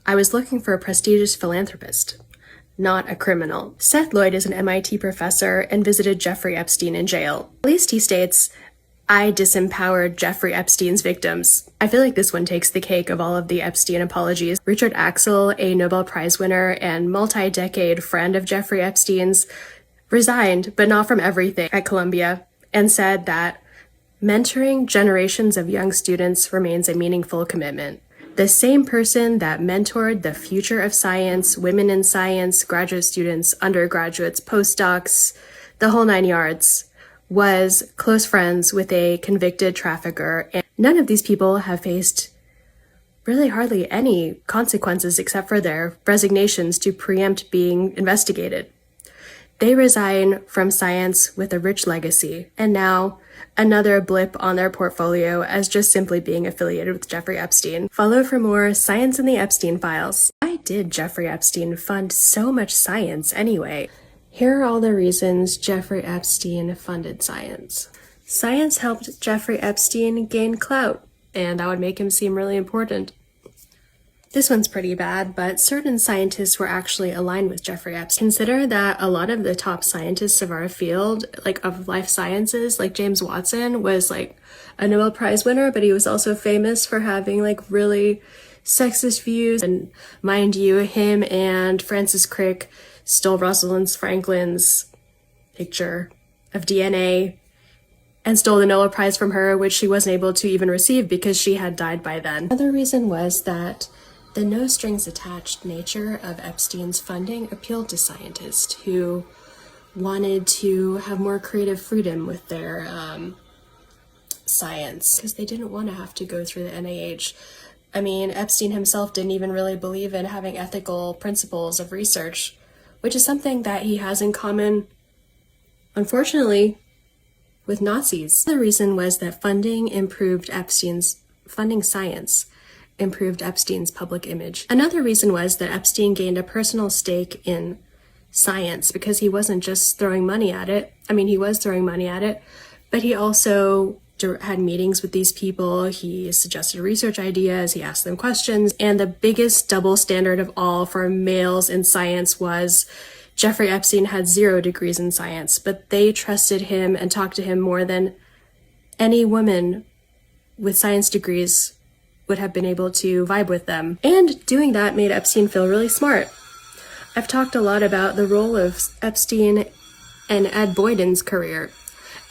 "I was looking for a prestigious philanthropist, not a criminal." Seth Lloyd is an MIT professor and visited Jeffrey Epstein in jail. At least he states, "I disempowered Jeffrey Epstein's victims." I feel like this one takes the cake of all of the Epstein apologies. Richard Axel, a Nobel Prize winner and multi-decade friend of Jeffrey Epstein's, resigned, but not from everything, at Columbia, and said that mentoring generations of young students remains a meaningful commitment. The same person that mentored the future of science, women in science, graduate students, undergraduates, postdocs, the whole nine yards, was close friends with a convicted trafficker. And none of these people have faced really hardly any consequences except for their resignations to preempt being investigated. They resign from science with a rich legacy, and now another blip on their portfolio as just simply being affiliated with Jeffrey Epstein. Follow for more Science in the Epstein Files. Why did Jeffrey Epstein fund so much science anyway? Here are all the reasons Jeffrey Epstein funded science. Science helped Jeffrey Epstein gain clout, and that would make him seem really important. This one's pretty bad, but certain scientists were actually aligned with Jeffrey Epstein. Consider that a lot of the top scientists of our field, like of life sciences, like James Watson was like a Nobel Prize winner, but he was also famous for having like really sexist views. And mind you, him and Francis Crick stole Rosalind Franklin's picture of DNA and stole the Nobel Prize from her, which she wasn't able to even receive because she had died by then. Another reason was that the no-strings-attached nature of Epstein's funding appealed to scientists who wanted to have more creative freedom with their science because they didn't want to have to go through the NIH. I mean, Epstein himself didn't even really believe in having ethical principles of research, which is something that he has in common, unfortunately, with Nazis. The reason was that funding science improved Epstein's public image. Another reason was that Epstein gained a personal stake in science because he wasn't just throwing money at it. I mean, he was throwing money at it, but he also had meetings with these people. He suggested research ideas. He asked them questions. And the biggest double standard of all for males in science was Jeffrey Epstein had 0 degrees in science, but they trusted him and talked to him more than any woman with science degrees would have been able to vibe with them. And doing that made Epstein feel really smart. I've talked a lot about the role of Epstein and Ed Boyden's career.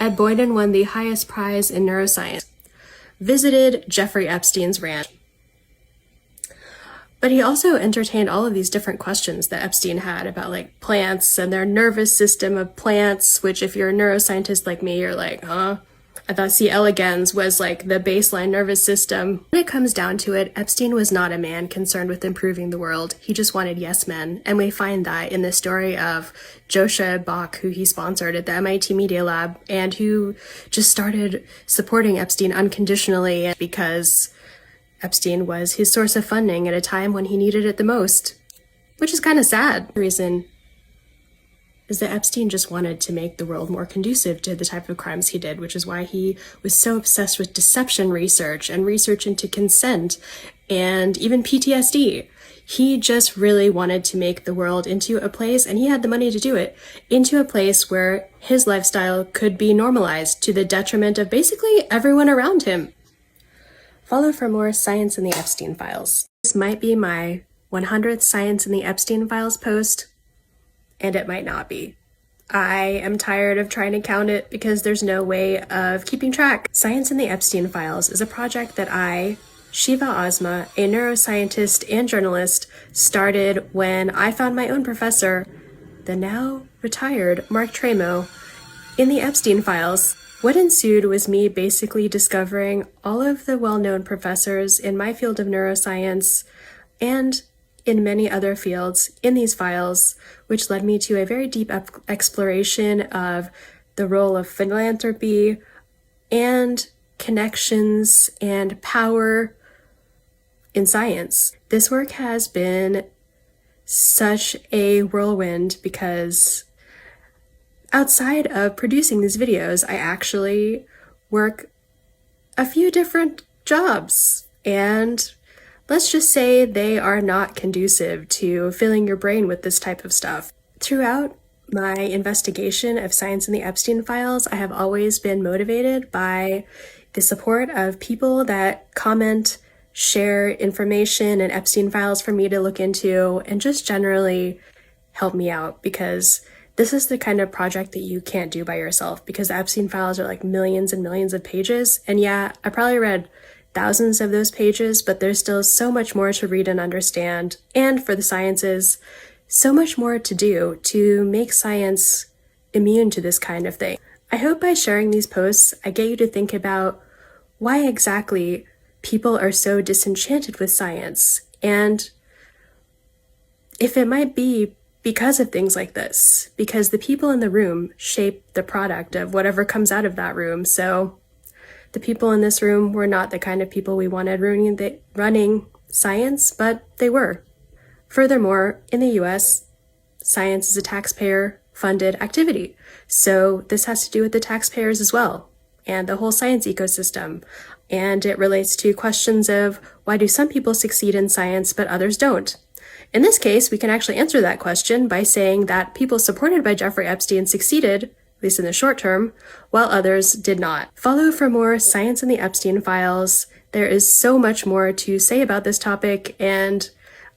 Ed Boyden won the highest prize in neuroscience, visited Jeffrey Epstein's ranch. But he also entertained all of these different questions that Epstein had about like plants and their nervous system of plants, which if you're a neuroscientist like me, you're like, huh? I thought C. elegans was like the baseline nervous system. When it comes down to it, Epstein was not a man concerned with improving the world. He just wanted yes men. And we find that in the story of Joshua Bach, who he sponsored at the MIT Media Lab, and who just started supporting Epstein unconditionally because Epstein was his source of funding at a time when he needed it the most, which is kind of sad. The reason is that Epstein just wanted to make the world more conducive to the type of crimes he did, which is why he was so obsessed with deception research and research into consent and even PTSD. He just really wanted to make the world into a place, and he had the money to do it, into a place where his lifestyle could be normalized to the detriment of basically everyone around him. Follow for more Science in the Epstein Files. This might be my 100th Science in the Epstein Files post, and it might not be. I am tired of trying to count it because there's no way of keeping track. Science in the Epstein Files is a project that I, Sheeva Ozma, a neuroscientist and journalist, started when I found my own professor, the now retired Mark Tremo, in the Epstein Files. What ensued was me basically discovering all of the well-known professors in my field of neuroscience and in many other fields in these files, which led me to a very deep exploration of the role of philanthropy and connections and power in science. This work has been such a whirlwind because outside of producing these videos, I actually work a few different jobs, and let's just say they are not conducive to filling your brain with this type of stuff. Throughout my investigation of Science in the Epstein Files, I have always been motivated by the support of people that comment, share information and Epstein Files for me to look into, and just generally help me out, because this is the kind of project that you can't do by yourself, because the Epstein Files are like millions and millions of pages. And yeah, I probably read thousands of those pages, but there's still so much more to read and understand. And for the sciences, so much more to do to make science immune to this kind of thing. I hope by sharing these posts, I get you to think about why exactly people are so disenchanted with science, and if it might be because of things like this, because the people in the room shape the product of whatever comes out of that room. So the people in this room were not the kind of people we wanted running science, but they were. Furthermore, in the US, science is a taxpayer-funded activity. So this has to do with the taxpayers as well, and the whole science ecosystem. And it relates to questions of why do some people succeed in science but others don't? In this case, we can actually answer that question by saying that people supported by Jeffrey Epstein succeeded, at least in the short term, while others did not. Follow for more Science in the Epstein Files. There is so much more to say about this topic, and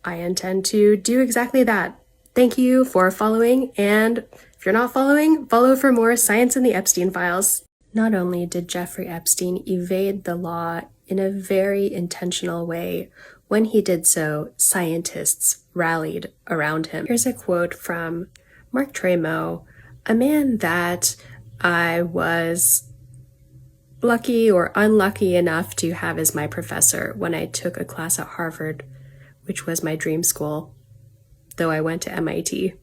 I intend to do exactly that. Thank you for following, and if you're not following, follow for more Science in the Epstein Files. Not only did Jeffrey Epstein evade the law in a very intentional way, when he did so, scientists rallied around him. Here's a quote from Mark Tremo, a man that I was lucky or unlucky enough to have as my professor when I took a class at Harvard, which was my dream school, though I went to MIT.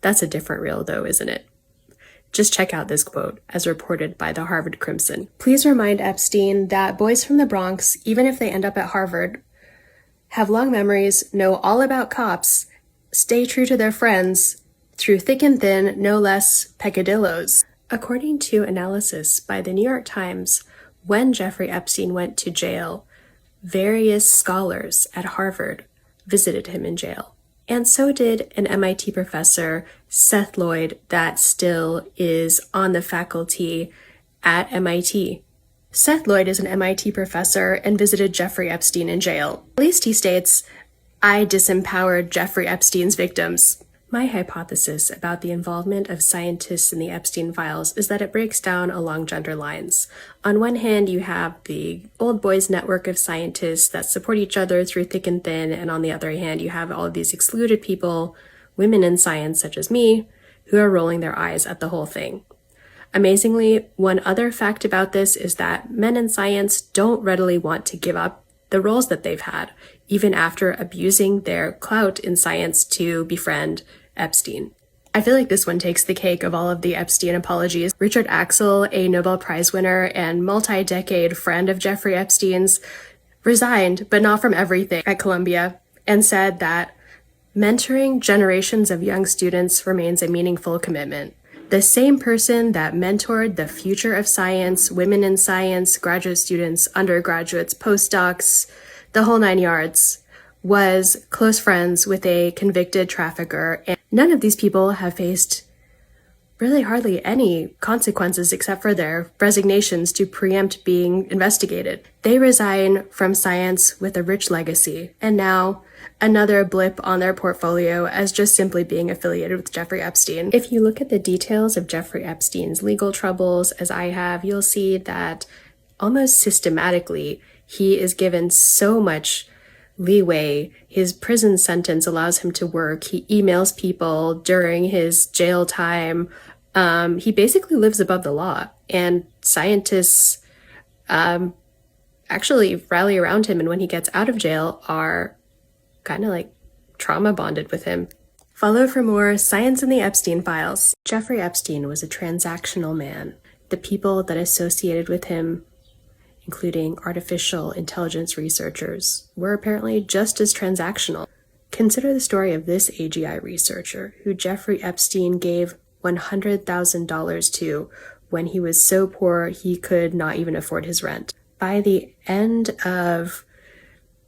That's a different reel though, isn't it? Just check out this quote, as reported by the Harvard Crimson. Please remind Epstein that boys from the Bronx, even if they end up at Harvard, have long memories, know all about cops, stay true to their friends, through thick and thin, no less peccadillos. According to analysis by the New York Times, when Jeffrey Epstein went to jail, various scholars at Harvard visited him in jail. And so did an MIT professor, Seth Lloyd, that still is on the faculty at MIT. Seth Lloyd is an MIT professor and visited Jeffrey Epstein in jail. At least he states, "I disempowered Jeffrey Epstein's victims." My hypothesis about the involvement of scientists in the Epstein Files is that it breaks down along gender lines. On one hand, you have the old boys network of scientists that support each other through thick and thin, and on the other hand, you have all of these excluded people, women in science such as me, who are rolling their eyes at the whole thing. Amazingly, one other fact about this is that men in science don't readily want to give up the roles that they've had, even after abusing their clout in science to befriend Epstein. I feel like this one takes the cake of all of the Epstein apologies. Richard Axel, a Nobel Prize winner and multi-decade friend of Jeffrey Epstein's, resigned, but not from everything, at Columbia, and said that mentoring generations of young students remains a meaningful commitment. The same person that mentored the future of science, women in science, graduate students, undergraduates, postdocs, the whole nine yards, was close friends with a convicted trafficker. And none of these people have faced really hardly any consequences except for their resignations to preempt being investigated. They resign from science with a rich legacy, and now another blip on their portfolio as just simply being affiliated with Jeffrey Epstein. If you look at the details of Jeffrey Epstein's legal troubles, as I have, you'll see that almost systematically he is given so much leeway. His prison sentence allows him to work. He emails people during his jail time. He basically lives above the law, and scientists actually rally around him, and when he gets out of jail are kind of like trauma bonded with him. Follow for more Science in the Epstein Files. Jeffrey Epstein was a transactional man. The people that associated with him, including artificial intelligence researchers, were apparently just as transactional. Consider the story of this AGI researcher who Jeffrey Epstein gave $100,000 to when he was so poor he could not even afford his rent. By the end of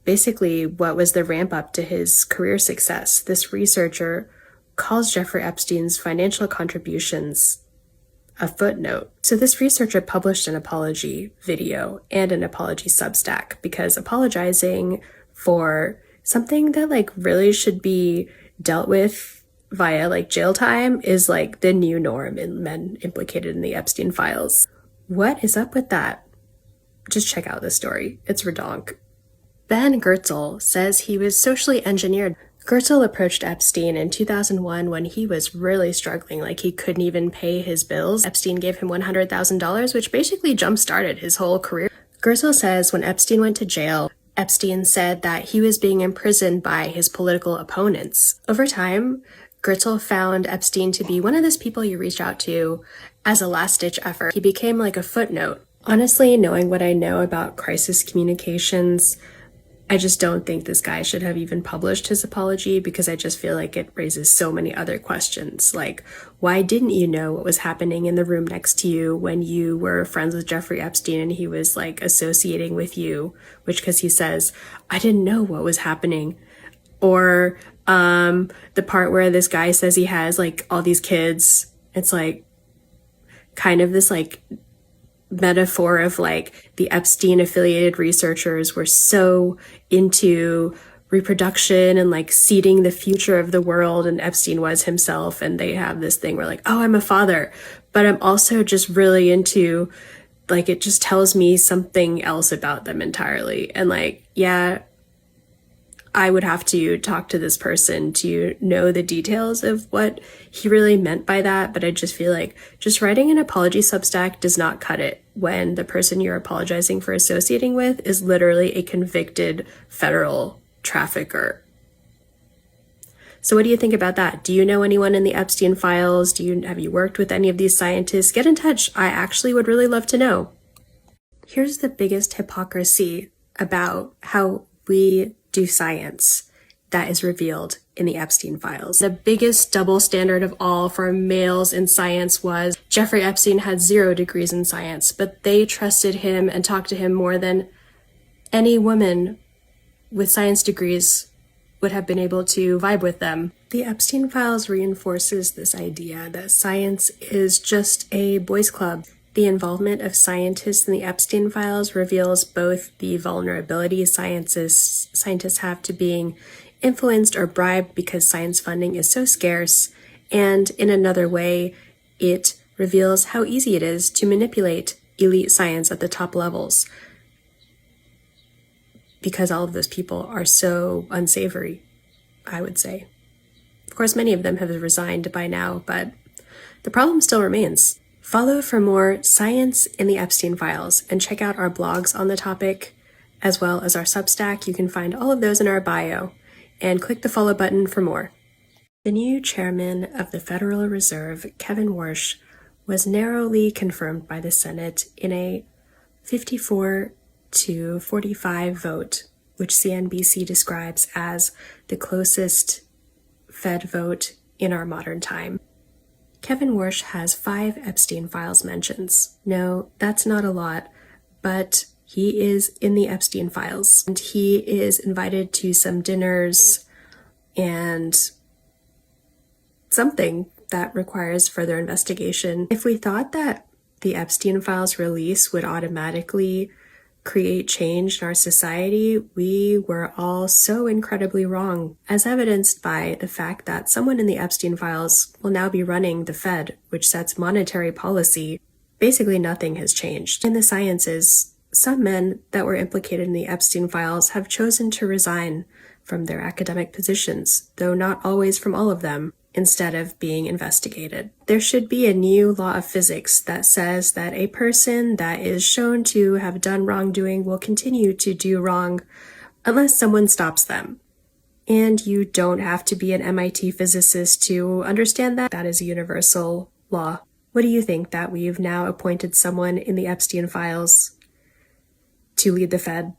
basically what was the ramp up to his career success, this researcher calls Jeffrey Epstein's financial contributions a footnote. So this researcher published an apology video and an apology Substack, because apologizing for something that really should be dealt with via jail time is the new norm in men implicated in the Epstein Files. What is up with that? Just check out this story. It's redonk. Ben Goertzel says he was socially engineered. Goertzel approached Epstein in 2001 when he was really struggling, he couldn't even pay his bills. Epstein gave him $100,000, which basically jump-started his whole career. Goertzel says when Epstein went to jail, Epstein said that he was being imprisoned by his political opponents. Over time, Gertzel found Epstein to be one of those people you reach out to as a last-ditch effort. He became like a footnote. Honestly, knowing what I know about crisis communications, I just don't think this guy should have even published his apology, because I just feel like it raises so many other questions. Like, why didn't you know what was happening in the room next to you when you were friends with Jeffrey Epstein and he was like associating with you? Which, because he says, I didn't know what was happening. Or the part where this guy says he has like all these kids. It's like kind of this like metaphor of like the Epstein affiliated researchers were so into reproduction and like seeding the future of the world, and Epstein was himself, and they have this thing where like, oh, I'm a father, but I'm also just really into, like, it just tells me something else about them entirely. And like, yeah, I would have to talk to this person to know the details of what he really meant by that, but I just feel like just writing an apology Substack does not cut it when the person you're apologizing for associating with is literally a convicted federal trafficker. So what do you think about that? Do you know anyone in the Epstein Files? Have you worked with any of these scientists? Get in touch. I actually would really love to know. Here's the biggest hypocrisy about how we do science that is revealed in the Epstein Files. The biggest double standard of all for males in science was Jeffrey Epstein had 0 degrees in science, but they trusted him and talked to him more than any woman with science degrees would have been able to vibe with them. The Epstein Files reinforces this idea that science is just a boys' club. The involvement of scientists in the Epstein Files reveals both the vulnerability scientists have to being influenced or bribed because science funding is so scarce, and in another way, it reveals how easy it is to manipulate elite science at the top levels, because all of those people are so unsavory, I would say. Of course, many of them have resigned by now, but the problem still remains. Follow for more science in the Epstein Files and check out our blogs on the topic, as well as our Substack. You can find all of those in our bio, and click the follow button for more. The new chairman of the Federal Reserve, Kevin Warsh, was narrowly confirmed by the Senate in a 54-45 vote, which CNBC describes as the closest Fed vote in our modern time. Kevin Warsh has 5 Epstein Files mentions. No, that's not a lot, but he is in the Epstein Files, and he is invited to some dinners and something that requires further investigation. If we thought that the Epstein Files release would automatically create change in our society, we were all so incredibly wrong, as evidenced by the fact that someone in the Epstein Files will now be running the Fed, which sets monetary policy. Basically, nothing has changed. In the sciences, some men that were implicated in the Epstein Files have chosen to resign from their academic positions, though not always from all of them, instead of being investigated. There should be a new law of physics that says that a person that is shown to have done wrongdoing will continue to do wrong unless someone stops them. And you don't have to be an MIT physicist to understand that. That is a universal law. What do you think that we've now appointed someone in the Epstein Files to lead the Fed,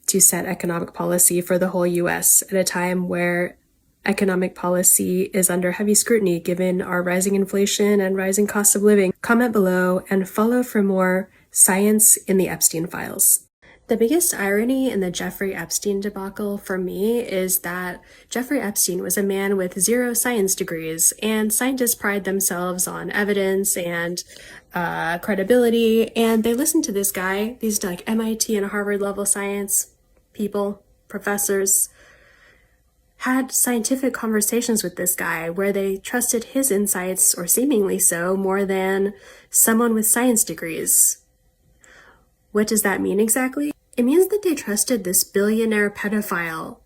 to set economic policy for the whole US at a time where economic policy is under heavy scrutiny given our rising inflation and rising costs of living? Comment below and follow for more science in the Epstein Files. The biggest irony in the Jeffrey Epstein debacle for me is that Jeffrey Epstein was a man with 0 science degrees, and scientists pride themselves on evidence and credibility, and they listen to this guy, these like MIT and Harvard level science people, professors, had scientific conversations with this guy where they trusted his insights, or seemingly so, more than someone with science degrees. What does that mean exactly? It means that they trusted this billionaire pedophile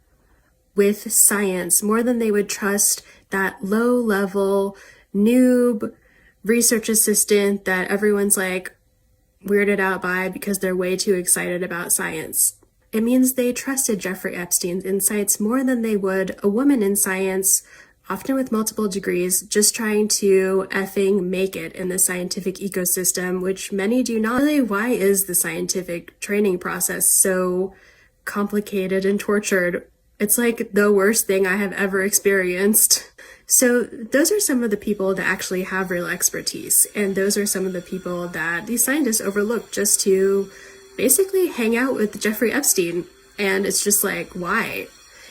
with science more than they would trust that low-level noob research assistant that everyone's like weirded out by because they're way too excited about science. It means they trusted Jeffrey Epstein's insights more than they would a woman in science, often with multiple degrees, just trying to effing make it in the scientific ecosystem, which many do not. Really, why is the scientific training process so complicated and tortured? It's like the worst thing I have ever experienced. So those are some of the people that actually have real expertise, and those are some of the people that these scientists overlook just to basically hang out with Jeffrey Epstein. And it's just like, why?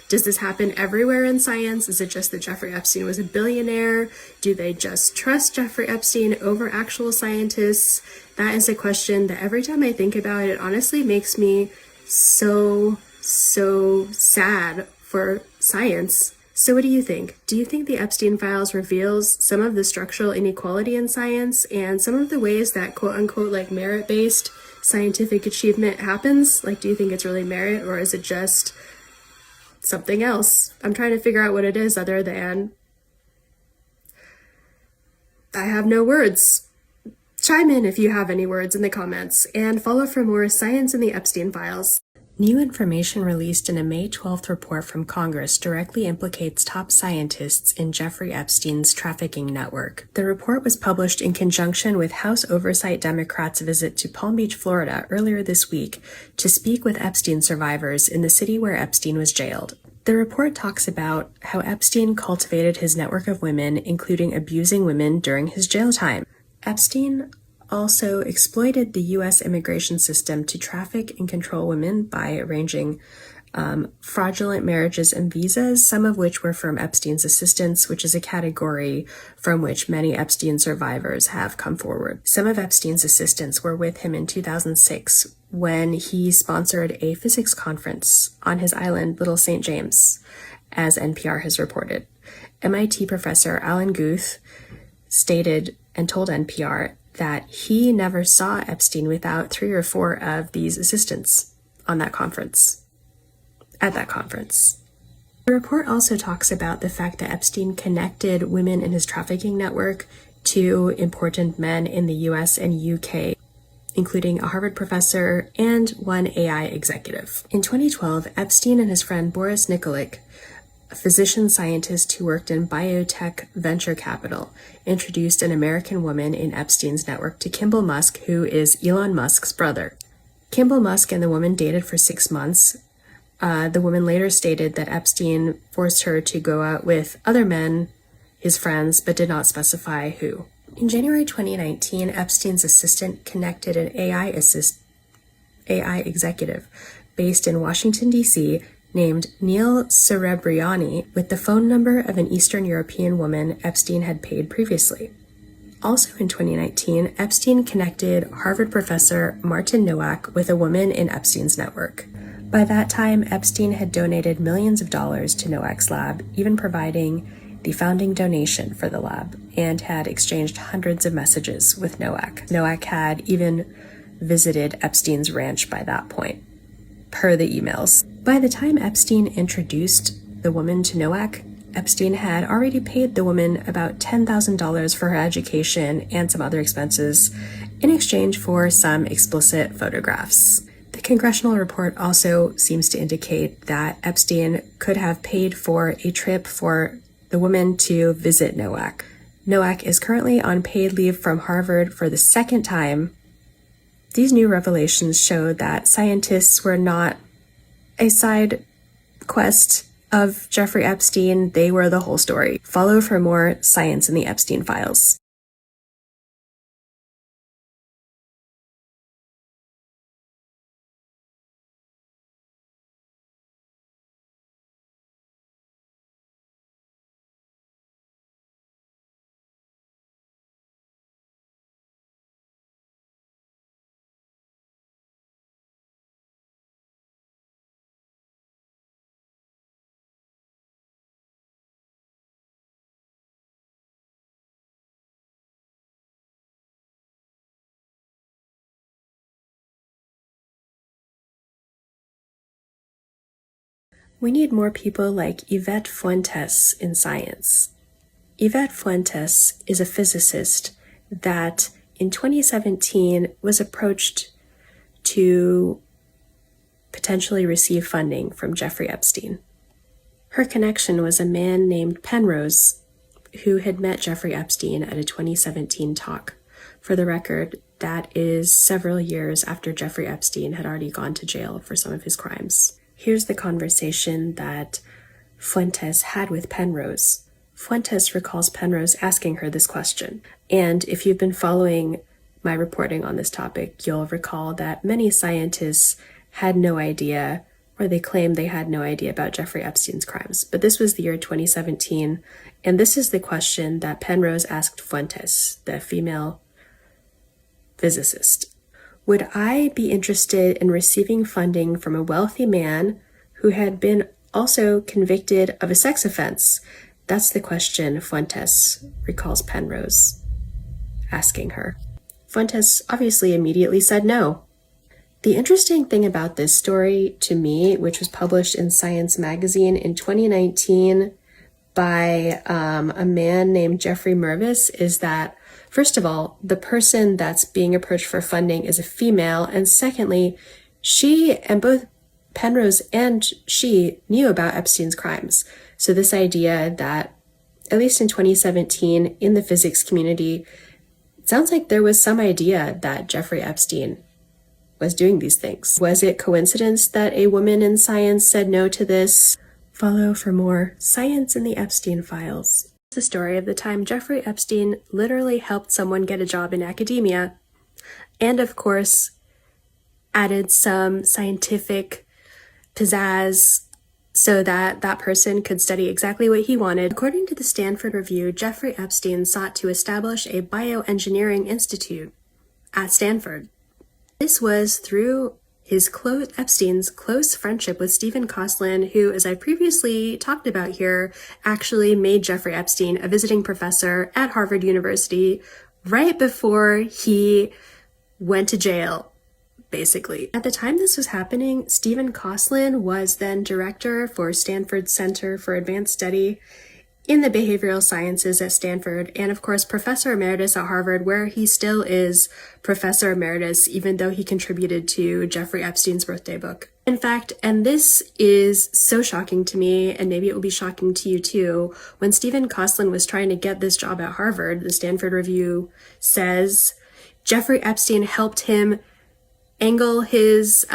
Does this happen everywhere in science? Is it just that Jeffrey Epstein was a billionaire? Do they just trust Jeffrey Epstein over actual scientists? That is a question that every time I think about it, it honestly makes me so sad for science. So what do you think? Do you think the Epstein Files reveals some of the structural inequality in science and some of the ways that quote-unquote like merit-based scientific achievement happens? Like, do you think it's really merit, or is it just something else? I'm trying to figure out what it is other than I have no words. Chime in if you have any words in the comments, and follow for more science in the Epstein Files. New information released in a May 12th report from Congress directly implicates top scientists in Jeffrey Epstein's trafficking network. The report was published in conjunction with House Oversight Democrats' visit to Palm Beach, Florida earlier this week to speak with Epstein survivors in the city where Epstein was jailed. The report talks about how Epstein cultivated his network of women, including abusing women during his jail time. Epstein also exploited the U.S. immigration system to traffic and control women by arranging fraudulent marriages and visas, some of which were from Epstein's assistants, which is a category from which many Epstein survivors have come forward. Some of Epstein's assistants were with him in 2006 when he sponsored a physics conference on his island, Little St. James, as NPR has reported. MIT professor Alan Guth stated and told NPR that he never saw Epstein without 3 or 4 of these assistants at that conference. The report also talks about the fact that Epstein connected women in his trafficking network to important men in the US and UK, including a Harvard professor and one AI executive. In 2012, Epstein and his friend Boris Nikolic, a physician scientist who worked in biotech venture capital, introduced an American woman in Epstein's network to Kimball Musk, who is Elon Musk's brother. Kimball Musk and the woman dated for 6 months. The woman later stated that Epstein forced her to go out with other men, his friends, but did not specify who. In January 2019, Epstein's assistant connected an AI executive based in Washington, D.C., named Neil Cerebriani with the phone number of an Eastern European woman Epstein had paid previously. Also in 2019, Epstein connected Harvard professor Martin Nowak with a woman in Epstein's network. By that time, Epstein had donated millions of dollars to Nowak's lab, even providing the founding donation for the lab, and had exchanged hundreds of messages with Nowak. Nowak had even visited Epstein's ranch by that point, per the emails. By the time Epstein introduced the woman to Nowak, Epstein had already paid the woman about $10,000 for her education and some other expenses in exchange for some explicit photographs. The congressional report also seems to indicate that Epstein could have paid for a trip for the woman to visit Nowak. Nowak is currently on paid leave from Harvard for the 2nd time. These new revelations show that scientists were not a side quest of Jeffrey Epstein. They were the whole story. Follow for more science in the Epstein Files. We need more people like Yvette Fuentes in science. Yvette Fuentes is a physicist that in 2017 was approached to potentially receive funding from Jeffrey Epstein. Her connection was a man named Penrose, who had met Jeffrey Epstein at a 2017 talk. For the record, that is several years after Jeffrey Epstein had already gone to jail for some of his crimes. Here's the conversation that Fuentes had with Penrose. Fuentes recalls Penrose asking her this question. And if you've been following my reporting on this topic, you'll recall that many scientists had no idea, or they claimed they had no idea about Jeffrey Epstein's crimes. But this was the year 2017, and this is the question that Penrose asked Fuentes, the female physicist. Would I be interested in receiving funding from a wealthy man who had been also convicted of a sex offense? That's the question Fuentes recalls Penrose asking her. Fuentes obviously immediately said no. The interesting thing about this story to me, which was published in Science magazine in 2019 by a man named Jeffrey Mervis, is that, first of all, the person that's being approached for funding is a female, and secondly, she and both Penrose and she knew about Epstein's crimes. So this idea that, at least in 2017, in the physics community, it sounds like there was some idea that Jeffrey Epstein was doing these things. Was it coincidence that a woman in science said no to this? Follow for more Science in the Epstein Files. The story of the time Jeffrey Epstein literally helped someone get a job in academia, and of course, added some scientific pizzazz so that that person could study exactly what he wanted. According to the Stanford Review, Jeffrey Epstein sought to establish a bioengineering institute at Stanford. This was through Epstein's close friendship with Stephen Kosslyn, who, as I previously talked about here, actually made Jeffrey Epstein a visiting professor at Harvard University right before he went to jail, basically. At the time this was happening, Stephen Kosslyn was then director for Stanford's Center for Advanced Study in the Behavioral Sciences at Stanford, and of course Professor Emeritus at Harvard, where he still is Professor Emeritus, even though he contributed to Jeffrey Epstein's birthday book. In fact, and this is so shocking to me, and maybe it will be shocking to you too, when Stephen Kosslyn was trying to get this job at Harvard, the Stanford Review says Jeffrey Epstein helped him angle his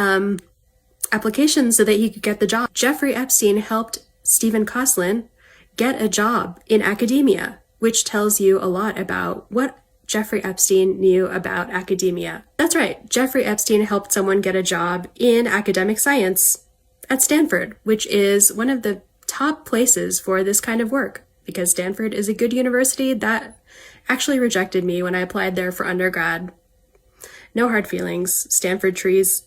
application so that he could get the job. Jeffrey Epstein helped Stephen Kosslyn get a job in academia, which tells you a lot about what Jeffrey Epstein knew about academia. That's right, Jeffrey Epstein helped someone get a job in academic science at Stanford, which is one of the top places for this kind of work, because Stanford is a good university that actually rejected me when I applied there for undergrad. No hard feelings, Stanford trees.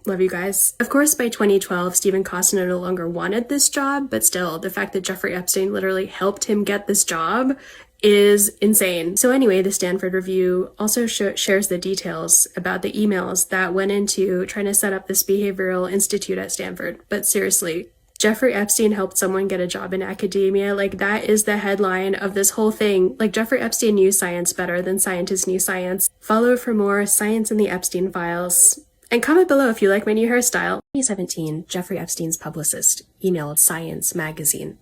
Love you guys. Of course, by 2012, Stephen Kosslyn no longer wanted this job, but still, the fact that Jeffrey Epstein literally helped him get this job is insane. So anyway, the Stanford Review also shares the details about the emails that went into trying to set up this behavioral institute at Stanford. But seriously, Jeffrey Epstein helped someone get a job in academia. Like, that is the headline of this whole thing. Like, Jeffrey Epstein knew science better than scientists knew science. Follow for more Science in the Epstein Files. And comment below if you like my new hairstyle. 2017, Jeffrey Epstein's publicist emailed Science magazine.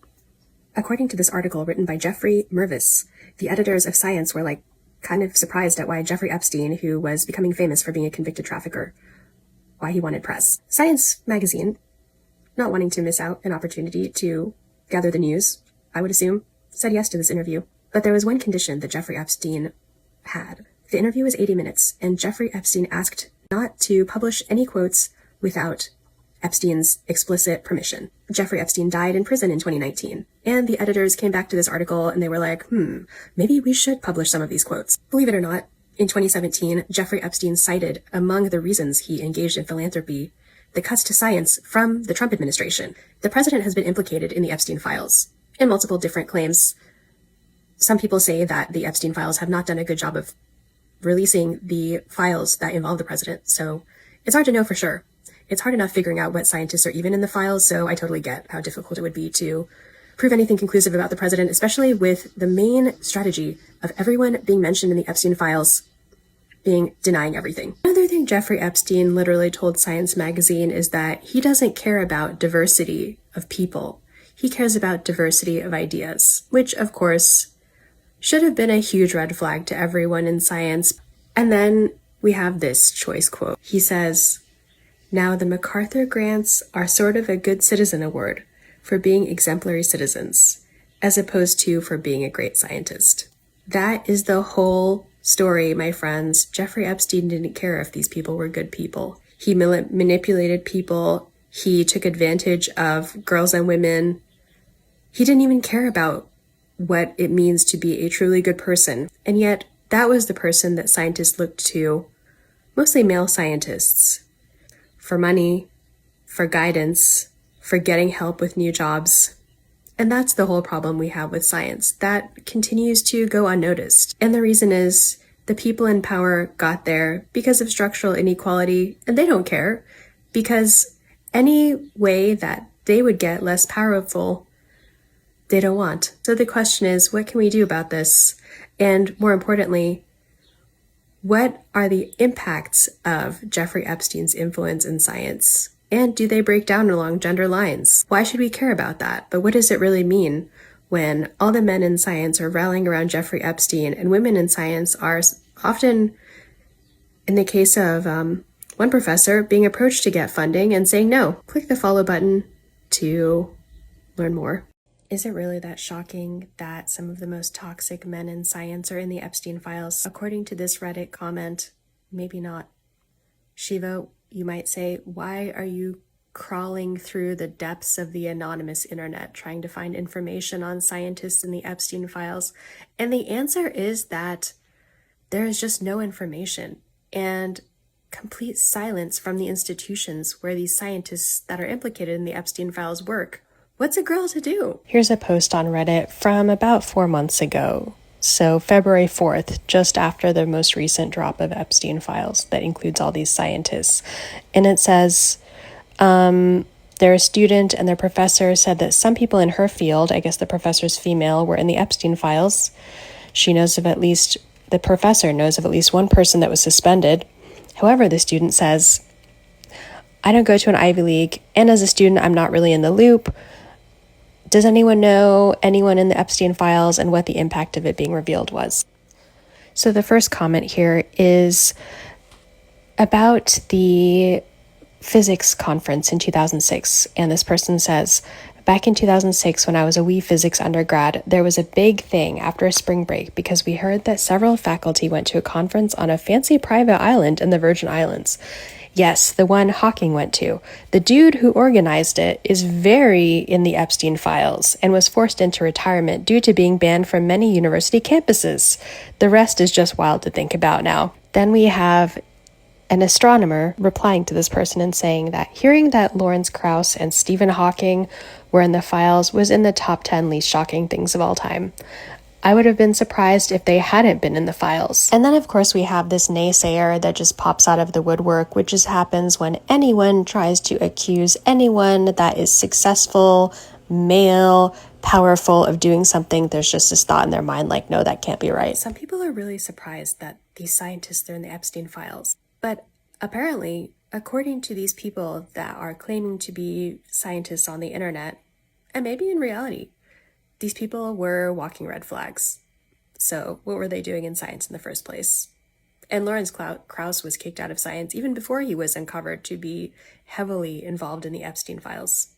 According to this article written by Jeffrey Mervis, the editors of Science were kind of surprised at why Jeffrey Epstein, who was becoming famous for being a convicted trafficker, why he wanted press. Science magazine, not wanting to miss out an opportunity to gather the news, I would assume, said yes to this interview. But there was one condition that Jeffrey Epstein had. The interview was 80 minutes, and Jeffrey Epstein asked not to publish any quotes without Epstein's explicit permission. Jeffrey Epstein died in prison in 2019, and the editors came back to this article and they were like, maybe we should publish some of these quotes. Believe it or not, in 2017, Jeffrey Epstein cited among the reasons he engaged in philanthropy the cuts to science from the Trump administration. The president has been implicated in the Epstein Files in multiple different claims. Some people say that the Epstein Files have not done a good job of releasing the files that involve the president, so it's hard to know for sure. It's hard enough figuring out what scientists are even in the files, so I totally get how difficult it would be to prove anything conclusive about the president, especially with the main strategy of everyone being mentioned in the Epstein Files denying everything. Another thing Jeffrey Epstein literally told Science magazine is that he doesn't care about diversity of people. He cares about diversity of ideas, which of course should have been a huge red flag to everyone in science. And then we have this choice quote. He says, "Now the MacArthur grants are sort of a good citizen award for being exemplary citizens, as opposed to for being a great scientist." That is the whole story, my friends. Jeffrey Epstein didn't care if these people were good people. He manipulated people. He took advantage of girls and women. He didn't even care about what it means to be a truly good person. And yet, that was the person that scientists looked to, mostly male scientists, for money, for guidance, for getting help with new jobs. And that's the whole problem we have with science. That continues to go unnoticed. And the reason is the people in power got there because of structural inequality, and they don't care, because any way that they would get less powerful, they don't want. So the question is, what can we do about this? And more importantly, what are the impacts of Jeffrey Epstein's influence in science? And do they break down along gender lines? Why should we care about that? But what does it really mean when all the men in science are rallying around Jeffrey Epstein and women in science are often, in the case of one professor, being approached to get funding and saying no? Click the follow button to learn more. Is it really that shocking that some of the most toxic men in science are in the Epstein Files? According to this Reddit comment, maybe not. Sheeva, you might say, why are you crawling through the depths of the anonymous internet trying to find information on scientists in the Epstein Files? And the answer is that there is just no information and complete silence from the institutions where these scientists that are implicated in the Epstein Files work. What's a girl to do? Here's a post on Reddit from about 4 months ago. So February 4th, just after the most recent drop of Epstein Files that includes all these scientists. And it says, their student and their professor said that some people in her field, I guess the professor's female, were in the Epstein Files. The professor knows of at least one person that was suspended. However, the student says, "I don't go to an Ivy League, and as a student, I'm not really in the loop. Does anyone know anyone in the Epstein Files and what the impact of it being revealed was?" So the first comment here is about the physics conference in 2006. And this person says, "Back in 2006, when I was a wee physics undergrad, there was a big thing after a spring break because we heard that several faculty went to a conference on a fancy private island in the Virgin Islands. Yes, the one Hawking went to. The dude who organized it is very in the Epstein Files and was forced into retirement due to being banned from many university campuses. The rest is just wild to think about now." Then we have an astronomer replying to this person and saying that hearing that Lawrence Krauss and Stephen Hawking were in the files was in the top 10 least shocking things of all time. I would have been surprised if they hadn't been in the files. And then, of course, we have this naysayer that just pops out of the woodwork, which just happens when anyone tries to accuse anyone that is successful, male, powerful of doing something. There's just this thought in their mind like, no, that can't be right. Some people are really surprised that these scientists are in the Epstein Files. But apparently, according to these people that are claiming to be scientists on the internet, and maybe in reality, these people were walking red flags. So what were they doing in science in the first place? And Lawrence Krauss was kicked out of science even before he was uncovered to be heavily involved in the Epstein Files.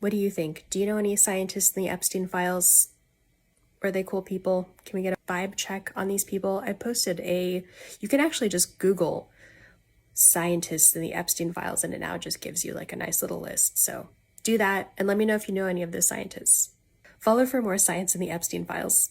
What do you think? Do you know any scientists in the Epstein Files? Are they cool people? Can we get a vibe check on these people? I posted you can actually just Google scientists in the Epstein Files and it now just gives you like a nice little list. So do that and let me know if you know any of the scientists. Follow for more science in the Epstein Files.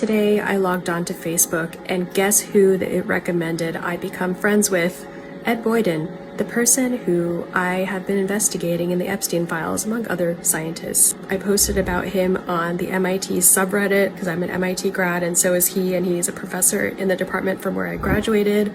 Today, I logged on to Facebook, and guess who it recommended I become friends with? Ed Boyden, the person who I have been investigating in the Epstein Files, among other scientists. I posted about him on the MIT subreddit because I'm an MIT grad, and so is he, and he's a professor in the department from where I graduated.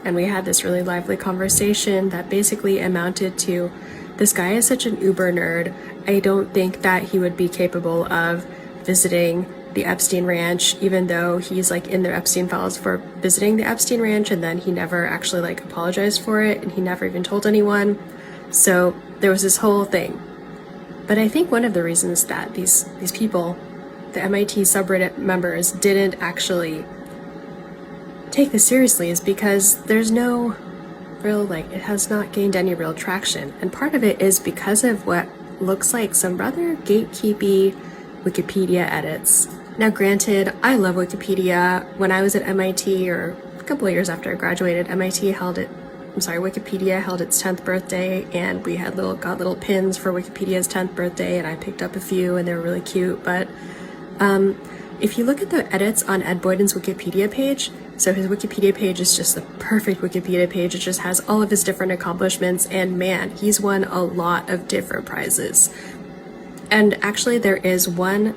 And we had this really lively conversation that basically amounted to, this guy is such an uber nerd. I don't think that he would be capable of visiting the Epstein Ranch, even though he's like in the Epstein Files for visiting the Epstein Ranch, and then he never actually like apologized for it, and he never even told anyone. So there was this whole thing. But I think one of the reasons that these people, the MIT subreddit members, didn't actually take this seriously is because there's no real, it has not gained any real traction. And part of it is because of what looks like some rather gatekeepy Wikipedia edits. Now granted, I love Wikipedia. When I was at MIT, or a couple of years after I graduated, Wikipedia held its 10th birthday, and we had got little pins for Wikipedia's 10th birthday, and I picked up a few, and they were really cute. But if you look at the edits on Ed Boyden's Wikipedia page, so his Wikipedia page is just the perfect Wikipedia page. It just has all of his different accomplishments, and man, he's won a lot of different prizes. And actually, there is one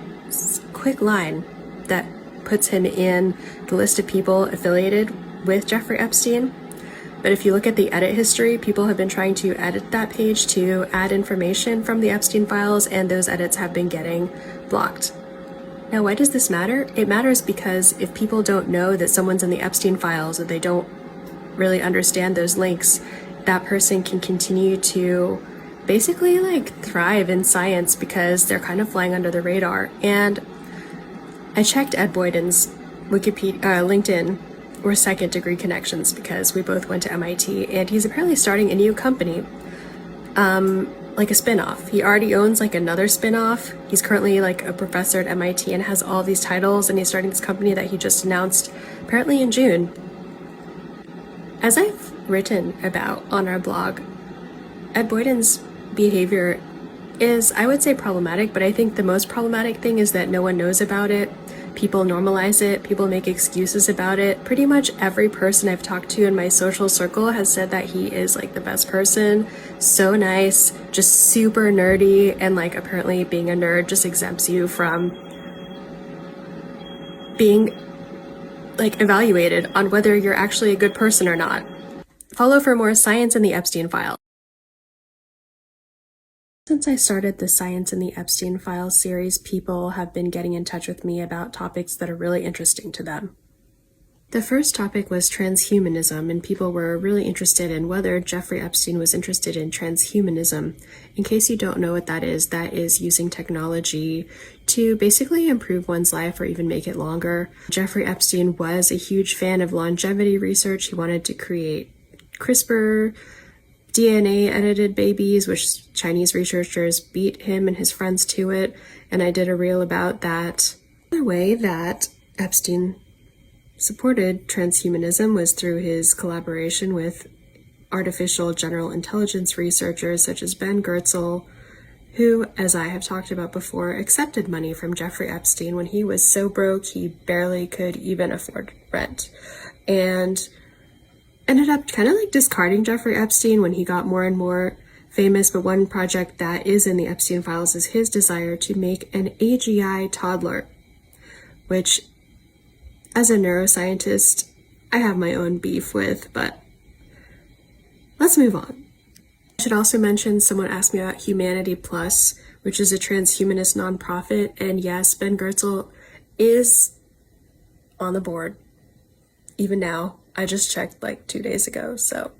quick line that puts him in the list of people affiliated with Jeffrey Epstein. But if you look at the edit history, people have been trying to edit that page to add information from the Epstein Files, and those edits have been getting blocked. Now, why does this matter? It matters because if people don't know that someone's in the Epstein Files, or they don't really understand those links, that person can continue to basically thrive in science because they're kind of flying under the radar. And I checked Ed Boyden's LinkedIn or second degree connections because we both went to MIT, and he's apparently starting a new company, like a spin-off. He already owns another spin-off. He's currently a professor at MIT and has all these titles, and he's starting this company that he just announced apparently in June. As I've written about on our blog, Ed Boyden's behavior is, I would say, problematic, but I think the most problematic thing is that no one knows about it. People normalize it. People make excuses about it. Pretty much every person I've talked to in my social circle has said that he is the best person, so nice, just super nerdy, and apparently being a nerd just exempts you from being evaluated on whether you're actually a good person or not. Follow for more science in the Epstein Files. Since I started the Science in the Epstein Files series, people have been getting in touch with me about topics that are really interesting to them. The first topic was transhumanism, and people were really interested in whether Jeffrey Epstein was interested in transhumanism. In case you don't know what that is using technology to basically improve one's life or even make it longer. Jeffrey Epstein was a huge fan of longevity research. He wanted to create CRISPR DNA edited babies, which Chinese researchers beat him and his friends to it, and I did a reel about that. Another way that Epstein supported transhumanism was through his collaboration with artificial general intelligence researchers such as Ben Goertzel, who, as I have talked about before, accepted money from Jeffrey Epstein when he was so broke he barely could even afford rent, and ended up kind of discarding Jeffrey Epstein when he got more and more famous. But one project that is in the Epstein Files is his desire to make an AGI toddler, which, as a neuroscientist, I have my own beef with, but let's move on. I should also mention someone asked me about Humanity Plus, which is a transhumanist nonprofit, and yes, Ben Goertzel is on the board, even now. I just checked 2 days ago, so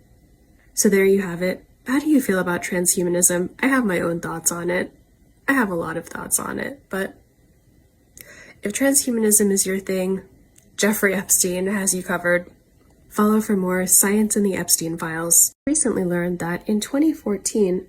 there you have it. How do you feel about transhumanism? I have my own thoughts on it. I have a lot of thoughts on it, but if transhumanism is your thing, Jeffrey Epstein has you covered. Follow for more Science in the Epstein Files. I recently learned that in 2014,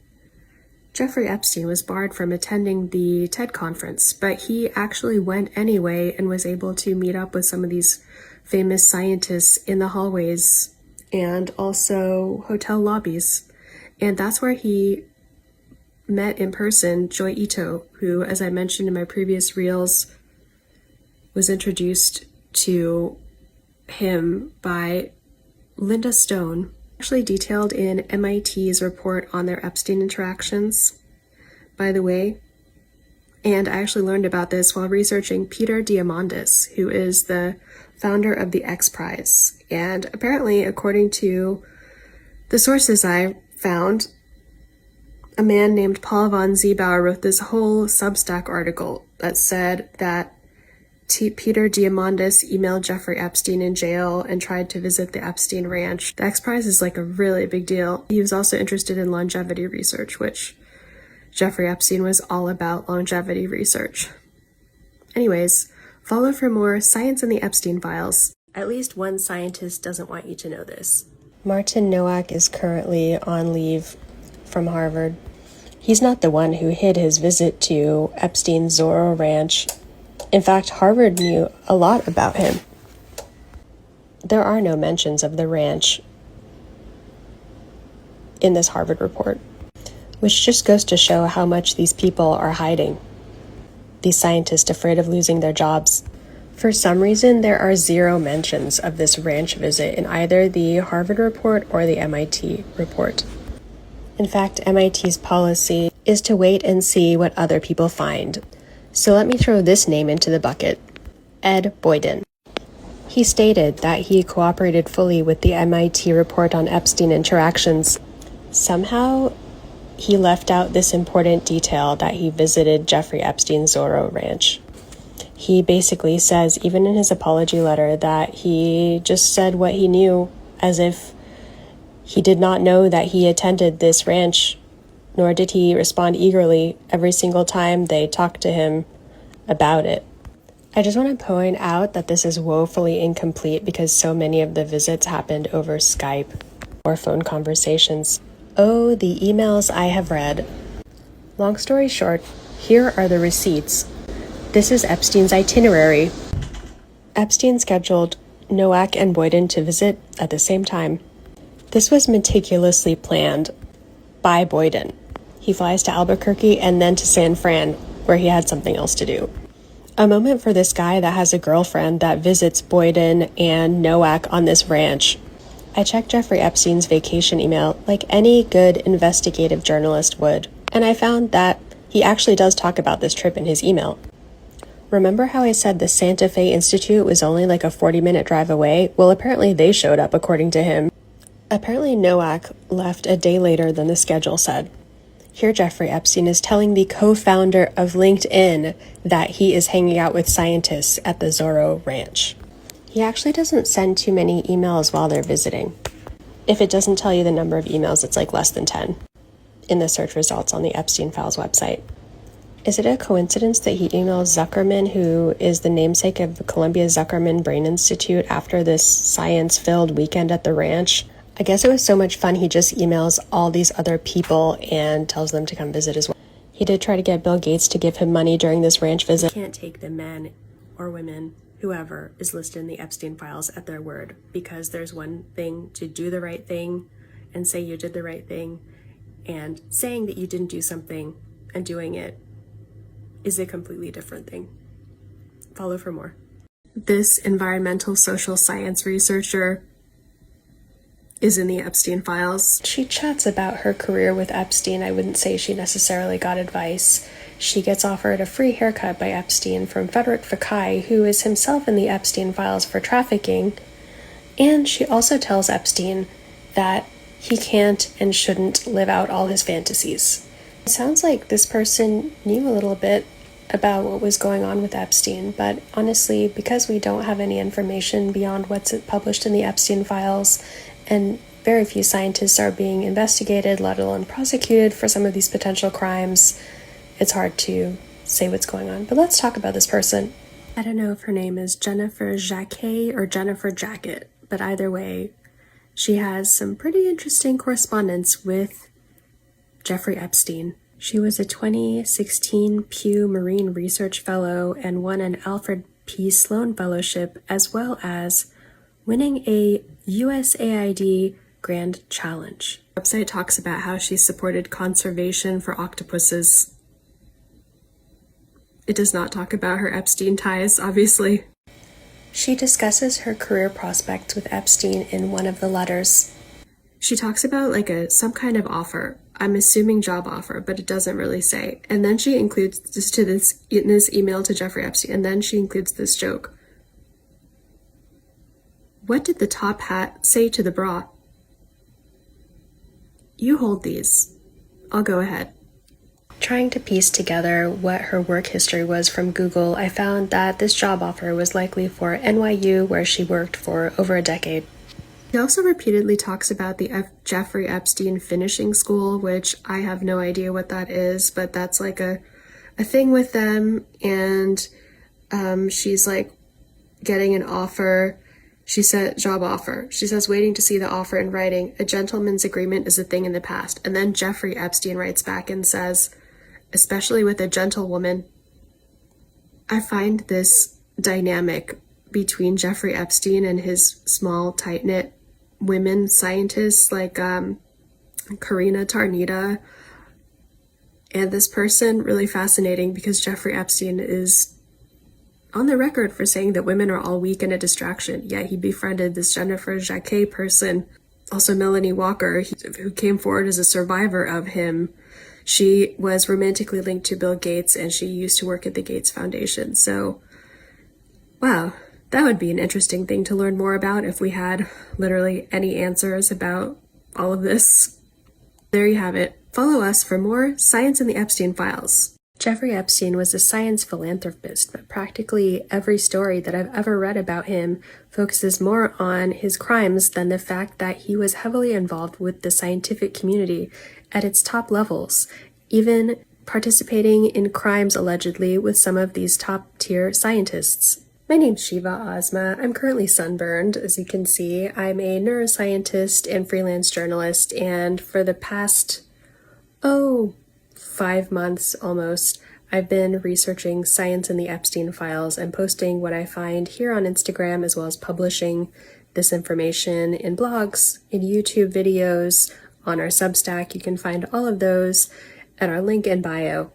Jeffrey Epstein was barred from attending the TED conference, but he actually went anyway and was able to meet up with some of these famous scientists in the hallways and also hotel lobbies. And that's where he met in person Joy Ito, who, as I mentioned in my previous reels, was introduced to him by Linda Stone, actually detailed in MIT's report on their Epstein interactions, by the way. And I actually learned about this while researching Peter Diamandis, who is the founder of the X Prize. And apparently, according to the sources I found, a man named Paul von Ziebauer wrote this whole Substack article that said that Peter Diamandis emailed Jeffrey Epstein in jail and tried to visit the Epstein ranch. The X Prize is like a really big deal. He was also interested in longevity research, which Jeffrey Epstein was all about longevity research. Anyways, follow for more Science in the Epstein Files. At least one scientist doesn't want you to know this. Martin Nowak is currently on leave from Harvard. He's not the one who hid his visit to Epstein's Zorro Ranch. In fact, Harvard knew a lot about him. There are no mentions of the ranch in this Harvard report, which just goes to show how much these people are hiding. These scientists afraid of losing their jobs. For some reason, there are zero mentions of this ranch visit in either the Harvard report or the MIT report. In fact, MIT's policy is to wait and see what other people find. So let me throw this name into the bucket: Ed Boyden. He stated that he cooperated fully with the MIT report on Epstein interactions. Somehow, he left out this important detail that he visited Jeffrey Epstein's Zorro Ranch. He basically says, even in his apology letter, that he just said what he knew, as if he did not know that he attended this ranch, nor did he respond eagerly every single time they talked to him about it. I just want to point out that this is woefully incomplete because so many of the visits happened over Skype or phone conversations. Oh, the emails I have read. Long story short, here are the receipts. This is Epstein's itinerary. Epstein scheduled Nowak and Boyden to visit at the same time. This was meticulously planned by Boyden. He flies to Albuquerque and then to San Fran, where he had something else to do. A moment for this guy that has a girlfriend that visits Boyden and Nowak on this ranch. I checked Jeffrey Epstein's vacation email like any good investigative journalist would, and I found that he actually does talk about this trip in his email. Remember how I said the Santa Fe Institute was only like a 40-minute drive away? Well, apparently they showed up, according to him. Apparently Nowak left a day later than the schedule said. Here Jeffrey Epstein is telling the co-founder of LinkedIn that he is hanging out with scientists at the Zorro Ranch. He actually doesn't send too many emails while they're visiting. If it doesn't tell you the number of emails, it's like less than 10 in the search results on the Epstein Files website. Is it a coincidence that he emails Zuckerman, who is the namesake of the Columbia Zuckerman Brain Institute, after this science-filled weekend at the ranch? I guess it was so much fun he just emails all these other people and tells them to come visit as well. He did try to get Bill Gates to give him money during this ranch visit. You can't take the men or women, whoever is listed in the Epstein Files, at their word, because there's one thing to do the right thing and say you did the right thing, and saying that you didn't do something and doing it is a completely different thing. Follow for more. This environmental social science researcher is in the Epstein Files. She chats about her career with Epstein. I wouldn't say she necessarily got advice. She gets offered a free haircut by Epstein from Frederick Fekkai, who is himself in the Epstein Files for trafficking. And she also tells Epstein that he can't and shouldn't live out all his fantasies. It sounds like this person knew a little bit about what was going on with Epstein, but honestly, because we don't have any information beyond what's published in the Epstein Files, and very few scientists are being investigated, let alone prosecuted for some of these potential crimes, it's hard to say what's going on. But let's talk about this person. I don't know if her name is Jennifer Jacquet or Jennifer Jacket, but either way, she has some pretty interesting correspondence with Jeffrey Epstein. She was a 2016 Pew Marine Research Fellow and won an Alfred P. Sloan Fellowship, as well as winning a USAID Grand Challenge. The website talks about how she supported conservation for octopuses. It does not talk about her Epstein ties, obviously. She discusses her career prospects with Epstein in one of the letters. She talks about some kind of offer. I'm assuming job offer, but it doesn't really say. And then she includes this in this email to Jeffrey Epstein, and then she includes this joke. What did the top hat say to the bra? You hold these. I'll go ahead. Trying to piece together what her work history was from Google, I found that this job offer was likely for NYU, where she worked for over a decade. He also repeatedly talks about the Jeffrey Epstein finishing school, which I have no idea what that is, but that's like a thing with them, and she's like getting an offer. She said job offer. She says waiting to see the offer in writing. A gentleman's agreement is a thing in the past. And then Jeffrey Epstein writes back and says, especially with a gentlewoman. I find this dynamic between Jeffrey Epstein and his small, tight-knit women scientists like Karina Tarnita and this person really fascinating, because Jeffrey Epstein is on the record for saying that women are all weak and a distraction, yet he befriended this Jennifer Jacquet person, also Melanie Walker, who came forward as a survivor of him. She was romantically linked to Bill Gates, and she used to work at the Gates Foundation. So, wow, that would be an interesting thing to learn more about if we had literally any answers about all of this. There you have it. Follow us for more Science in the Epstein Files. Jeffrey Epstein was a science philanthropist, but practically every story that I've ever read about him focuses more on his crimes than the fact that he was heavily involved with the scientific community at its top levels, even participating in crimes allegedly with some of these top-tier scientists. My name's Sheeva Ozma. I'm currently sunburned, as you can see. I'm a neuroscientist and freelance journalist, and for the past, 5 months almost, I've been researching science in the Epstein Files and posting what I find here on Instagram, as well as publishing this information in blogs, in YouTube videos, on our Substack. You can find all of those at our link in bio.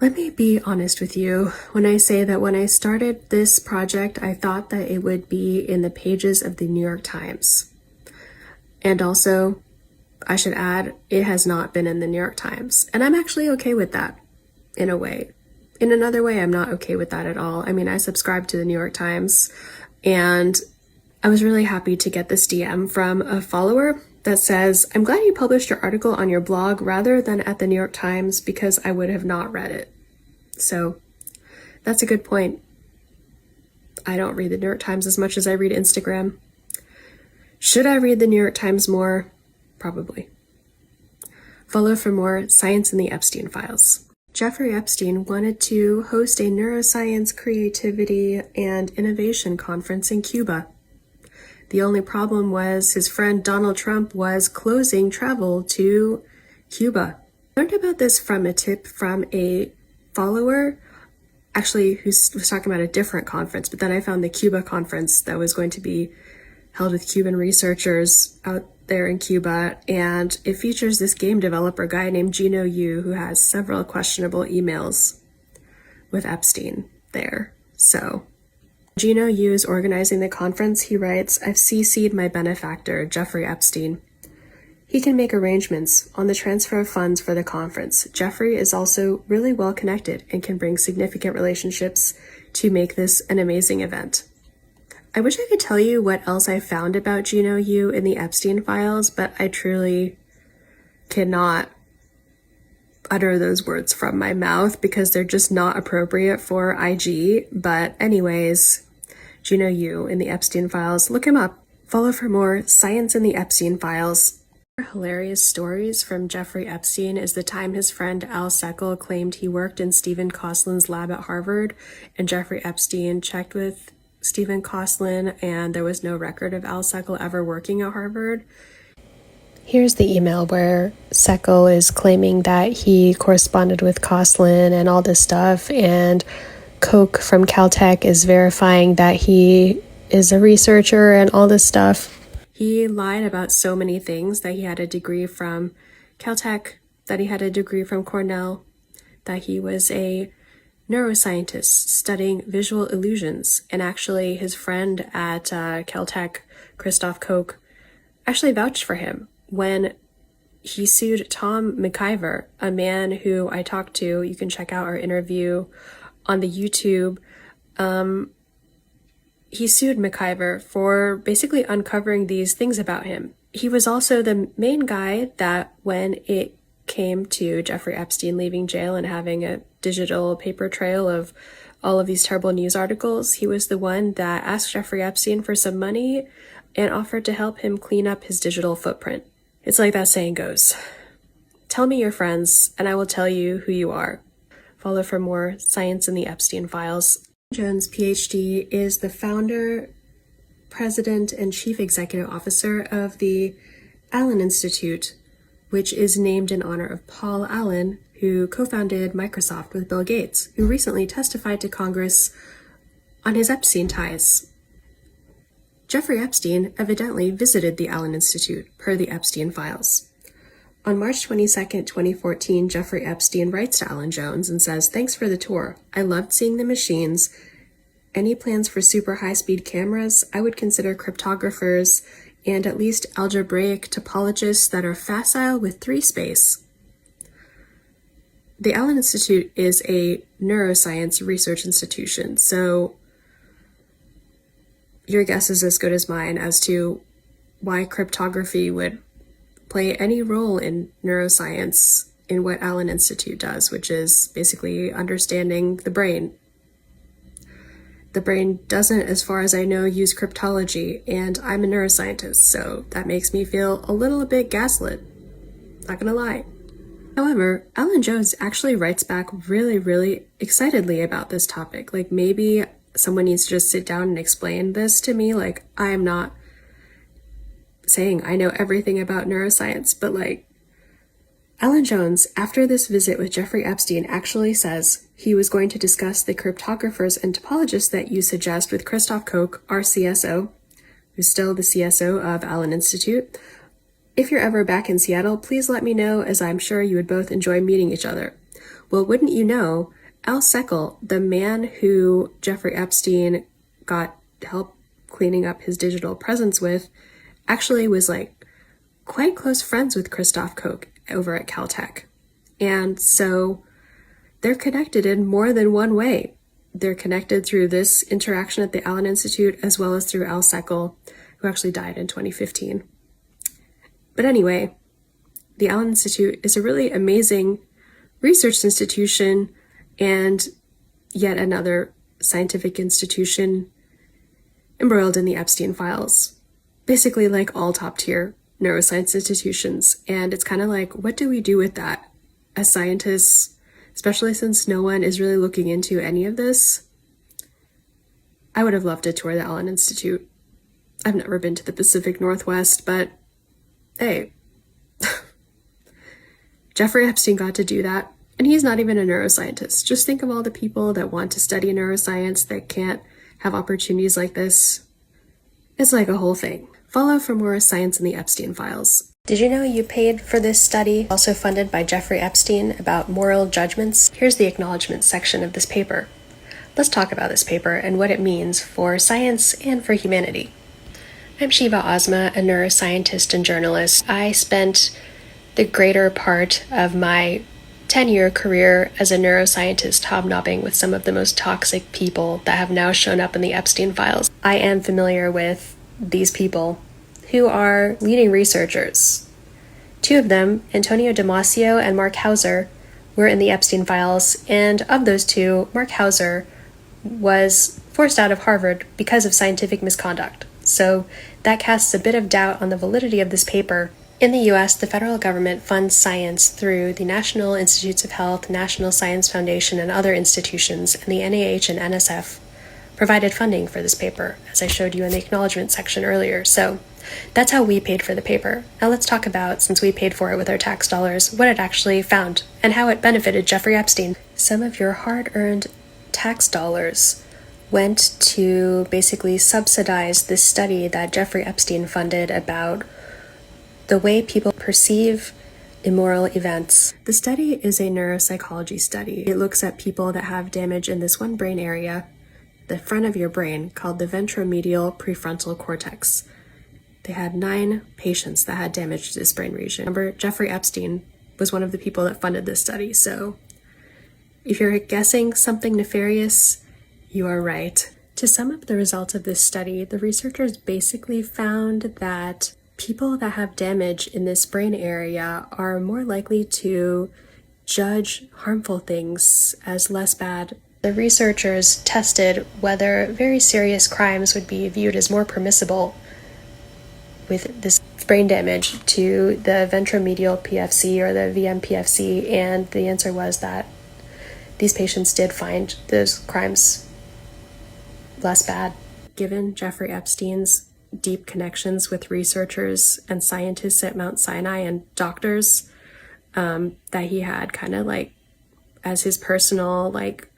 Let me be honest with you when I say that when I started this project, I thought that it would be in the pages of the New York Times. And also, I should add, it has not been in the New York Times. And I'm actually okay with that, in a way. In another way, I'm not okay with that at all. I mean, I subscribe to the New York Times, and I was really happy to get this DM from a follower that says, I'm glad you published your article on your blog rather than at the New York Times, because I would have not read it. So that's a good point. I don't read the New York Times as much as I read Instagram. Should I read the New York Times more? Probably. Follow for more Science in the Epstein Files. Jeffrey Epstein wanted to host a neuroscience, creativity, and innovation conference in Cuba. The only problem was his friend Donald Trump was closing travel to Cuba. I learned about this from a tip from a follower, actually, who was talking about a different conference, but then I found the Cuba conference that was going to be held with Cuban researchers out there in Cuba, and it features this game developer guy named Gino Yu, who has several questionable emails with Epstein there. So Gino Yu is organizing the conference. He writes, I've CC'd my benefactor, Jeffrey Epstein. He can make arrangements on the transfer of funds for the conference. Jeffrey is also really well connected and can bring significant relationships to make this an amazing event. I wish I could tell you what else I found about Gino Yu in the Epstein Files, but I truly cannot utter those words from my mouth because they're just not appropriate for IG. But anyways, Gino Yu in the Epstein Files, look him up. Follow for more Science in the Epstein Files. Hilarious stories from Jeffrey Epstein is the time his friend Al Seckel claimed he worked in Stephen Koslin's lab at Harvard, and Jeffrey Epstein checked with Stephen Koslin, and there was no record of Al Seckel ever working at Harvard. Here's the email where Seckel is claiming that he corresponded with Koslin and all this stuff, and Koch from Caltech is verifying that he is a researcher and all this stuff. He lied about so many things, that he had a degree from Caltech, that he had a degree from Cornell, that he was a neuroscientist studying visual illusions, and actually his friend at Caltech, Christoph Koch, actually vouched for him when he sued Tom McIver, a man who I talked to. You can check out our interview on the YouTube. He sued McIver for basically uncovering these things about him. He was also the main guy that when it came to Jeffrey Epstein leaving jail and having a digital paper trail of all of these terrible news articles, he was the one that asked Jeffrey Epstein for some money and offered to help him clean up his digital footprint. It's like that saying goes, tell me your friends and I will tell you who you are. Follow for more science in the Epstein Files. Jones, PhD, is the founder, president, and chief executive officer of the Allen Institute, which is named in honor of Paul Allen, who co-founded Microsoft with Bill Gates, who recently testified to Congress on his Epstein ties. Jeffrey Epstein evidently visited the Allen Institute, per the Epstein Files. On March 22, 2014, Jeffrey Epstein writes to Alan Jones and says, "Thanks for the tour. I loved seeing the machines. Any plans for super high-speed cameras? I would consider cryptographers and at least algebraic topologists that are facile with 3 space." The Allen Institute is a neuroscience research institution, so your guess is as good as mine as to why cryptography would play any role in neuroscience in what Allen Institute does, which is basically understanding the brain. The brain doesn't, as far as I know, use cryptology, and I'm a neuroscientist, so that makes me feel a little bit gaslit. Not gonna lie. However, Alan Jones actually writes back really, really excitedly about this topic. Like, maybe someone needs to just sit down and explain this to me. Like, I am not saying I know everything about neuroscience, but like, Alan Jones, after this visit with Jeffrey Epstein, actually says he was going to discuss the cryptographers and topologists that you suggest with Christoph Koch, our CSO, who's still the CSO of Allen Institute. If you're ever back in Seattle, please let me know, as I'm sure you would both enjoy meeting each other. Well, wouldn't you know, Al Seckel, the man who Jeffrey Epstein got help cleaning up his digital presence with, actually was like quite close friends with Christoph Koch over at Caltech. And so they're connected in more than one way. They're connected through this interaction at the Allen Institute, as well as through Al Seckel, who actually died in 2015. But anyway, the Allen Institute is a really amazing research institution and yet another scientific institution embroiled in the Epstein Files. Basically like all top-tier neuroscience institutions. And it's kind of like, what do we do with that as scientists, especially since no one is really looking into any of this? I would have loved to tour the Allen Institute. I've never been to the Pacific Northwest, but hey, Jeffrey Epstein got to do that. And he's not even a neuroscientist. Just think of all the people that want to study neuroscience that can't have opportunities like this. It's like a whole thing. Follow for more science in the Epstein Files. Did you know you paid for this study, also funded by Jeffrey Epstein, about moral judgments? Here's the acknowledgement section of this paper. Let's talk about this paper and what it means for science and for humanity. I'm Sheeva Ozma, a neuroscientist and journalist. I spent the greater part of my 10-year career as a neuroscientist hobnobbing with some of the most toxic people that have now shown up in the Epstein Files. I am familiar with these people who are leading researchers. 2 of them, Antonio Damasio and Mark Hauser, were in the Epstein Files, and of those 2, Mark Hauser was forced out of Harvard because of scientific misconduct. So that casts a bit of doubt on the validity of this paper. In the US, the federal government funds science through the National Institutes of Health, National Science Foundation, and other institutions, and the NIH and NSF provided funding for this paper, as I showed you in the acknowledgement section earlier. So that's how we paid for the paper. Now let's talk about, since we paid for it with our tax dollars, what it actually found and how it benefited Jeffrey Epstein. Some of your hard-earned tax dollars went to basically subsidize this study that Jeffrey Epstein funded about the way people perceive immoral events. The study is a neuropsychology study. It looks at people that have damage in this one brain area, the front of your brain, called the ventromedial prefrontal cortex. They had 9 patients that had damage to this brain region. Remember, Jeffrey Epstein was one of the people that funded this study, so if you're guessing something nefarious, you are right. To sum up the results of this study, the researchers basically found that people that have damage in this brain area are more likely to judge harmful things as less bad. The researchers tested whether very serious crimes would be viewed as more permissible with this brain damage to the ventromedial PFC or the VMPFC, and the answer was that these patients did find those crimes less bad. Given Jeffrey Epstein's deep connections with researchers and scientists at Mount Sinai and doctors that he had kind of like as his personal like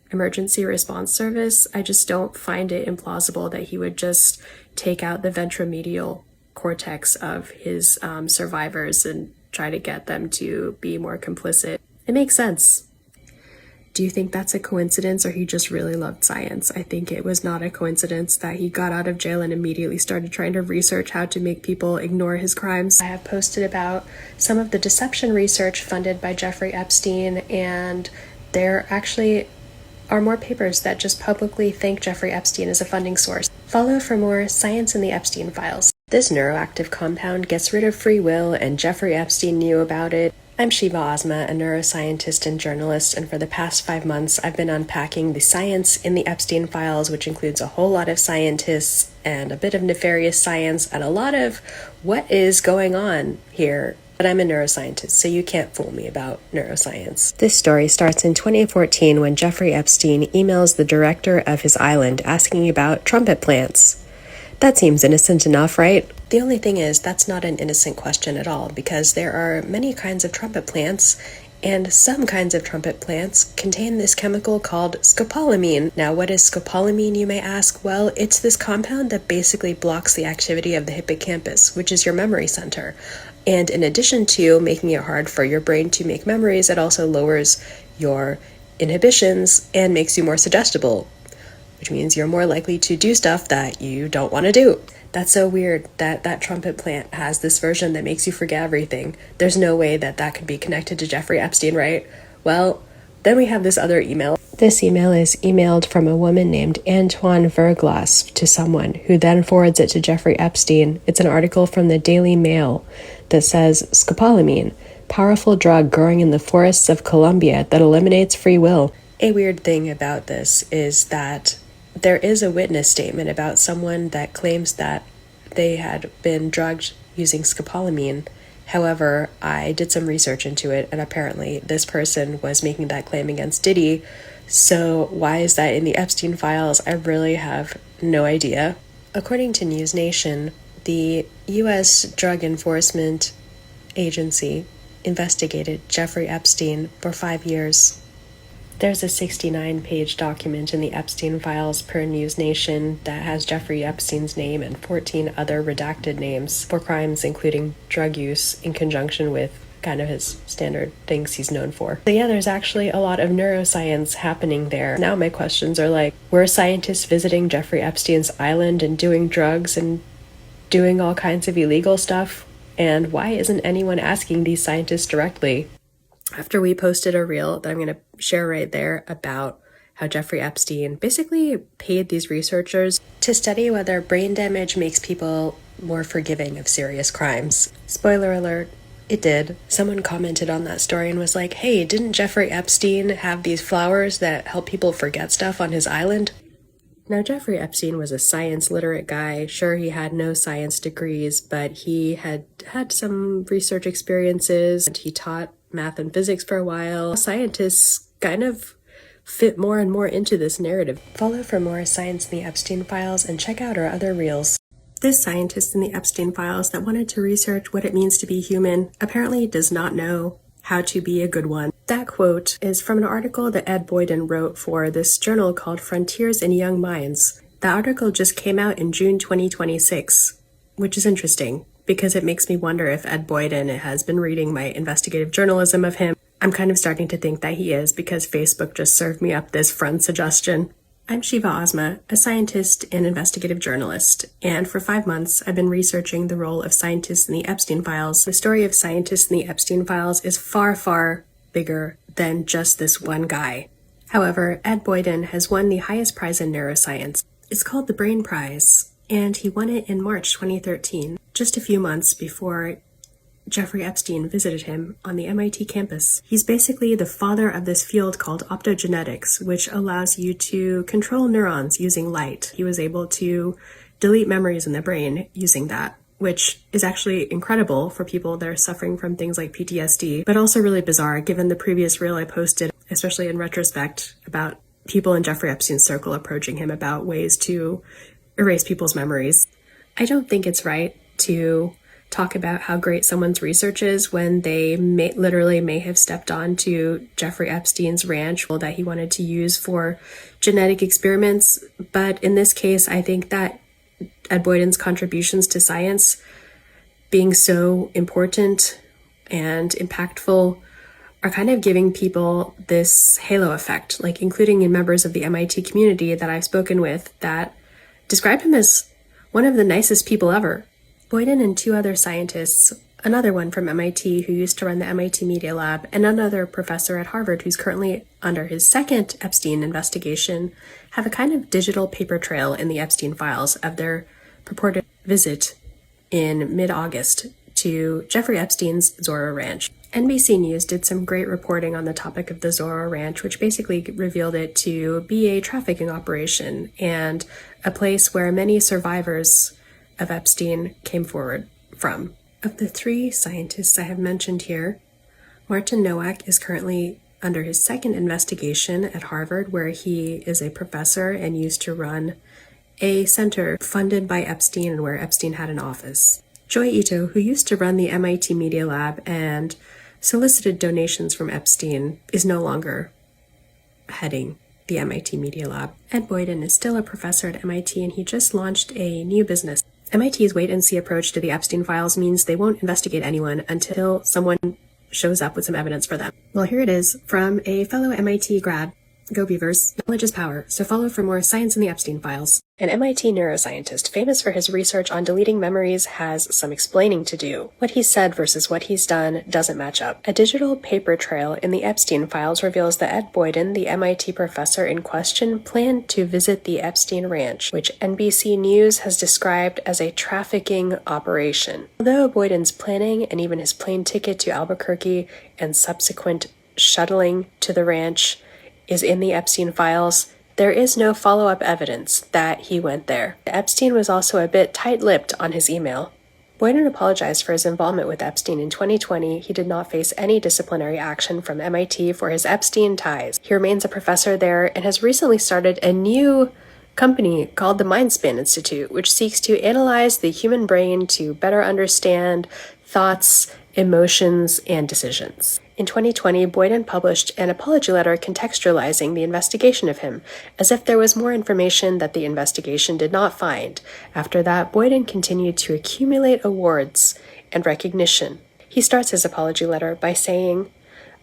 emergency response service, I just don't find it implausible that he would just take out the ventromedial cortex of his survivors and try to get them to be more complicit. It makes sense. Do you think that's a coincidence, or he just really loved science? I think it was not a coincidence that he got out of jail and immediately started trying to research how to make people ignore his crimes. I have posted about some of the deception research funded by Jeffrey Epstein, and there actually are more papers that just publicly thank Jeffrey Epstein as a funding source. Follow for more science in the Epstein Files. This neuroactive compound gets rid of free will, and Jeffrey Epstein knew about it. I'm Sheeva, a neuroscientist and journalist, and for the past 5 months I've been unpacking the science in the Epstein Files, which includes a whole lot of scientists and a bit of nefarious science and a lot of what is going on here. But I'm a neuroscientist, so you can't fool me about neuroscience. This story starts in 2014 when Jeffrey Epstein emails the director of his island asking about trumpet plants. That seems innocent enough, right? The only thing is, that's not an innocent question at all, because there are many kinds of trumpet plants, and some kinds of trumpet plants contain this chemical called scopolamine. Now, what is scopolamine, you may ask? Well, it's this compound that basically blocks the activity of the hippocampus, which is your memory center. And in addition to making it hard for your brain to make memories, it also lowers your inhibitions and makes you more suggestible, which means you're more likely to do stuff that you don't want to do. That's so weird that that trumpet plant has this version that makes you forget everything. There's no way that that could be connected to Jeffrey Epstein, right? Well, then we have this other email. This email is emailed from a woman named Antoine Verglas to someone who then forwards it to Jeffrey Epstein. It's an article from the Daily Mail that says, scopolamine, powerful drug growing in the forests of Colombia that eliminates free will. A weird thing about this is that there is a witness statement about someone that claims that they had been drugged using scopolamine. However, I did some research into it, and apparently this person was making that claim against Diddy. So why is that in the Epstein Files? I really have no idea. According to News Nation, the U.S. Drug Enforcement Agency investigated Jeffrey Epstein for 5 years. There's a 69-page document in the Epstein Files per News Nation that has Jeffrey Epstein's name and 14 other redacted names for crimes including drug use in conjunction with kind of his standard things he's known for. So yeah, there's actually a lot of neuroscience happening there. Now my questions are like, were scientists visiting Jeffrey Epstein's island and doing drugs and doing all kinds of illegal stuff? And why isn't anyone asking these scientists directly? After we posted a reel that I'm going to share right there about how Jeffrey Epstein basically paid these researchers to study whether brain damage makes people more forgiving of serious crimes. Spoiler alert, it did. Someone commented on that story and was like, hey, didn't Jeffrey Epstein have these flowers that help people forget stuff on his island? Now, Jeffrey Epstein was a science literate guy. Sure, he had no science degrees, but he had had some research experiences, and he taught math and physics for a while. Scientists kind of fit more and more into this narrative. Follow for more science in the Epstein Files and check out our other reels. This scientist in the Epstein Files that wanted to research what it means to be human apparently does not know how to be a good one. That quote is from an article that Ed Boyden wrote for this journal called Frontiers in Young Minds. The article just came out in June 2026, which is interesting because it makes me wonder if Ed Boyden has been reading my investigative journalism of him. I'm kind of starting to think that he is, because Facebook just served me up this friend suggestion. I'm Sheeva Ozma, a scientist and investigative journalist, and for 5 months I've been researching the role of scientists in the Epstein Files. The story of scientists in the Epstein Files is far, far bigger than just this one guy. However, Ed Boyden has won the highest prize in neuroscience. It's called the Brain Prize, and he won it in March 2013, just a few months before Jeffrey Epstein visited him on the MIT campus. He's basically the father of this field called optogenetics, which allows you to control neurons using light. He was able to delete memories in the brain using that, which is actually incredible for people that are suffering from things like PTSD, but also really bizarre given the previous reel I posted, especially in retrospect, about people in Jeffrey Epstein's circle approaching him about ways to erase people's memories. I don't think it's right to talk about how great someone's research is when they may have stepped onto Jeffrey Epstein's ranch that he wanted to use for genetic experiments. But in this case, I think that Ed Boyden's contributions to science being so important and impactful are kind of giving people this halo effect, like including in members of the MIT community that I've spoken with that describe him as one of the nicest people ever. Boyden and 2 other scientists, another one from MIT who used to run the MIT Media Lab, and another professor at Harvard who's currently under his second Epstein investigation, have a kind of digital paper trail in the Epstein Files of their purported visit in mid-August to Jeffrey Epstein's Zorro Ranch. NBC News did some great reporting on the topic of the Zorro Ranch, which basically revealed it to be a trafficking operation and a place where many survivors of Epstein came forward from. Of the 3 scientists I have mentioned here, Martin Nowak is currently under his second investigation at Harvard, where he is a professor and used to run a center funded by Epstein and where Epstein had an office. Joy Ito, who used to run the MIT Media Lab and solicited donations from Epstein, is no longer heading the MIT Media Lab. Ed Boyden is still a professor at MIT, and he just launched a new business. MIT's wait-and-see approach to the Epstein Files means they won't investigate anyone until someone shows up with some evidence for them. Well, here it is from a fellow MIT grad. Go Beavers. Knowledge is power, so follow for more science in the Epstein Files. An MIT neuroscientist famous for his research on deleting memories has some explaining to do. What he said versus what he's done doesn't match up. A digital paper trail in the Epstein Files reveals that Ed Boyden, the MIT professor in question, planned to visit the Epstein Ranch, which NBC News has described as a trafficking operation. Although Boyden's planning and even his plane ticket to Albuquerque and subsequent shuttling to the ranch is in the Epstein Files, there is no follow-up evidence that he went there. Epstein was also a bit tight-lipped on his email. Boyden apologized for his involvement with Epstein in 2020. He did not face any disciplinary action from MIT for his Epstein ties. He remains a professor there and has recently started a new company called the Mindspin Institute, which seeks to analyze the human brain to better understand thoughts, emotions, and decisions. In 2020, Boyden published an apology letter contextualizing the investigation of him, as if there was more information that the investigation did not find. After that, Boyden continued to accumulate awards and recognition. He starts his apology letter by saying,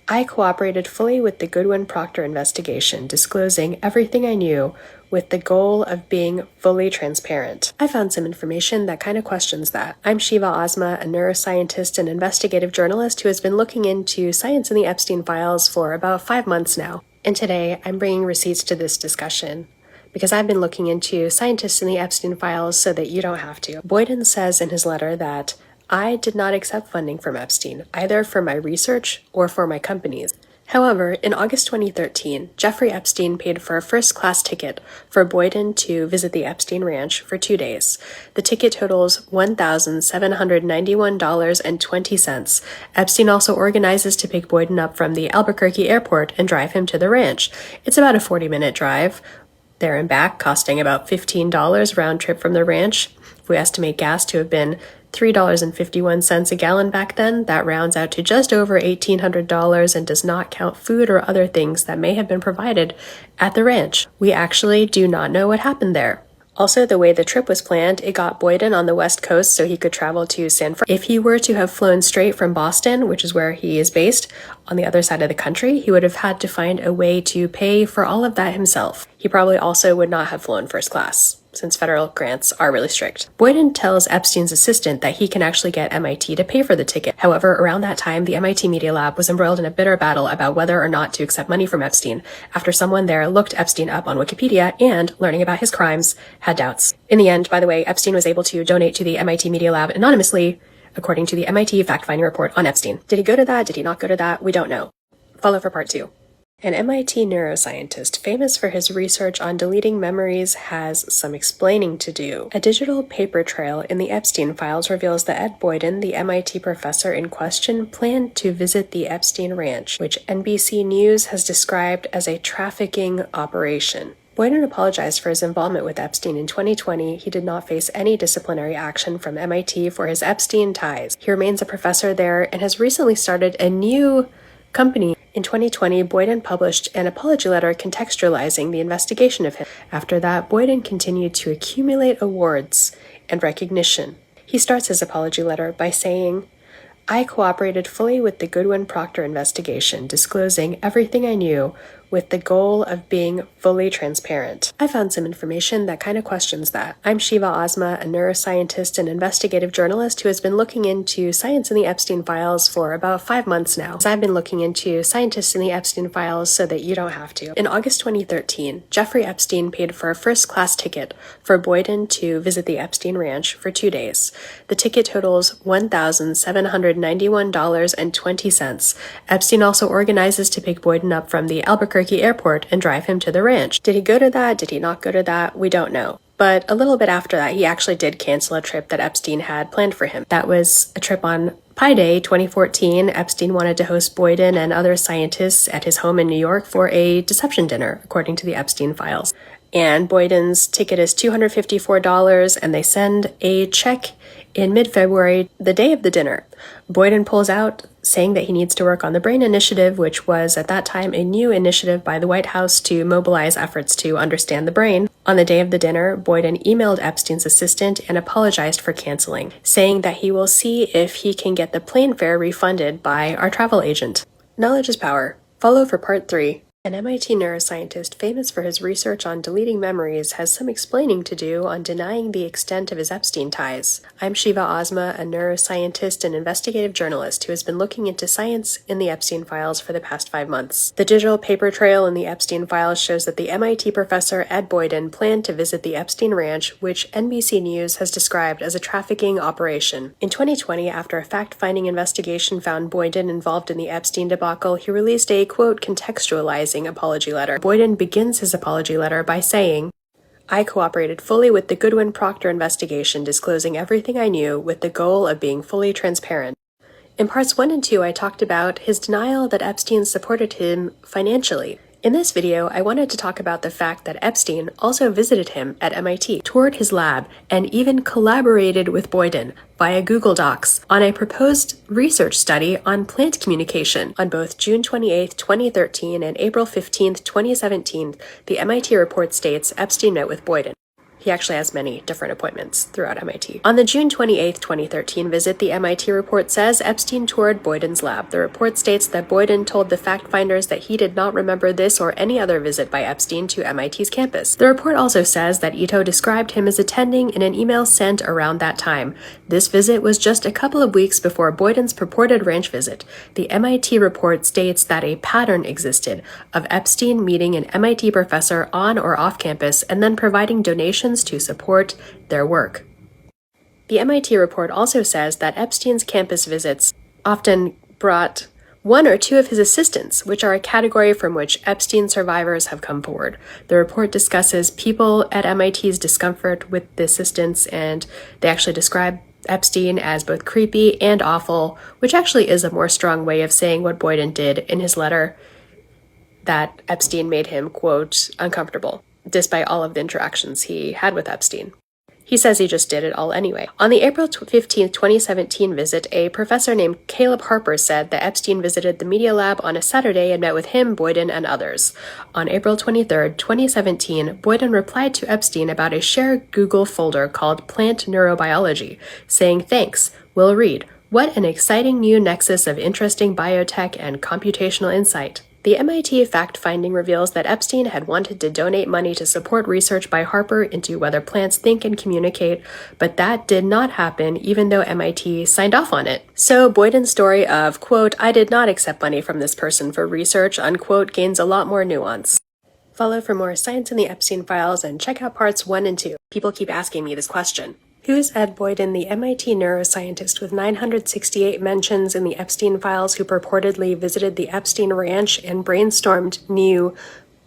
"I cooperated fully with the Goodwin Procter investigation, disclosing everything I knew with the goal of being fully transparent." I found some information that kind of questions that. I'm Sheeva Ozma, a neuroscientist and investigative journalist who has been looking into science in the Epstein Files for about 5 months now. And today I'm bringing receipts to this discussion because I've been looking into scientists in the Epstein Files so that you don't have to. Boyden says in his letter that I did not accept funding from Epstein, either for my research or for my companies. However, in August 2013, Jeffrey Epstein paid for a first-class ticket for Boyden to visit the Epstein Ranch for 2 days. The ticket totals $1,791.20. Epstein also organizes to pick Boyden up from the Albuquerque airport and drive him to the ranch. It's about a 40-minute drive, there and back, costing about $15 round trip from the ranch. If we estimate gas to have been $3.51 a gallon back then, that rounds out to just over $1,800 and does not count food or other things that may have been provided at the ranch. We actually do not know what happened there. Also, the way the trip was planned, it got Boyden on the West Coast so he could travel to San Francisco. If he were to have flown straight from Boston, which is where he is based, on the other side of the country, he would have had to find a way to pay for all of that himself. He probably also would not have flown first class, since federal grants are really strict. Boyden tells Epstein's assistant that he can actually get MIT to pay for the ticket. However, around that time, the MIT Media Lab was embroiled in a bitter battle about whether or not to accept money from Epstein, after someone there looked Epstein up on Wikipedia and, learning about his crimes, had doubts. In the end, by the way, Epstein was able to donate to the MIT Media Lab anonymously, according to the MIT fact-finding report on Epstein. Did he go to that? Did he not go to that? We don't know. Follow for part 2. An MIT neuroscientist famous for his research on deleting memories has some explaining to do. A digital paper trail in the Epstein Files reveals that Ed Boyden, the MIT professor in question, planned to visit the Epstein Ranch, which NBC News has described as a trafficking operation. Boyden apologized for his involvement with Epstein in 2020. He did not face any disciplinary action from MIT for his Epstein ties. He remains a professor there and has recently started a new company. In 2020, Boyden published an apology letter contextualizing the investigation of him. After that, Boyden continued to accumulate awards and recognition. He starts his apology letter by saying, "I cooperated fully with the Goodwin Procter investigation, disclosing everything I knew with the goal of being fully transparent." I found some information that kind of questions that. I'm Sheeva Ozma, a neuroscientist and investigative journalist who has been looking into science in the Epstein Files for about 5 months now. I've been looking into scientists in the Epstein Files so that you don't have to. In August 2013, Jeffrey Epstein paid for a first-class ticket for Boyden to visit the Epstein Ranch for 2 days. The ticket totals $1,791.20. Epstein also organizes to pick Boyden up from the Albuquerque airport and drive him to the ranch. Did he go to that? Did he not go to that? We don't know. But a little bit after that, he actually did cancel a trip that Epstein had planned for him. That was a trip on Pi Day 2014. Epstein wanted to host Boyden and other scientists at his home in New York for a deception dinner, according to the Epstein Files. And Boyden's ticket is $254, and they send a check in mid-February, the day of the dinner. Boyden pulls out, saying that he needs to work on the BRAIN Initiative, which was at that time a new initiative by the White House to mobilize efforts to understand the brain. On the day of the dinner, Boyden emailed Epstein's assistant and apologized for canceling, saying that he will see if he can get the plane fare refunded by our travel agent. Knowledge is power. Follow for part 3. An MIT neuroscientist famous for his research on deleting memories has some explaining to do on denying the extent of his Epstein ties. I'm Sheeva Ozma, a neuroscientist and investigative journalist who has been looking into science in the Epstein Files for the past 5 months. The digital paper trail in the Epstein Files shows that the MIT professor Ed Boyden planned to visit the Epstein Ranch, which NBC News has described as a trafficking operation. In 2020, after a fact-finding investigation found Boyden involved in the Epstein debacle, he released a, quote, contextualizing apology letter. Boyden begins his apology letter by saying, "I cooperated fully with the Goodwin Procter investigation, disclosing everything I knew with the goal of being fully transparent." In parts 1 and 2, I talked about his denial that Epstein supported him financially. In this video, I wanted to talk about the fact that Epstein also visited him at MIT, toured his lab, and even collaborated with Boyden via Google Docs on a proposed research study on plant communication. On both June 28, 2013 and April 15, 2017, the MIT report states Epstein met with Boyden. He actually has many different appointments throughout MIT. On the June 28, 2013 visit, the MIT report says Epstein toured Boyden's lab. The report states that Boyden told the fact finders that he did not remember this or any other visit by Epstein to MIT's campus. The report also says that Ito described him as attending in an email sent around that time. This visit was just a couple of weeks before Boyden's purported ranch visit. The MIT report states that a pattern existed of Epstein meeting an MIT professor on or off campus and then providing donations to support their work. The MIT report also says that Epstein's campus visits often brought 1 or 2 of his assistants, which are a category from which Epstein survivors have come forward. The report discusses people at MIT's discomfort with the assistants, and they actually describe Epstein as both creepy and awful, which actually is a more strong way of saying what Boyden did in his letter, that Epstein made him, quote, uncomfortable, despite all of the interactions he had with Epstein. He says he just did it all anyway. On the April 15, 2017 visit, a professor named Caleb Harper said that Epstein visited the Media Lab on a Saturday and met with him, Boyden, and others. On April 23, 2017, Boyden replied to Epstein about a shared Google folder called Plant Neurobiology, saying, "Thanks, we'll read. What an exciting new nexus of interesting biotech and computational insight." The MIT fact-finding reveals that Epstein had wanted to donate money to support research by Harper into whether plants think and communicate, but that did not happen even though MIT signed off on it. So Boyden's story of, quote, "I did not accept money from this person for research," unquote, gains a lot more nuance. Follow for more Science in the Epstein Files and check out parts 1 and 2. People keep asking me this question. Who is Ed Boyden, the MIT neuroscientist with 968 mentions in the Epstein Files who purportedly visited the Epstein Ranch and brainstormed new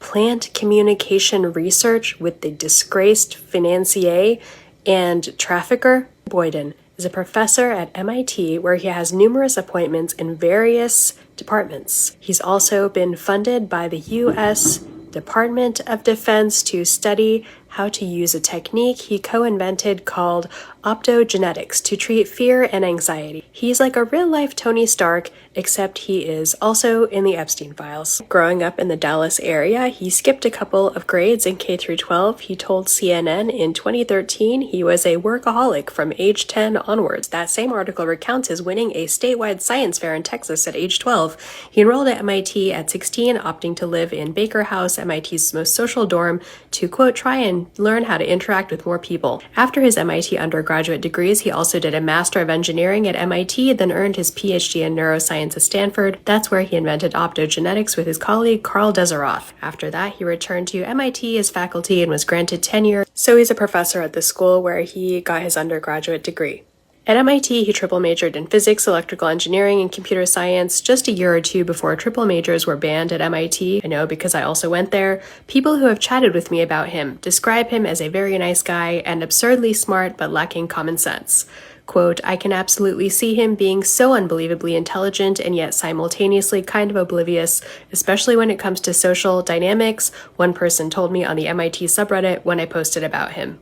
plant communication research with the disgraced financier and trafficker? Boyden is a professor at MIT where he has numerous appointments in various departments. He's also been funded by the U.S. Department of Defense to study how to use a technique he co-invented called optogenetics to treat fear and anxiety. He's like a real-life Tony Stark, except he is also in the Epstein Files. Growing up in the Dallas area, he skipped a couple of grades in K through 12. He told CNN in 2013 he was a workaholic from age 10 onwards. That same article recounts his winning a statewide science fair in Texas at age 12. He enrolled at MIT at 16, opting to live in Baker House, MIT's most social dorm, to, quote, try and learn how to interact with more people. After his MIT undergraduate degrees, he also did a Master of Engineering at MIT, then earned his PhD in neuroscience at Stanford. That's where he invented optogenetics with his colleague Carl Dezeroff. After that, he returned to MIT as faculty and was granted tenure, so he's a professor at the school where he got his undergraduate degree. At MIT, he triple majored in physics, electrical engineering, and computer science just a year or two before triple majors were banned at MIT. I know because I also went there. People who have chatted with me about him describe him as a very nice guy and absurdly smart but lacking common sense. Quote, "I can absolutely see him being so unbelievably intelligent and yet simultaneously kind of oblivious, especially when it comes to social dynamics," one person told me on the MIT subreddit when I posted about him.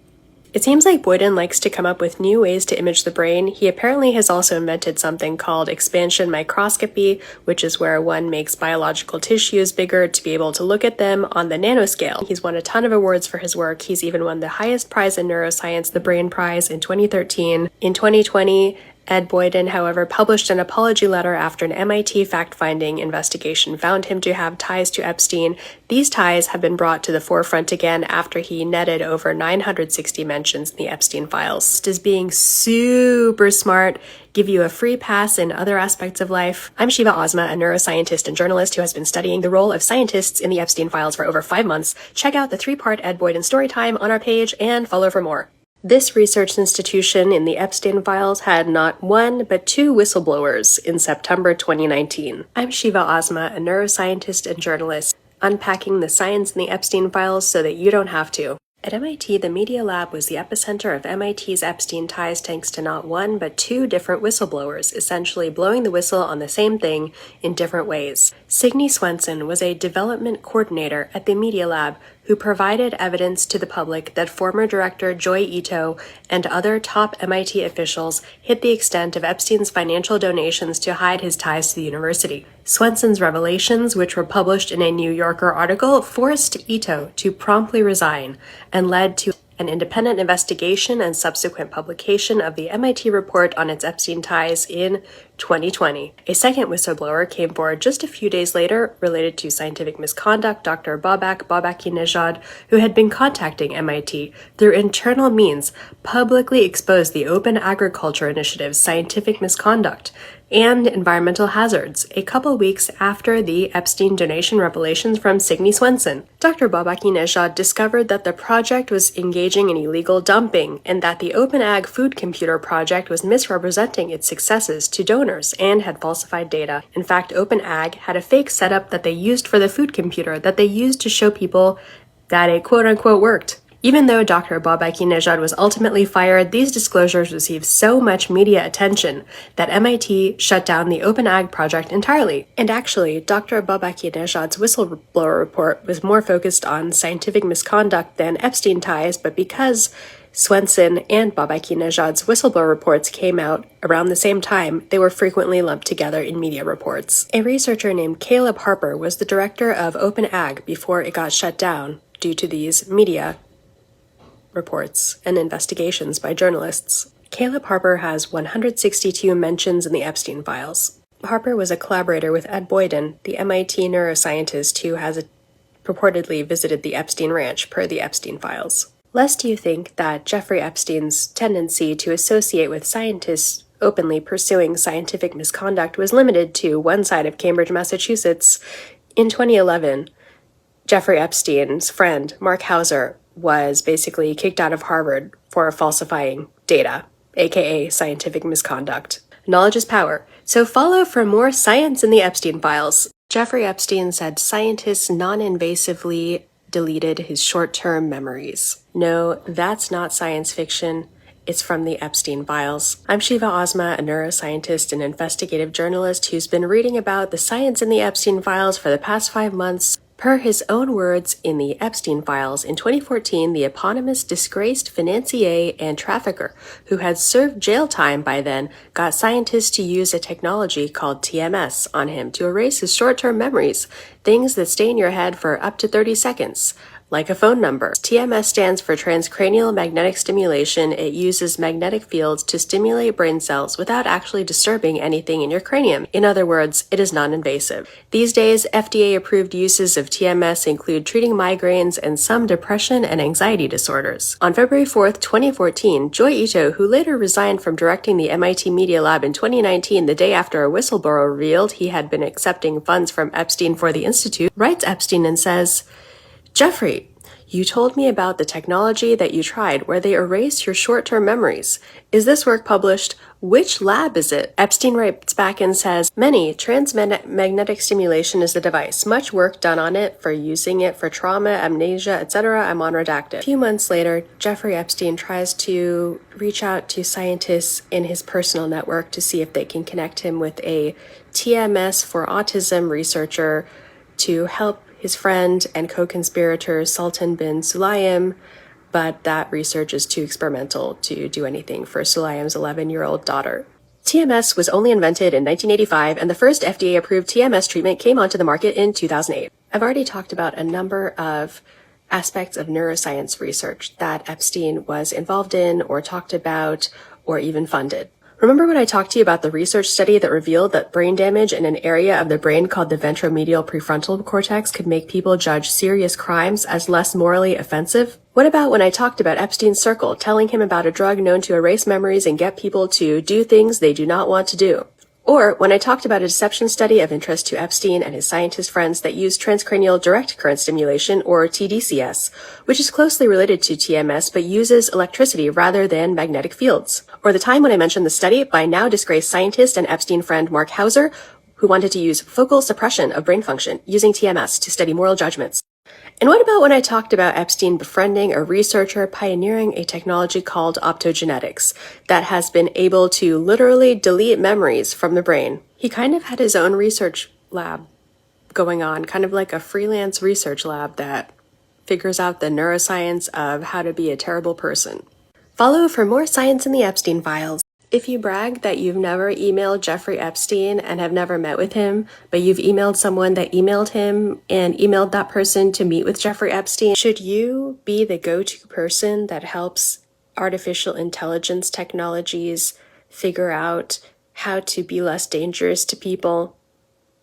It seems like Boyden likes to come up with new ways to image the brain. He apparently has also invented something called expansion microscopy, which is where one makes biological tissues bigger to be able to look at them on the nanoscale. He's won a ton of awards for his work. He's even won the highest prize in neuroscience, the Brain Prize, in 2013. In 2020, Ed Boyden, however, published an apology letter after an MIT fact-finding investigation found him to have ties to Epstein. These ties have been brought to the forefront again after he netted over 960 mentions in the Epstein Files. Does being super smart give you a free pass in other aspects of life? I'm Sheeva Ozma, a neuroscientist and journalist who has been studying the role of scientists in the Epstein Files for over 5 months. Check out the 3-part Ed Boyden storytime on our page and follow for more. This research institution in the Epstein Files had not one, but 2 whistleblowers in September 2019. I'm Sheeva Ozma, a neuroscientist and journalist, unpacking the science in the Epstein Files so that you don't have to. At MIT, the Media Lab was the epicenter of MIT's Epstein ties thanks to not one, but 2 different whistleblowers, essentially blowing the whistle on the same thing in different ways. Signe Swenson was a development coordinator at the Media Lab who provided evidence to the public that former director Joy Ito and other top MIT officials hid the extent of Epstein's financial donations to hide his ties to the university. Swenson's revelations, which were published in a New Yorker article, forced Ito to promptly resign and led to an independent investigation and subsequent publication of the MIT report on its Epstein ties in 2020. A second whistleblower came forward just a few days later related to scientific misconduct, Dr. Babak-Babaki-Nejad, who had been contacting MIT through internal means, publicly exposed the Open Agriculture Initiative's scientific misconduct and environmental hazards a couple weeks after the Epstein donation revelations from Signe Swenson. Dr. Babaki-Nejad discovered that the project was engaging in illegal dumping and that the Open Ag Food Computer project was misrepresenting its successes to donors and had falsified data. In fact, Open Ag had a fake setup that they used for the food computer that they used to show people that it quote-unquote worked. Even though Dr. Babakeenejad was ultimately fired, these disclosures received so much media attention that MIT shut down the Open Ag project entirely. And actually, Dr. Babakeenejad's whistleblower report was more focused on scientific misconduct than Epstein ties, but because Swenson and Babakeenejad's whistleblower reports came out around the same time, they were frequently lumped together in media reports. A researcher named Caleb Harper was the director of Open Ag before it got shut down due to these media reports and investigations by journalists. Caleb Harper has 162 mentions in the Epstein Files. Harper was a collaborator with Ed Boyden, the MIT neuroscientist who has purportedly visited the Epstein Ranch per the Epstein Files. Lest you think that Jeffrey Epstein's tendency to associate with scientists openly pursuing scientific misconduct was limited to one side of Cambridge, Massachusetts, in 2011, Jeffrey Epstein's friend, Mark Hauser, was basically kicked out of Harvard for falsifying data, aka scientific misconduct. Knowledge is power, so follow for more science in the Epstein Files. Jeffrey Epstein said scientists non-invasively deleted his short-term memories. No, that's not science fiction. It's from the Epstein Files. I'm Sheeva Ozma, a neuroscientist and investigative journalist who's been reading about the science in the Epstein Files for the past 5 months. Per his own words in the Epstein Files, in 2014, the eponymous disgraced financier and trafficker, who had served jail time by then, got scientists to use a technology called TMS on him to erase his short-term memories, things that stay in your head for up to 30 seconds. Like a phone number. TMS stands for transcranial magnetic stimulation. It uses magnetic fields to stimulate brain cells without actually disturbing anything in your cranium. In other words, it is non-invasive. These days, FDA-approved uses of TMS include treating migraines and some depression and anxiety disorders. On February 4th, 2014, Joy Ito, who later resigned from directing the MIT Media Lab in 2019, the day after a whistleblower revealed he had been accepting funds from Epstein for the Institute, writes Epstein and says, "Jeffrey, you told me about the technology that you tried where they erased your short-term memories. Is this work published? Which lab is it?" Epstein writes back and says, "Many. Transmagnetic stimulation is the device. Much work done on it for using it for trauma, amnesia, etc. I'm on redacted." A few months later, Jeffrey Epstein tries to reach out to scientists in his personal network to see if they can connect him with a TMS for autism researcher to help his friend and co-conspirator Sultan bin Sulayem, but that research is too experimental to do anything for Sulayem's 11-year-old daughter. TMS was only invented in 1985, and the first FDA-approved TMS treatment came onto the market in 2008. I've already talked about a number of aspects of neuroscience research that Epstein was involved in or talked about or even funded. Remember when I talked to you about the research study that revealed that brain damage in an area of the brain called the ventromedial prefrontal cortex could make people judge serious crimes as less morally offensive? What about when I talked about Epstein's circle, telling him about a drug known to erase memories and get people to do things they do not want to do? Or when I talked about a deception study of interest to Epstein and his scientist friends that used transcranial direct current stimulation, or TDCS, which is closely related to TMS but uses electricity rather than magnetic fields. Or the time when I mentioned the study by now disgraced scientist and Epstein friend Mark Hauser, who wanted to use focal suppression of brain function using TMS to study moral judgments. And what about when I talked about Epstein befriending a researcher pioneering a technology called optogenetics that has been able to literally delete memories from the brain? He kind of had his own research lab going on, kind of like a freelance research lab that figures out the neuroscience of how to be a terrible person. Follow for more science in the Epstein Files. If you brag that you've never emailed Jeffrey Epstein and have never met with him, but you've emailed someone that emailed him and emailed that person to meet with Jeffrey Epstein, should you be the go-to person that helps artificial intelligence technologies figure out how to be less dangerous to people?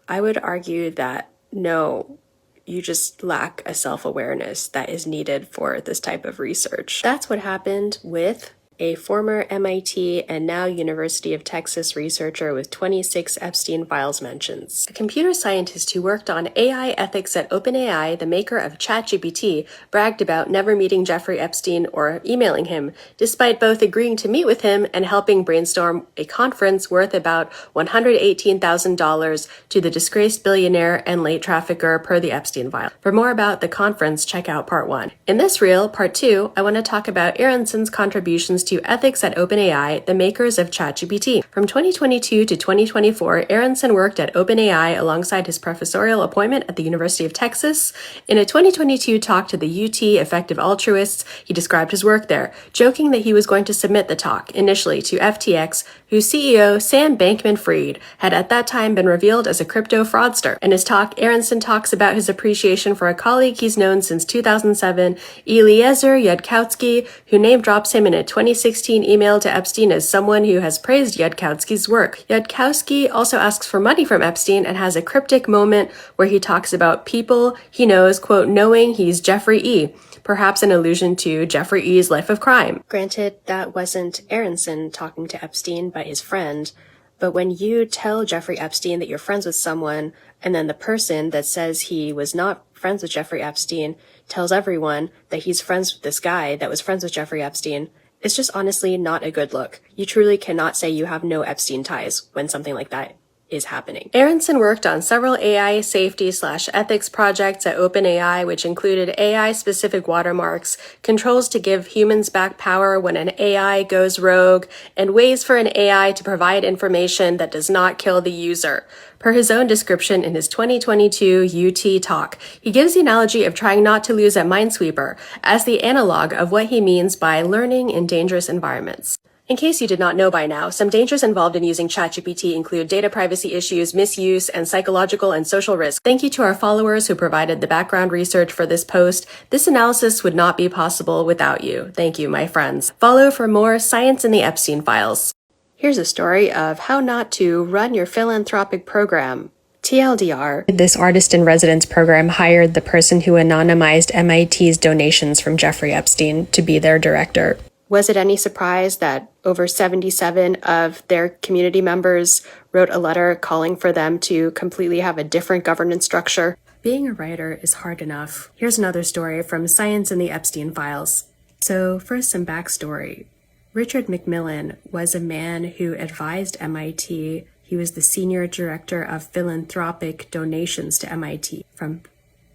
I would argue that no, you just lack a self-awareness that is needed for this type of research. That's what happened with a former MIT and now University of Texas researcher with 26 Epstein Files mentions. A computer scientist who worked on AI ethics at OpenAI, the maker of ChatGPT, bragged about never meeting Jeffrey Epstein or emailing him, despite both agreeing to meet with him and helping brainstorm a conference worth about $118,000 to the disgraced billionaire and late trafficker per the Epstein file. For more about the conference, check out part 1. In this reel, part 2, I want to talk about Aronson's contributions to ethics at OpenAI, the makers of ChatGPT. From 2022 to 2024, Aronson worked at OpenAI alongside his professorial appointment at the University of Texas. In a 2022 talk to the UT Effective Altruists, he described his work there, joking that he was going to submit the talk, initially to FTX, whose CEO, Sam Bankman-Fried, had at that time been revealed as a crypto fraudster. In his talk, Aronson talks about his appreciation for a colleague he's known since 2007, Eliezer Yudkowsky, who name-drops him in a 2016 email to Epstein as someone who has praised Yudkowsky's work. Yudkowsky also asks for money from Epstein and has a cryptic moment where he talks about people he knows, quote, knowing he's Jeffrey E., perhaps an allusion to Jeffrey E.'s life of crime. Granted, that wasn't Aronson talking to Epstein, but his friend. But when you tell Jeffrey Epstein that you're friends with someone, and then the person that says he was not friends with Jeffrey Epstein tells everyone that he's friends with this guy that was friends with Jeffrey Epstein, it's just honestly not a good look. You truly cannot say you have no Epstein ties when something like that is happening. Aronson worked on several AI safety/ethics projects at OpenAI, which included AI-specific watermarks, controls to give humans back power when an AI goes rogue, and ways for an AI to provide information that does not kill the user. Per his own description in his 2022 UT talk, he gives the analogy of trying not to lose at Minesweeper as the analog of what he means by learning in dangerous environments. In case you did not know by now, some dangers involved in using ChatGPT include data privacy issues, misuse, and psychological and social risk. Thank you to our followers who provided the background research for this post. This analysis would not be possible without you. Thank you, my friends. Follow for more Science in the Epstein Files. Here's a story of how not to run your philanthropic program. TLDR, this artist-in-residence program hired the person who anonymized MIT's donations from Jeffrey Epstein to be their director. Was it any surprise that over 77 of their community members wrote a letter calling for them to completely have a different governance structure? Being a writer is hard enough. Here's another story from Science in the Epstein Files. So first, some backstory. Richard McMillan was a man who advised MIT. He was the senior director of philanthropic donations to MIT from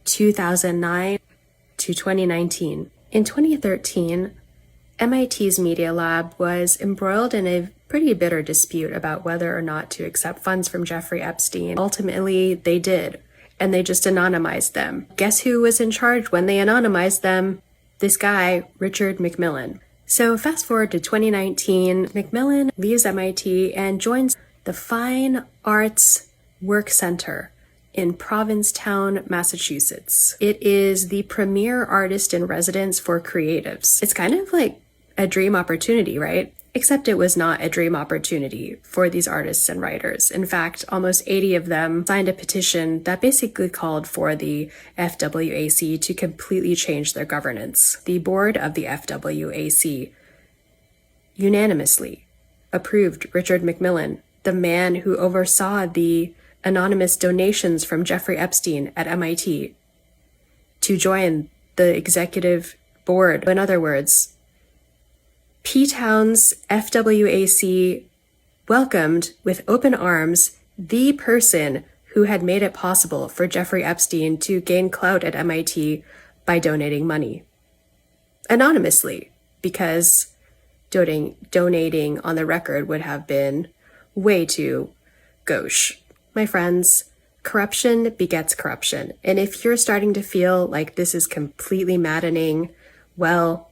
2009 to 2019. In 2013, MIT's Media Lab was embroiled in a pretty bitter dispute about whether or not to accept funds from Jeffrey Epstein. Ultimately, they did, and they just anonymized them. Guess who was in charge when they anonymized them? This guy, Richard McMillan. So fast forward to 2019, McMillan leaves MIT and joins the Fine Arts Work Center in Provincetown, Massachusetts. It is the premier artist in residence for creatives. It's kind of like a dream opportunity, right? Except it was not a dream opportunity for these artists and writers. In fact, almost 80 of them signed a petition that basically called for the FWAC to completely change their governance. The board of the FWAC unanimously approved Richard McMillan, the man who oversaw the anonymous donations from Jeffrey Epstein at MIT, to join the executive board. In other words, P-Town's FWAC welcomed with open arms the person who had made it possible for Jeffrey Epstein to gain clout at MIT by donating money. Anonymously, because donating on the record would have been way too gauche. My friends, corruption begets corruption. And if you're starting to feel like this is completely maddening, well,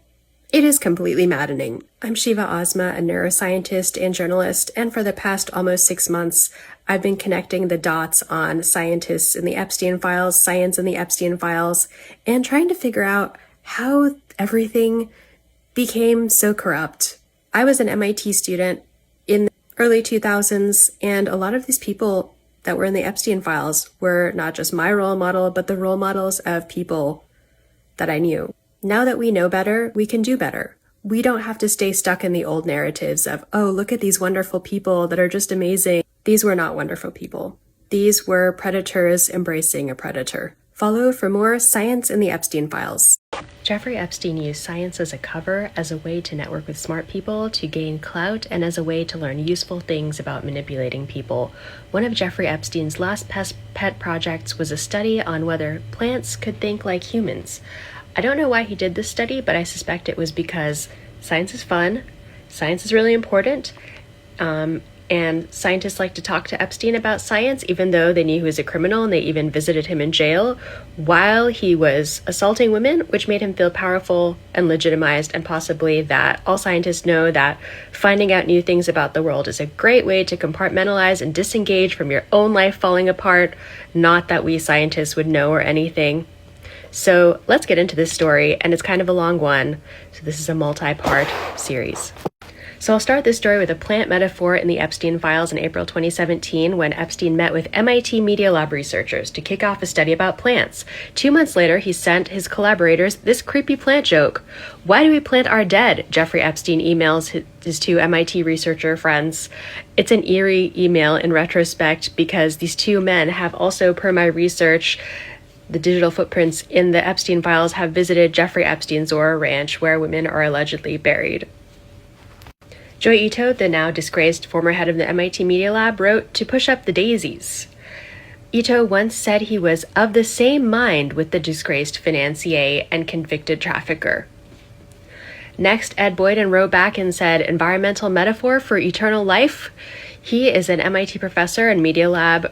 it is completely maddening. I'm Sheeva Ozma, a neuroscientist and journalist, and for the past almost 6 months, I've been connecting the dots on scientists in the Epstein Files, science in the Epstein Files, and trying to figure out how everything became so corrupt. I was an MIT student in the early 2000s, and a lot of these people that were in the Epstein Files were not just my role model, but the role models of people that I knew. Now that we know better, we can do better. We don't have to stay stuck in the old narratives of, oh, look at these wonderful people that are just amazing. These were not wonderful people. These were predators embracing a predator. Follow for more Science in the Epstein Files. Jeffrey Epstein used science as a cover, as a way to network with smart people, to gain clout, and as a way to learn useful things about manipulating people. One of Jeffrey Epstein's last pet projects was a study on whether plants could think like humans. I don't know why he did this study, but I suspect it was because science is fun, science is really important, and scientists like to talk to Epstein about science, even though they knew he was a criminal and they even visited him in jail while he was assaulting women, which made him feel powerful and legitimized, and possibly that all scientists know that finding out new things about the world is a great way to compartmentalize and disengage from your own life falling apart, not that we scientists would know or anything. So let's get into this story, and it's kind of a long one, so this is a multi-part series. So I'll start this story with a plant metaphor in the Epstein Files in April 2017, when Epstein met with MIT Media Lab researchers to kick off a study about plants. 2 months later, he sent his collaborators this creepy plant joke. "Why do we plant our dead?" Jeffrey Epstein emails his two MIT researcher friends. It's an eerie email in retrospect because these two men have also, per my research, the digital footprints in the Epstein Files have visited Jeffrey Epstein's Zora Ranch, where women are allegedly buried. Joy Ito, the now disgraced former head of the MIT Media Lab, wrote, "To push up the daisies." Ito once said he was of the same mind with the disgraced financier and convicted trafficker. Next, Ed Boyden wrote back and said, "Environmental metaphor for eternal life." He is an MIT professor and Media Lab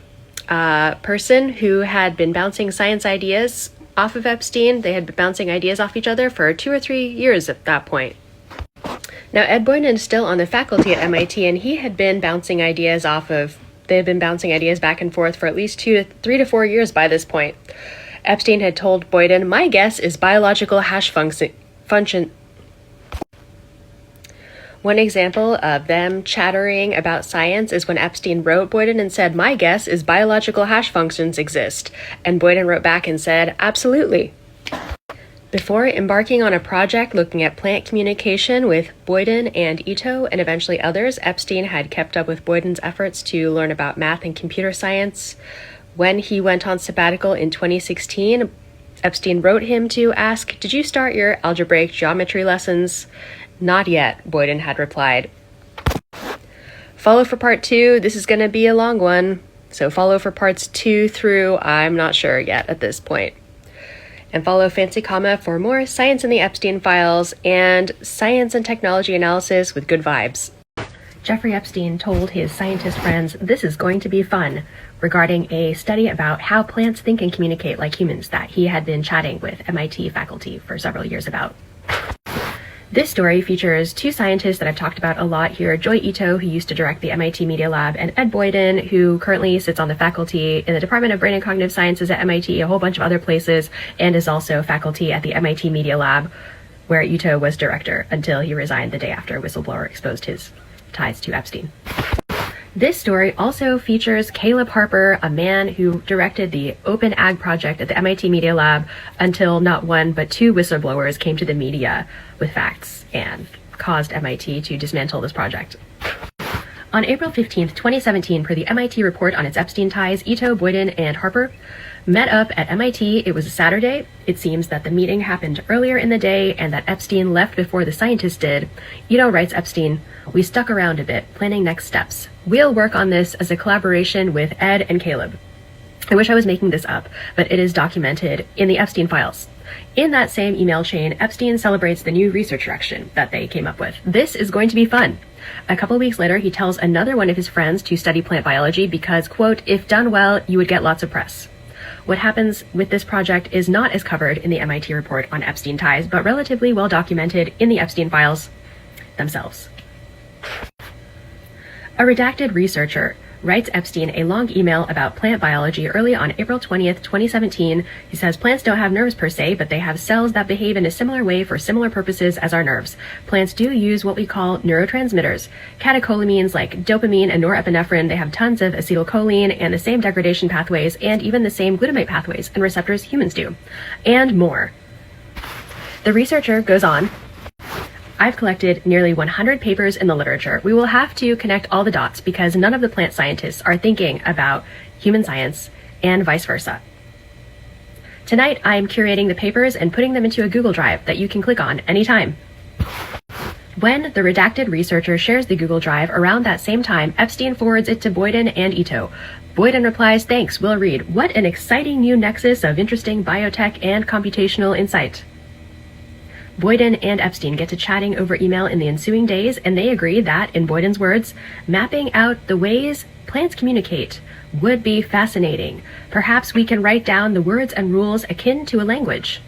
person who had been bouncing science ideas off of Epstein. They had been bouncing ideas off each other for 2 or 3 years at that point. Now, Ed Boyden is still on the faculty at MIT, and he had been bouncing ideas they had been bouncing ideas back and forth for at least 3 to 4 years by this point. Epstein had told Boyden, "My guess is biological hash function." One example of them chattering about science is when Epstein wrote Boyden and said, "My guess is biological hash functions exist." And Boyden wrote back and said, "Absolutely." Before embarking on a project looking at plant communication with Boyden and Ito and eventually others, Epstein had kept up with Boyden's efforts to learn about math and computer science. When he went on sabbatical in 2016, Epstein wrote him to ask, "Did you start your algebraic geometry lessons?" "Not yet," Boyden had replied. Follow for part 2. This is going to be a long one, so follow for parts 2 through I'm not sure yet at this point. And follow Fancy Comma for more Science in the Epstein Files and science and technology analysis with good vibes. Jeffrey Epstein told his scientist friends this is going to be fun, regarding a study about how plants think and communicate like humans that he had been chatting with MIT faculty for several years about. This story features 2 scientists that I've talked about a lot here, Joy Ito, who used to direct the MIT Media Lab, and Ed Boyden, who currently sits on the faculty in the Department of Brain and Cognitive Sciences at MIT, a whole bunch of other places, and is also faculty at the MIT Media Lab, where Ito was director until he resigned the day after a whistleblower exposed his ties to Epstein. This story also features Caleb Harper, a man who directed the Open Ag project at the MIT Media Lab until not 1 but 2 whistleblowers came to the media with facts and caused MIT to dismantle this project. On April 15th, 2017, per the MIT report on its Epstein ties, Ito, Boyden, and Harper met up at MIT. It was a Saturday. It seems that the meeting happened earlier in the day and that Epstein left before the scientists did. Ito writes Epstein, "We stuck around a bit, planning next steps. We'll work on this as a collaboration with Ed and Caleb." I wish I was making this up, but it is documented in the Epstein Files. In that same email chain, Epstein celebrates the new research direction that they came up with. This is going to be fun. A couple weeks later, he tells another one of his friends to study plant biology because, quote, "If done well, you would get lots of press." What happens with this project is not as covered in the MIT report on Epstein ties, but relatively well documented in the Epstein Files themselves. A redacted researcher writes Epstein a long email about plant biology early on April 20th, 2017. He says plants don't have nerves per se, but they have cells that behave in a similar way for similar purposes as our nerves. Plants do use what we call neurotransmitters, catecholamines like dopamine and norepinephrine. They have tons of acetylcholine and the same degradation pathways and even the same glutamate pathways and receptors humans do, and more. The researcher goes on, I've collected nearly 100 papers in the literature. We will have to connect all the dots because none of the plant scientists are thinking about human science and vice versa. Tonight, I'm curating the papers and putting them into a Google Drive that you can click on anytime. When the redacted researcher shares the Google Drive around that same time, Epstein forwards it to Boyden and Ito. Boyden replies, "Thanks, we'll read. What an exciting new nexus of interesting biotech and computational insight." Boyden and Epstein get to chatting over email in the ensuing days, and they agree that, in Boyden's words, mapping out the ways plants communicate would be fascinating. Perhaps we can write down the words and rules akin to a language.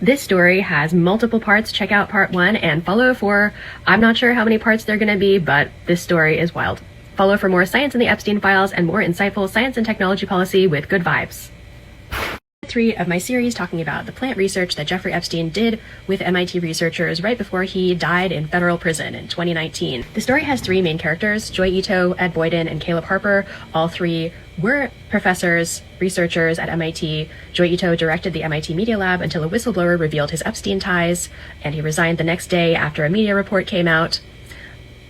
This story has multiple parts. Check out part 1 and follow for, I'm not sure how many parts they're going to be, but this story is wild. Follow for more science in the Epstein Files and more insightful science and technology policy with good vibes. 3 of my series talking about the plant research that Jeffrey Epstein did with MIT researchers right before he died in federal prison in 2019. The story has 3 main characters, Joy Ito, Ed Boyden, and Caleb Harper. All 3 were professors, researchers at MIT. Joy Ito directed the MIT Media Lab until a whistleblower revealed his Epstein ties, and he resigned the next day after a media report came out.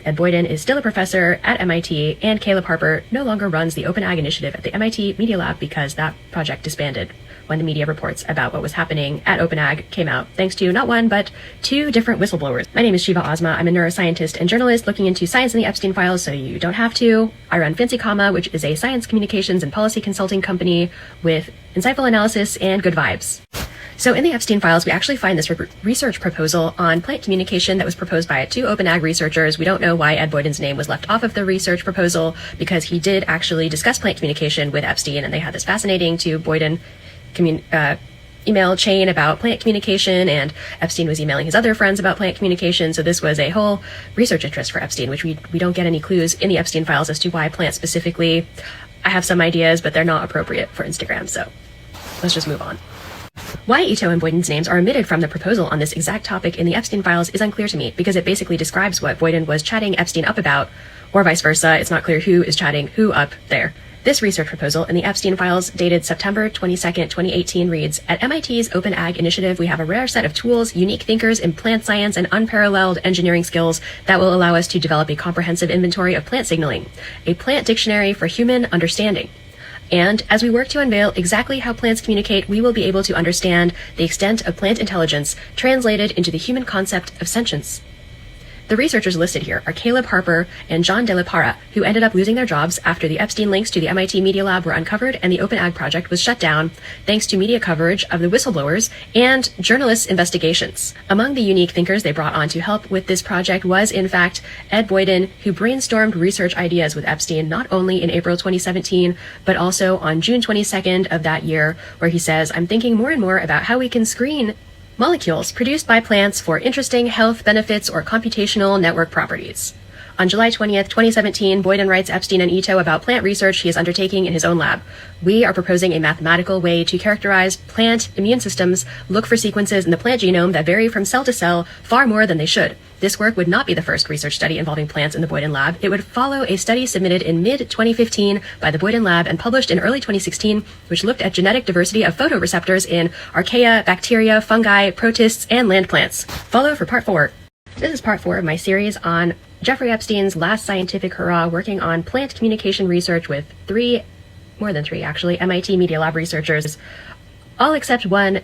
Ed Boyden is still a professor at MIT, and Caleb Harper no longer runs the Open Ag initiative at the MIT Media Lab because that project disbanded when the media reports about what was happening at Open Ag came out, thanks to not 1, but 2 different whistleblowers. My name is Sheeva Ozma. I'm a neuroscientist and journalist looking into science in the Epstein Files, so you don't have to. I run Fancy Comma, which is a science communications and policy consulting company with insightful analysis and good vibes. So in the Epstein Files, we actually find this research proposal on plant communication that was proposed by 2 Open Ag researchers. We don't know why Ed Boyden's name was left off of the research proposal because he did actually discuss plant communication with Epstein, and they had this fascinating to Boyden email chain about plant communication, and Epstein was emailing his other friends about plant communication. So this was a whole research interest for Epstein, which we don't get any clues in the Epstein Files as to why plant specifically. I have some ideas, but they're not appropriate for Instagram, so let's just move on. Why Ito and Boyden's names are omitted from the proposal on this exact topic in the Epstein Files is unclear to me, because it basically describes what Boyden was chatting Epstein up about, or vice versa. It's not clear who is chatting who up there. This research proposal in the Epstein Files, dated September 22nd, 2018, reads, "At MIT's Open Ag initiative, we have a rare set of tools, unique thinkers in plant science, and unparalleled engineering skills that will allow us to develop a comprehensive inventory of plant signaling, a plant dictionary for human understanding. And as we work to unveil exactly how plants communicate, we will be able to understand the extent of plant intelligence translated into the human concept of sentience." The researchers listed here are Caleb Harper and John De La Parra, who ended up losing their jobs after the Epstein links to the MIT Media Lab were uncovered and the Open Ag project was shut down thanks to media coverage of the whistleblowers and journalists' investigations. Among the unique thinkers they brought on to help with this project was, in fact, Ed Boyden, who brainstormed research ideas with Epstein not only in April 2017, but also on June 22nd of that year, where he says, "I'm thinking more and more about how we can screen molecules produced by plants for interesting health benefits or computational network properties." On July 20th, 2017, Boyden writes Epstein and Ito about plant research he is undertaking in his own lab. "We are proposing a mathematical way to characterize plant immune systems, look for sequences in the plant genome that vary from cell to cell far more than they should. This work would not be the first research study involving plants in the Boyden lab. It would follow a study submitted in mid-2015 by the Boyden lab and published in early 2016, which looked at genetic diversity of photoreceptors in archaea, bacteria, fungi, protists, and land plants. Follow for part 4. This is part 4 of my series on Jeffrey Epstein's last scientific hurrah, working on plant communication research with more than three actually, MIT Media Lab researchers, all except 1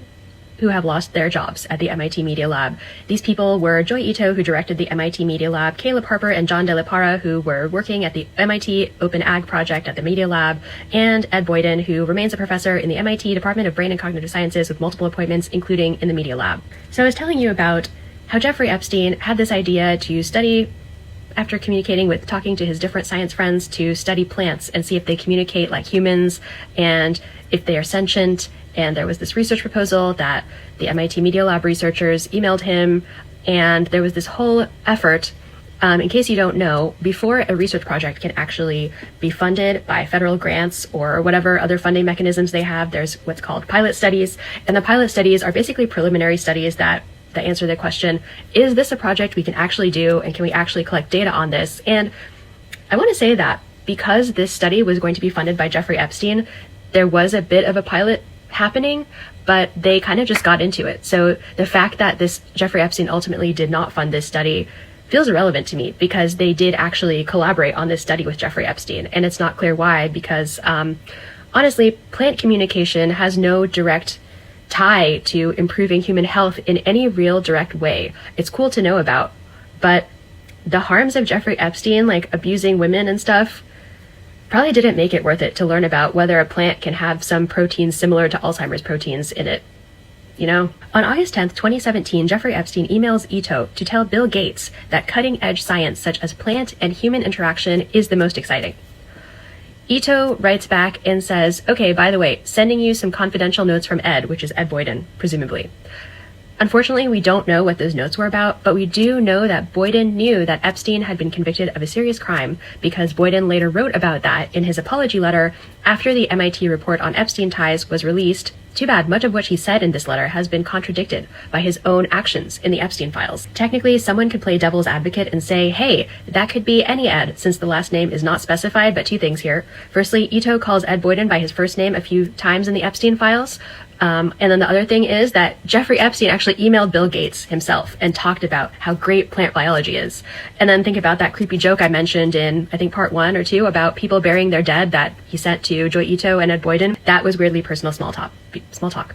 who have lost their jobs at the MIT Media Lab. These people were Joy Ito, who directed the MIT Media Lab, Caleb Harper and John De La Parra, who were working at the MIT Open Ag project at the Media Lab, and Ed Boyden, who remains a professor in the MIT Department of Brain and Cognitive Sciences with multiple appointments, including in the Media Lab. So I was telling you about how Jeffrey Epstein had this idea to study, after talking to his different science friends, to study plants and see if they communicate like humans and if they are sentient. And there was this research proposal that the MIT Media Lab researchers emailed him, and there was this whole effort. In case you don't know, before a research project can actually be funded by federal grants or whatever other funding mechanisms they have, there's what's called pilot studies. And the pilot studies are basically preliminary studies that answer the question, is this a project we can actually do, and can we actually collect data on this? And I want to say that because this study was going to be funded by Jeffrey Epstein, there was a bit of a pilot happening, but they kind of just got into it. So the fact that this Jeffrey Epstein ultimately did not fund this study feels irrelevant to me, because they did actually collaborate on this study with Jeffrey Epstein, and it's not clear why, because honestly, plant communication has no direct tie to improving human health in any real direct way. It's cool to know about, but the harms of Jeffrey Epstein, like abusing women and stuff, probably didn't make it worth it to learn about whether a plant can have some proteins similar to Alzheimer's proteins in it. You know? On August 10th, 2017, Jeffrey Epstein emails Ito to tell Bill Gates that cutting-edge science such as plant and human interaction is the most exciting. Ito writes back and says, okay, by the way, sending you some confidential notes from Ed, which is Ed Boyden, presumably. Unfortunately, we don't know what those notes were about, but we do know that Boyden knew that Epstein had been convicted of a serious crime, because Boyden later wrote about that in his apology letter after the MIT report on Epstein ties was released. Too bad, much of what he said in this letter has been contradicted by his own actions in the Epstein files. Technically, someone could play devil's advocate and say, hey, that could be any Ed, since the last name is not specified, but two things here. Firstly, Ito calls Ed Boyden by his first name a few times in the Epstein files. And then the other thing is that Jeffrey Epstein actually emailed Bill Gates himself and talked about how great plant biology is. And then think about that creepy joke I mentioned in, I think, part 1 or 2 about people burying their dead that he sent to Joy Ito and Ed Boyden. That was weirdly personal small talk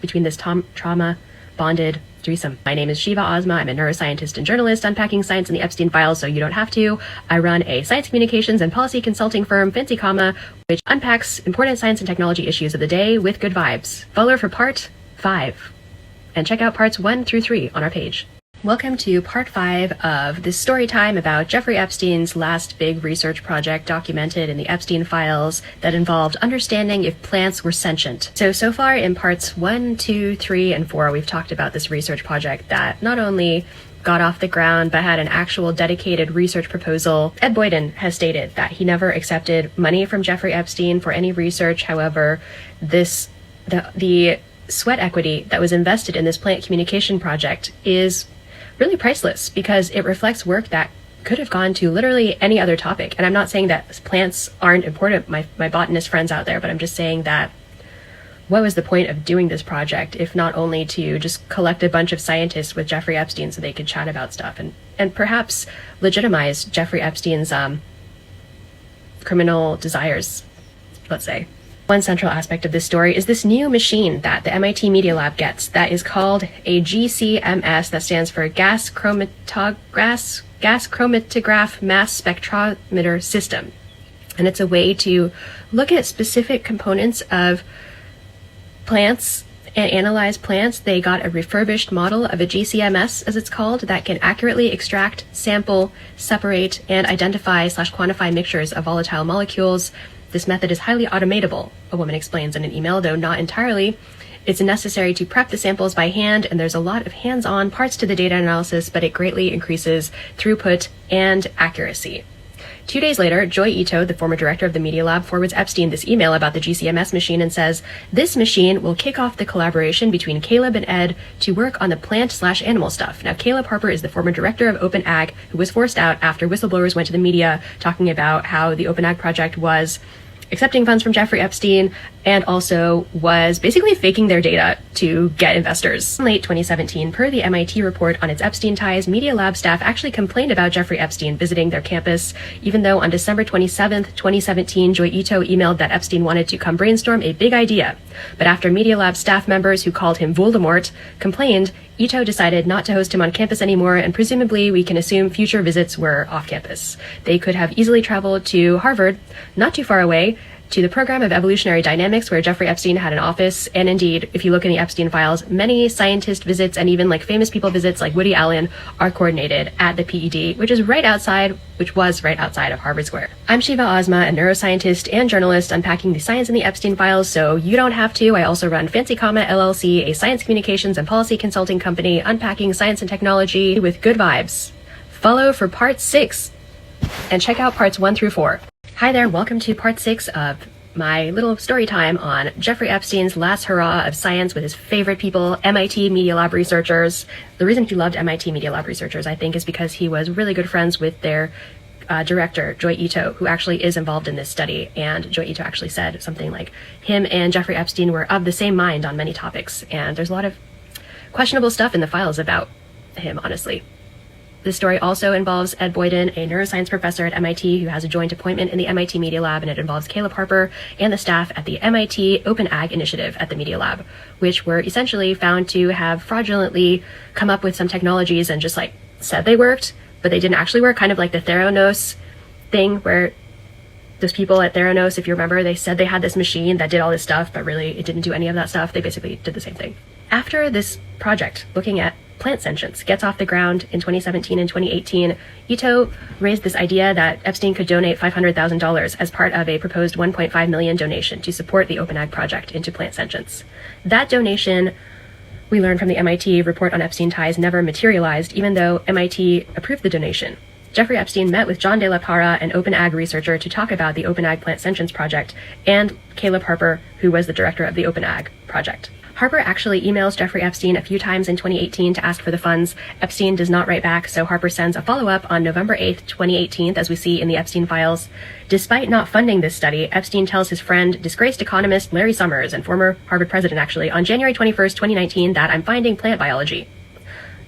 between this trauma-bonded threesome. My name is Sheeva Ozma. I'm a neuroscientist and journalist unpacking science in the Epstein files so you don't have to. I run a science communications and policy consulting firm, Fancy Comma, which unpacks important science and technology issues of the day with good vibes. Follow for part 5 and check out parts 1 through 3 on our page. Welcome to part 5 of this story time about Jeffrey Epstein's last big research project documented in the Epstein files that involved understanding if plants were sentient. So far in parts 1, 2, 3, and 4, we've talked about this research project that not only got off the ground but had an actual dedicated research proposal. Ed Boyden has stated that he never accepted money from Jeffrey Epstein for any research. However, the sweat equity that was invested in this plant communication project is really priceless, because it reflects work that could have gone to literally any other topic. And I'm not saying that plants aren't important, my botanist friends out there, but I'm just saying that what was the point of doing this project if not only to just collect a bunch of scientists with Jeffrey Epstein so they could chat about stuff and perhaps legitimize Jeffrey Epstein's criminal desires, let's say. One central aspect of this story is this new machine that the MIT Media Lab gets that is called a GCMS, that stands for Gas Chromatograph Mass Spectrometer System. And it's a way to look at specific components of plants and analyze plants. They got a refurbished model of a GCMS, as it's called, that can accurately extract, sample, separate, and identify/quantify mixtures of volatile molecules. This method is highly automatable, a woman explains in an email, though not entirely. It's necessary to prep the samples by hand, and there's a lot of hands-on parts to the data analysis, but it greatly increases throughput and accuracy. 2 days later, Joy Ito, the former director of the Media Lab, forwards Epstein this email about the GCMS machine and says, this machine will kick off the collaboration between Caleb and Ed to work on the plant/animal stuff. Now, Caleb Harper is the former director of Open Ag, who was forced out after whistleblowers went to the media talking about how the Open Ag project was accepting funds from Jeffrey Epstein and also was basically faking their data to get investors. In late 2017, per the MIT report on its Epstein ties, Media Lab staff actually complained about Jeffrey Epstein visiting their campus, even though on December 27th, 2017, Joy Ito emailed that Epstein wanted to come brainstorm a big idea. But after Media Lab staff members who called him Voldemort complained, Ito decided not to host him on campus anymore, and presumably we can assume future visits were off campus. They could have easily traveled to Harvard, not too far away, to the program of evolutionary dynamics where Jeffrey Epstein had an office. And indeed, if you look in the Epstein files, many scientist visits and even like famous people visits like Woody Allen are coordinated at the PED, which was right outside of Harvard Square. I'm Sheeva Ozma, a neuroscientist and journalist unpacking the science in the Epstein files, so you don't have to. I also run Fancy Comma LLC, a science communications and policy consulting company unpacking science and technology with good vibes. Follow for part 6 and check out parts 1 through 4. Hi there, welcome to part 6 of my little story time on Jeffrey Epstein's last hurrah of science with his favorite people, MIT Media Lab researchers. The reason he loved MIT Media Lab researchers, I think, is because he was really good friends with their director, Joy Ito, who actually is involved in this study. And Joy Ito actually said something like him and Jeffrey Epstein were of the same mind on many topics. And there's a lot of questionable stuff in the files about him, honestly. This story also involves Ed Boyden, a neuroscience professor at MIT who has a joint appointment in the MIT Media Lab, and it involves Caleb Harper and the staff at the MIT Open Ag Initiative at the Media Lab, which were essentially found to have fraudulently come up with some technologies and just like said they worked, but they didn't actually work, kind of like the Theranos thing where those people at Theranos, if you remember, they said they had this machine that did all this stuff, but really it didn't do any of that stuff. They basically did the same thing. After this project looking at plant sentience gets off the ground in 2017 and 2018, Ito raised this idea that Epstein could donate $500,000 as part of a proposed $1.5 million donation to support the Open Ag project into plant sentience. That donation, we learned from the MIT report on Epstein ties, never materialized, even though MIT approved the donation. Jeffrey Epstein met with John De La Parra, an Open Ag researcher, to talk about the Open Ag plant sentience project, and Caleb Harper, who was the director of the Open Ag project. Harper actually emails Jeffrey Epstein a few times in 2018 to ask for the funds. Epstein does not write back, so Harper sends a follow-up on November 8th, 2018, as we see in the Epstein Files. Despite not funding this study, Epstein tells his friend, disgraced economist Larry Summers, and former Harvard president actually, on January 21st, 2019, that I'm funding plant biology.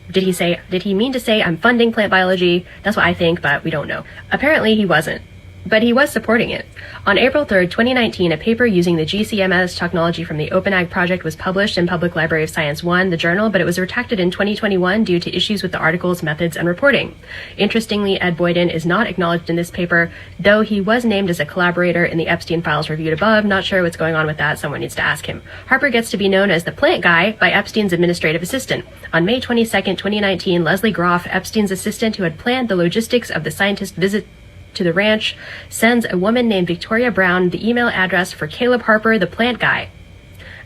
Did he mean to say I'm funding plant biology? That's what I think, but we don't know. Apparently he wasn't. But he was supporting it. On April 3rd, 2019, a paper using the GCMS technology from the Open Ag project was published in Public Library of Science 1, the journal, but it was retracted in 2021 due to issues with the article's methods and reporting. Interestingly, Ed Boyden is not acknowledged in this paper, though he was named as a collaborator in the Epstein Files reviewed above. Not sure what's going on with that. Someone needs to ask him. Harper gets to be known as the plant guy by Epstein's administrative assistant. On May 22nd, 2019, Leslie Groff, Epstein's assistant who had planned the logistics of the scientist's visit to the ranch, sends a woman named Victoria Brown the email address for Caleb Harper, the plant guy.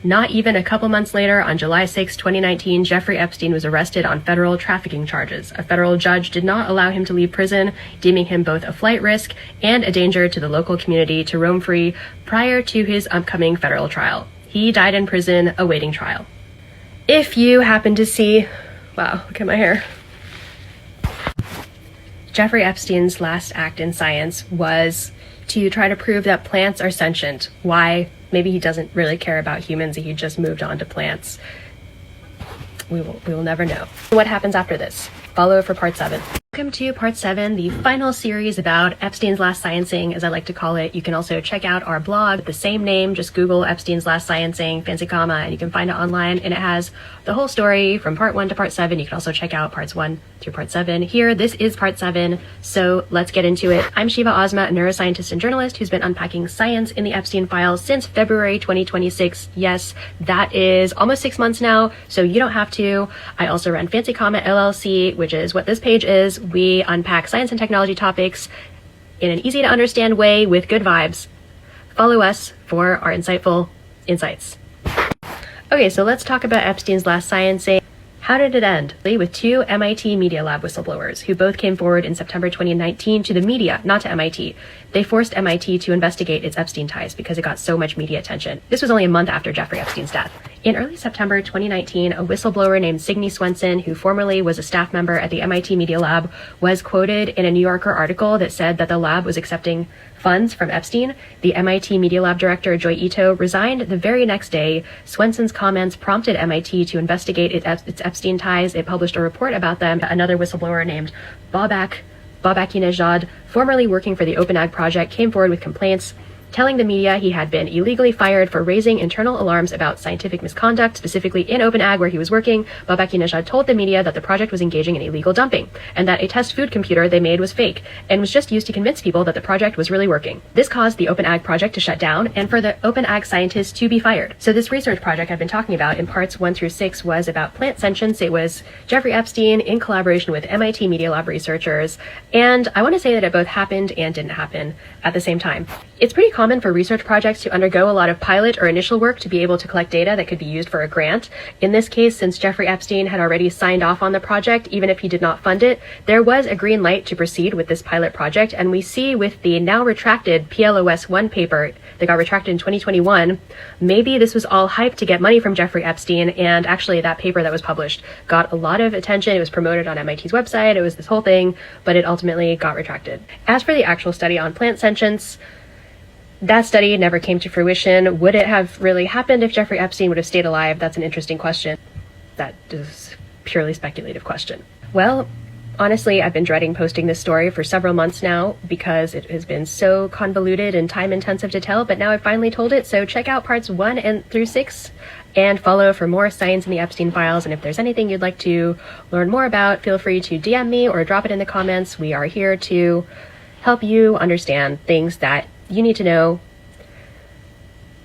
Not even a couple months later, on July 6, 2019, Jeffrey Epstein was arrested on federal trafficking charges. A federal judge did not allow him to leave prison, deeming him both a flight risk and a danger to the local community to roam free prior to his upcoming federal trial. He died in prison awaiting trial. If you happen to see, wow, look at my hair. Jeffrey Epstein's last act in science was to try to prove that plants are sentient. Why? Maybe he doesn't really care about humans, he just moved on to plants. We will never know. What happens after this? Follow for part 7. Welcome to part 7, the final series about Epstein's Last Sciencing, as I like to call it. You can also check out our blog, the same name, just Google Epstein's Last Sciencing, fancy comma, and you can find it online, and it has the whole story from part 1 to part 7. You can also check out parts 1 through part 7. Here, this is part 7, so let's get into it. I'm Sheeva Ozma, a neuroscientist and journalist who's been unpacking science in the Epstein Files since February 2026. Yes, that is almost 6 months now, so you don't have to. I also run Fancy Comma LLC, which is what this page is. We unpack science and technology topics in an easy to understand way with good vibes. Follow us for our insightful insights. Okay, so let's talk about Epstein's Last Sciencing. How did it end? With 2 MIT Media Lab whistleblowers who both came forward in September 2019 to the media, not to MIT. They forced MIT to investigate its Epstein ties because it got so much media attention. This was only a month after Jeffrey Epstein's death. In early September 2019, a whistleblower named Signe Swenson, who formerly was a staff member at the MIT Media Lab, was quoted in a New Yorker article that said that the lab was accepting funds from Epstein. The MIT Media Lab director, Joy Ito, resigned the very next day. Swenson's comments prompted MIT to investigate its Epstein ties. It published a report about them. Another whistleblower named Babak-Nejad, formerly working for the Open Ag project, came forward with complaints telling the media he had been illegally fired for raising internal alarms about scientific misconduct, specifically in Open Ag where he was working. Babak-Nejad told the media that the project was engaging in illegal dumping, and that a test food computer they made was fake, and was just used to convince people that the project was really working. This caused the Open Ag project to shut down, and for the Open Ag scientists to be fired. So this research project I've been talking about in parts 1 through 6 was about plant sentience. It was Jeffrey Epstein in collaboration with MIT Media Lab researchers, and I want to say that it both happened and didn't happen at the same time. It's pretty common common for research projects to undergo a lot of pilot or initial work to be able to collect data that could be used for a grant. In this case, since Jeffrey Epstein had already signed off on the project, even if he did not fund it, there was a green light to proceed with this pilot project. And we see with the now retracted PLOS-1 paper that got retracted in 2021, maybe this was all hype to get money from Jeffrey Epstein. And actually that paper that was published got a lot of attention. It was promoted on MIT's website. It was this whole thing, but it ultimately got retracted. As for the actual study on plant sentience, that study never came to fruition. Would it have really happened if Jeffrey Epstein would have stayed alive? That's an interesting question. That is a purely speculative question. Well, honestly, I've been dreading posting this story for several months now because it has been so convoluted and time intensive to tell, but now I've finally told it. So check out parts 1 and through 6 and follow for more science in the Epstein files. And if there's anything you'd like to learn more about, feel free to DM me or drop it in the comments. We are here to help you understand things that you need to know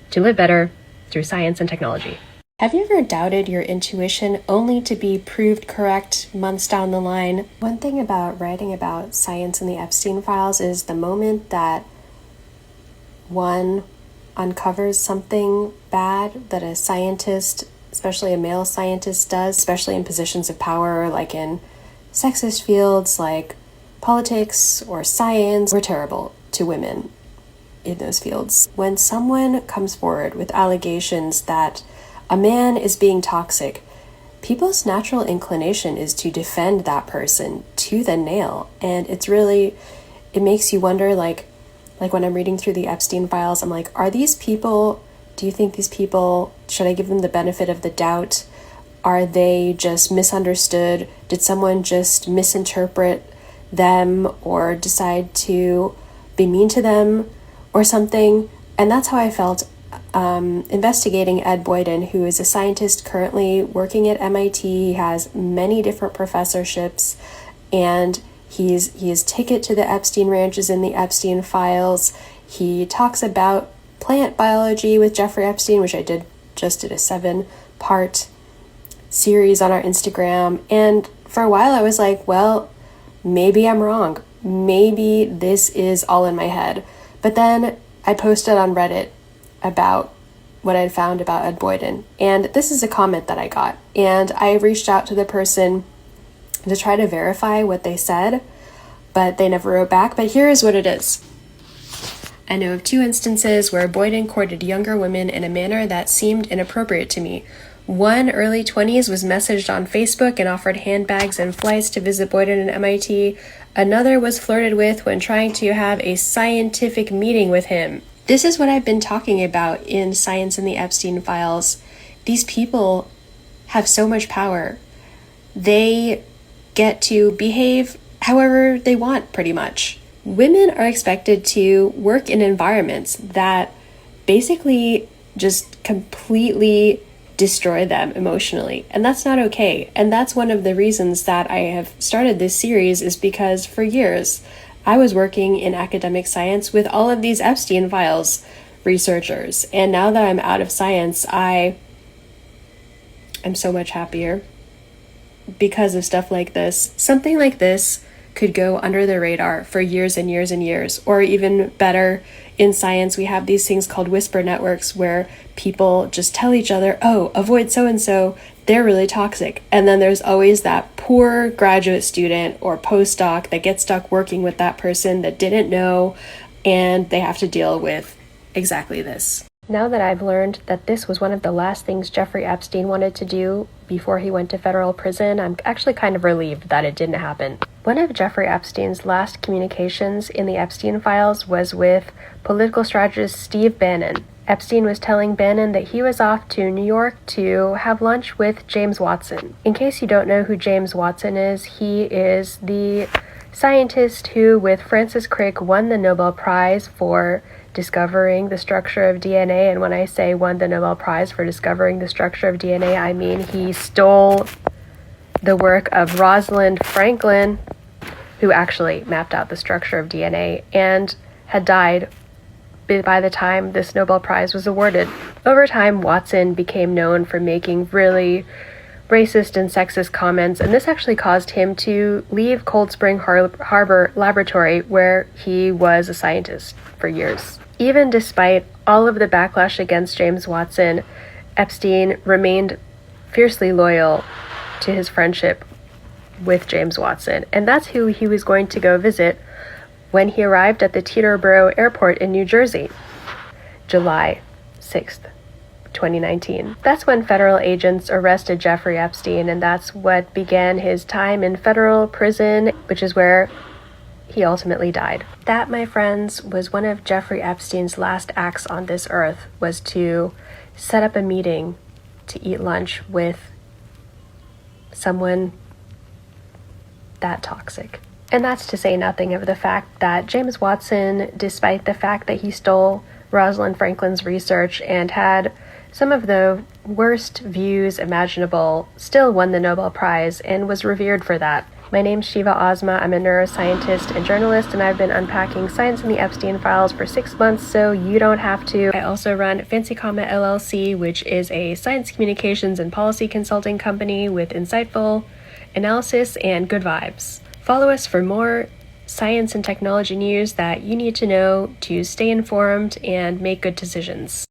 to live better through science and technology. Have you ever doubted your intuition only to be proved correct months down the line? One thing about writing about science in the Epstein files is the moment that one uncovers something bad that a scientist, especially a male scientist, does, especially in positions of power, like in sexist fields like politics or science, we're terrible to women in those fields. When someone comes forward with allegations that a man is being toxic, people's natural inclination is to defend that person to the nail. And it makes you wonder, like when I'm reading through the Epstein files, I'm like, do you think these people, should I give them the benefit of the doubt? Are they just misunderstood? Did someone just misinterpret them or decide to be mean to them or something? And that's how I felt investigating Ed Boyden, who is a scientist currently working at MIT. He has many different professorships, and he has ticket to the Epstein ranches in the Epstein files. He talks about plant biology with Jeffrey Epstein, which I just did a 7-part series on our Instagram. And for a while I was like, well, maybe I'm wrong. Maybe this is all in my head. But then I posted on Reddit about what I'd found about Ed Boyden. And this is a comment that I got. And I reached out to the person to try to verify what they said, but they never wrote back. But here is what it is. I know of 2 instances where Boyden courted younger women in a manner that seemed inappropriate to me. One, early 20s, was messaged on Facebook and offered handbags and flights to visit Boyden and MIT. Another was flirted with when trying to have a scientific meeting with him. This is what I've been talking about in Science in the Epstein Files. These people have so much power. They get to behave however they want, pretty much. Women are expected to work in environments that basically just completely destroy them emotionally, and that's not okay. And that's one of the reasons that I have started this series, is because for years I was working in academic science with all of these Epstein Files researchers, and now that I'm out of science, I am so much happier because of stuff like this. Something like this could go under the radar for years and years and years. Or even better, in science we have these things called whisper networks where people just tell each other, oh, avoid so-and-so, they're really toxic. And then there's always that poor graduate student or postdoc that gets stuck working with that person that didn't know, and they have to deal with exactly this. Now that I've learned that this was one of the last things Jeffrey Epstein wanted to do before he went to federal prison, I'm actually kind of relieved that it didn't happen. One of Jeffrey Epstein's last communications in the Epstein files was with political strategist Steve Bannon. Epstein was telling Bannon that he was off to New York to have lunch with James Watson. In case you don't know who James Watson is, he is the scientist who, with Francis Crick, won the Nobel Prize for discovering the structure of DNA. And when I say won the Nobel Prize for discovering the structure of DNA, I mean he stole the work of Rosalind Franklin, who actually mapped out the structure of DNA, and had died by the time this Nobel Prize was awarded. Over time, Watson became known for making really racist and sexist comments, and this actually caused him to leave Cold Spring Harbor Laboratory, where he was a scientist for years. Even despite all of the backlash against James Watson, Epstein remained fiercely loyal to his friendship with James Watson, and that's who he was going to go visit when he arrived at the Teterboro Airport in New Jersey, July 6th, 2019. That's when federal agents arrested Jeffrey Epstein, and that's what began his time in federal prison, which is where he ultimately died. That, my friends, was one of Jeffrey Epstein's last acts on this earth, was to set up a meeting to eat lunch with someone that toxic. And that's to say nothing of the fact that James Watson, despite the fact that he stole Rosalind Franklin's research and had some of the worst views imaginable, still won the Nobel Prize and was revered for that. My name's Sheeva Ozma. I'm a neuroscientist and journalist, and I've been unpacking science in the Epstein Files for 6 months, so you don't have to. I also run Fancy Comma LLC, which is a science communications and policy consulting company with insightful analysis and good vibes. Follow us for more science and technology news that you need to know to stay informed and make good decisions.